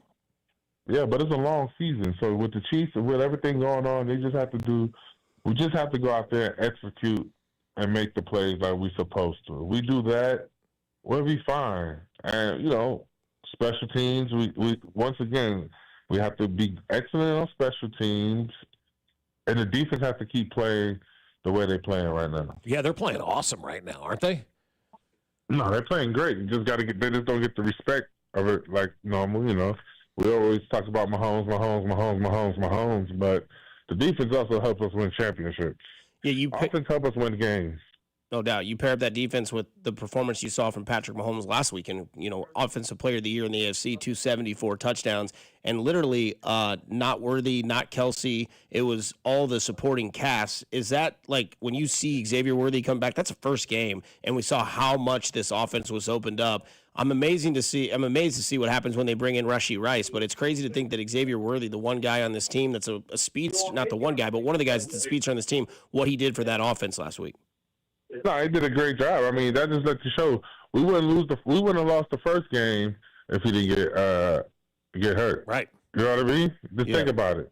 but it's a long season. So with the Chiefs and with everything going on, we just have to go out there and execute and make the plays like we're supposed to. We do that, we'll be fine. And, special teams, we once again, we have to be excellent on special teams, and the defense has to keep playing the way they're playing right now. Yeah, they're playing awesome right now, aren't they? No, they're playing great. They just don't get the respect of it like normal, We always talk about Mahomes, but the defense also helps us win championships. Yeah, offense help us win games. No doubt. You pair up that defense with the performance you saw from Patrick Mahomes last week, and Offensive Player of the Year in the AFC, 274 touchdowns, and literally not Worthy, not Kelsey. It was all the supporting cast. Is that like when you see Xavier Worthy come back? That's a first game, and we saw how much this offense was opened up. I'm amazed to see what happens when they bring in Rashee Rice, but it's crazy to think that Xavier Worthy, the one guy on this team that's a speedster, not the one guy, but one of the guys that's a speedster on this team, what he did for that offense last week. No, he did a great job. I mean, that just lets you show we wouldn't have lost the first game if he didn't get hurt. Right. You know what I mean? Just think about it.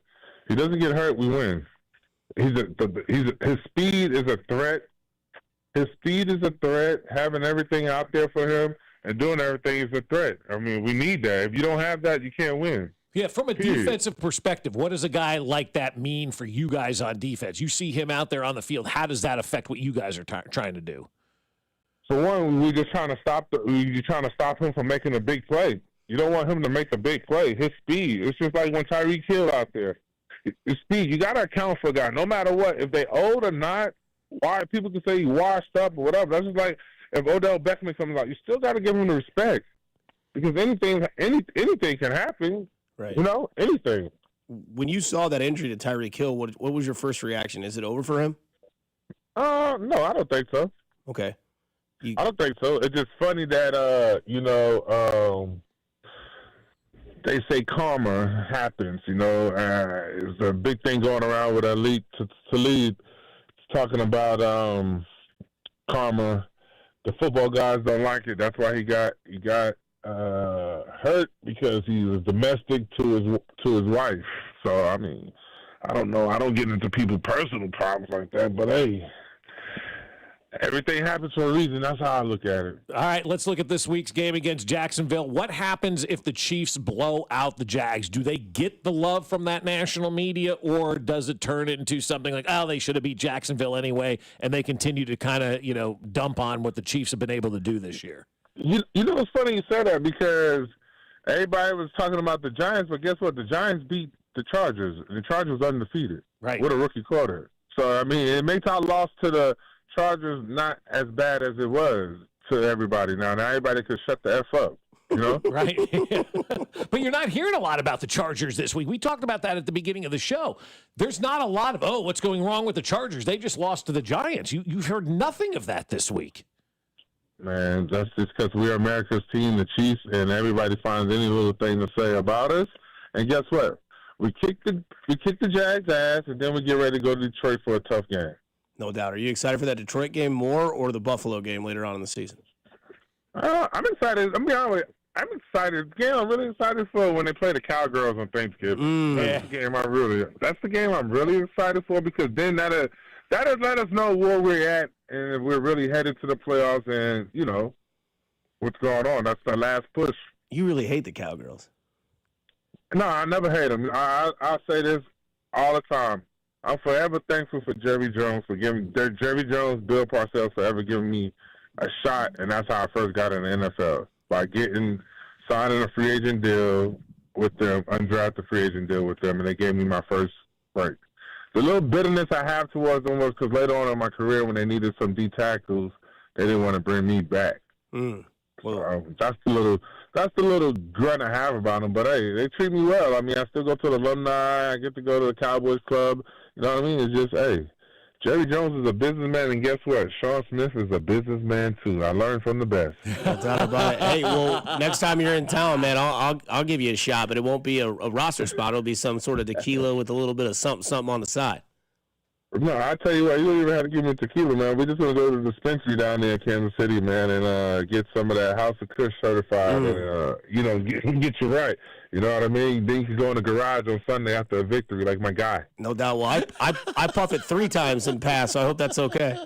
He doesn't get hurt, we win. His speed is a threat. His speed is a threat. Having everything out there for him and doing everything is a threat. I mean, we need that. If you don't have that, you can't win. Yeah, from a defensive perspective, what does a guy like that mean for you guys on defense? You see him out there on the field. How does that affect what you guys are trying to do? So one, we're just trying to stop him from making a big play. You don't want him to make a big play. His speed. It's just like when Tyreek Hill out there. His speed. You got to account for a guy, no matter what. If they old or not, why people can say he washed up or whatever. That's just like if Odell Beckham comes out. You still got to give him the respect because anything can happen. Right. Anything. When you saw that injury to Tyreek Hill, what was your first reaction? Is it over for him? No, I don't think so. Okay. I don't think so. It's just funny that they say karma happens. It's a big thing going around with Talib talking about karma. The football guys don't like it. That's why he got hurt because he was domestic to his wife. So I mean, I don't know. I don't get into people's personal problems like that. But hey, everything happens for a reason. That's how I look at it. All right, let's look at this week's game against Jacksonville. What happens if the Chiefs blow out the Jags? Do they get the love from that national media, or does it turn into something like, oh, they should have beat Jacksonville anyway, and they continue to kind of, dump on what the Chiefs have been able to do this year? It's funny you said that because everybody was talking about the Giants, but guess what? The Giants beat the Chargers. The Chargers was undefeated with a rookie quarter. So, I mean, it makes our loss to the Chargers not as bad as it was to everybody now. Now everybody could shut the F up, Right. But you're not hearing a lot about the Chargers this week. We talked about that at the beginning of the show. There's not a lot of, what's going wrong with the Chargers? They just lost to the Giants. You've heard nothing of that this week. Man, that's just because we're America's team, the Chiefs, and everybody finds any little thing to say about us. And guess what? We kick the Jags' ass, and then we get ready to go to Detroit for a tough game. No doubt. Are you excited for that Detroit game more or the Buffalo game later on in the season? I'm excited. I'm be honest with you. I'm excited. The game I'm really excited for when they play the Cowgirls on Thanksgiving. That's the game I'm really excited for because then that'll let us know where we're at and if we're really headed to the playoffs and, what's going on. That's the last push. You really hate the Cowgirls. No, I never hate them. I say this all the time. I'm forever thankful for Jerry Jones for giving Jerry Jones, Bill Parcells forever giving me a shot, and that's how I first got in the NFL by signing a free agent deal with them, undrafted free agent deal with them, and they gave me my first break. The little bitterness I have towards them was because later on in my career, when they needed some D tackles, they didn't want to bring me back. So, that's the little grunt I have about them. But hey, they treat me well. I mean, I still go to the alumni. I get to go to the Cowboys Club. You know what I mean? It's just, hey, Jerry Jones is a businessman, and guess what? Sean Smith is a businessman too. I learned from the best. No doubt about it. Hey, well, next time you're in town, man, I'll give you a shot, but it won't be a roster spot. It'll be some sort of tequila with a little bit of something on the side. No, I tell you what, you don't even have to give me tequila, man. We're just going to go to the dispensary down there in Kansas City, man, and get some of that House of Kush certified and, get you right. You know what I mean? Then you can go in the garage on Sunday after a victory like my guy. No doubt. Well, I puff it 3 times and pass, so I hope that's okay.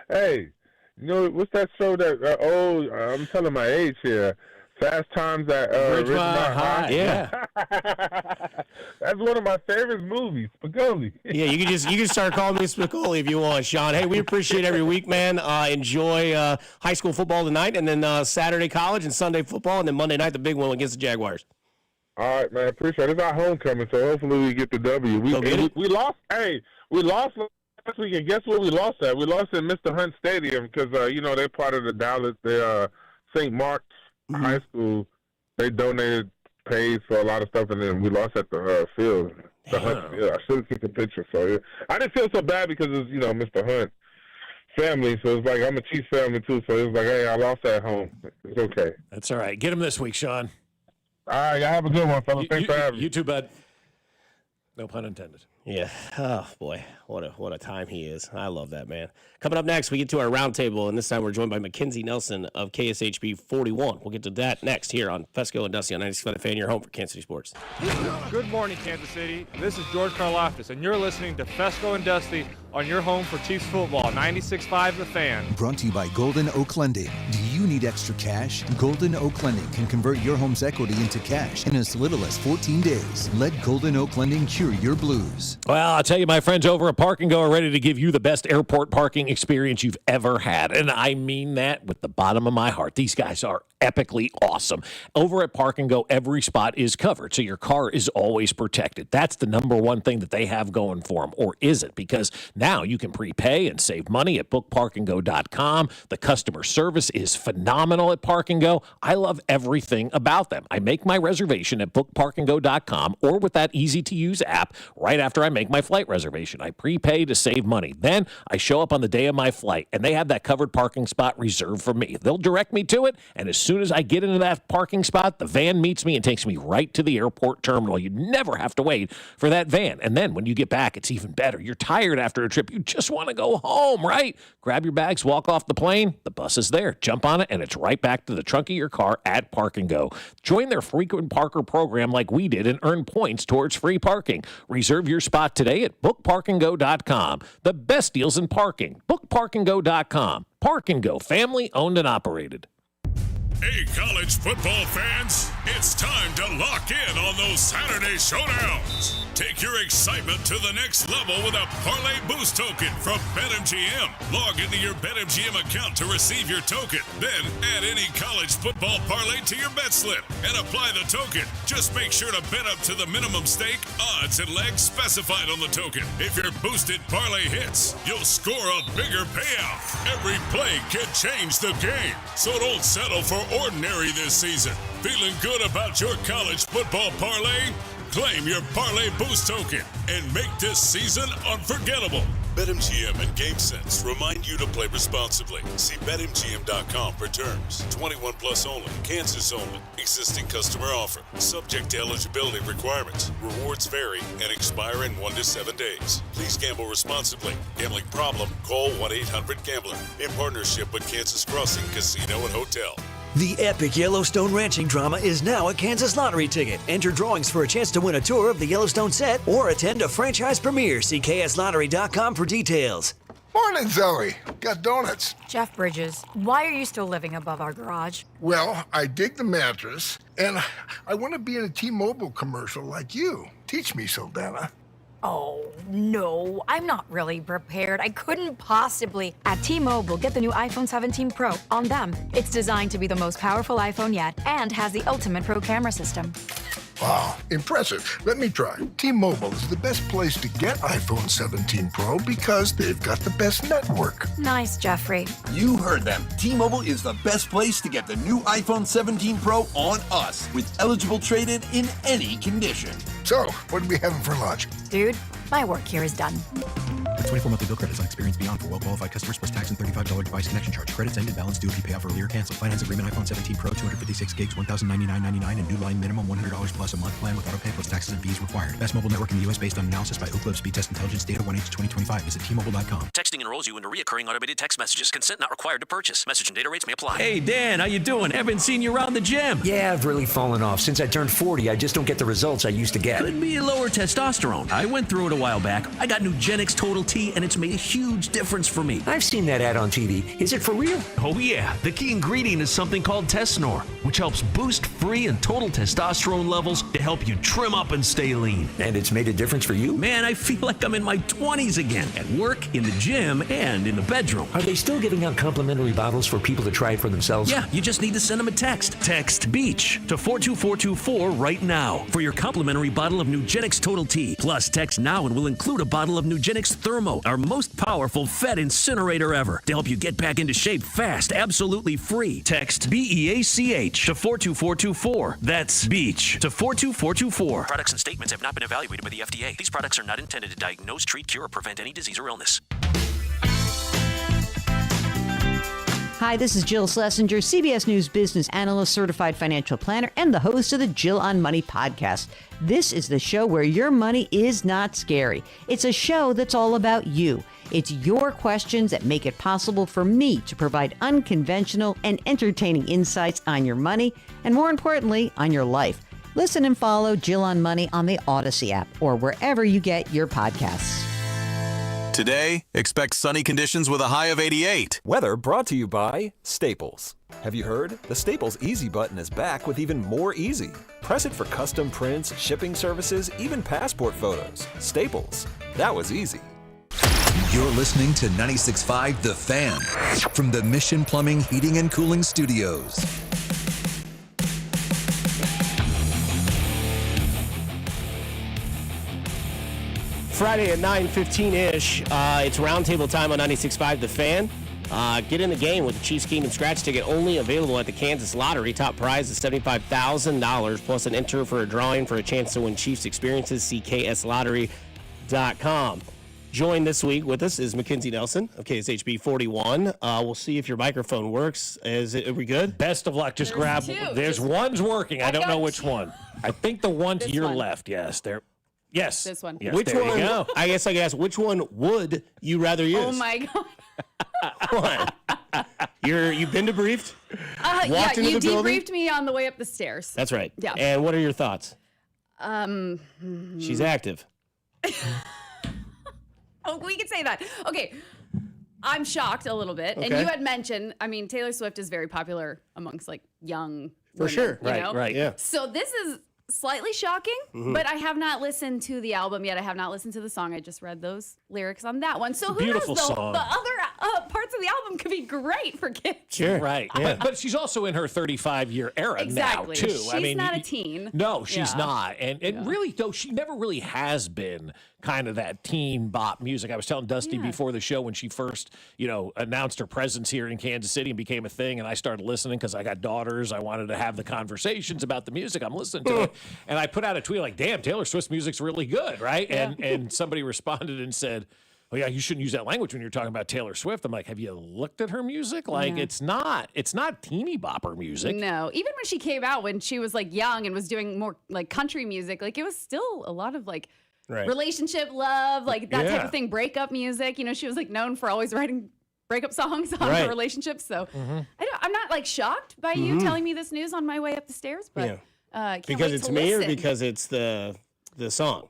Hey, you know, what's that show that, I'm telling my age here. Fast Times at Ridgemont High. Yeah. That's one of my favorite movies, Spicoli. Yeah, you can start calling me Spicoli if you want, Sean. Hey, we appreciate every week, man. Enjoy high school football tonight, and then Saturday college and Sunday football, and then Monday night the big one against the Jaguars. All right, man. Appreciate it. It's our homecoming, so hopefully we get the W. We lost. Hey, we lost last week, and guess what we lost at? We lost at Mr. Hunt Stadium because they're part of the Dallas. St. Mark's High School. They donated, paid for a lot of stuff, and then we lost at the field. The Hunt field. I should have took a picture. So yeah. I didn't feel so bad because it's Mr. Hunt family. So it's like I'm a Chiefs family too. So it's like, hey, I lost at home. It's okay. That's all right. Get him this week, Sean. All right, y'all have a good one, fellas. Thanks for having me. You too, bud. No pun intended. Yeah. Oh, boy. What a time he is. I love that, man. Coming up next, we get to our roundtable, and this time we're joined by Mackenzie Nelson of KSHB 41. We'll get to that next here on Fescoe and Dusty on 96.5 The Fan, your home for Kansas City sports. Good morning, Kansas City. This is George Karlaftis, and you're listening to Fescoe and Dusty on your home for Chiefs football, 96.5 The Fan. Brought to you by Golden Oak Lending. Do you need extra cash? Golden Oak Lending can convert your home's equity into cash in as little as 14 days. Let Golden Oak Lending cure your blues. Well, I'll tell you, my friends over at Park & Go are ready to give you the best airport parking experience you've ever had. And I mean that with the bottom of my heart. These guys are epically awesome. Over at Park & Go, every spot is covered, so your car is always protected. That's the number one thing that they have going for them, or is it? Because now you can prepay and save money at bookparkandgo.com. The customer service is phenomenal at Park & Go. I love everything about them. I make my reservation at bookparkandgo.com or with that easy-to-use app right after I make my flight reservation. I prepay to save money. Then I show up on the day of my flight, and they have that covered parking spot reserved for me. They'll direct me to it, and as soon as I get into that parking spot, the van meets me and takes me right to the airport terminal. You never have to wait for that van. And then when you get back, it's even better. You're tired after a trip. You just want to go home, right? Grab your bags, walk off the plane. The bus is there. Jump on it, and it's right back to the trunk of your car at Park & Go. Join their frequent parker program like we did and earn points towards free parking. Reserve your spot today at bookparkandgo.com. The best deals in parking. Bookparkandgo.com. Park & Go, family owned and operated. Hey, college football fans, it's time to lock in on those Saturday showdowns. Take your excitement to the next level with a Parlay Boost token from BetMGM. Log into your BetMGM account to receive your token. Then add any college football parlay to your bet slip and apply the token. Just make sure to bet up to the minimum stake, odds, and legs specified on the token. If your boosted parlay hits, you'll score a bigger payout. Every play can change the game, so don't settle for ordinary this season. Feeling good about your college football parlay? Claim your Parlay Boost token and make this season unforgettable. BetMGM and GameSense remind you to play responsibly. See BetMGM.com for terms. 21 plus only. Kansas only. Existing customer offer. Subject to eligibility requirements. Rewards vary and expire in 1 to 7 days. Please gamble responsibly. Gambling problem? Call 1-800-GAMBLER. In partnership with Kansas Crossing Casino and Hotel. The epic Yellowstone ranching drama is now a Kansas lottery ticket. Enter drawings for a chance to win a tour of the Yellowstone set or attend a franchise premiere. See KSLottery.com for details. Morning, Zoe. Got donuts. Jeff Bridges, why are you still living above our garage? Well, I dig the mattress, and I want to be in a T-Mobile commercial like you. Teach me, Saldana. Oh, no, I'm not really prepared. I couldn't possibly. At T-Mobile, get the new iPhone 17 Pro on them. It's designed to be the most powerful iPhone yet and has the ultimate pro camera system. Wow, impressive. Let me try. T-Mobile is the best place to get iPhone 17 Pro because they've got the best network. Nice, Jeffrey. You heard them. T-Mobile is the best place to get the new iPhone 17 Pro on us with eligible trade-in in any condition. So, what are we having for lunch? Dude, my work here is done. The 24-monthly bill credits on experience beyond for well-qualified customers plus tax and $35 device connection charge. Credits ended, balance due if you pay off earlier or cancel. Finance agreement iPhone 17 Pro, 256 gigs, $1,099.99 and new line minimum $100 plus a month plan with auto pay plus taxes and fees required. Best mobile network in the U.S. based on analysis by Ookla Speed Test Intelligence data 1H 2025. Visit T-Mobile.com. Texting enrolls you into recurring automated text messages. Consent not required to purchase. Message and data rates may apply. Hey, Dan, how you doing? Haven't seen you around the gym. Yeah, I've really fallen off. Since I turned 40, I just don't get the results I used to get. Could be lower testosterone. I went through it a while back. I got Nugenix Total T, and it's made a huge difference for me. I've seen that ad on TV. Is it for real? Oh, yeah. The key ingredient is something called Tesnor, which helps boost free and total testosterone levels to help you trim up and stay lean. And it's made a difference for you? Man, I feel like I'm in my 20s again, at work, in the gym, and in the bedroom. Are they still giving out complimentary bottles for people to try it for themselves? Yeah, you just need to send them a text. Text BEACH to 42424 right now for your complimentary bottle of Nugenix Total T. Plus, text now and we'll include a bottle of Nugenix Thermo, our most powerful fat incinerator ever, to help you get back into shape fast, absolutely free. Text BEACH to 42424. That's BEACH to 42424. Products and statements have not been evaluated by the FDA. These products are not intended to diagnose, treat, cure, or prevent any disease or illness. Hi, this is Jill Schlesinger, CBS News business analyst, certified financial planner, and the host of the Jill on Money podcast. This is the show where your money is not scary. It's a show that's all about you. It's your questions that make it possible for me to provide unconventional and entertaining insights on your money, and more importantly, on your life. Listen and follow Jill on Money on the Odyssey app or wherever you get your podcasts. Today, expect sunny conditions with a high of 88. Weather brought to you by Staples. Have you heard? The Staples Easy button is back with even more easy. Press it for custom prints, shipping services, even passport photos. Staples. That was easy. You're listening to 96.5 The Fan from the Mission Plumbing, Heating, and Cooling Studios. Friday at 9:15-ish. It's roundtable time on 96.5 The Fan. Get in the game with the Chiefs Kingdom Scratch ticket, only available at the Kansas Lottery. Top prize is $75,000 plus an enter for a drawing for a chance to win Chiefs experiences. See kslottery.com. Joined this week with us is Mackenzie Nelson of KSHB 41. We'll see if your microphone works. Are we good? Best of luck. Just grab. There's one's working. I don't know which one. I think the one to your left. Yes, there. Yes. This one. Yes, Which there one? you go. I guess I can ask, which one would you rather use? Oh my God. What? You've been debriefed? Yeah, into you the building? debriefed me on the way up the stairs. That's right. Yeah. And what are your thoughts? She's active. Oh, we could say that. Okay. I'm shocked a little bit. And Okay. you had mentioned, Taylor Swift is very popular amongst like young For women, sure. you know? Right. Yeah. So this is slightly shocking, Mhm. but I have not listened to the album yet. I have not listened to the song. I just read those lyrics on that one. So who Beautiful knows? song. The other parts of the album could be great for kids. Sure. Right. Yeah. But she's also in her 35-year era Exactly. now, too. She's not a teen. No, she's Yeah. not. And really, though, she never really has been kind of that teen bop music. I was telling Dusty before the show when she first, announced her presence here in Kansas City and became a thing, and I started listening because I got daughters. I wanted to have the conversations about the music I'm listening to. And I put out a tweet like, damn, Taylor Swift's music's really good, right? Yeah. And somebody responded and said, oh yeah, you shouldn't use that language when you're talking about Taylor Swift. I'm like, have you looked at her music? Like, Yeah. it's not teeny bopper music. No, even when she came out when she was like young and was doing more like country music, like it was still a lot of like relationship love, like that type Yeah. of thing, breakup music. She was like known for always writing breakup songs on her relationships. So I'm not like shocked by you telling me this news on my way up the stairs, but can't Because wait it's to me or listen. because it's the song?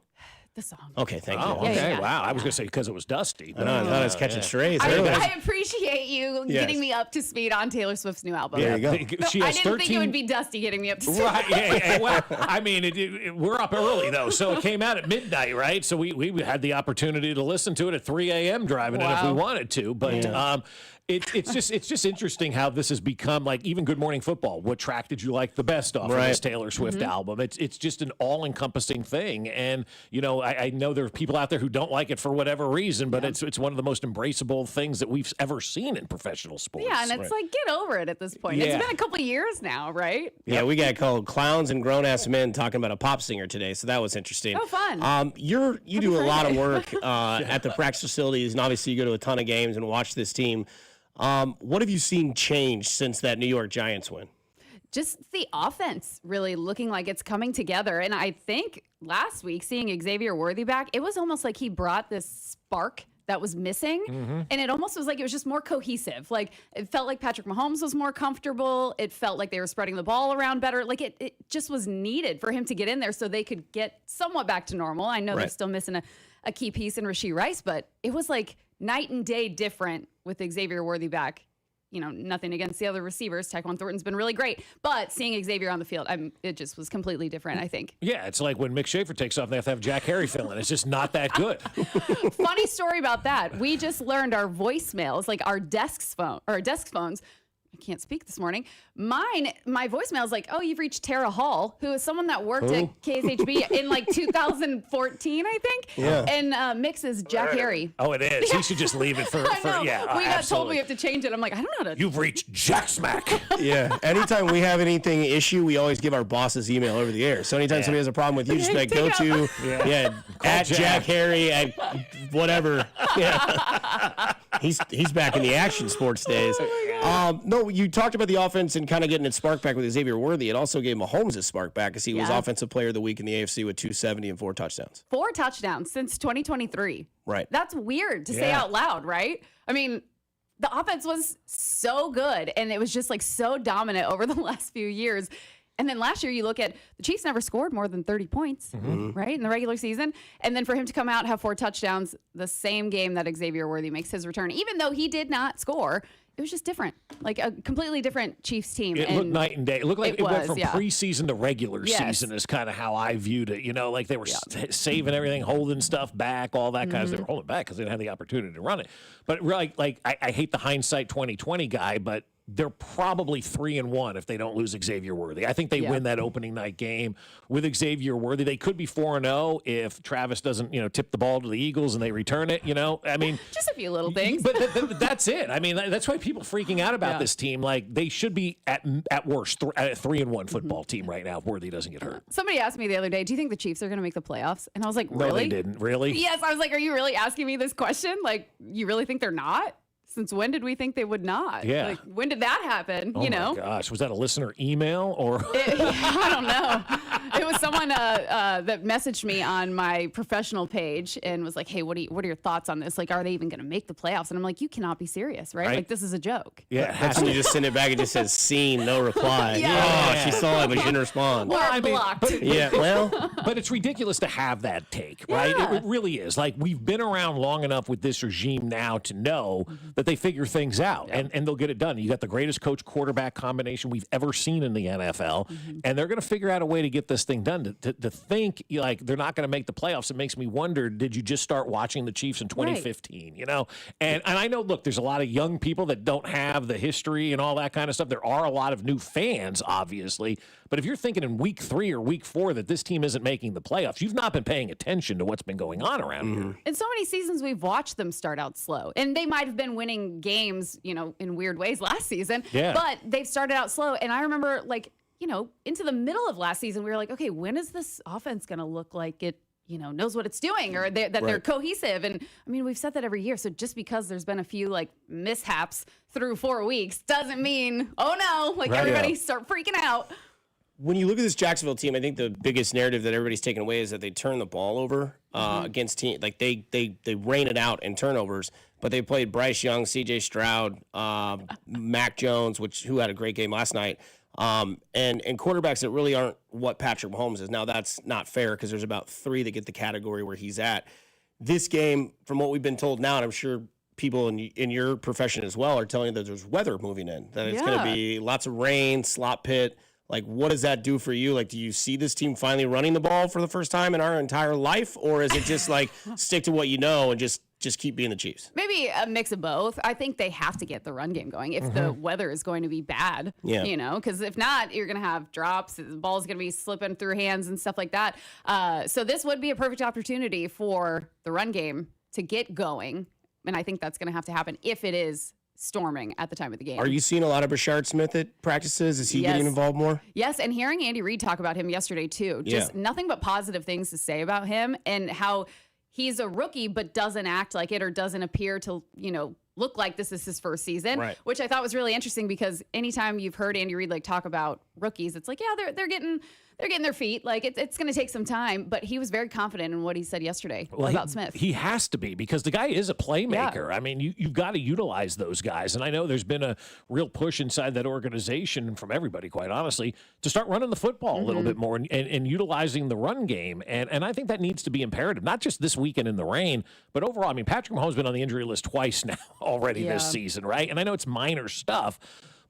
the song. Okay, thank you. Oh, okay. Yeah. Wow. I was going to say because it was Dusty. I thought I was catching strays. I appreciate you getting me up to speed on Taylor Swift's new album. There you go. She I has didn't 13... think it would be Dusty getting me up to speed. Right. Yeah. Well, I mean, we're up early, though. So it came out at midnight, right? So we had the opportunity to listen to it at 3 a.m. driving in if we wanted to. But it's just interesting how this has become, like, even Good Morning Football. What track did you like the best off of this Taylor Swift album? It's just an all-encompassing thing. And, you know, I know there are people out there who don't like it for whatever reason, but it's one of the most embraceable things that we've ever seen in professional sports. Yeah, and it's like, get over it at this point. Yeah. It's been a couple of years now, right? Yeah, we got called clowns and grown-ass men talking about a pop singer today, so that was interesting. Oh, fun. You do a lot of work at the practice facilities, and obviously you go to a ton of games and watch this team. What have you seen change since that New York Giants win? Just the offense really looking like it's coming together. And I think last week, seeing Xavier Worthy back, it was almost like he brought this spark that was missing. And it almost was like it was just more cohesive. Like, it felt like Patrick Mahomes was more comfortable. It felt like they were spreading the ball around better. Like, it just was needed for him to get in there so they could get somewhat back to normal. I know they're still missing a key piece in Rashee Rice, but it was like night and day different with Xavier Worthy back. You know, nothing against the other receivers. Tyquan Thornton's been really great. But seeing Xavier on the field, it just was completely different, I think. Yeah, it's like when Mick Schaefer takes off, they have to have Jack Harry fill in. It's just not that good. Funny story about that. We just learned our voicemails, like our desk phones. I can't speak this morning. My voicemail is like, oh, you've reached Tara Hall, who is someone that worked at KSHB in like 2014, I think. Yeah. And Mick's is Jack Harry. Oh, it is. He should just leave it for yeah. We got told we have to change it. I'm like, I don't know how to. You've reached Jack Smack. Yeah. Anytime we have anything issue, we always give our boss's email over the air. So anytime somebody has a problem with you, just like go to at Jack Harry at whatever. Yeah. He's back in the action sports days. No, you talked about the offense and kind of getting its spark back with Xavier Worthy. It also gave Mahomes his spark back because he was Offensive Player of the Week in the AFC with 270 and 4 touchdowns. 4 touchdowns since 2023. Right. That's weird to say out loud, right? I mean, the offense was so good, and it was just like so dominant over the last few years. And then last year, you look at the Chiefs never scored more than 30 points, right, in the regular season. And then for him to come out and have 4 touchdowns the same game that Xavier Worthy makes his return, even though he did not score, it was just different, like a completely different Chiefs team. It looked night and day. It looked like it went from yeah. preseason to regular season is kind of how I viewed it. You know, like they were saving everything, holding stuff back, all that kind of stuff. They were holding back because they didn't have the opportunity to run it. But really, like I hate the hindsight 2020 guy, but they're probably 3-1 if they don't lose Xavier Worthy. I think they win that opening night game with Xavier Worthy. They could be 4-0 if Travis doesn't, tip the ball to the Eagles and they return it. I mean, just a few little things. But that's it. I mean, that's why people freaking out about this team. Like they should be at worst a 3-1 football team right now if Worthy doesn't get hurt. Somebody asked me the other day, "Do you think the Chiefs are going to make the playoffs?" And I was like, "Really?" No, they didn't. Really? Yes, I was like, "Are you really asking me this question? Like, you really think they're not?" Since when did we think they would not? Yeah. Like, when did that happen? Oh my gosh. Was that a listener email or? I don't know. It was someone that messaged me on my professional page and was like, hey, what are your thoughts on this? Like, are they even going to make the playoffs? And I'm like, you cannot be serious, right? Like, this is a joke. Yeah. That's when you just send it back and just says, seen, no reply. Oh, she saw it, but she didn't respond. Blocked. But it's ridiculous to have that take, right? It really is. Like, we've been around long enough with this regime now to know that they figure things out and they'll get it done. You got the greatest coach quarterback combination we've ever seen in the NFL, and they're going to figure out a way to get this thing done. To think like they're not going to make the playoffs, it makes me wonder, did you just start watching the Chiefs in 2015? And I know, look, there's a lot of young people that don't have the history and all that kind of stuff. There are a lot of new fans, obviously, but if you're thinking in week 3 or week 4 that this team isn't making the playoffs, you've not been paying attention to what's been going on around here. In so many seasons, we've watched them start out slow, and they might have been winning games, in weird ways last season, but they've started out slow. And I remember, into the middle of last season, we were like, okay, when is this offense going to look like it, knows what it's doing, or they're cohesive? And I mean, we've said that every year. So just because there's been a few mishaps through 4 weeks doesn't mean, oh no, everybody start freaking out. When you look at this Jacksonville team, I think the biggest narrative that everybody's taken away is that they turn the ball over against teams. Like they rain it out in turnovers, but they played Bryce Young, C.J. Stroud, Mac Jones, who had a great game last night. And quarterbacks that really aren't what Patrick Mahomes is. Now, that's not fair because there's about 3 that get the category where he's at. This game, from what we've been told now, and I'm sure people in your profession as well are telling you that there's weather moving in, that it's going to be lots of rain, slop pit. Like, what does that do for you? Like, do you see this team finally running the ball for the first time in our entire life? Or is it just like stick to what you know and just keep being the Chiefs? Maybe a mix of both. I think they have to get the run game going if the weather is going to be bad, because if not, you're going to have drops. The ball's going to be slipping through hands and stuff like that. So this would be a perfect opportunity for the run game to get going. And I think that's going to have to happen if it is storming at the time of the game. Are you seeing a lot of Rashard Smith at practices? Is he getting involved more? Yes, and hearing Andy Reid talk about him yesterday too. Just nothing but positive things to say about him and how he's a rookie but doesn't act like it or doesn't appear to, look like this is his first season, which I thought was really interesting because anytime you've heard Andy Reid talk about rookies, it's like, yeah, they're getting their feet. Like it's going to take some time, but he was very confident in what he said yesterday about Smith. He has to be because the guy is a playmaker. Yeah. I mean, you've got to utilize those guys. And I know there's been a real push inside that organization from everybody, quite honestly, to start running the football a little bit more and utilizing the run game. And I think that needs to be imperative, not just this weekend in the rain, but overall. I mean, Patrick Mahomes has been on the injury list twice now already this season, right? And I know it's minor stuff,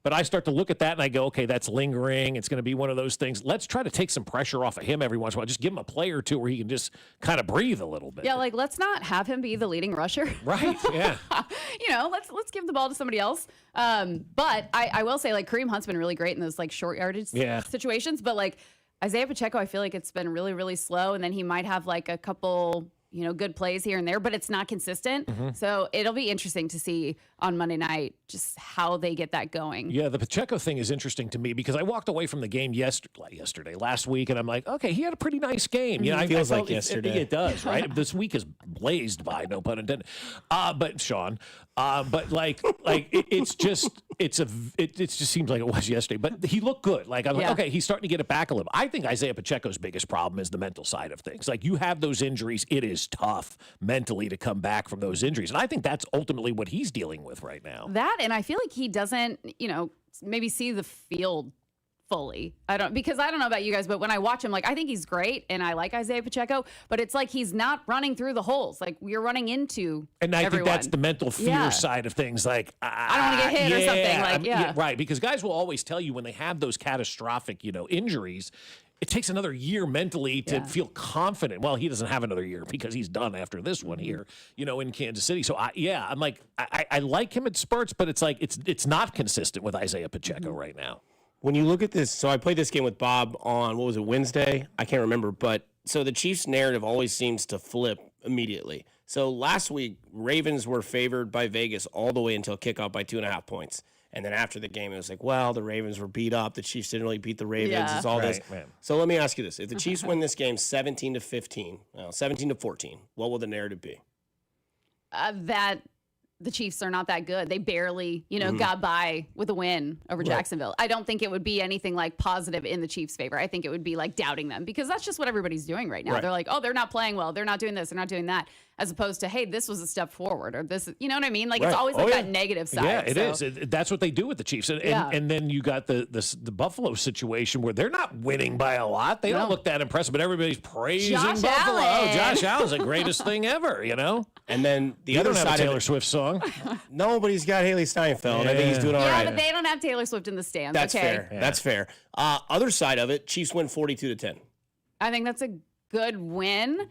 but I start to look at that and I go, okay, that's lingering. It's going to be one of those things. Let's try to take some pressure off of him every once in a while. Just give him a play or two where he can just kind of breathe a little bit. Yeah, let's not have him be the leading rusher. Right, yeah. Let's give the ball to somebody else. But I will say, Kareem Hunt's been really great in those, short yardage situations. But, Isaiah Pacheco, I feel like it's been really, really slow. And then he might have, a couple good plays here and there, but it's not consistent. So it'll be interesting to see on Monday night just how they get that going. Yeah, the Pacheco thing is interesting to me because I walked away from the game last week, and I'm like, okay, he had a pretty nice game. It feels like yesterday. It does, right? This week is blazed by, no pun intended. But Sean, it just seems like it was yesterday. But he looked good. I'm like, okay, he's starting to get it back a little. I think Isaiah Pacheco's biggest problem is the mental side of things. You have those injuries, it is tough mentally to come back from those injuries. And I think that's ultimately what he's dealing with right now. That, and I feel like he doesn't, maybe see the field fully. I don't know about you guys, but when I watch him, I think he's great and I like Isaiah Pacheco, but it's he's not running through the holes. We're running into And I everyone. think that's the mental fear side of things. I don't want to get hit or something. Right. Because guys will always tell you when they have those catastrophic, injuries, it takes another year mentally to feel confident. Well, he doesn't have another year because he's done after this one here, in Kansas City. So I'm like, I like him at spurts, but it's not consistent with Isaiah Pacheco right now. When you look at this, so I played this game with Bob on, what was it, Wednesday? I can't remember. But so the Chiefs narrative always seems to flip immediately. So last week, Ravens were favored by Vegas all the way until kickoff by 2.5 points. And then after the game, it was the Ravens were beat up. The Chiefs didn't really beat the Ravens. Yeah. It's all Right, this. man. So let me ask you this. If the Chiefs win this game 17-15, 17-14, what will the narrative be? That the Chiefs are not that good. They barely, got by with a win over Jacksonville. I don't think it would be anything positive in the Chiefs' favor. I think it would be doubting them because that's just what everybody's doing right now. Right. They're like, oh, they're not playing well. They're not doing this. They're not doing that. As opposed to, hey, this was a step forward or this, you know what I mean? It's always that negative side. Yeah, it is. That's what they do with the Chiefs. And then you got the Buffalo situation where they're not winning by a lot. They don't look that impressive, but everybody's praising Josh Buffalo. Allen. Oh, Josh Allen's the greatest thing ever, And then the You other don't have side a Taylor of it, Swift song. no, but he's got Haley Steinfeld. I think he's doing all right. Yeah, but they don't have Taylor Swift in the stands. That's okay. fair. Yeah. That's fair. Other side of it, Chiefs win 42-10. I think that's a good win.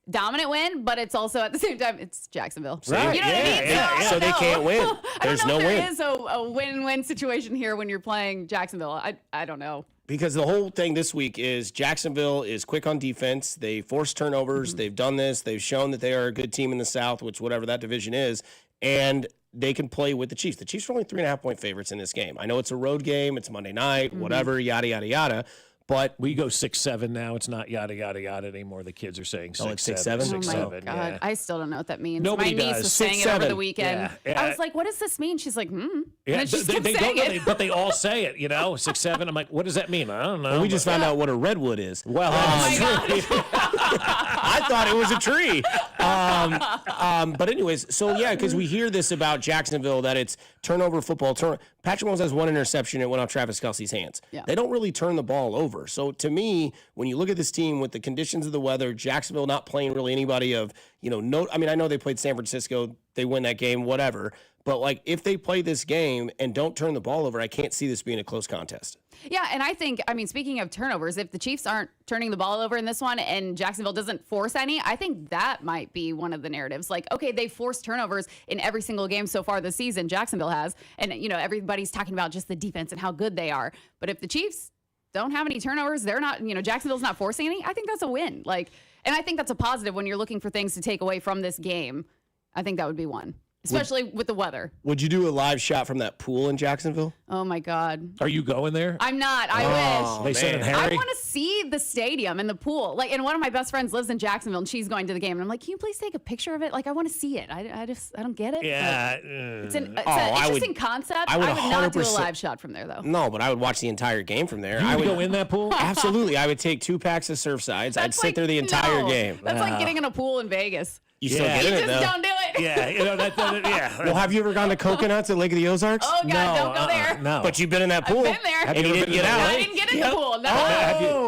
Dominant win, but it's also at the same time, it's Jacksonville. Right. You know what I mean? So they can't win. There's no win. There is a win-win situation here when you're playing Jacksonville. I don't know. Because the whole thing this week is Jacksonville is quick on defense. They force turnovers. They've done this. They've shown that they are a good team in the South, which whatever that division is, and they can play with the Chiefs. The Chiefs are only 3.5-point favorites in this game. I know it's a road game. It's Monday night, whatever, yada, yada, yada. But we go 6-7 now. It's not yada, yada, yada anymore. The kids are saying 6-7. It's 6-7? 6-7, Oh, my God. yeah. I still don't know what that means. Nobody My niece does. was saying it over the weekend. Yeah. I was like, what does this mean? She's like, And Yeah, then she they kept don't saying know, it. but they all say it, 6-7. I'm like, what does that mean? I don't know. we just found out what a redwood is. Well, Oh, my God. I thought it was a tree. But anyways, so yeah, because we hear this about Jacksonville that it's turnover football. Patrick Mahomes has one interception. It went off Travis Kelce's hands. Yeah. They don't really turn the ball over. So to me, when you look at this team with the conditions of the weather, Jacksonville not playing really anybody of, no. I mean, I know they played San Francisco. They win that game, whatever. But like, if they play this game and don't turn the ball over, I can't see this being a close contest. Yeah, and I think, speaking of turnovers, if the Chiefs aren't turning the ball over in this one and Jacksonville doesn't force any, I think that might be one of the narratives. Like, okay, they forced turnovers in every single game so far this season, Jacksonville has, and, everybody's talking about just the defense and how good they are. But if the Chiefs don't have any turnovers, they're not, Jacksonville's not forcing any, I think that's a win. And I think that's a positive when you're looking for things to take away from this game. I think that would be one. Especially with the weather. Would you do a live shot from that pool in Jacksonville? Oh, my God. Are you going there? I'm not. I wish. They sent Harry? I want to see the stadium and the pool. And one of my best friends lives in Jacksonville, and she's going to the game. And I'm like, can you please take a picture of it? I want to see it. I don't get it. Yeah. It's just in concept. I would not do a live shot from there, though. No, but I would watch the entire game from there. I would go in that pool? Absolutely. I would take 2 packs of surf sides. I'd sit there the entire game. That's like getting in a pool in Vegas. You still get in it, though. Don't do it. Yeah, yeah. Well, have you ever gone to Coconuts at Lake of the Ozarks? Oh, God, don't go there. No. But you've been in that pool. I've been there. And you didn't get out. I didn't get in the pool. No.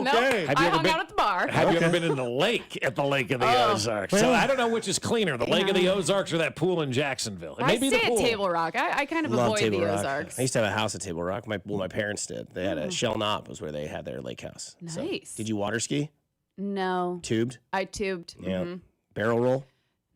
Okay. I hung out at the bar. Have you ever been in the lake at the Lake of the Ozarks? So I don't know which is cleaner, the Lake of the Ozarks or that pool in Jacksonville. I stay at Table Rock. I kind of avoid Table the Rock. Ozarks. I used to have a house at Table Rock. My parents did. They had a Shell Knob was where they had their lake house. Nice. So, did you water ski? No. Tubed? I tubed. Yeah. Mm-hmm. Barrel roll?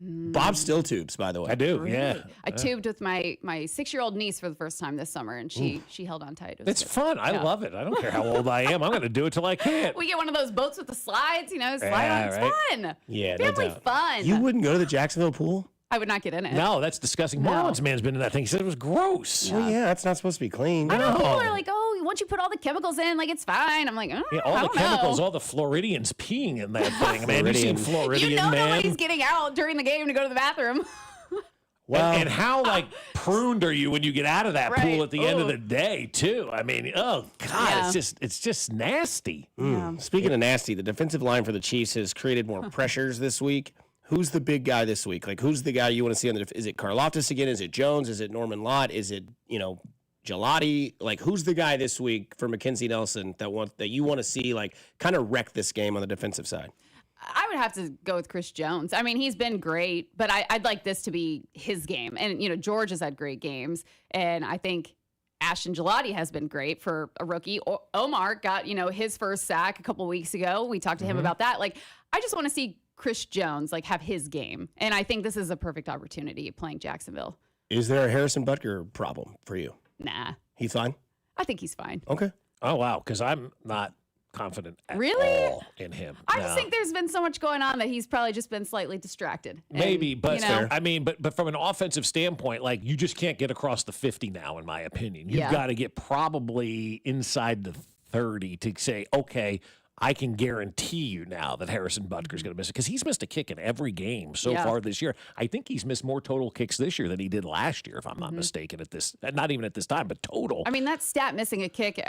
Bob still tubes, by the way. I do, yeah. I tubed with my 6-year-old niece for the first time this summer, and she held on tight. It's fun. I love it. I don't care how old I am. I'm going to do it till I can't. We get one of those boats with the slides, slide on. It's fun. Yeah, Family no doubt. fun. You wouldn't go to the Jacksonville pool? I would not get in it. No, that's disgusting. Marlon's man's been in that thing. He said it was gross. Well, yeah, that's not supposed to be clean. I know. People are like, once you put all the chemicals in, it's fine. I'm like, yeah, all the chemicals, all the Floridians peeing in that thing. Man, you seen Floridian, man? Nobody's getting out during the game to go to the bathroom. Well, and how pruned are you when you get out of that pool at the end of the day, too? I mean, oh God, it's just nasty. Yeah. Speaking of nasty, the defensive line for the Chiefs has created more pressures this week. Who's the big guy this week? Who's the guy you want to see on the is it Karlaftis again? Is it Jones? Is it Norman Lott? Is it, Gelati? Who's the guy this week for Mackenzie Nelson that you want to see kind of wreck this game on the defensive side? I would have to go with Chris Jones. I mean, he's been great, but I'd like this to be his game. And, George has had great games, and I think Ashton Gelati has been great for a rookie. Omar got, his first sack a couple weeks ago. We talked to him about that. I just want to see Chris Jones have his game, and I think this is a perfect opportunity playing Jacksonville. Is there a Harrison Butker problem for you? Nah. He's fine? I think he's fine. Okay. Oh, wow, because I'm not confident at all in him. I just think there's been so much going on that he's probably just been slightly distracted. Maybe, but but from an offensive standpoint, you just can't get across the 50 now, in my opinion. You've got to get probably inside the 30 to say, okay, I can guarantee you now that Harrison Butker's going to miss it, because he's missed a kick in every game so far this year. I think he's missed more total kicks this year than he did last year, if I'm not mistaken, not even at this time, but total. I mean, that stat missing a kick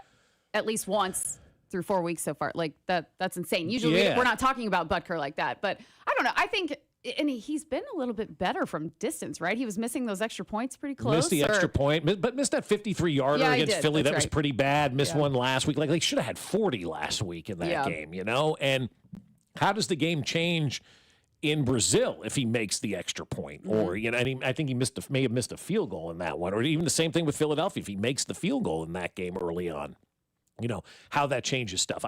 at least once through 4 weeks so far, that's insane. Usually we're not talking about Butker like that, but I don't know. I think, and he's been a little bit better from distance, right? He was missing those extra points pretty close. Missed the extra point, but missed that 53-yarder against Philly. That's that was pretty bad. Missed one last week. They should have had 40 last week in that game, And how does the game change in Brazil if he makes the extra point? Or, I think he may have missed a field goal in that one. Or even the same thing with Philadelphia if he makes the field goal in that game early on. How that changes stuff.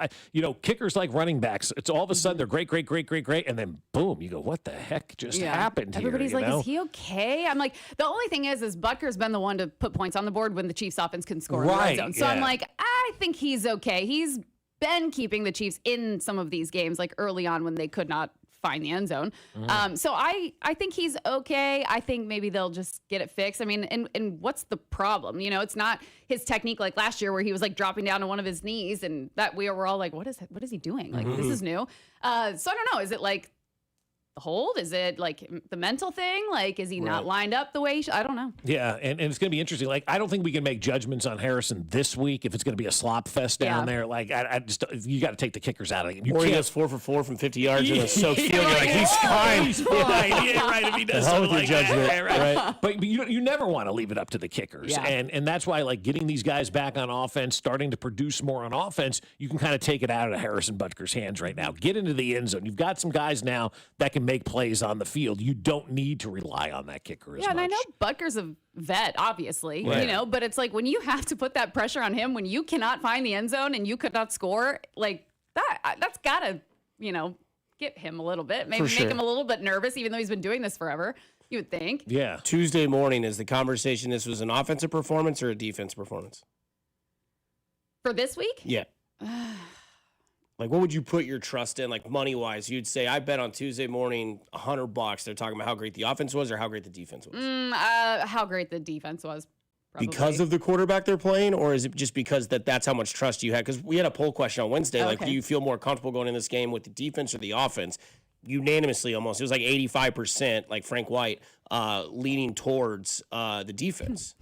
Kickers like running backs, it's all of a sudden they're great, and then boom, you go, what the heck just happened here? Everybody's like, is he okay? I'm like, the only thing is Butker's been the one to put points on the board when the Chiefs offense can score in the red zone. So I'm like, I think he's okay. He's been keeping the Chiefs in some of these games, early on when they could not find the end zone. So I think he's okay. I think maybe they'll just get it fixed. I mean, and what's the problem? It's not his technique like last year where he was dropping down to one of his knees, and that we were all like, what is he doing? This is new. So I don't know. Is it the hold? Is it like the mental thing? Like, is he not lined up the way I don't know. Yeah, and it's going to be interesting. Like, I don't think we can make judgments on Harrison this week if it's going to be a slop fest down there. Like, I just, you got to take the kickers out of it. Or he goes 4 for 4 from 50 yards in a soaked field. You're like, he's fine. He's fine. Yeah, right. If he does something like judgment, that. Right. But you never want to leave it up to the kickers. Yeah. And that's why, like, getting these guys back on offense, starting to produce more on offense, you can kind of take it out of Harrison Butker's hands right now. Get into the end zone. You've got some guys now that can make plays on the field. You don't need to rely on that kicker as much. And I know Butker's a vet, obviously, Right. you know, but it's like when you have to put that pressure on him when you cannot find the end zone and you could not score, like that's got to, you know, get him a little bit, maybe make him a little bit nervous, even though he's been doing this forever, you would think. Yeah. Tuesday morning is the conversation. This was an offensive performance or a defense performance? For this week? Yeah. Like, what would you put your trust in, like, money-wise? You'd say, I bet on Tuesday morning $100. They're talking about how great the offense was or how great the defense was? How great the defense was. Probably. Because of the quarterback they're playing, or is it just because that's how much trust you had? Because we had a poll question on Wednesday, like, do you feel more comfortable going in this game with the defense or the offense? Unanimously, almost. It was like 85%, like Frank White, leaning towards the defense.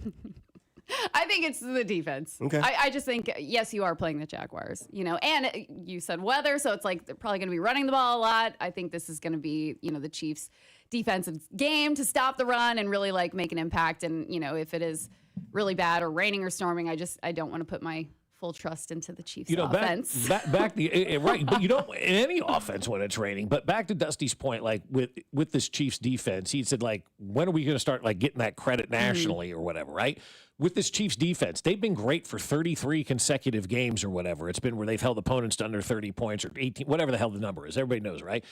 I think it's the defense. Okay. I just think, yes, you are playing the Jaguars, you know, and you said weather, so it's like they're probably going to be running the ball a lot. I think this is going to be, you know, the Chiefs' defensive game to stop the run and really, like, make an impact. And, you know, if it is really bad or raining or storming, I don't want to put my full trust into the Chiefs offense. Back right, but you don't in any offense when it's raining. But back to Dusty's point, like with this Chiefs defense, he said, like, when are we going to start, like, getting that credit nationally or whatever, right? With this Chiefs defense, they've been great for 33 consecutive games or whatever. It's been where they've held opponents to under 30 points or 18, whatever the hell the number is. Everybody knows, right?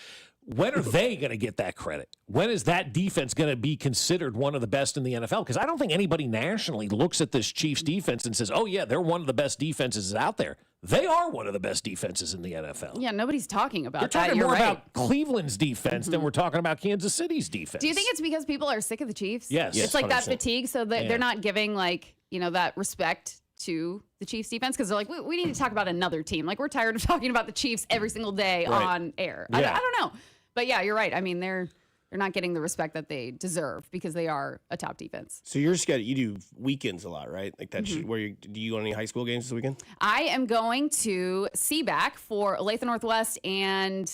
When are they going to get that credit? When is that defense going to be considered one of the best in the NFL? Because I don't think anybody nationally looks at this Chiefs defense and says, oh, yeah, they're one of the best defenses out there. They are one of the best defenses in the NFL. Yeah, nobody's talking about that. You're talking more about Cleveland's defense than we're talking about Kansas City's defense. Do you think it's because people are sick of the Chiefs? Yes. It's like 100%. that fatigue, so that they're not giving, like, you know, that respect to the Chiefs defense because they're like, we need to talk about another team. Like, we're tired of talking about the Chiefs every single day on air. I don't know. But yeah, you're right. I mean, they're not getting the respect that they deserve because they are a top defense. So you're scheduled, you do weekends a lot, right? Like that, do you go to any high school games this weekend? I am going to Seaback for Olathe Northwest and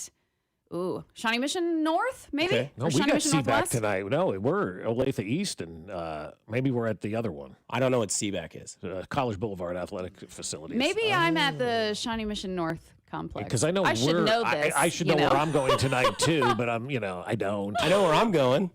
Shawnee Mission North, maybe? Okay. No, or we Shawnee got Mission Seaback Northwest? tonight. No, we're Olathe East, and maybe we're at the other one. I don't know what Seaback is. College Boulevard Athletic Facilities. Maybe I'm at the Shawnee Mission North complex. Because I know I should know this. I should know where I'm going tonight too, but I don't. I know where I'm going.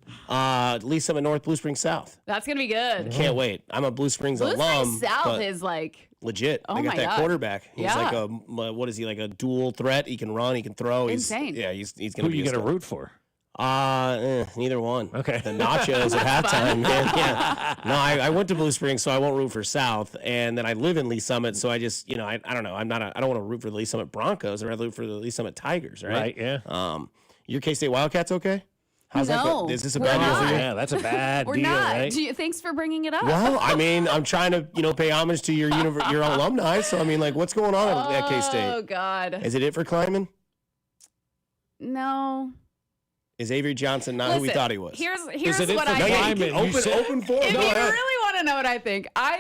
Lee Summit North, Blue Springs South. That's gonna be good. Can't wait. I'm a Blue Springs Blue alum. Springs South is like legit. Oh they got my that God. quarterback. He's Yeah. like what is he, like a dual threat? He can run, he can throw. Insane. He's gonna Who are be you a going to star. root for? Neither one. Okay. The nachos at halftime, man. Yeah. No, I went to Blue Springs, so I won't root for South. And then I live in Lee Summit, so I just, I don't know. I don't want to root for the Lee Summit Broncos. I'd rather root for the Lee Summit Tigers, right? Right, yeah. Your K-State Wildcats okay? How's that No, go? Is this a we're bad deal for you? not. Yeah, that's a bad We're deal, not. right? Thanks for bringing it up. Well, I mean, I'm trying to, pay homage to your your alumni. So, I mean, like, what's going on at K-State? Oh God. Is it for climbing? No. Is Avery Johnson not who we Listen, thought he was? Here's it what for I climbing? think. Open forum. If Go you ahead. really want to know what I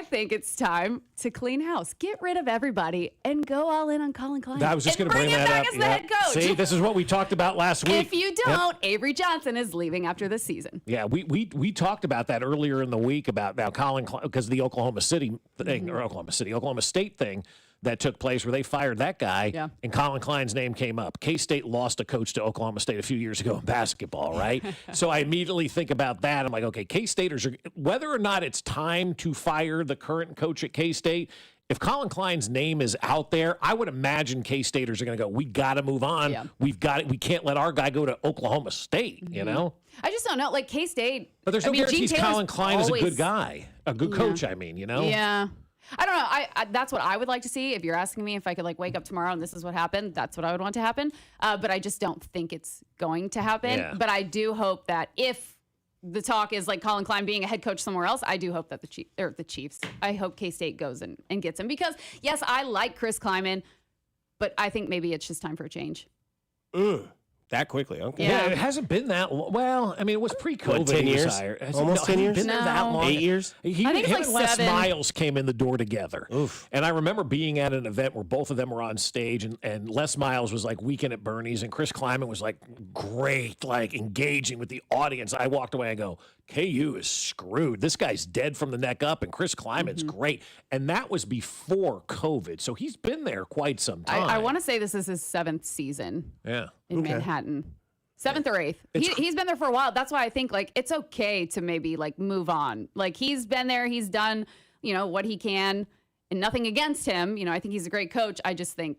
think it's time to clean house. Get rid of everybody and go all in on Colin Klein. I was just and going to bring him that back up. as the head coach. See, this is what we talked about last week. If you don't, Avery Johnson is leaving after this season. Yeah, we talked about that earlier in the week about now Colin because the Oklahoma City thing or Oklahoma State thing that took place where they fired that guy and Colin Klein's name came up. K-State lost a coach to Oklahoma State a few years ago in basketball, right? So I immediately think about that. I'm like, okay, K-Staters are whether or not it's time to fire the current coach at K-State. If Colin Klein's name is out there, I would imagine K-Staters are going to go, we got to move on. Yeah. We've got it. We can't let our guy go to Oklahoma State, you know? I just don't know. Like K-State. But there's no guarantees Colin Klein is a good always- guy, a good coach, I mean, you know? Yeah. I don't know. I that's what I would like to see. If you're asking me if I could like wake up tomorrow and this is what happened, that's what I would want to happen. But I just don't think it's going to happen. Yeah. But I do hope that if the talk is like Colin Klein being a head coach somewhere else, I do hope that the Chiefs. I hope K-State goes and gets him because yes, I like Chris Kleiman, but I think maybe it's just time for a change. That quickly, okay. Yeah, it hasn't been that long. Well, I mean, it was pre-COVID. What, 10 he was years? hired. Almost 10 years? Been there that long? 8 years? I think it's Him like and Les 7. Miles came in the door together. Oof. And I remember being at an event where both of them were on stage, and Les Miles was like Weekend at Bernie's, and Chris Kleiman was like great, like engaging with the audience. I walked away and go, KU is screwed. This guy's dead from the neck up, and Chris Kleiman's great. And that was before COVID, so he's been there quite some time. I want to say this is his 7th season yeah. in Manhattan. 7th or 8th. He's been there for a while. That's why I think like it's okay to maybe like move on. Like he's been there, he's done, what he can, and nothing against him. I think he's a great coach. I just think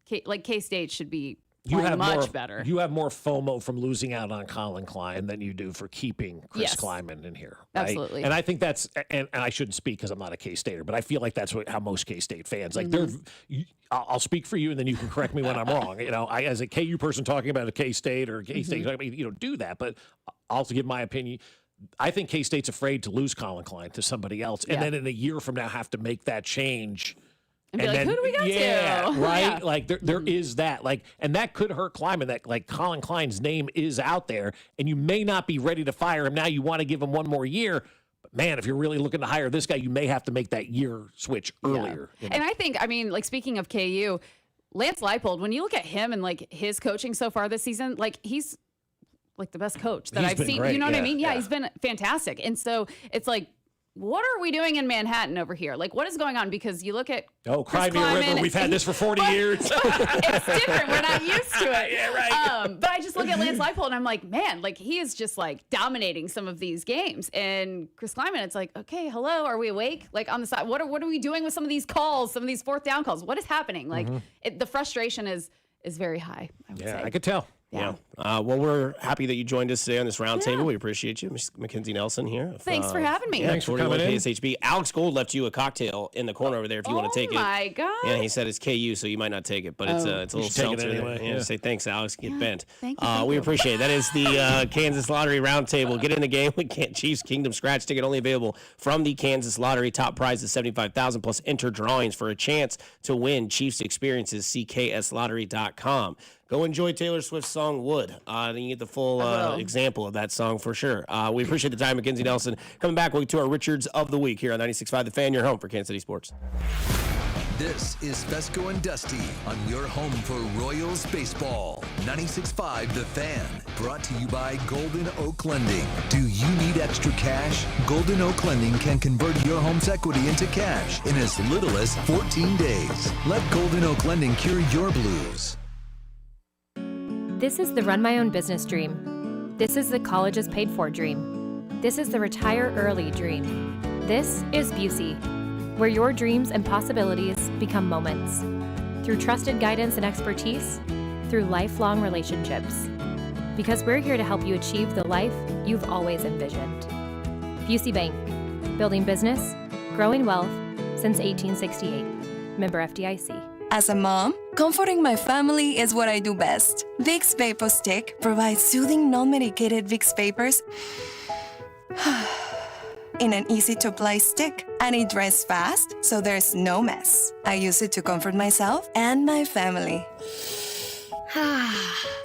K-State should be much better. You have more FOMO from losing out on Colin Klein than you do for keeping Chris Kleiman in here. Right? Absolutely. And I think that's, and I shouldn't speak because I'm not a K-Stater, but I feel like that's how most K-State fans, like I'll speak for you and then you can correct me when I'm wrong. I, as a KU person talking about a K-State or K-State, do that, but I'll give my opinion. I think K-State's afraid to lose Colin Klein to somebody else. And then in a year from now have to make that change. And be like, who do we got to? Right? Yeah. Like there is that. Like, and that could hurt Kleiman, that like Colin Klein's name is out there and you may not be ready to fire him now. You want to give him one more year. But man, if you're really looking to hire this guy, you may have to make that year switch earlier. Yeah. And I think, like speaking of KU, Lance Leipold, when you look at him and like his coaching so far this season, like he's like the best coach that I've seen. Great. You know what I mean? Yeah, he's been fantastic. And so it's like, what are we doing in Manhattan over here? Like, what is going on? Because you look at Cry Me a River. We've had this for 40 years. It's different. We're not used to it. Yeah, right. But I just look at Lance Leipold and I'm like, man, like he is just like dominating some of these games. And Chris Kleiman, it's like, okay, hello, are we awake? Like on the side, what are we doing with some of these calls, some of these 4th down calls? What is happening? Like the frustration is very high. I would say. I could tell. Yeah. Well, we're happy that you joined us today on this roundtable. We appreciate you, Ms. Mackenzie Nelson here. Thanks for having me. Thanks for coming in. KSHB. Alex Gold left you a cocktail in the corner over there if you want to take it. Oh my God. Yeah, he said it's KU, so you might not take it, but it's a little seltzer anyway. Yeah, say thanks, Alex. Get bent. Thank you. We appreciate it. That is the Kansas Lottery Roundtable. Get in the game with Chiefs Kingdom Scratch ticket only available from the Kansas Lottery. Top prize is $75,000 plus enter drawings for a chance to win Chiefs experiences. See KSLottery.com. Go enjoy Taylor Swift's song Wood. And you get the full example of that song for sure. We appreciate the time, Mackenzie Nelson. Coming back, we'll get to our Richards of the Week here on 96.5 The Fan, your home for Kansas City Sports. This is Fescoe and Dusty on your home for Royals baseball. 96.5 The Fan, brought to you by Golden Oak Lending. Do you need extra cash? Golden Oak Lending can convert your home's equity into cash in as little as 14 days. Let Golden Oak Lending cure your blues. This is the run my own business dream. This is the college is paid for dream. This is the retire early dream. This is Busey, where your dreams and possibilities become moments. Through trusted guidance and expertise, through lifelong relationships. Because we're here to help you achieve the life you've always envisioned. Busey Bank, building business, growing wealth since 1868. Member FDIC. As a mom, comforting my family is what I do best. Vicks Vapor Stick provides soothing, non-medicated Vicks vapors in an easy-to-apply stick, and it dries fast, so there's no mess. I use it to comfort myself and my family.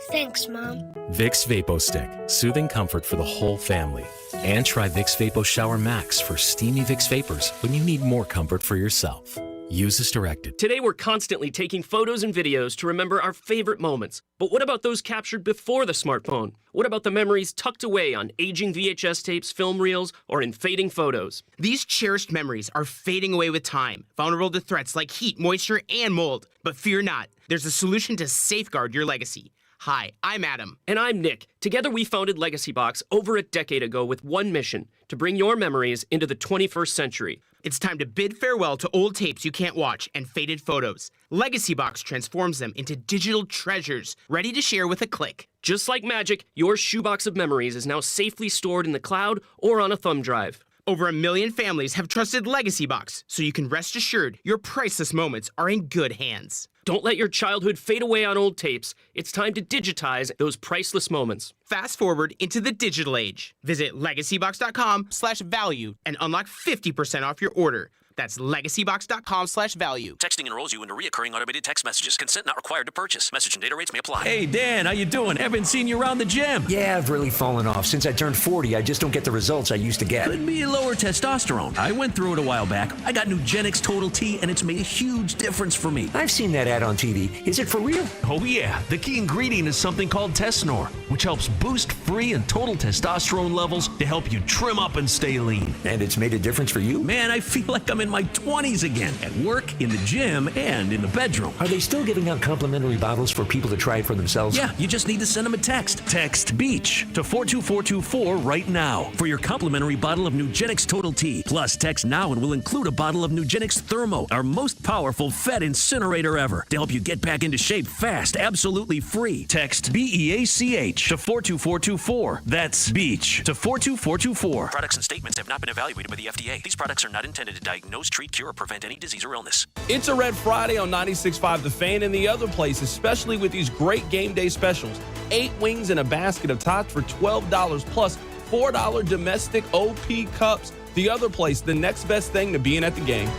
Thanks, Mom. Vicks Vapo Stick, soothing comfort for the whole family. And try Vicks Vapo Shower Max for steamy Vicks vapors when you need more comfort for yourself. Use as directed. Today we're constantly taking photos and videos to remember our favorite moments. But what about those captured before the smartphone? What about the memories tucked away on aging VHS tapes, film reels, or in fading photos? These cherished memories are fading away with time, vulnerable to threats like heat, moisture, and mold. But fear not, there's a solution to safeguard your legacy. Hi, I'm Adam. And I'm Nick. Together we founded Legacy Box over a decade ago with one mission, to bring your memories into the 21st century. It's time to bid farewell to old tapes you can't watch and faded photos. Legacy Box transforms them into digital treasures, ready to share with a click. Just like magic, your shoebox of memories is now safely stored in the cloud or on a thumb drive. Over 1 million families have trusted Legacy Box, so you can rest assured your priceless moments are in good hands. Don't let your childhood fade away on old tapes. It's time to digitize those priceless moments. Fast forward into the digital age. Visit legacybox.com/value and unlock 50% off your order. That's legacybox.com/value. Texting enrolls you into recurring automated text messages. Consent not required to purchase. Message and data rates may apply. Hey, Dan, how you doing? Haven't seen you around the gym. Yeah, I've really fallen off. Since I turned 40, I just don't get the results I used to get. Could be lower testosterone. I went through it a while back. I got Nugenix Total T, and it's made a huge difference for me. I've seen that ad on TV. Is it for real? Oh, yeah. The key ingredient is something called Tesnor, which helps boost free and total testosterone levels to help you trim up and stay lean. And it's made a difference for you? Man, I feel like I'm in my 20s again, at work, in the gym, and in the bedroom. Are they still giving out complimentary bottles for people to try it for themselves? Yeah, you just need to send them a text. Text BEACH to 42424 right now for your complimentary bottle of Nugenix Total T. Plus, text now and we'll include a bottle of Nugenix Thermo, our most powerful fat incinerator ever, to help you get back into shape fast, absolutely free. Text BEACH to 42424. That's BEACH to 42424. Products and statements have not been evaluated by the FDA. These products are not intended to diagnose, treat, cure, or prevent any disease or illness. It's a Red Friday on 96.5 The Fan and the other place, especially with these great game day specials. 8 wings and a basket of tots for $12 plus $4 domestic OP cups. The other place, the next best thing to being at the game.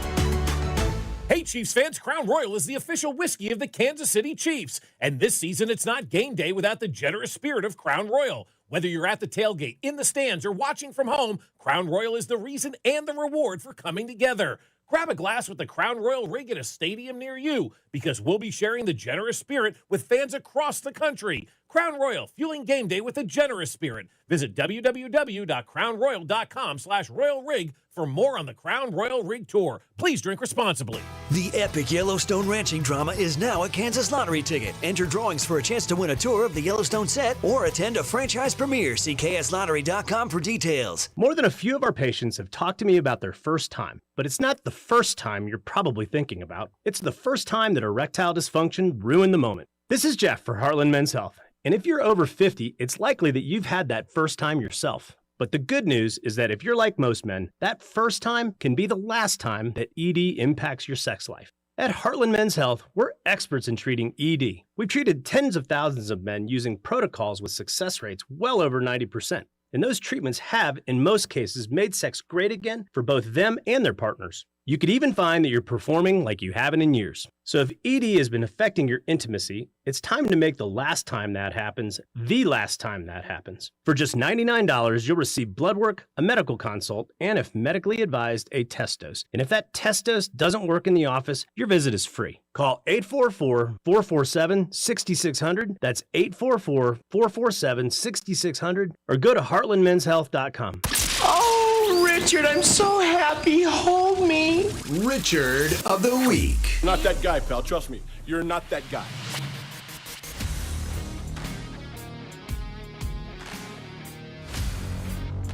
Hey, Chiefs fans, Crown Royal is the official whiskey of the Kansas City Chiefs. And this season, it's not game day without the generous spirit of Crown Royal. Whether you're at the tailgate, in the stands, or watching from home, Crown Royal is the reason and the reward for coming together. Grab a glass with the Crown Royal rig at a stadium near you, because we'll be sharing the generous spirit with fans across the country. Crown Royal, fueling game day with a generous spirit. Visit www.crownroyal.com/royal rig for more on the Crown Royal Rig Tour. Please drink responsibly. The epic Yellowstone ranching drama is now a Kansas lottery ticket. Enter drawings for a chance to win a tour of the Yellowstone set or attend a franchise premiere. See kslottery.com for details. More than a few of our patients have talked to me about their first time, but it's not the first time you're probably thinking about. It's the first time that erectile dysfunction ruined the moment. This is Jeff for Heartland Men's Health. And if you're over 50, it's likely that you've had that first time yourself. But the good news is that if you're like most men, that first time can be the last time that ED impacts your sex life. At Heartland Men's Health, we're experts in treating ED. We've treated tens of thousands of men using protocols with success rates well over 90%. And those treatments have, in most cases, made sex great again for both them and their partners. You could even find that you're performing like you haven't in years. So if ED has been affecting your intimacy, it's time to make the last time that happens the last time that happens. For just $99, you'll receive blood work, a medical consult, and if medically advised, a test dose. And if that test dose doesn't work in the office, your visit is free. Call 844-447-6600. That's 844-447-6600. Or go to heartlandmenshealth.com. Oh, Richard, I'm so happy. Hold me. Richard of the Week. Not that guy, pal. Trust me. You're not that guy.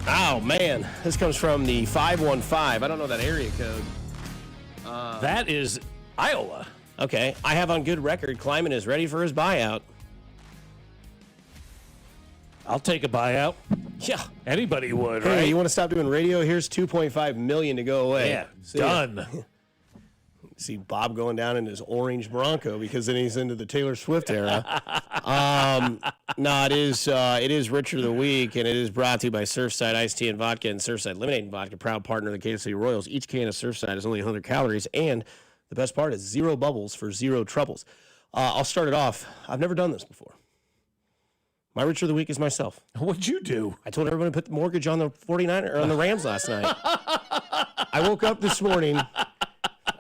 Oh, man. This comes from the 515. I don't know that area code. That is Iowa. Okay. I have on good record Kleiman is ready for his buyout. I'll take a buyout. Yeah. Anybody would, Hey, right? you want to stop doing radio? Here's $2.5 million to go away. Yeah, See done. ya. See Bob going down in his orange Bronco because then he's into the Taylor Swift era. No, it is Richard of the Week, and it is brought to you by Surfside Iced Tea and Vodka and Surfside Lemonade and Vodka, proud partner of the Kansas City Royals. Each can of Surfside is only 100 calories, and the best part is 0 bubbles for 0 troubles. I'll start it off. I've never done this before. My Richard of the Week is myself. What'd you do? I told everyone to put the mortgage on the 49er or on the Rams last night. I woke up this morning,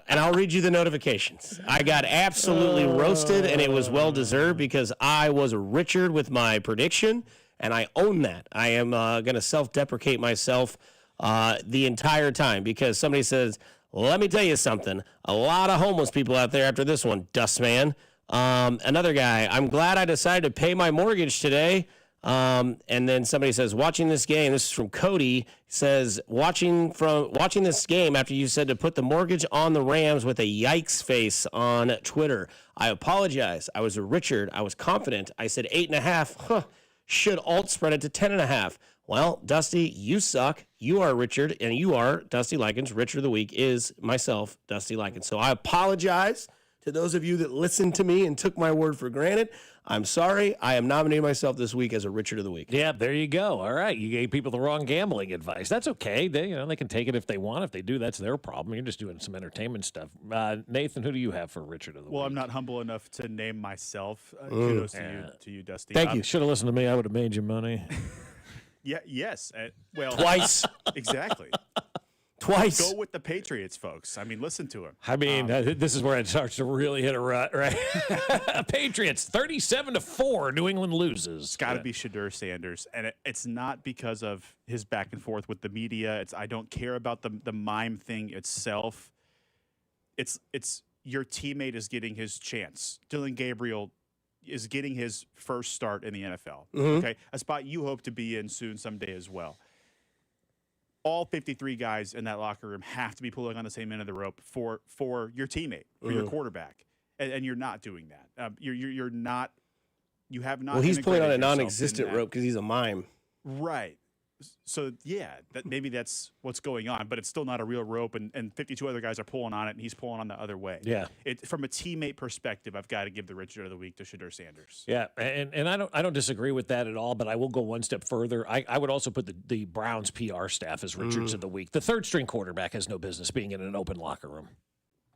and I'll read you the notifications. I got absolutely roasted, and it was well-deserved because I was Richard with my prediction, and I own that. I am going to self-deprecate myself the entire time because somebody says, let me tell you something. A lot of homeless people out there after this one, Dustman. Another guy, I'm glad I decided to pay my mortgage today. And then somebody says, watching this game, this is from Cody, says, watching this game after you said to put the mortgage on the Rams with a yikes face on Twitter. I apologize. I was a Richard. I was confident. I said 8.5. Should alt spread it to 10.5. Well, Dusty, you suck. You are Richard, and you are Dusty Likens. Richard of the Week is myself, Dusty Likens. So I apologize To those of you that listened to me and took my word for granted, I'm sorry. I am nominating myself this week as a Richard of the Week. Yeah, there you go. All right. You gave people the wrong gambling advice. That's okay. They can take it if they want. If they do, that's their problem. You're just doing some entertainment stuff. Nathan, who do you have for Richard of the Week? Well, I'm not humble enough to name myself. Kudos to you, Dusty. Thank you. Should have listened to me. I would have made you money. Yes. Well, twice. Exactly. Twice. Go with the Patriots, folks. I mean, listen to him. I mean, this is where it starts to really hit a rut, right? Patriots 37-4. New England loses. It's got to be Shedeur Sanders, and it's not because of his back and forth with the media. I don't care about the mime thing itself. It's your teammate is getting his chance. Dylan Gabriel is getting his first start in the NFL. Okay, a spot you hope to be in soon someday as well. All 53 guys in that locker room have to be pulling on the same end of the rope for your teammate, for your quarterback, and you're not doing that. You're not. You have not. Well, he's pulling on a integrated yourself non-existent in that. rope because he's a mime. Right. So yeah, maybe that's what's going on, but it's still not a real rope, and 52 other guys are pulling on it, and he's pulling on the other way. Yeah. From a teammate perspective, I've got to give the Richard of the Week to Shedeur Sanders. Yeah, and I don't disagree with that at all, but I will go one step further. I would also put the Browns PR staff as Richards of the Week. The third string quarterback has no business being in an open locker room,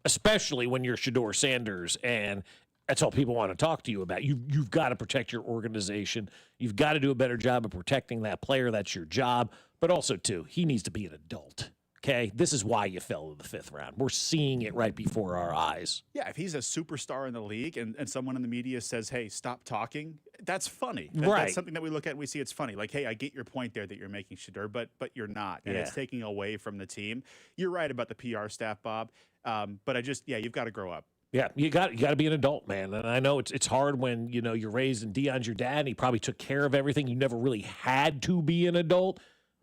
especially when you're Shedeur Sanders, and that's all people want to talk to you about. You've got to protect your organization. You've got to do a better job of protecting that player. That's your job. But also, too, he needs to be an adult. Okay? This is why you fell to the 5th round. We're seeing it right before our eyes. Yeah, if he's a superstar in the league and someone in the media says, hey, stop talking, that's funny. Right. That's something that we look at and we see it's funny. Like, hey, I get your point there that you're making, Shedeur, but you're not. And it's taking away from the team. You're right about the PR staff, Bob. But you've got to grow up. Yeah, you got to be an adult, man. And I know it's hard when, you're raised and Deion's your dad and he probably took care of everything. You never really had to be an adult,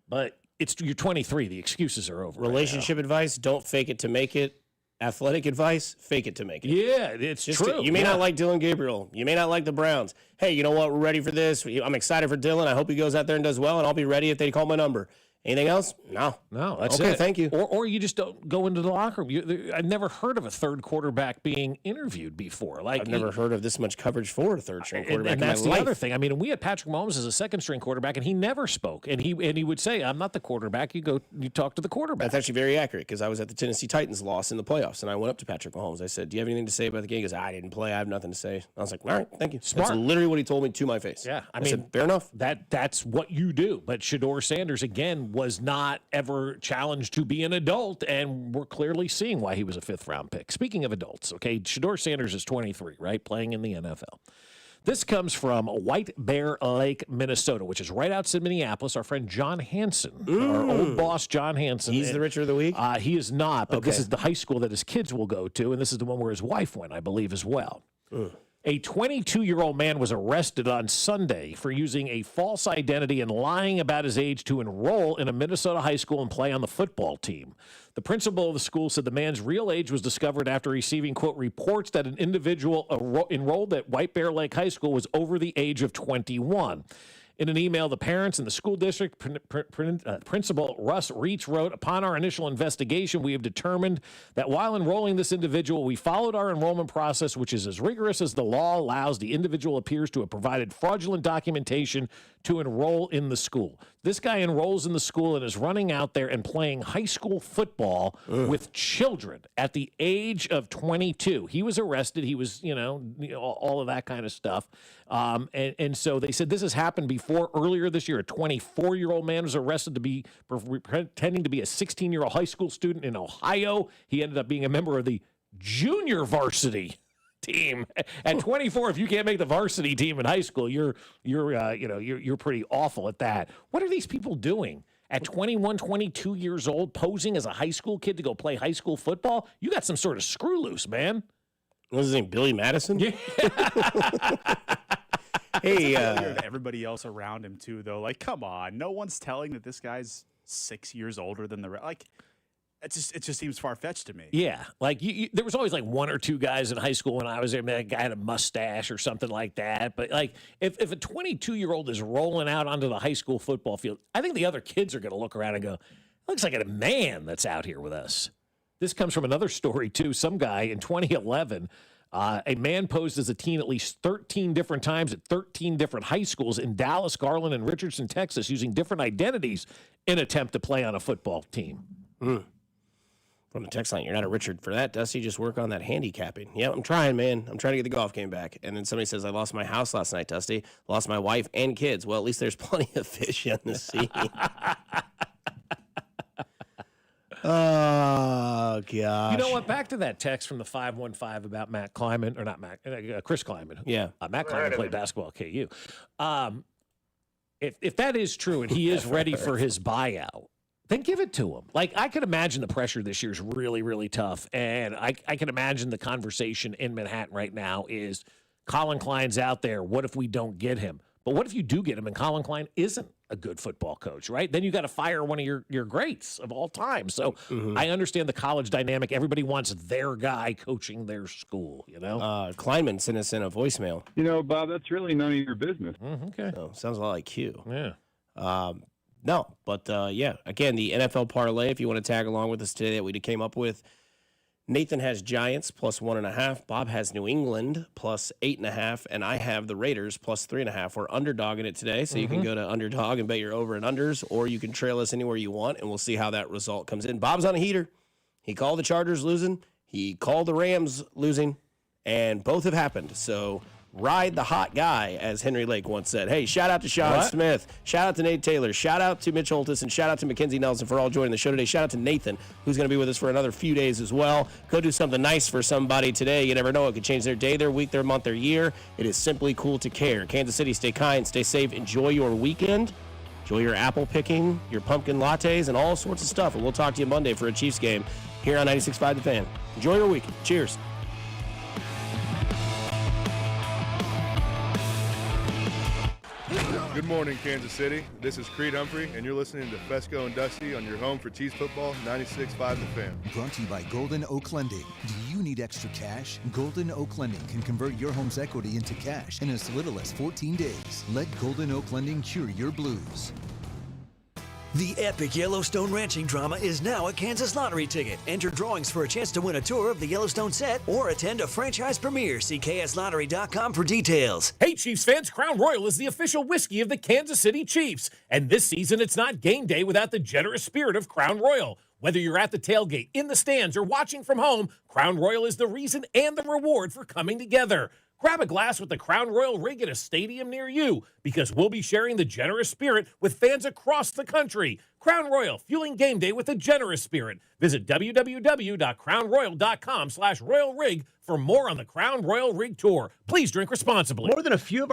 but you're 23. The excuses are over. Relationship advice, don't fake it to make it. Athletic advice, fake it to make it. Yeah, it's true. You may not like Dylan Gabriel. You may not like the Browns. Hey, you know what? We're ready for this. I'm excited for Dylan. I hope he goes out there and does well, and I'll be ready if they call my number. Anything else? No, that's it. Okay, thank you. Or you just don't go into the locker room. I've never heard of a third quarterback being interviewed before. I've never heard of this much coverage for a third string quarterback. And that's in my the life. other thing. I mean, we had Patrick Mahomes as a second string quarterback, and he never spoke. And he would say, "I'm not the quarterback. You talk to the quarterback." That's actually very accurate because I was at the Tennessee Titans loss in the playoffs, and I went up to Patrick Mahomes. I said, "Do you have anything to say about the game?" He goes, "I didn't play. I have nothing to say." I was like, "All right, thank you." Smart. That's literally what he told me to my face. Yeah, I said, mean, fair enough. That's what you do. But Shedeur Sanders again was not ever challenged to be an adult, and we're clearly seeing why he was a 5th round pick. Speaking of adults, okay, Shedeur Sanders is 23, right, playing in the NFL. This comes from White Bear Lake, Minnesota, which is right outside Minneapolis. Our friend John Hansen, our old boss John Hansen. He's the Richard of the Week? He is not, but this is the high school that his kids will go to, and this is the one where his wife went, I believe, as well. A 22-year-old man was arrested on Sunday for using a false identity and lying about his age to enroll in a Minnesota high school and play on the football team. The principal of the school said the man's real age was discovered after receiving, quote, reports that an individual enrolled at White Bear Lake High School was over the age of 21. In an email, the parents and the school district principal Russ Reitz wrote, "Upon our initial investigation, we have determined that while enrolling this individual, we followed our enrollment process, which is as rigorous as the law allows. The individual appears to have provided fraudulent documentation to enroll in the school." This guy enrolls in the school and is running out there and playing high school football with children at the age of 22. He was arrested. He was, all of that kind of stuff. And so they said this has happened before. Earlier this year, a 24-year-old man was arrested for pretending to be a 16-year-old high school student in Ohio. He ended up being a member of the junior varsity team. At 24, if you can't make the varsity team in high school, you're pretty awful at that. What are these people doing? At 21, 22 years old, posing as a high school kid to go play high school football? You got some sort of screw loose, man. What was his name? Billy Madison? Yeah. Hey, everybody else around him too, though. Like, come on, no one's telling that this guy's 6 years older than the rest. Like, it just seems far fetched to me. Yeah, like there was always like one or two guys in high school when I was there. That guy had a mustache or something like that. But like, if a 22-year-old is rolling out onto the high school football field, I think the other kids are going to look around and go, "Looks like a man that's out here with us." This comes from another story, too. Some guy in 2011, a man posed as a teen at least 13 different times at 13 different high schools in Dallas, Garland, and Richardson, Texas, using different identities in an attempt to play on a football team. From the text line, you're not a Richard for that, Dusty. Just work on that handicapping. Yeah, I'm trying, man. I'm trying to get the golf game back. And then somebody says, I lost my house last night, Dusty. Lost my wife and kids. Well, at least there's plenty of fish on the sea. Oh, gosh. You know what? Back to that text from the 515 about Matt Kleiman, or not Matt, Chris Kleiman. Yeah. Matt Kleiman played basketball at KU. If that is true and he is ready for his buyout, then give it to him. Like, I can imagine the pressure this year is really, really tough. And I can imagine the conversation in Manhattan right now is Colin Klein's out there. What if we don't get him? But what if you do get him and Colin Klein isn't a good football coach, right? Then you got to fire one of your greats of all time. So I understand the college dynamic. Everybody wants their guy coaching their school, you know? Kleinman sent us in a voicemail. You know, Bob, that's really none of your business. Okay. So, sounds a lot like Q. Yeah. No, but yeah, again, the NFL parlay, if you want to tag along with us today that we came up with, Nathan has Giants plus 1.5. Bob has New England plus 8.5. And I have the Raiders plus 3.5. We're underdogging it today, so you can go to Underdog and bet your over and unders, or you can trail us anywhere you want, and we'll see how that result comes in. Bob's on a heater. He called the Chargers losing. He called the Rams losing, and both have happened. So ride the hot guy, as Henry Lake once said. Hey, shout out to Sean Smith. Shout out to Nate Taylor. Shout out to Mitch Holtis. And shout out to Mackenzie Nelson for all joining the show today. Shout out to Nathan, who's going to be with us for another few days as well. Go do something nice for somebody today. You never know. It could change their day, their week, their month, their year. It is simply cool to care. Kansas City, stay kind, stay safe. Enjoy your weekend. Enjoy your apple picking, your pumpkin lattes, and all sorts of stuff. And we'll talk to you Monday for a Chiefs game here on 96.5 The Fan. Enjoy your weekend. Cheers. Good morning, Kansas City. This is Creed Humphrey, and you're listening to Fescoe and Dusty on your home for Chiefs football, 96.5 The Fan. Brought to you by Golden Oak Lending. Do you need extra cash? Golden Oak Lending can convert your home's equity into cash in as little as 14 days. Let Golden Oak Lending cure your blues. The epic Yellowstone ranching drama is now a Kansas Lottery ticket. Enter drawings for a chance to win a tour of the Yellowstone set or attend a franchise premiere. See KSLottery.com for details. Hey, Chiefs fans, Crown Royal is the official whiskey of the Kansas City Chiefs. And this season, it's not game day without the generous spirit of Crown Royal. Whether you're at the tailgate, in the stands, or watching from home, Crown Royal is the reason and the reward for coming together. Grab a glass with the Crown Royal rig at a stadium near you, because we'll be sharing the generous spirit with fans across the country. Crown Royal, fueling game day with a generous spirit. Visit www.crownroyal.com/royal rig for more on the Crown Royal Rig Tour. Please drink responsibly. More than a few of